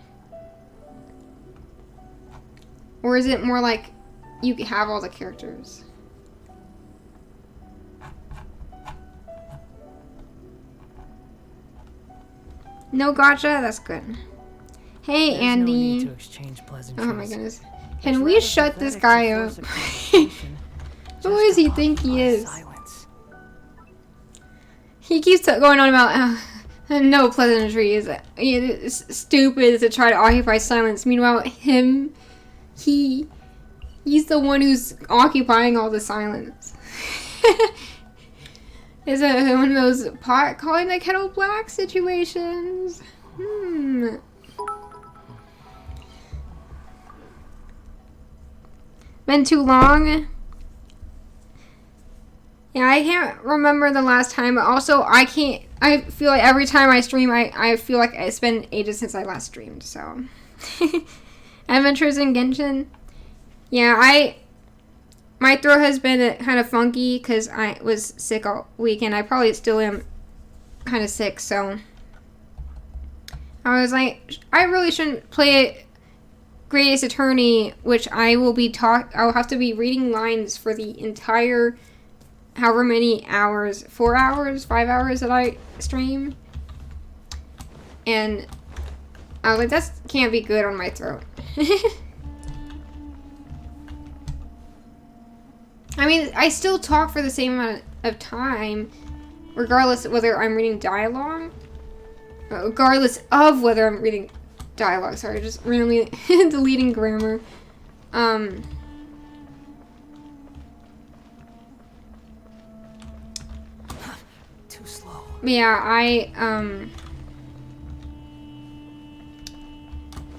Or is it more like you have all the characters? No gotcha? That's good. Hey, There's Andy. No need to exchange pleasantries. Oh my goodness. It's Can we rather shut this pathetic guy to up? force a conversation Who just does to he think he occupy is? silence. He keeps going on about no pleasantries. It's stupid to try to occupy silence. Meanwhile, he's the one who's occupying all the silence. Is it one of those pot calling the kettle black situations? Been too long? Yeah, I can't remember the last time, but also I feel like every time I stream, I feel like it's been ages since I last streamed, so. Adventures in Genshin? Yeah, my throat has been kind of funky because I was sick all week, and I probably still am kind of sick, so. I was like, I really shouldn't play Greatest Attorney, which I will have to be reading lines for the entire however many hours, 4 hours, 5 hours that I stream. And I was like, that can't be good on my throat. I mean, I still talk for the same amount of time, regardless of whether I'm reading dialogue. Regardless of whether I'm reading dialogue. Sorry, just randomly deleting grammar. Too slow. Yeah,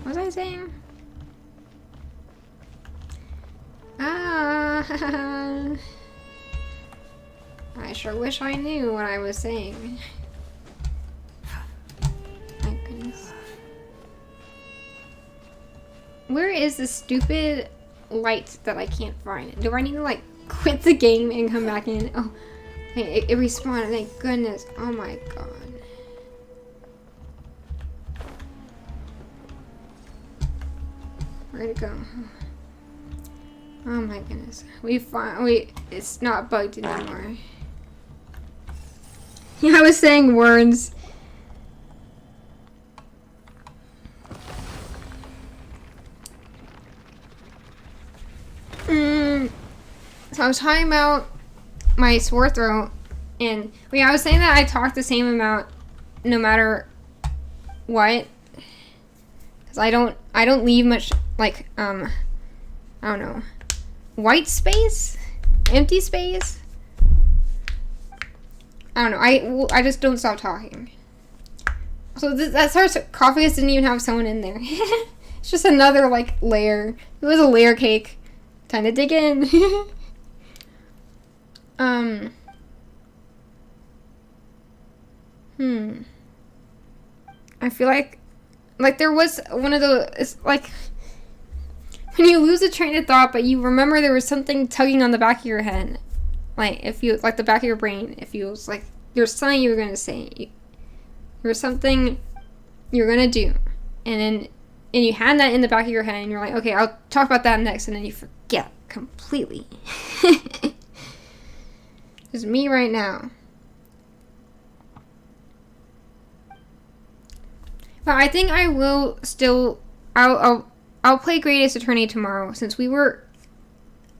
what was I saying? I sure wish I knew what I was saying. My goodness. Where is the stupid light that I can't find? Do I need to like quit the game and come back in? Oh, it respawned. Thank goodness. Oh my god. Where'd it go? Oh my goodness. It's not bugged anymore. Yeah, I was saying words. So I was talking about my sore throat, and I was saying that I talk the same amount no matter what, because I don't leave much like I don't know, white space, empty space. I don't know. I just don't stop talking. So that starts. Coffee didn't even have someone in there. It's just another like layer. It was a layer cake. Time to dig in. I feel like there was one of those. It's like when you lose a train of thought, but you remember there was something tugging on the back of your head, like if you like the back of your brain. If you was like there's something you were gonna say, there was something you're gonna do, and you had that in the back of your head, and you're like, okay, I'll talk about that next, and then you forget completely. It's me right now. But I think I will still. I'll play Greatest Attorney tomorrow, since we were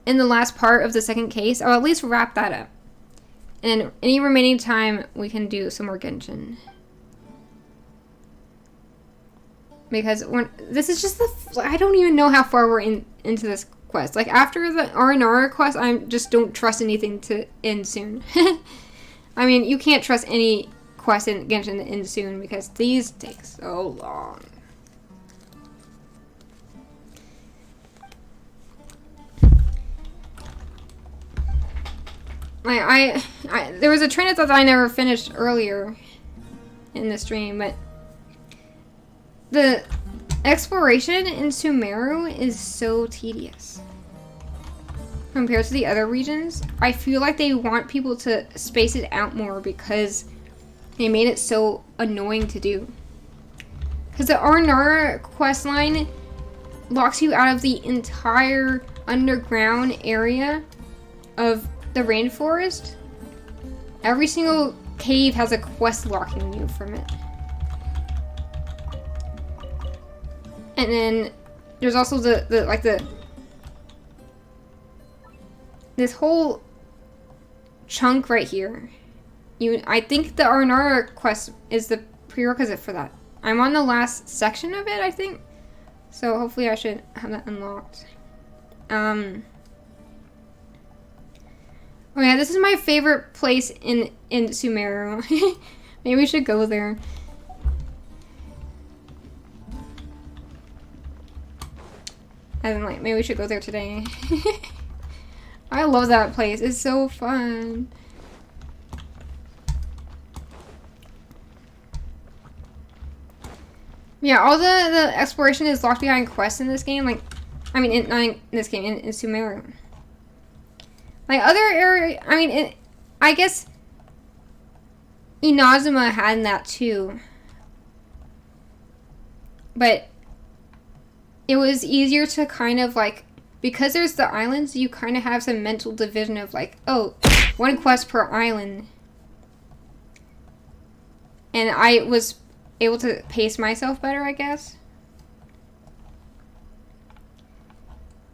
in the last part of the second case. I'll at least wrap that up, and any remaining time we can do some more Genshin. Because this is just I don't even know how far we're into this quest. Like after the R&R quest, I just don't trust anything to end soon. I mean, you can't trust any quest in Genshin to end soon because these take so long. Like there was a train of thought that I never finished earlier in the stream, but the exploration in Sumeru is so tedious compared to the other regions. I feel like they want people to space it out more because they made it so annoying to do. Because the R&R quest line locks you out of the entire underground area of the rainforest. Every single cave has a quest locking you from it. And then there's also this whole chunk right here. I think the Arnara quest is the prerequisite for that. I'm on the last section of it, I think. So hopefully I should have that unlocked. Oh yeah, this is my favorite place in Sumeru. Maybe we should go there. As in, like, maybe we should go there today. I love that place. It's so fun. Yeah, all the exploration is locked behind quests in this game. Like, I mean, not in this game, in Sumeru. Like, other area, I mean, I guess Inazuma had that too. But it was easier to kind of, like, because there's the islands, you kind of have some mental division of, like, oh, one quest per island. And I was able to pace myself better, I guess.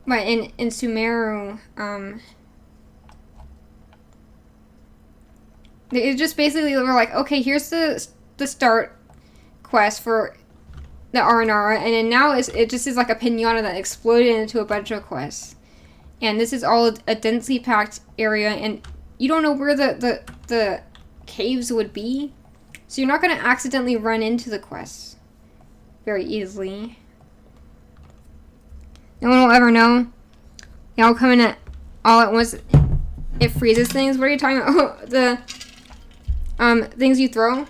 But in Sumeru, it just basically were like, okay, here's the start quest for the Arnara, and then now it just is like a pinata that exploded into a bunch of quests. And this is all a densely packed area, and you don't know where the caves would be. So you're not going to accidentally run into the quests very easily. No one will ever know. They all come in all at once. It freezes things. What are you talking about? Oh, the things you throw.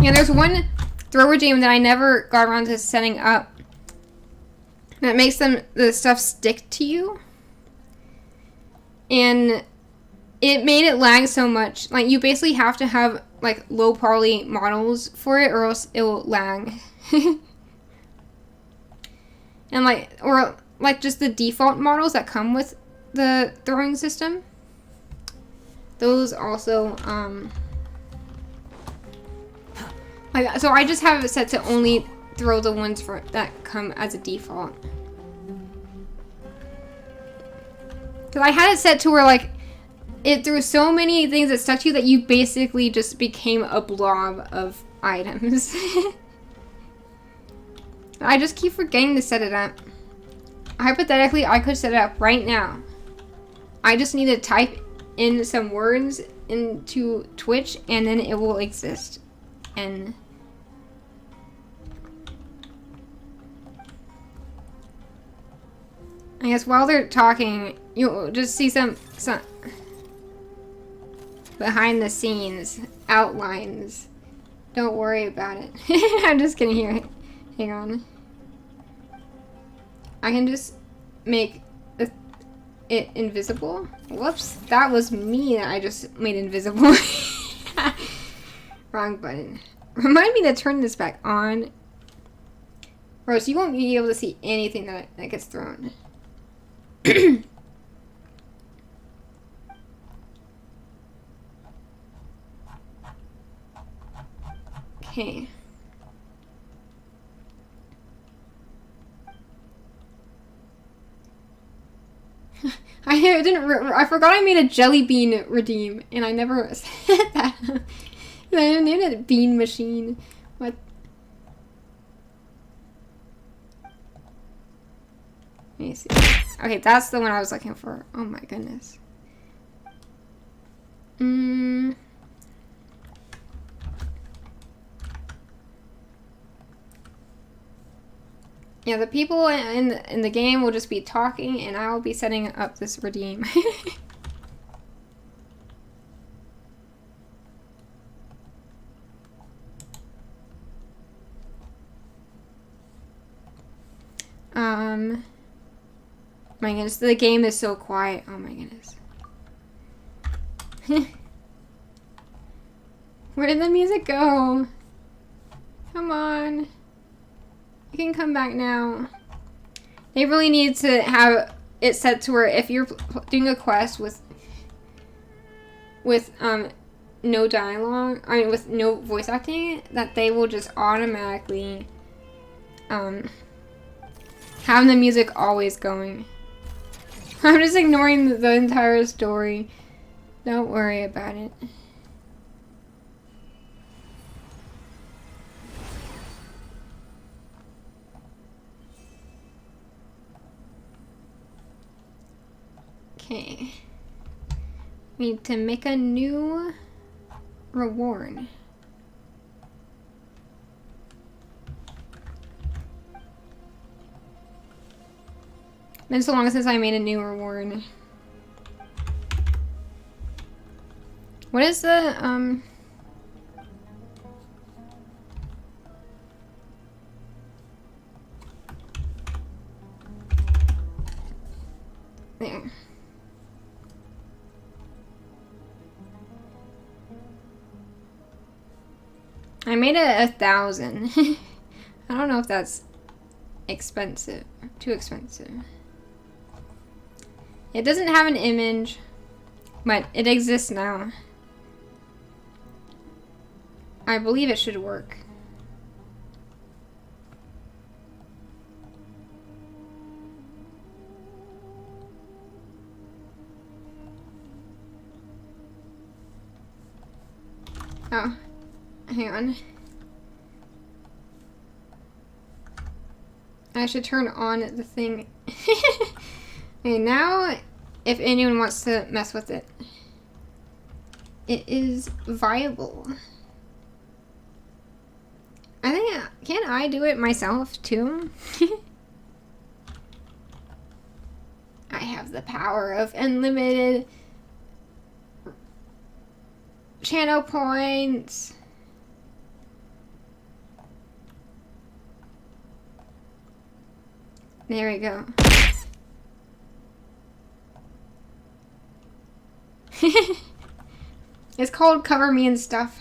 Yeah, there's one throw regime that I never got around to setting up that makes the stuff stick to you. And it made it lag so much. Like, you basically have to have, like, low poly models for it, or else it will lag. And, like, or, like, just the default models that come with the throwing system. Those also, like, so I just have it set to only throw the ones that come as a default. Because I had it set to where, like, it threw so many things that stuck to you that you basically just became a blob of items. I just keep forgetting to set it up. Hypothetically, I could set it up right now. I just need to type in some words into Twitch and then it will exist. And I guess while they're talking, you'll just see some behind the scenes outlines. Don't worry about it. I'm just kidding here. Hang on. I can just make it invisible. Whoops, that was me that I just made invisible. Wrong button. Remind me to turn this back on. Or else you won't be able to see anything that gets thrown. Okay. I forgot I made a jelly bean redeem, and I never said that. I named it Bean Machine. What? Let me see. Okay, that's the one I was looking for. Oh my goodness. Yeah, the people in the game will just be talking, and I will be setting up this redeem. My goodness, the game is so quiet. Oh my goodness. Where did the music go? Come on. You can come back now. They really need to have it set to where if you're doing a quest with no dialogue, I mean with no voice acting, that they will just automatically have the music always going. I'm just ignoring the entire story. Don't worry about it. Okay. We need to make a new reward. Been so long since I made a new reward. What is the there. I made it 1,000. I don't know if that's expensive. Too expensive. It doesn't have an image, but it exists now. I believe it should work. Oh, hang on. I should turn on the thing. Okay, now, if anyone wants to mess with it, it is viable. I think, can I do it myself too? I have the power of unlimited channel points. There we go. It's called Cover Me and Stuff.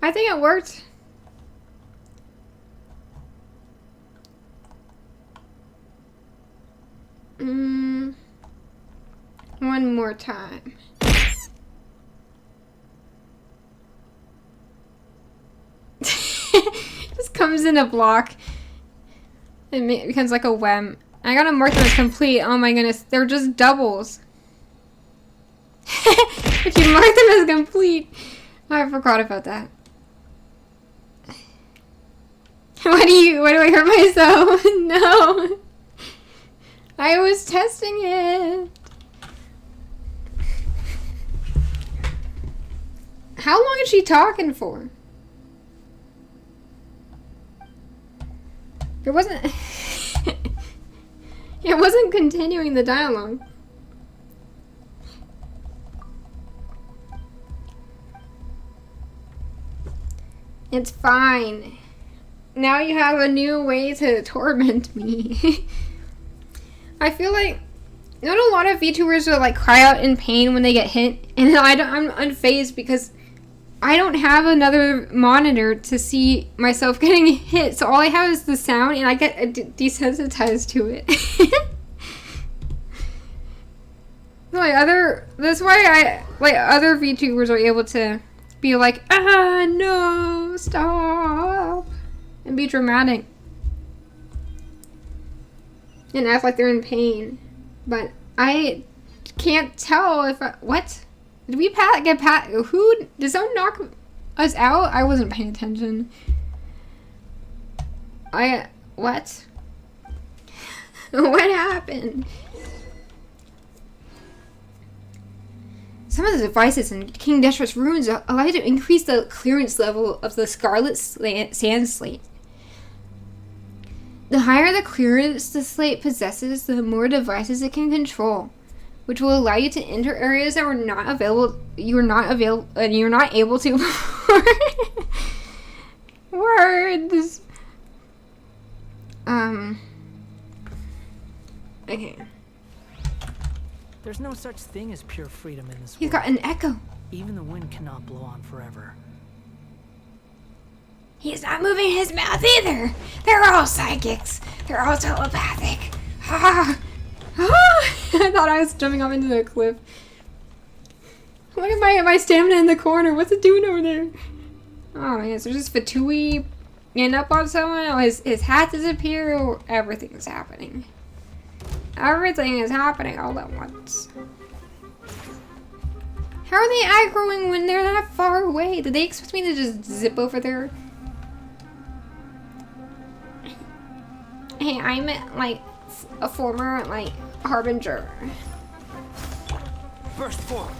I think it worked. One more time. Just comes in a block. It becomes like a web. I gotta mark them as complete. Oh my goodness, they're just doubles. If you mark them as complete. I forgot about that. Why do I hurt myself? No. I was testing it. How long is she talking for? It wasn't... It wasn't continuing the dialogue. It's fine. Now you have a new way to torment me. I feel like not a lot of VTubers will like cry out in pain when they get hit, and I'm unfazed because I don't have another monitor to see myself getting hit, so all I have is the sound, and I get desensitized to it. That's why other VTubers are able to be like, ah, no, stop, and be dramatic, and act like they're in pain, but I can't tell if what? Did we did someone knock us out? I wasn't paying attention. What? What happened? Some of the devices in King Deshra's ruins allow you to increase the clearance level of the Scarlet Sand Slate. The higher the clearance the slate possesses, the more devices it can control, which will allow you to enter areas that were not available. You're not able to. Words. Okay. There's no such thing as pure freedom in this world. He's got an echo. Even the wind cannot blow on forever. He's not moving his mouth either. They're all psychics. They're all telepathic. Ah. Ah. I thought I was jumping off into the cliff. Look at my stamina in the corner. What's it doing over there? Oh man, so just Fatui getting up on someone. Oh, his hat disappeared. Oh, everything is happening. Everything is happening all at once. How are they aggroing when they're that far away? Did they expect me to just zip over there? Hey, I'm like a former like harbinger. Burst forward.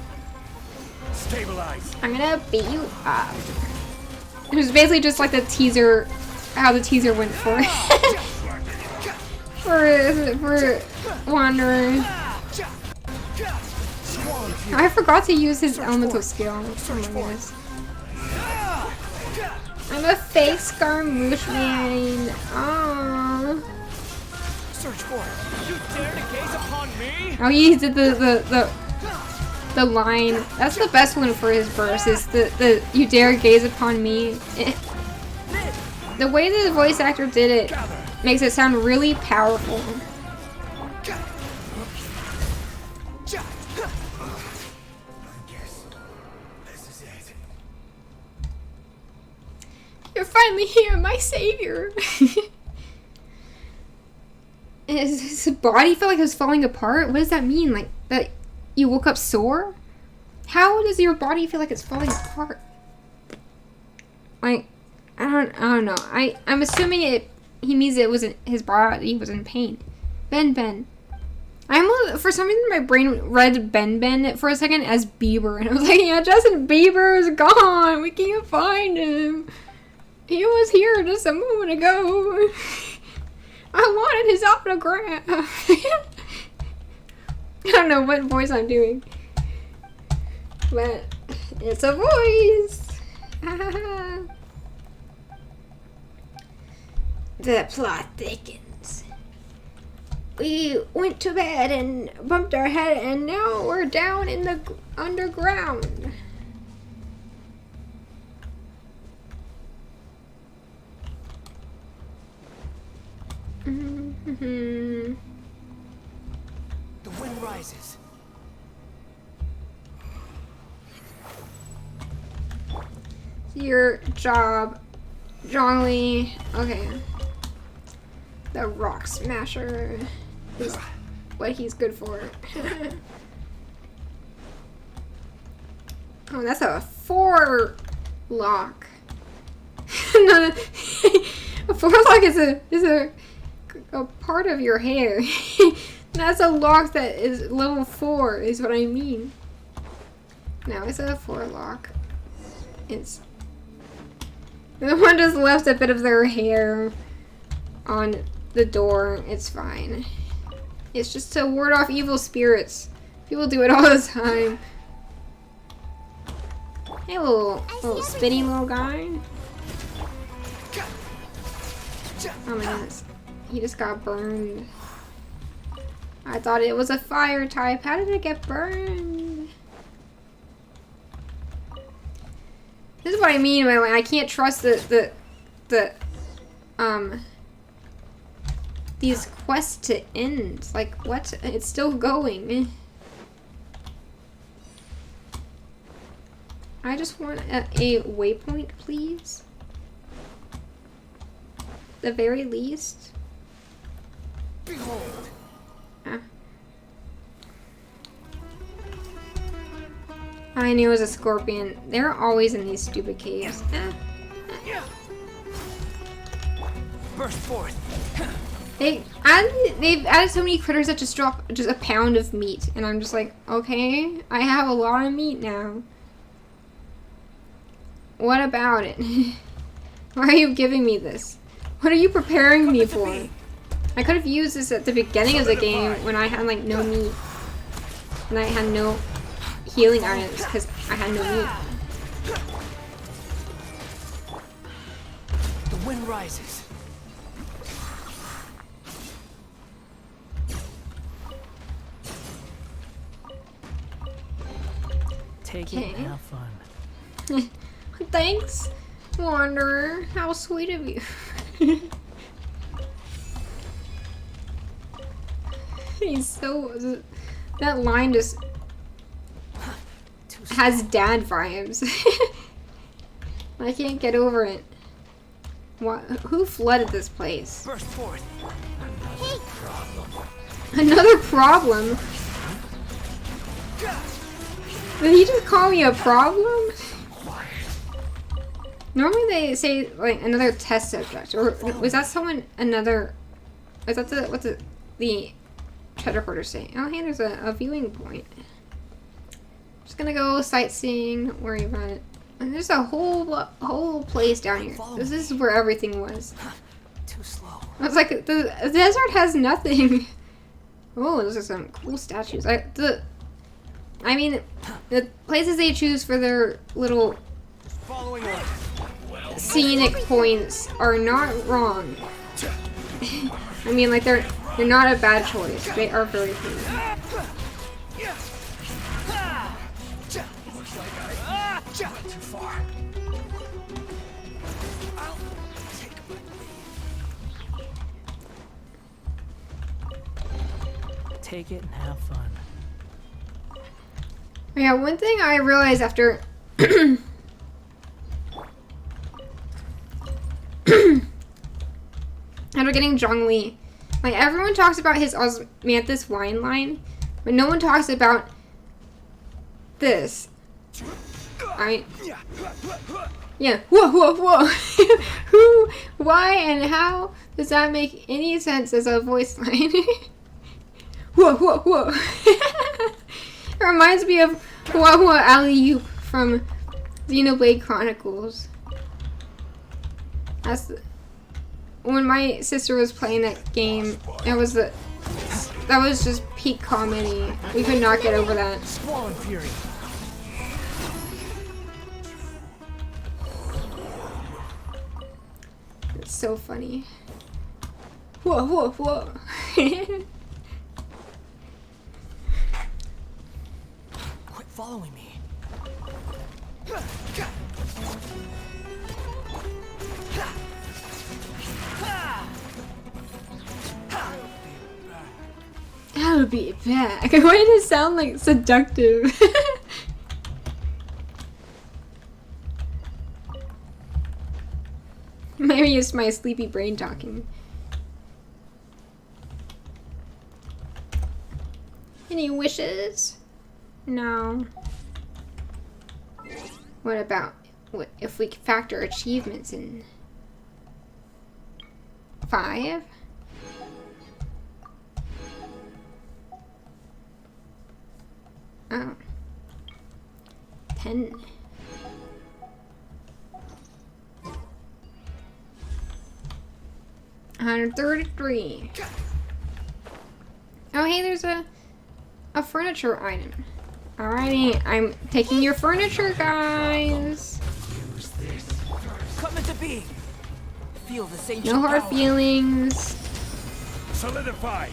Stabilize. I'm gonna beat you up. It was basically just like the teaser, how the teaser went for for Wanderer. I forgot to use his elemental skill. Oh my goodness. I'm a fake Scaramouche man. Aww. Search for it. You dare to gaze upon me? Oh, he did the line. That's the best one for his verse. Is the you dare gaze upon me. The way that the voice actor did it makes it sound really powerful. You're finally here, my savior. His body felt like it was falling apart. What does that mean? Like that you woke up sore? How does your body feel like it's falling apart? Like I don't know. I'm assuming he means it wasn't his body was in pain. Ben. For some reason my brain read Ben for a second as Bieber, and I was like, yeah, Justin Bieber is gone. We can't find him. He was here just a moment ago. I wanted his autograph. I don't know what voice I'm doing, but it's a voice. The plot thickens. We went to bed and bumped our head, and now we're down in the underground. The wind rises. Your job, Jolly. Okay. The rock smasher is what he's good for. Oh, that's a 4 lock. No, a 4 lock is a part of your hair. That's a lock that is level 4 is what I mean. No, it's a 4 lock. It's the one just left a bit of their hair on the door. It's fine. It's just to ward off evil spirits. People do it all the time. Hey, little spinny little guy. Oh my goodness. He just got burned. I thought it was a fire type. How did it get burned? This is what I mean by like I can't trust these quests to end. Like what? It's still going. I just want a waypoint, please. The very least. Behold. I knew it was a scorpion. They're always in these stupid caves. Burst forth. They've added so many critters that just drop just a pound of meat, and I'm just like, okay, I have a lot of meat now. What about it? Why are you giving me this? What are you preparing me for? I could have used this at the beginning of the game when I had like no meat, and I had no healing items because I had no meat. The wind rises. Take it and have fun. Thanks, Wanderer. How sweet of you. He's so That line just has dad vibes. I can't get over it. What? Who flooded this place? Burst forth. Another problem? Did he just call me a problem? Normally they say like another test subject, or was that someone another? Is that the what the teleporter saying? Oh hey, there's a viewing point. Just gonna go sightseeing. Don't worry about it. And there's a whole place down here. This is where everything was. Too slow. I was like, the desert has nothing. Oh, those are some cool statues. I mean, the places they choose for their little Following order. scenic points are not wrong. I mean, like they're not a bad choice. They are very cool. Too far. I'll take Take it and have fun. Yeah, one thing I realized after after getting Zhongli, like everyone talks about his osmanthus wine line, but no one talks about this. Yeah, whoa. Who, why, and how does that make any sense as a voice line? Whoa. It reminds me of Hua Alley-oop from Xenoblade Chronicles. When my sister was playing that game, that was just peak comedy. We could not get over that. Squall Fury. It's so funny. Whoa. Quit following me. I'll be back. Why did it sound like seductive? Maybe it's my sleepy brain talking. Any wishes? No. What about if we factor achievements in? 5? Oh. 10. $133. Oh, hey, there's a furniture item. Alrighty, I'm taking your furniture, guys. Come into being. Feel the same. No hard feelings. Solidify.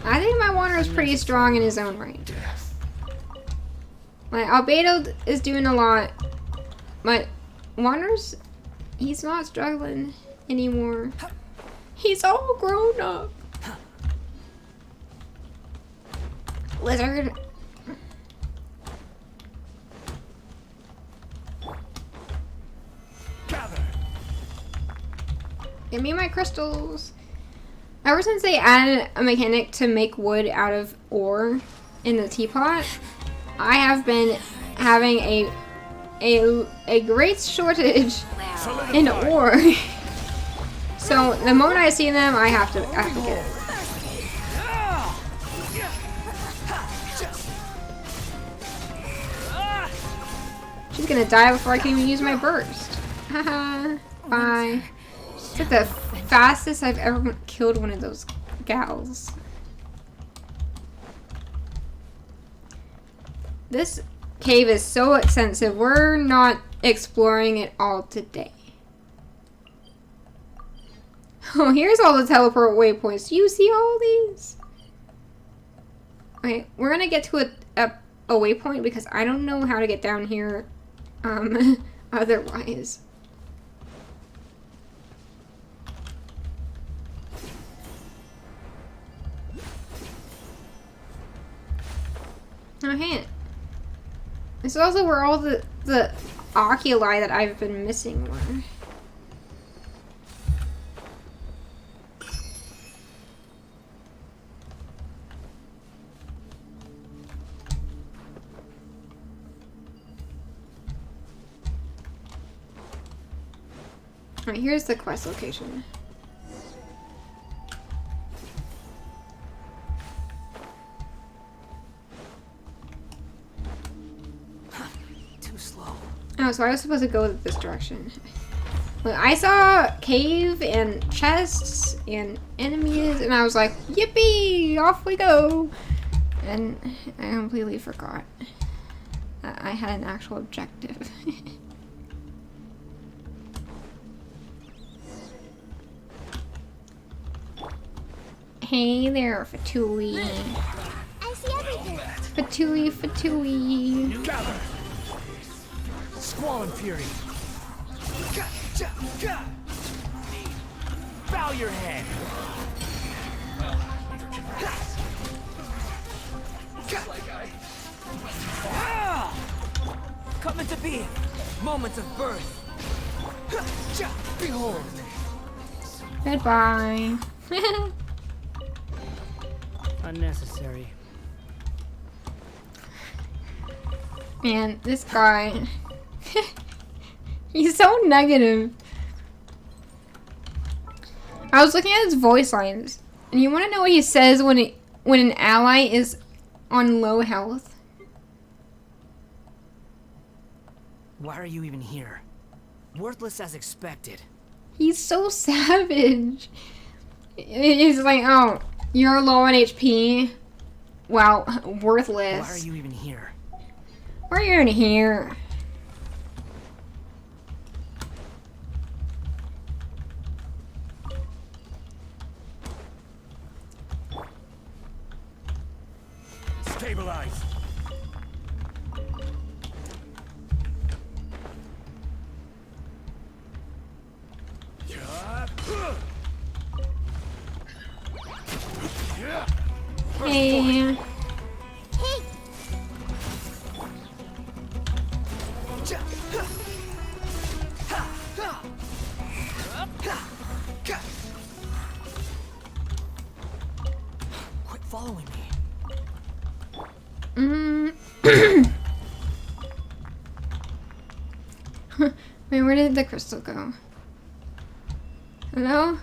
I think my Wanderer is pretty strong in his own right. Like, Albedo is doing a lot, but Wanderer's, he's not struggling anymore. He's all grown up. Lizard. Gather. Give me my crystals. Ever since they added a mechanic to make wood out of ore in the teapot, I have been having a great shortage in ore. So the moment I see them, I have to get it. She's gonna die before I can even use my burst. Haha. Bye. It's like the fastest I've ever killed one of those gals. This cave is so extensive. We're not exploring it all today. Oh, here's all the teleport waypoints. Do you see all these? Okay, we're gonna get to a a waypoint because I don't know how to get down here otherwise. Oh, hey. This is also where all the oculi that I've been missing were. Alright, here's the quest location. Too slow. Oh, so I was supposed to go this direction. Look, I saw cave and chests and enemies, and I was like, yippee! Off we go! And I completely forgot that I had an actual objective. Hey there, Fatui. I see everything. Fatui. Gather. Squall and fury. Bow your head. Come into being. Moments of birth. Behold. Goodbye. Unnecessary. Man, this guy. He's so negative. I was looking at his voice lines, and you want to know what he says when an ally is on low health? Why are you even here? Worthless as expected. He's so savage. He's like, oh, you're low on HP? Well, worthless. Why are you even here? Why are you in here? Stabilize. Hey. Quit following me. Wait, where did the crystal go? Hello?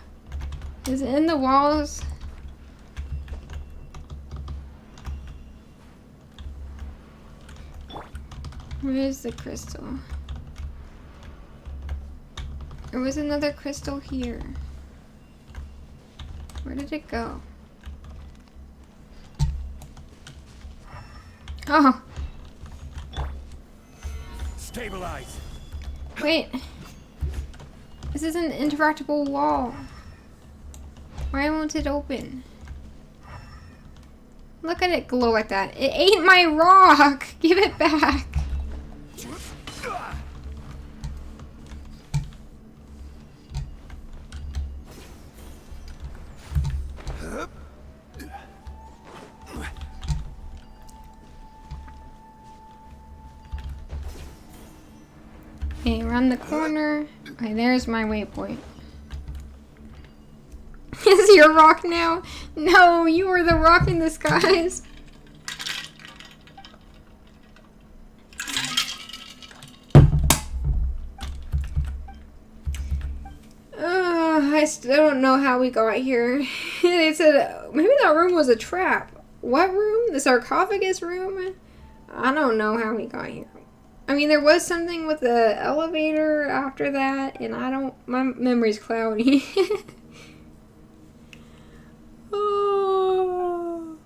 Is it in the walls? Where is the crystal? There was another crystal here. Where did it go? Oh, Stabilize. wait. This is an interactable wall. Why won't it open? Look at it glow like that. It ate my rock! Give it back! Okay, around the corner. Okay, there's my waypoint. Is your rock now? No, you were the rock in the skies. I still don't know how we got here. They said maybe that room was a trap. What room? The sarcophagus room? I don't know how we got here. I mean, there was something with the elevator after that, and my memory's cloudy. Oh.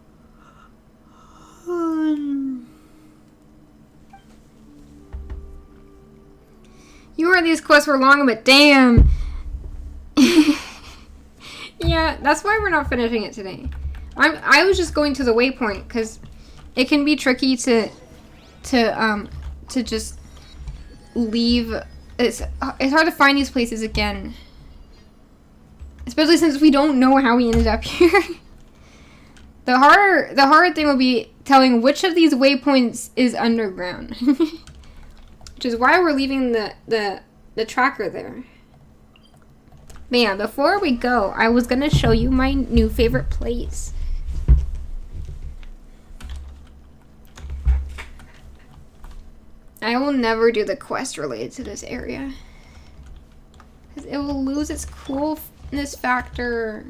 You were these quests for long, but damn. Yeah, that's why we're not finishing it today. I was just going to the waypoint, because it can be tricky to to just leave. It's hard to find these places again, especially since we don't know how we ended up here. The harder thing will be telling which of these waypoints is underground, which is why we're leaving the tracker there. But yeah, before we go, I was gonna show you my new favorite place. I will never do the quest related to this area, because it will lose its coolness factor.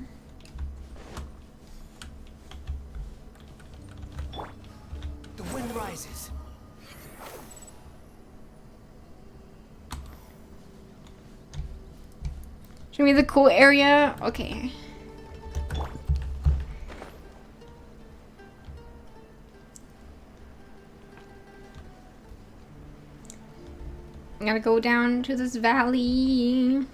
The wind rises. Show me the cool area. Okay. I gotta go down to this valley.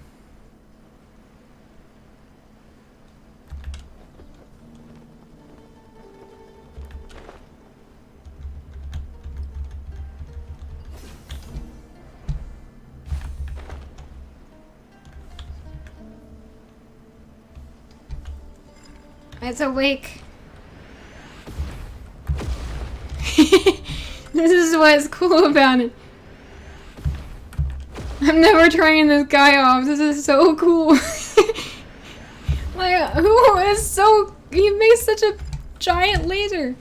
It's awake. This is what's cool about it. I'm never turning this guy off. This is so cool. Like, who is so... He makes such a giant laser.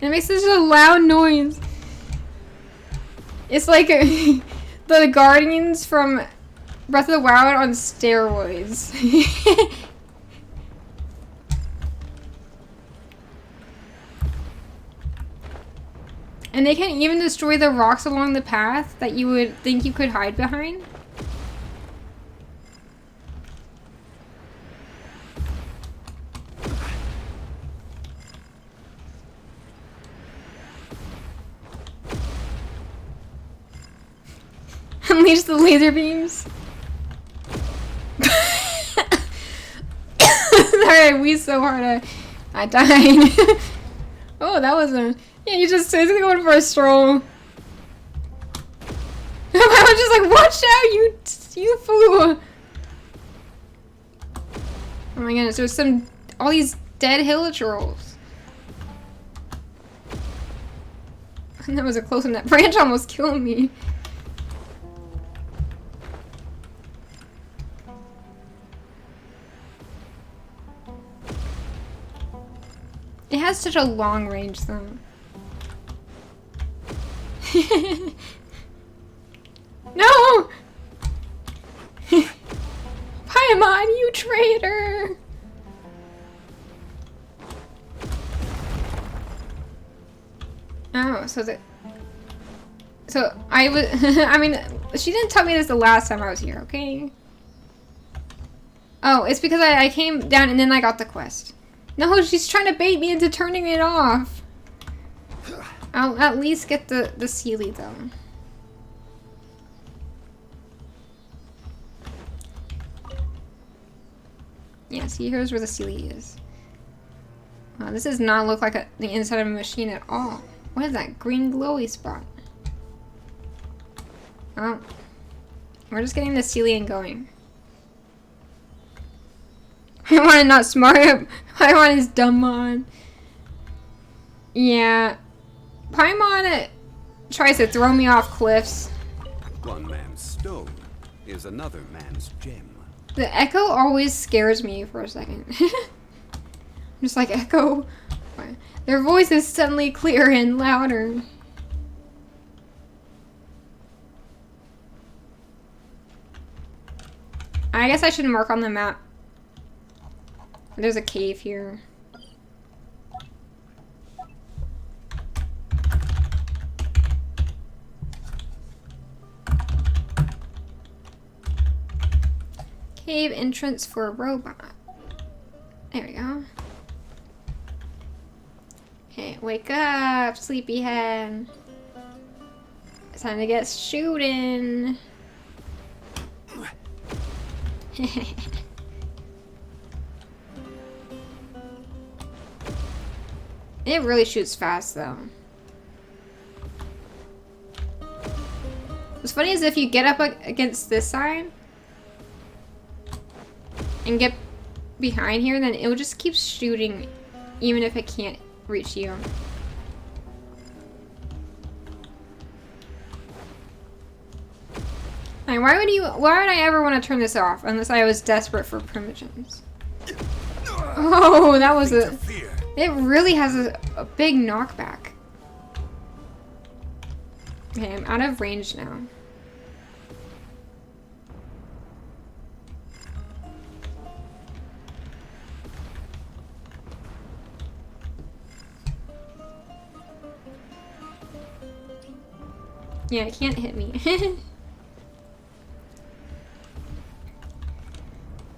It makes such a loud noise. It's like the Guardians from Breath of the Wild on steroids. And they can even destroy the rocks along the path that you would think you could hide behind. Unleash the laser beams. Sorry, I wheezed so hard I died. Oh, that was a... Yeah, you just basically going for a stroll. I was just like, watch out, you fool! Oh my goodness, there's all these dead hill trolls. And that was a close one. That branch almost killed me. It has such a long range though. No! Paimon, you traitor! Oh, so I was... I mean, she didn't tell me this the last time I was here, okay? Oh, it's because I came down and then I got the quest. No, she's trying to bait me into turning it off. I'll at least get the Sealy though. Yeah, see, here's where the Sealy is. Wow, this does not look like the inside of a machine at all. What is that green glowy spot? Oh, we're just getting the Sealy and going. I want to not smart. I want his dumb on. Yeah. Paimon tries to throw me off cliffs. One man's stone is another man's gem. The echo always scares me for a second. I'm just like, echo. Their voice is suddenly clearer and louder. I guess I should mark on the map. There's a cave here. Cave entrance for a robot. There we go. Okay, wake up, sleepyhead. It's time to get shooting. It really shoots fast though. What's funny is if you get up against this side and get behind here, then it will just keep shooting even if it can't reach you. Like, why would I ever want to turn this off unless I was desperate for primogens? Oh, that was it really has a big knockback. Okay, I'm out of range now. Yeah, it can't hit me.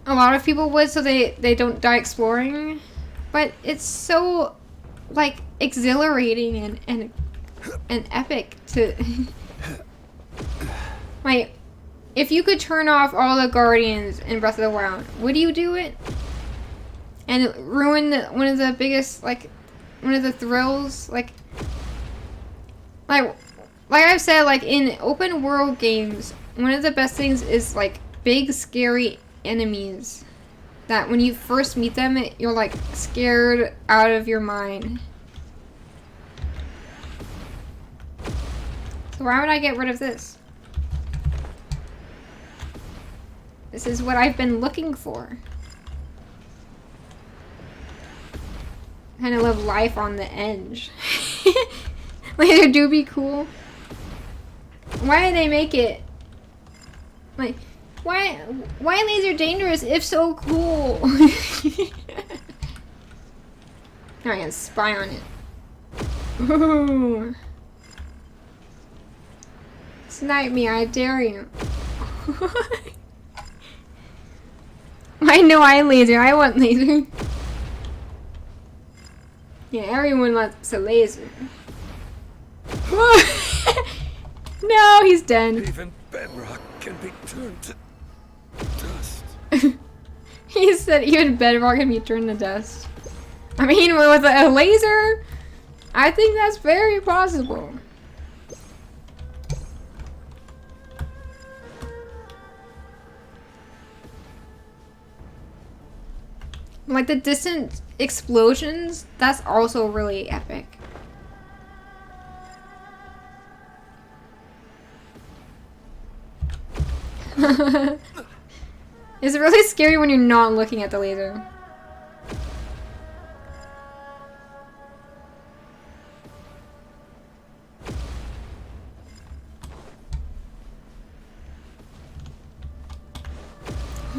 A lot of people would, so they don't die exploring. But it's so, like, exhilarating and epic to... Like, if you could turn off all the guardians in Breath of the Wild, would you do it? And ruin one of the biggest, like, one of the thrills? Like I've said, like, in open world games, one of the best things is, like, big, scary enemies. That when you first meet them, you're, like, scared out of your mind. So why would I get rid of this? This is what I've been looking for. I kind of live life on the edge. Laser do be cool. Why did they make it? Like, why laser dangerous if so cool? Now I can spy on it. Ooh. Snipe me, I dare you. I know I laser, I want laser. Yeah, everyone wants a laser. No, he's dead. Even bedrock can be turned to dust. He said even bedrock can be turned to dust. I mean, with a laser, I think that's very possible. Like the distant explosions, that's also really epic. It's really scary when you're not looking at the laser.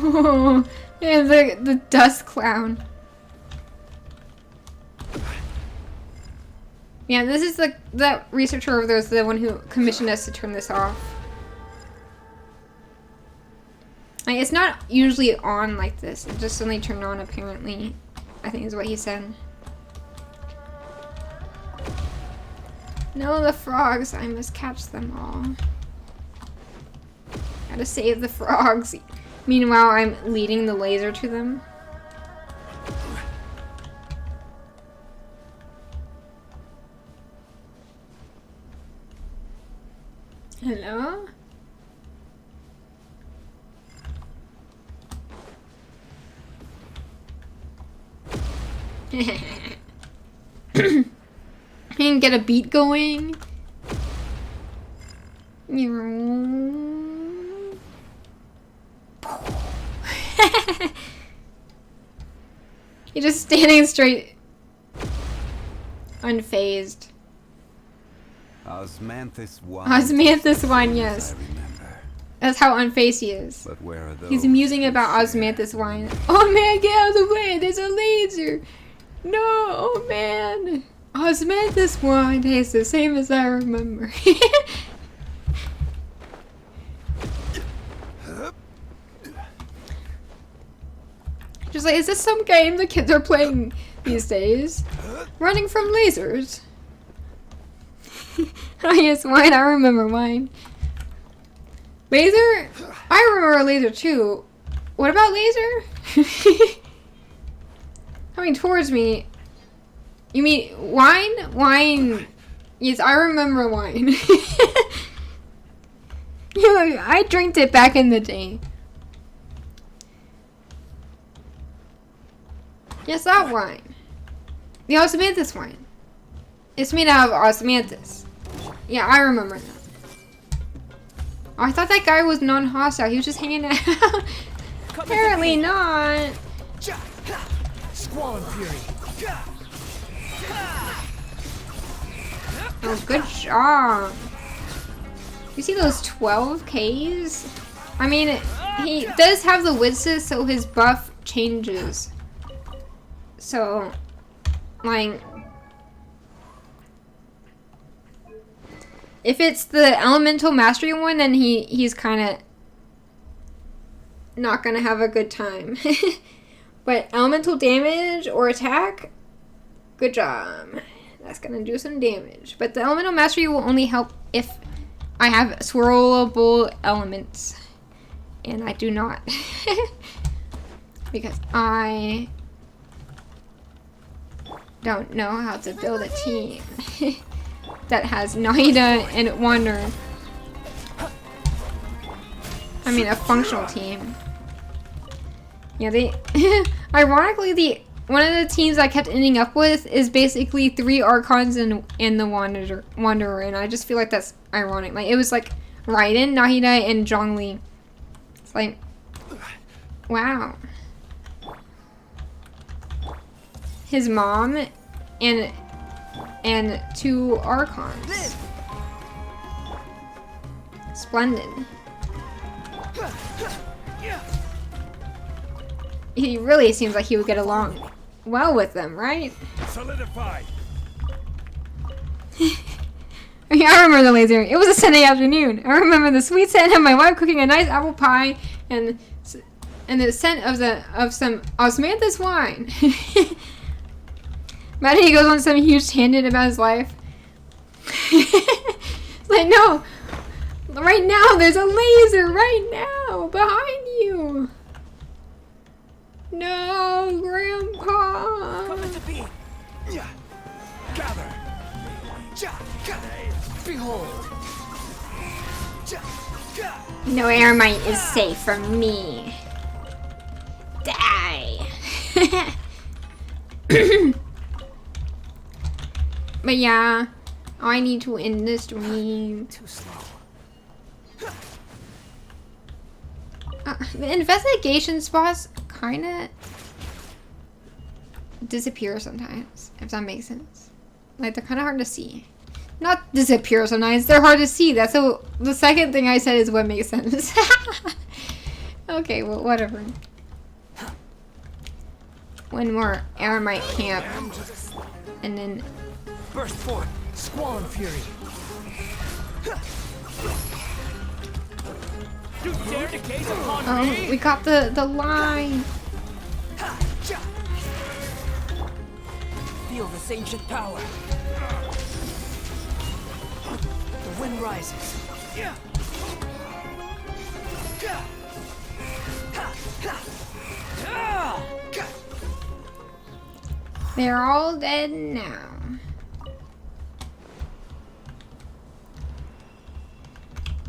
Oh, yeah, the dust clown. Yeah, this is that researcher over there is the one who commissioned us to turn this off. Like, it's not usually on like this. It just suddenly turned on, apparently. I think is what he said. No, the frogs. I must catch them all. Gotta save the frogs. Meanwhile, I'm leading the laser to them. Hello? And get a beat going. You're just standing straight, unfazed. Osmanthus wine. Osmanthus wine, yes. That's how unfazed he is. But where are those? He's musing about osmanthus wine. Oh man, get out of the way! There's a laser! No, oh man! Osmanthus wine tastes the same as I remember. Just like, is this some game the kids are playing these days? Running from lasers. Oh yes, wine, I remember wine. Laser? I remember laser too. What about laser? Coming towards me. You mean wine? Wine. Yes, I remember wine. I drank it back in the day. Yes, that wine. The osmanthus wine. It's made out of osmanthus. Yeah, I remember that. Oh, I thought that guy was non-hostile. He was just hanging out. Apparently not. Squall and Fury. Oh, good job. You see those 12 Ks? I mean, he does have the Witses, so his buff changes. So, like, if it's the Elemental Mastery one, then he's kind of not gonna have a good time. But Elemental Damage or Attack, good job. That's gonna do some damage. But the Elemental Mastery will only help if I have swirlable elements. And I do not. Because I don't know how to build a team that has Nahida and Wanderer. I mean, a functional team. Yeah, they... Ironically, one of the teams I kept ending up with is basically 3 Archons and the Wanderer, and I just feel like that's ironic. Like, it was like Raiden, Nahida, and Zhongli. It's like... Wow. His mom and 2 Archons. Splendid. He really seems like he would get along well with them, right? Solidified. I remember the laser. It was a Sunday afternoon. I remember the sweet scent of my wife cooking a nice apple pie and the scent of some osmanthus wine. Imagine he goes on some huge tangent about his life. It's like, no, right now there's a laser right now behind you. No, Grandpa. Coming to be. Gather. Behold. No Aramite is safe from me. Die. But yeah, I need to end the stream. Too slow. The investigation spots kind of disappear sometimes, if that makes sense. Like, they're kind of hard to see. Not disappear sometimes, they're hard to see. That's the second thing I said is what makes sense. Okay, well, whatever. One more Aramite camp. And then... Burst forth. Squall and Fury. You dare to gaze upon oh, we got the line. Feel this ancient power. The wind rises. They're all dead now.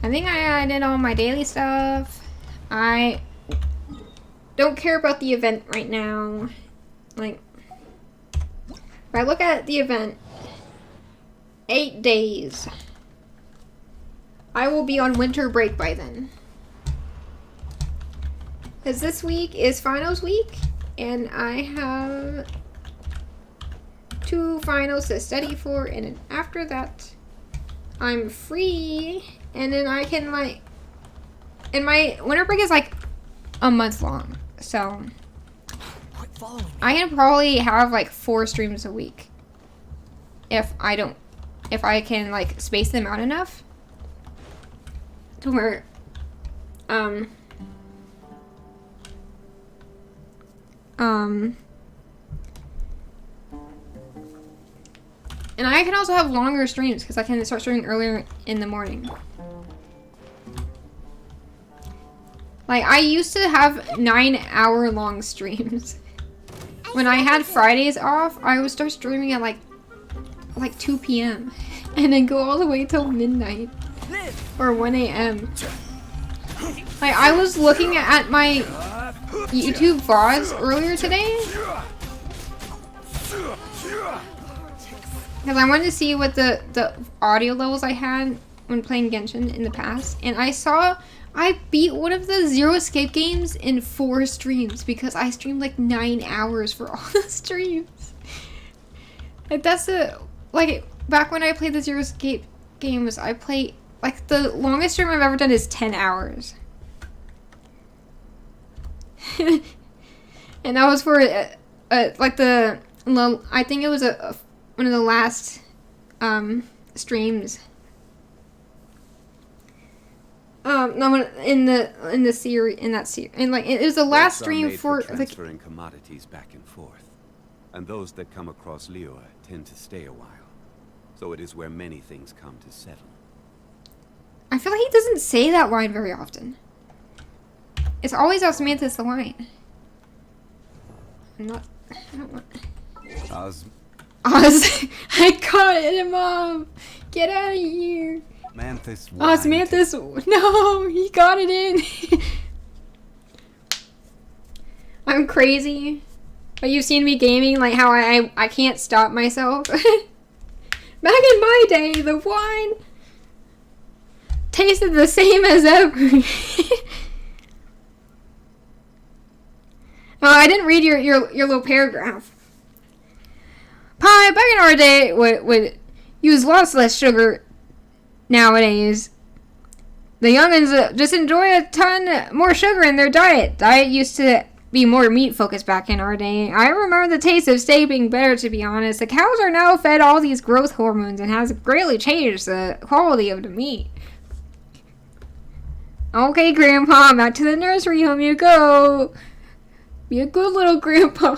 I think I did all my daily stuff. I don't care about the event right now. Like, if I look at the event, 8 days. I will be on winter break by then. Because this week is finals week, and I have 2 finals to study for, and then after that, I'm free, and then I can, like, and my winter break is like a month long, so I can probably have like 4 streams a week if I can like space them out enough to where and I can also have longer streams because I can start streaming earlier in the morning. Like, I used to have 9-hour long streams. when I had Fridays off, I would start streaming at like 2 p.m. and then go all the way till midnight or 1 a.m. Like, I was looking at my YouTube VODs earlier today because I wanted to see what the audio levels I had when playing Genshin in the past, and I saw I beat one of the Zero Escape games in 4 streams because I streamed like 9 hours for all the streams. Like, that's like, back when I played the Zero Escape games, I played, like, the longest stream I've ever done is 10 hours. And that was for, like, I think it was one of the last, streams. No, in that series, and like, it was the last stream for, like, transferring commodities back and forth. And those that come across Liyue tend to stay a while. So it is where many things come to settle. I feel like he doesn't say that line very often. It's always Osmanthus the line. I don't want... Oz... I caught him off! Get out of here! Manthus... Osmanthus... No! He got it in! I'm crazy. But you've seen me gaming, like how I can't stop myself. Back in my day, the wine tasted the same as ever. Well, I didn't read your little paragraph. Pie, back in our day, would use lots less sugar. Nowadays, the youngins just enjoy a ton more sugar in their diet. Diet used to be more meat focused back in our day. I remember the taste of steak being better, to be honest. The cows are now fed all these growth hormones and has greatly changed the quality of the meat. Okay, Grandpa, back to the nursery home you go. Be a good little grandpa.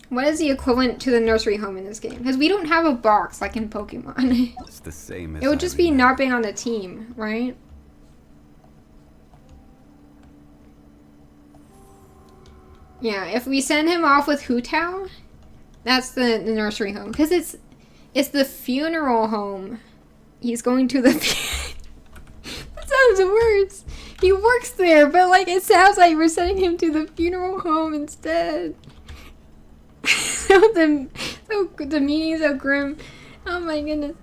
What is the equivalent to the nursery home in this game? Because we don't have a box like in Pokemon. It's the same as It would just be not being on the team, right? Yeah, if we send him off with Hutao, that's the nursery home. Because it's the funeral home. He's going to the... That sounds worse. He works there, but like it sounds like we're sending him to the funeral home instead. The meaning so grim. Oh my goodness.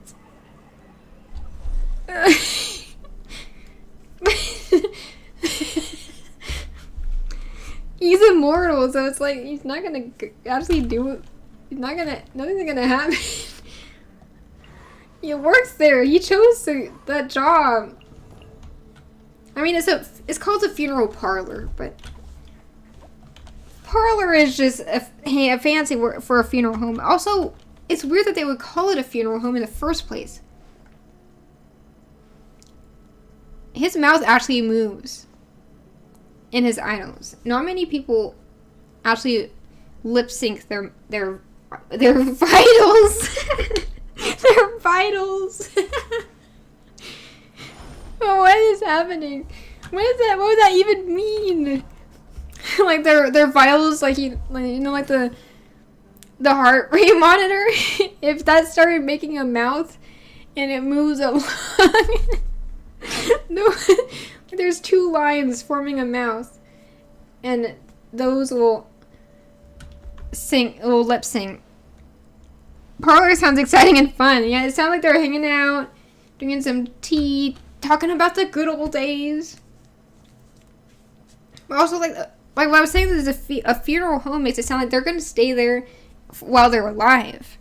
He's immortal, so it's like he's not gonna actually do it. Nothing's gonna happen. He works there. He chose that job. I mean, it's called a funeral parlor, but parlor is just a fancy word for a funeral home. Also, it's weird that they would call it a funeral home in the first place. His mouth actually moves in his idols. Not many people actually lip sync their vitals. Their vitals. Oh, what is happening? What is that? What would that even mean? Like their vitals, like you know, like the heart rate monitor. If that started making a mouth and it moves along, no, there's 2 lines forming a mouth, and those will lip sync. Parlor sounds exciting and fun. Yeah, it sounds like they're hanging out, drinking some tea, talking about the good old days. But also, like what I was saying, there's a funeral home makes it sound like they're going to stay there while they're alive.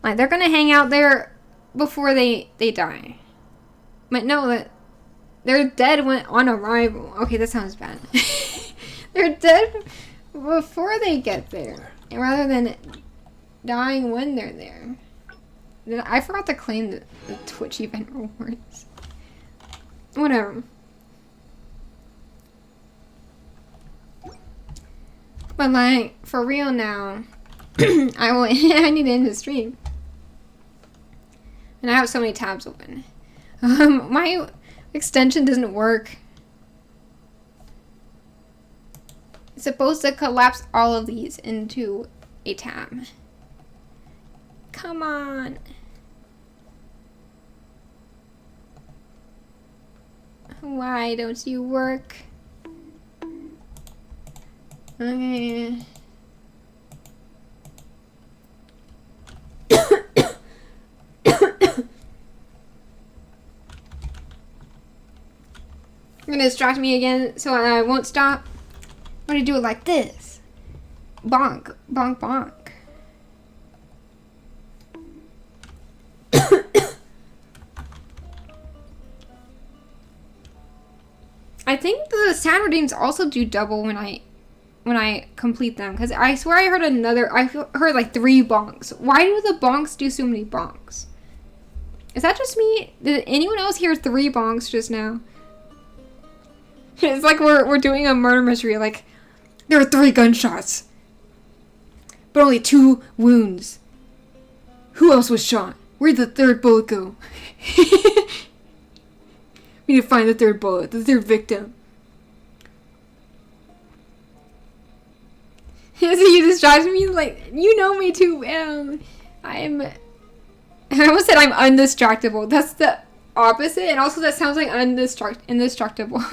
Like, they're going to hang out there before they die. But no, that they're dead when on arrival. Okay, that sounds bad. They're dead before they get there, rather than dying when they're there. I forgot to claim the Twitch event rewards. Whatever. But like, for real now, I need to end the stream. And I have so many tabs open. My extension doesn't work. It's supposed to collapse all of these into a tab. Come on. Why don't you work? Okay. You're gonna distract me again so I won't stop. I'm gonna do it like this. Bonk, bonk, bonk. I think the sound redeems also do double when I complete them, because I swear I heard like 3 bonks. Why do the bonks do so many bonks? Is that just me? Did anyone else hear 3 bonks just now? It's like we're doing a murder mystery. Like, there are 3 gunshots, but only 2 wounds. Who else was shot? Where'd the 3rd bullet go? We need to find the 3rd bullet, the 3rd victim. So you distract me, like, you know me too well. I almost said I'm undistractable. That's the opposite, and also that sounds like indestructible.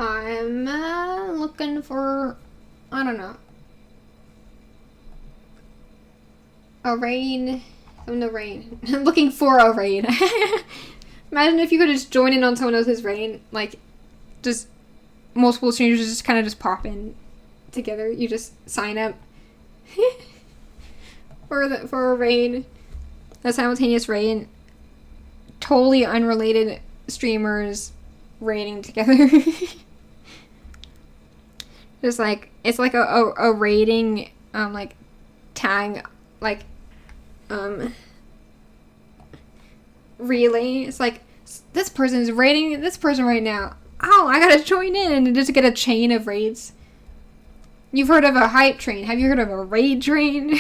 I'm looking for, I don't know, a raid. No raid. I'm looking for a raid. Imagine if you could just join in on someone else's raid, like, just multiple strangers just kind of just pop in together. You just sign up for a raid, a simultaneous raid. Totally unrelated streamers raiding together. Just like, it's like a raiding like tag, like relay. It's like, this person is raiding this person right now. Oh, I gotta join in and just get a chain of raids. You've heard of a hype train. Have you heard of a raid train?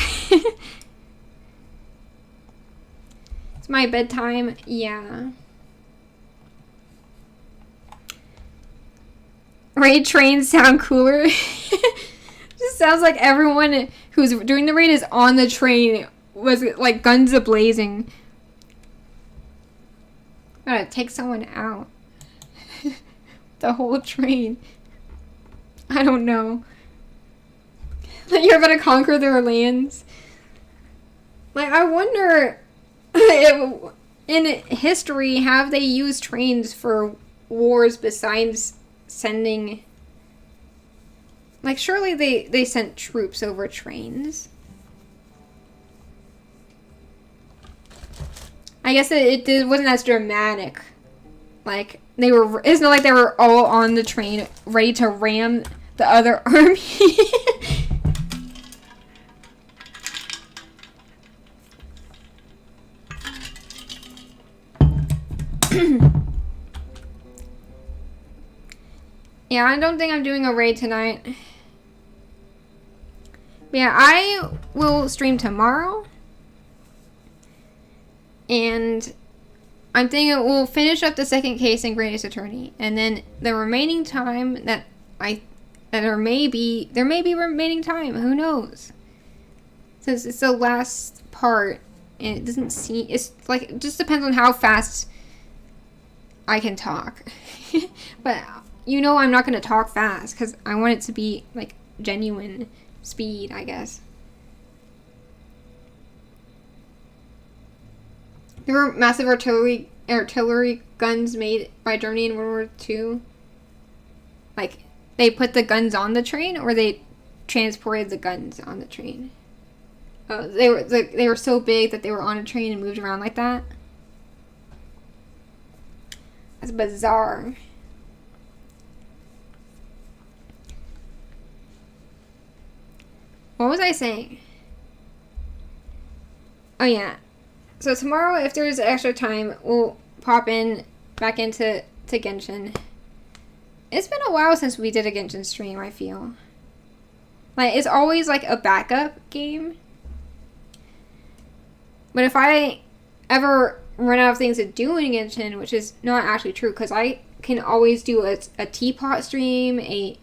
It's my bedtime. Yeah. Raid trains sound cooler. Just sounds like everyone who's doing the raid is on the train with like guns a-blazing. Gotta take someone out. The whole train. I don't know. Like, you're gonna conquer their lands. Like, I wonder if in history have they used trains for wars besides sending, like, surely they sent troops over trains. I guess it wasn't as dramatic. Like, it's not like they were all on the train ready to ram the other army. Yeah, I don't think I'm doing a raid tonight. But yeah, I will stream tomorrow. And I'm thinking we'll finish up the second case in Greatest Attorney. And then the remaining time there may be remaining time. Who knows? Since it's the last part, and it doesn't seem, it's like, it just depends on how fast I can talk. But you know I'm not going to talk fast because I want it to be like genuine speed, I guess. There were massive artillery guns made by Germany in World War II. Like, they put the guns on the train, or they transported the guns on the train. Oh, they were so big that they were on a train and moved around like that. That's bizarre. What was I saying? Oh yeah. So tomorrow, if there's extra time, we'll pop in back into Genshin. It's been a while since we did a Genshin stream, I feel. Like, it's always like a backup game. But if I ever run out of things to do in Genshin, which is not actually true, because I can always do a teapot stream, a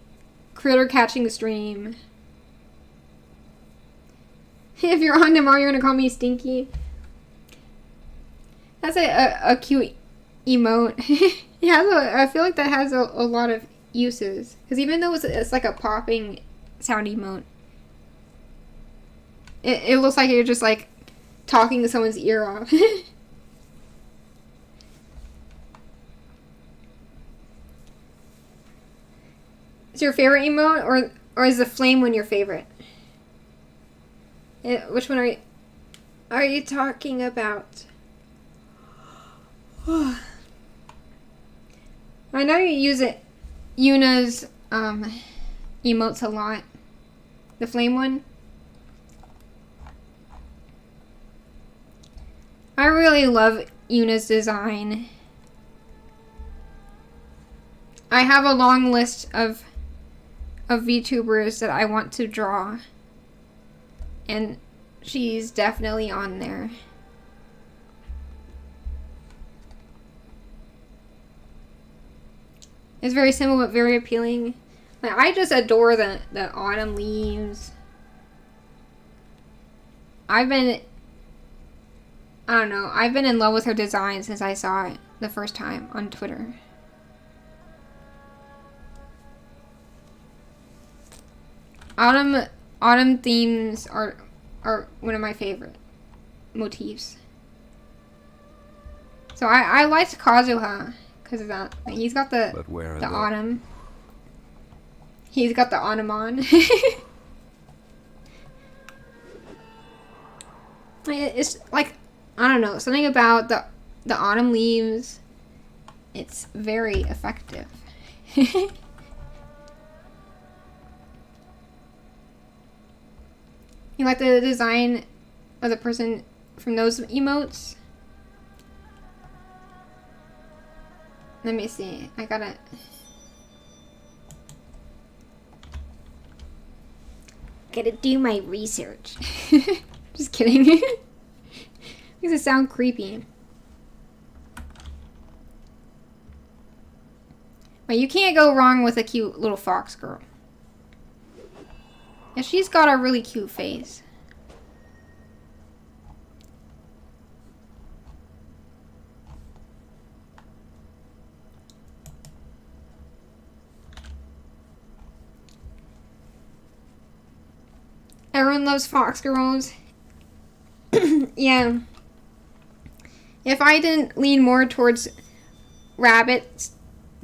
critter catching stream. If you're on tomorrow, you're gonna call me Stinky. That's a cute emote. Yeah, I feel like that has a lot of uses. Because even though it's like a popping sound emote, it looks like you're just like talking someone's ear off. Is your favorite emote, or is the flame one your favorite? Which one are you talking about? I know you use Yuna's emotes a lot. The flame one. I really love Yuna's design. I have a long list of VTubers that I want to draw. And she's definitely on there. It's very simple but very appealing. Like, I just adore the autumn leaves. I've been in love with her design since I saw it the first time on Twitter. Autumn themes are one of my favorite motifs. So I liked Kazuha because of that. Like, he's got the autumn. He's got the autumn on. It's like, I don't know, something about the autumn leaves. It's very effective. You like the design of the person from those emotes? Let me see. I gotta do my research. Just kidding. Makes it sound creepy. But you can't go wrong with a cute little fox girl. Yeah, she's got a really cute face. Everyone loves fox girls. Yeah. If I didn't lean more towards rabbit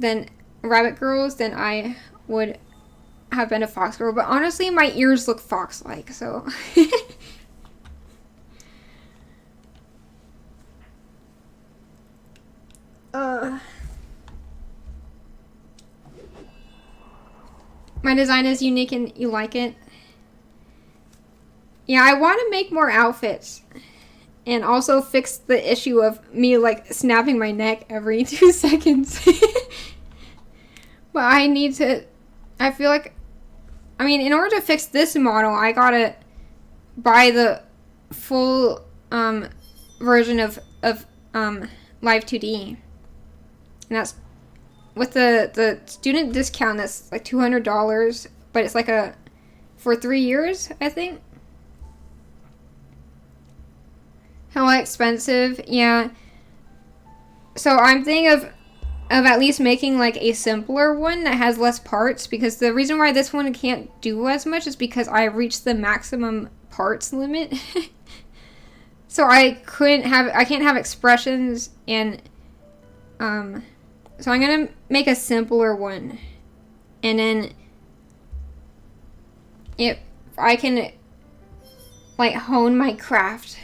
girls, then I would have been a fox girl. But honestly, my ears look fox-like, so. My design is unique and you like it. Yeah, I want to make more outfits. And also fix the issue of me, like, snapping my neck every 2 seconds. But I need to... I feel like... I mean, in order to fix this model, I gotta buy the full version of Live 2D. And that's... With the student discount, that's like $200. But it's like for 3 years, I think. Hella expensive, yeah. So I'm thinking of at least making like a simpler one that has less parts, because the reason why this one can't do as much is because I reached the maximum parts limit. So I can't have expressions, and so I'm gonna make a simpler one, and then if I can like hone my craft,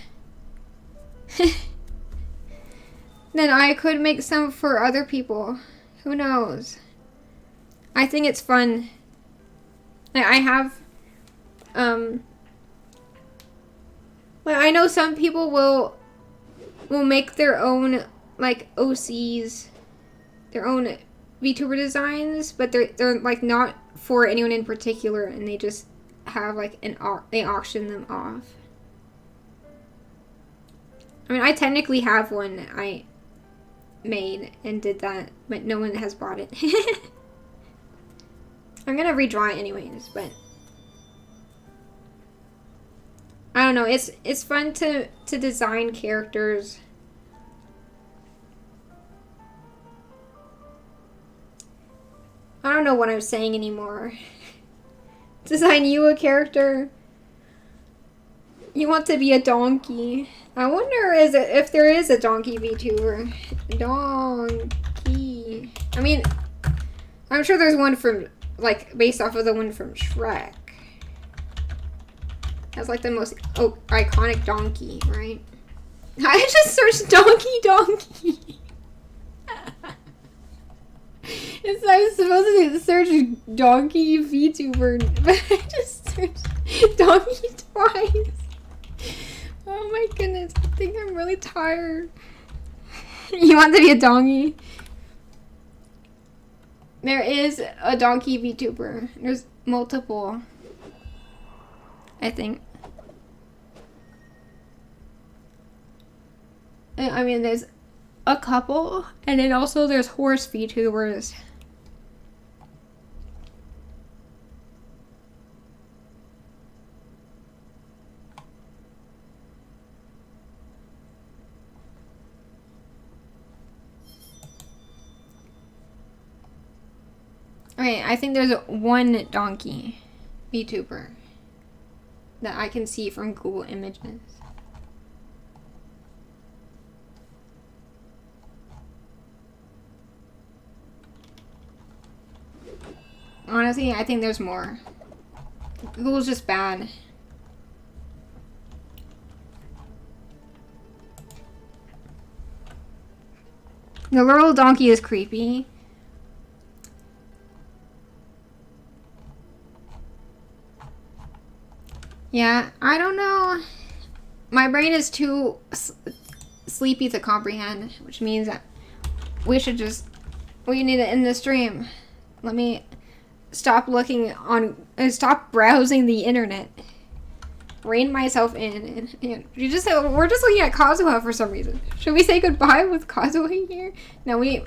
then I could make some for other people. Who knows? I think it's fun. I have, I know some people will will make their own like OCs, their own VTuber designs, but they're like not for anyone in particular, and they just have like they auction them off. I mean, I technically have one I made and did that, but no one has bought it. I'm gonna redraw it anyways, but I don't know. It's fun to design characters. I don't know what I'm saying anymore. Design you a character. You want to be a donkey. I wonder if there is a donkey VTuber. Donkey. I mean, I'm sure there's one from, like, based off of the one from Shrek. That's like the most iconic donkey, right? I just searched donkey. I was supposed to search donkey VTuber, but I just searched donkey twice. Oh my goodness, I think I'm really tired. You want to be a donkey? There is a donkey VTuber. There's multiple, I think. I mean, there's a couple, and then also there's horse VTubers. Okay, I think there's one donkey VTuber that I can see from Google Images. Honestly, I think there's more. Google's just bad. The little donkey is creepy. Yeah, I don't know. My brain is too sleepy to comprehend, which means that we need to end the stream. Let me stop looking on and stop browsing the internet. Rein myself in, and we're just looking at Kazuha for some reason. Should we say goodbye with Kazuha here? No, we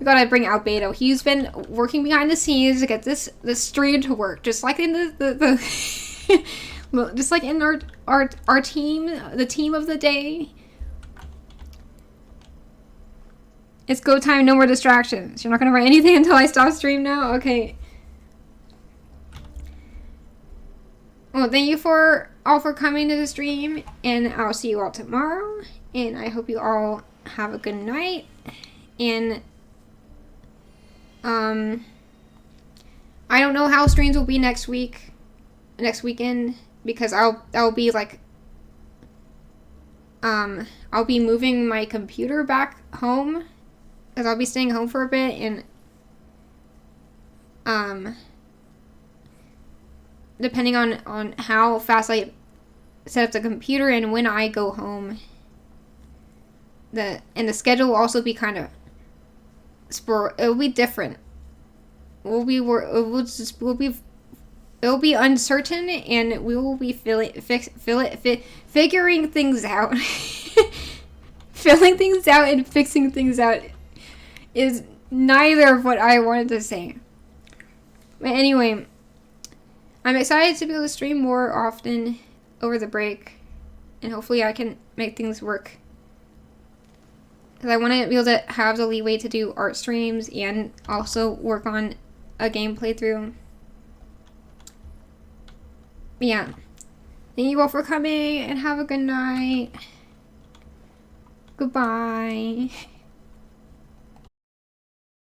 gotta bring out Beto. He's been working behind the scenes to get this stream to work, just like in the just like in our team, the team of the day. It's go time, no more distractions. You're not gonna write anything until I stop stream now? Okay. Well, thank you all for coming to the stream, and I'll see you all tomorrow. And I hope you all have a good night. And I don't know how streams will be next weekend, because I'll be like I'll be moving my computer back home, because I'll be staying home for a bit, and depending on how fast I set up the computer and when I go home, the schedule will also be kind of it'll be different. It'll be uncertain, and we will be figuring things out. Filling things out and fixing things out is neither of what I wanted to say. But anyway, I'm excited to be able to stream more often over the break, and hopefully I can make things work. Because I want to be able to have the leeway to do art streams and also work on a game playthrough. But yeah. Thank you all for coming, and have a good night. Goodbye.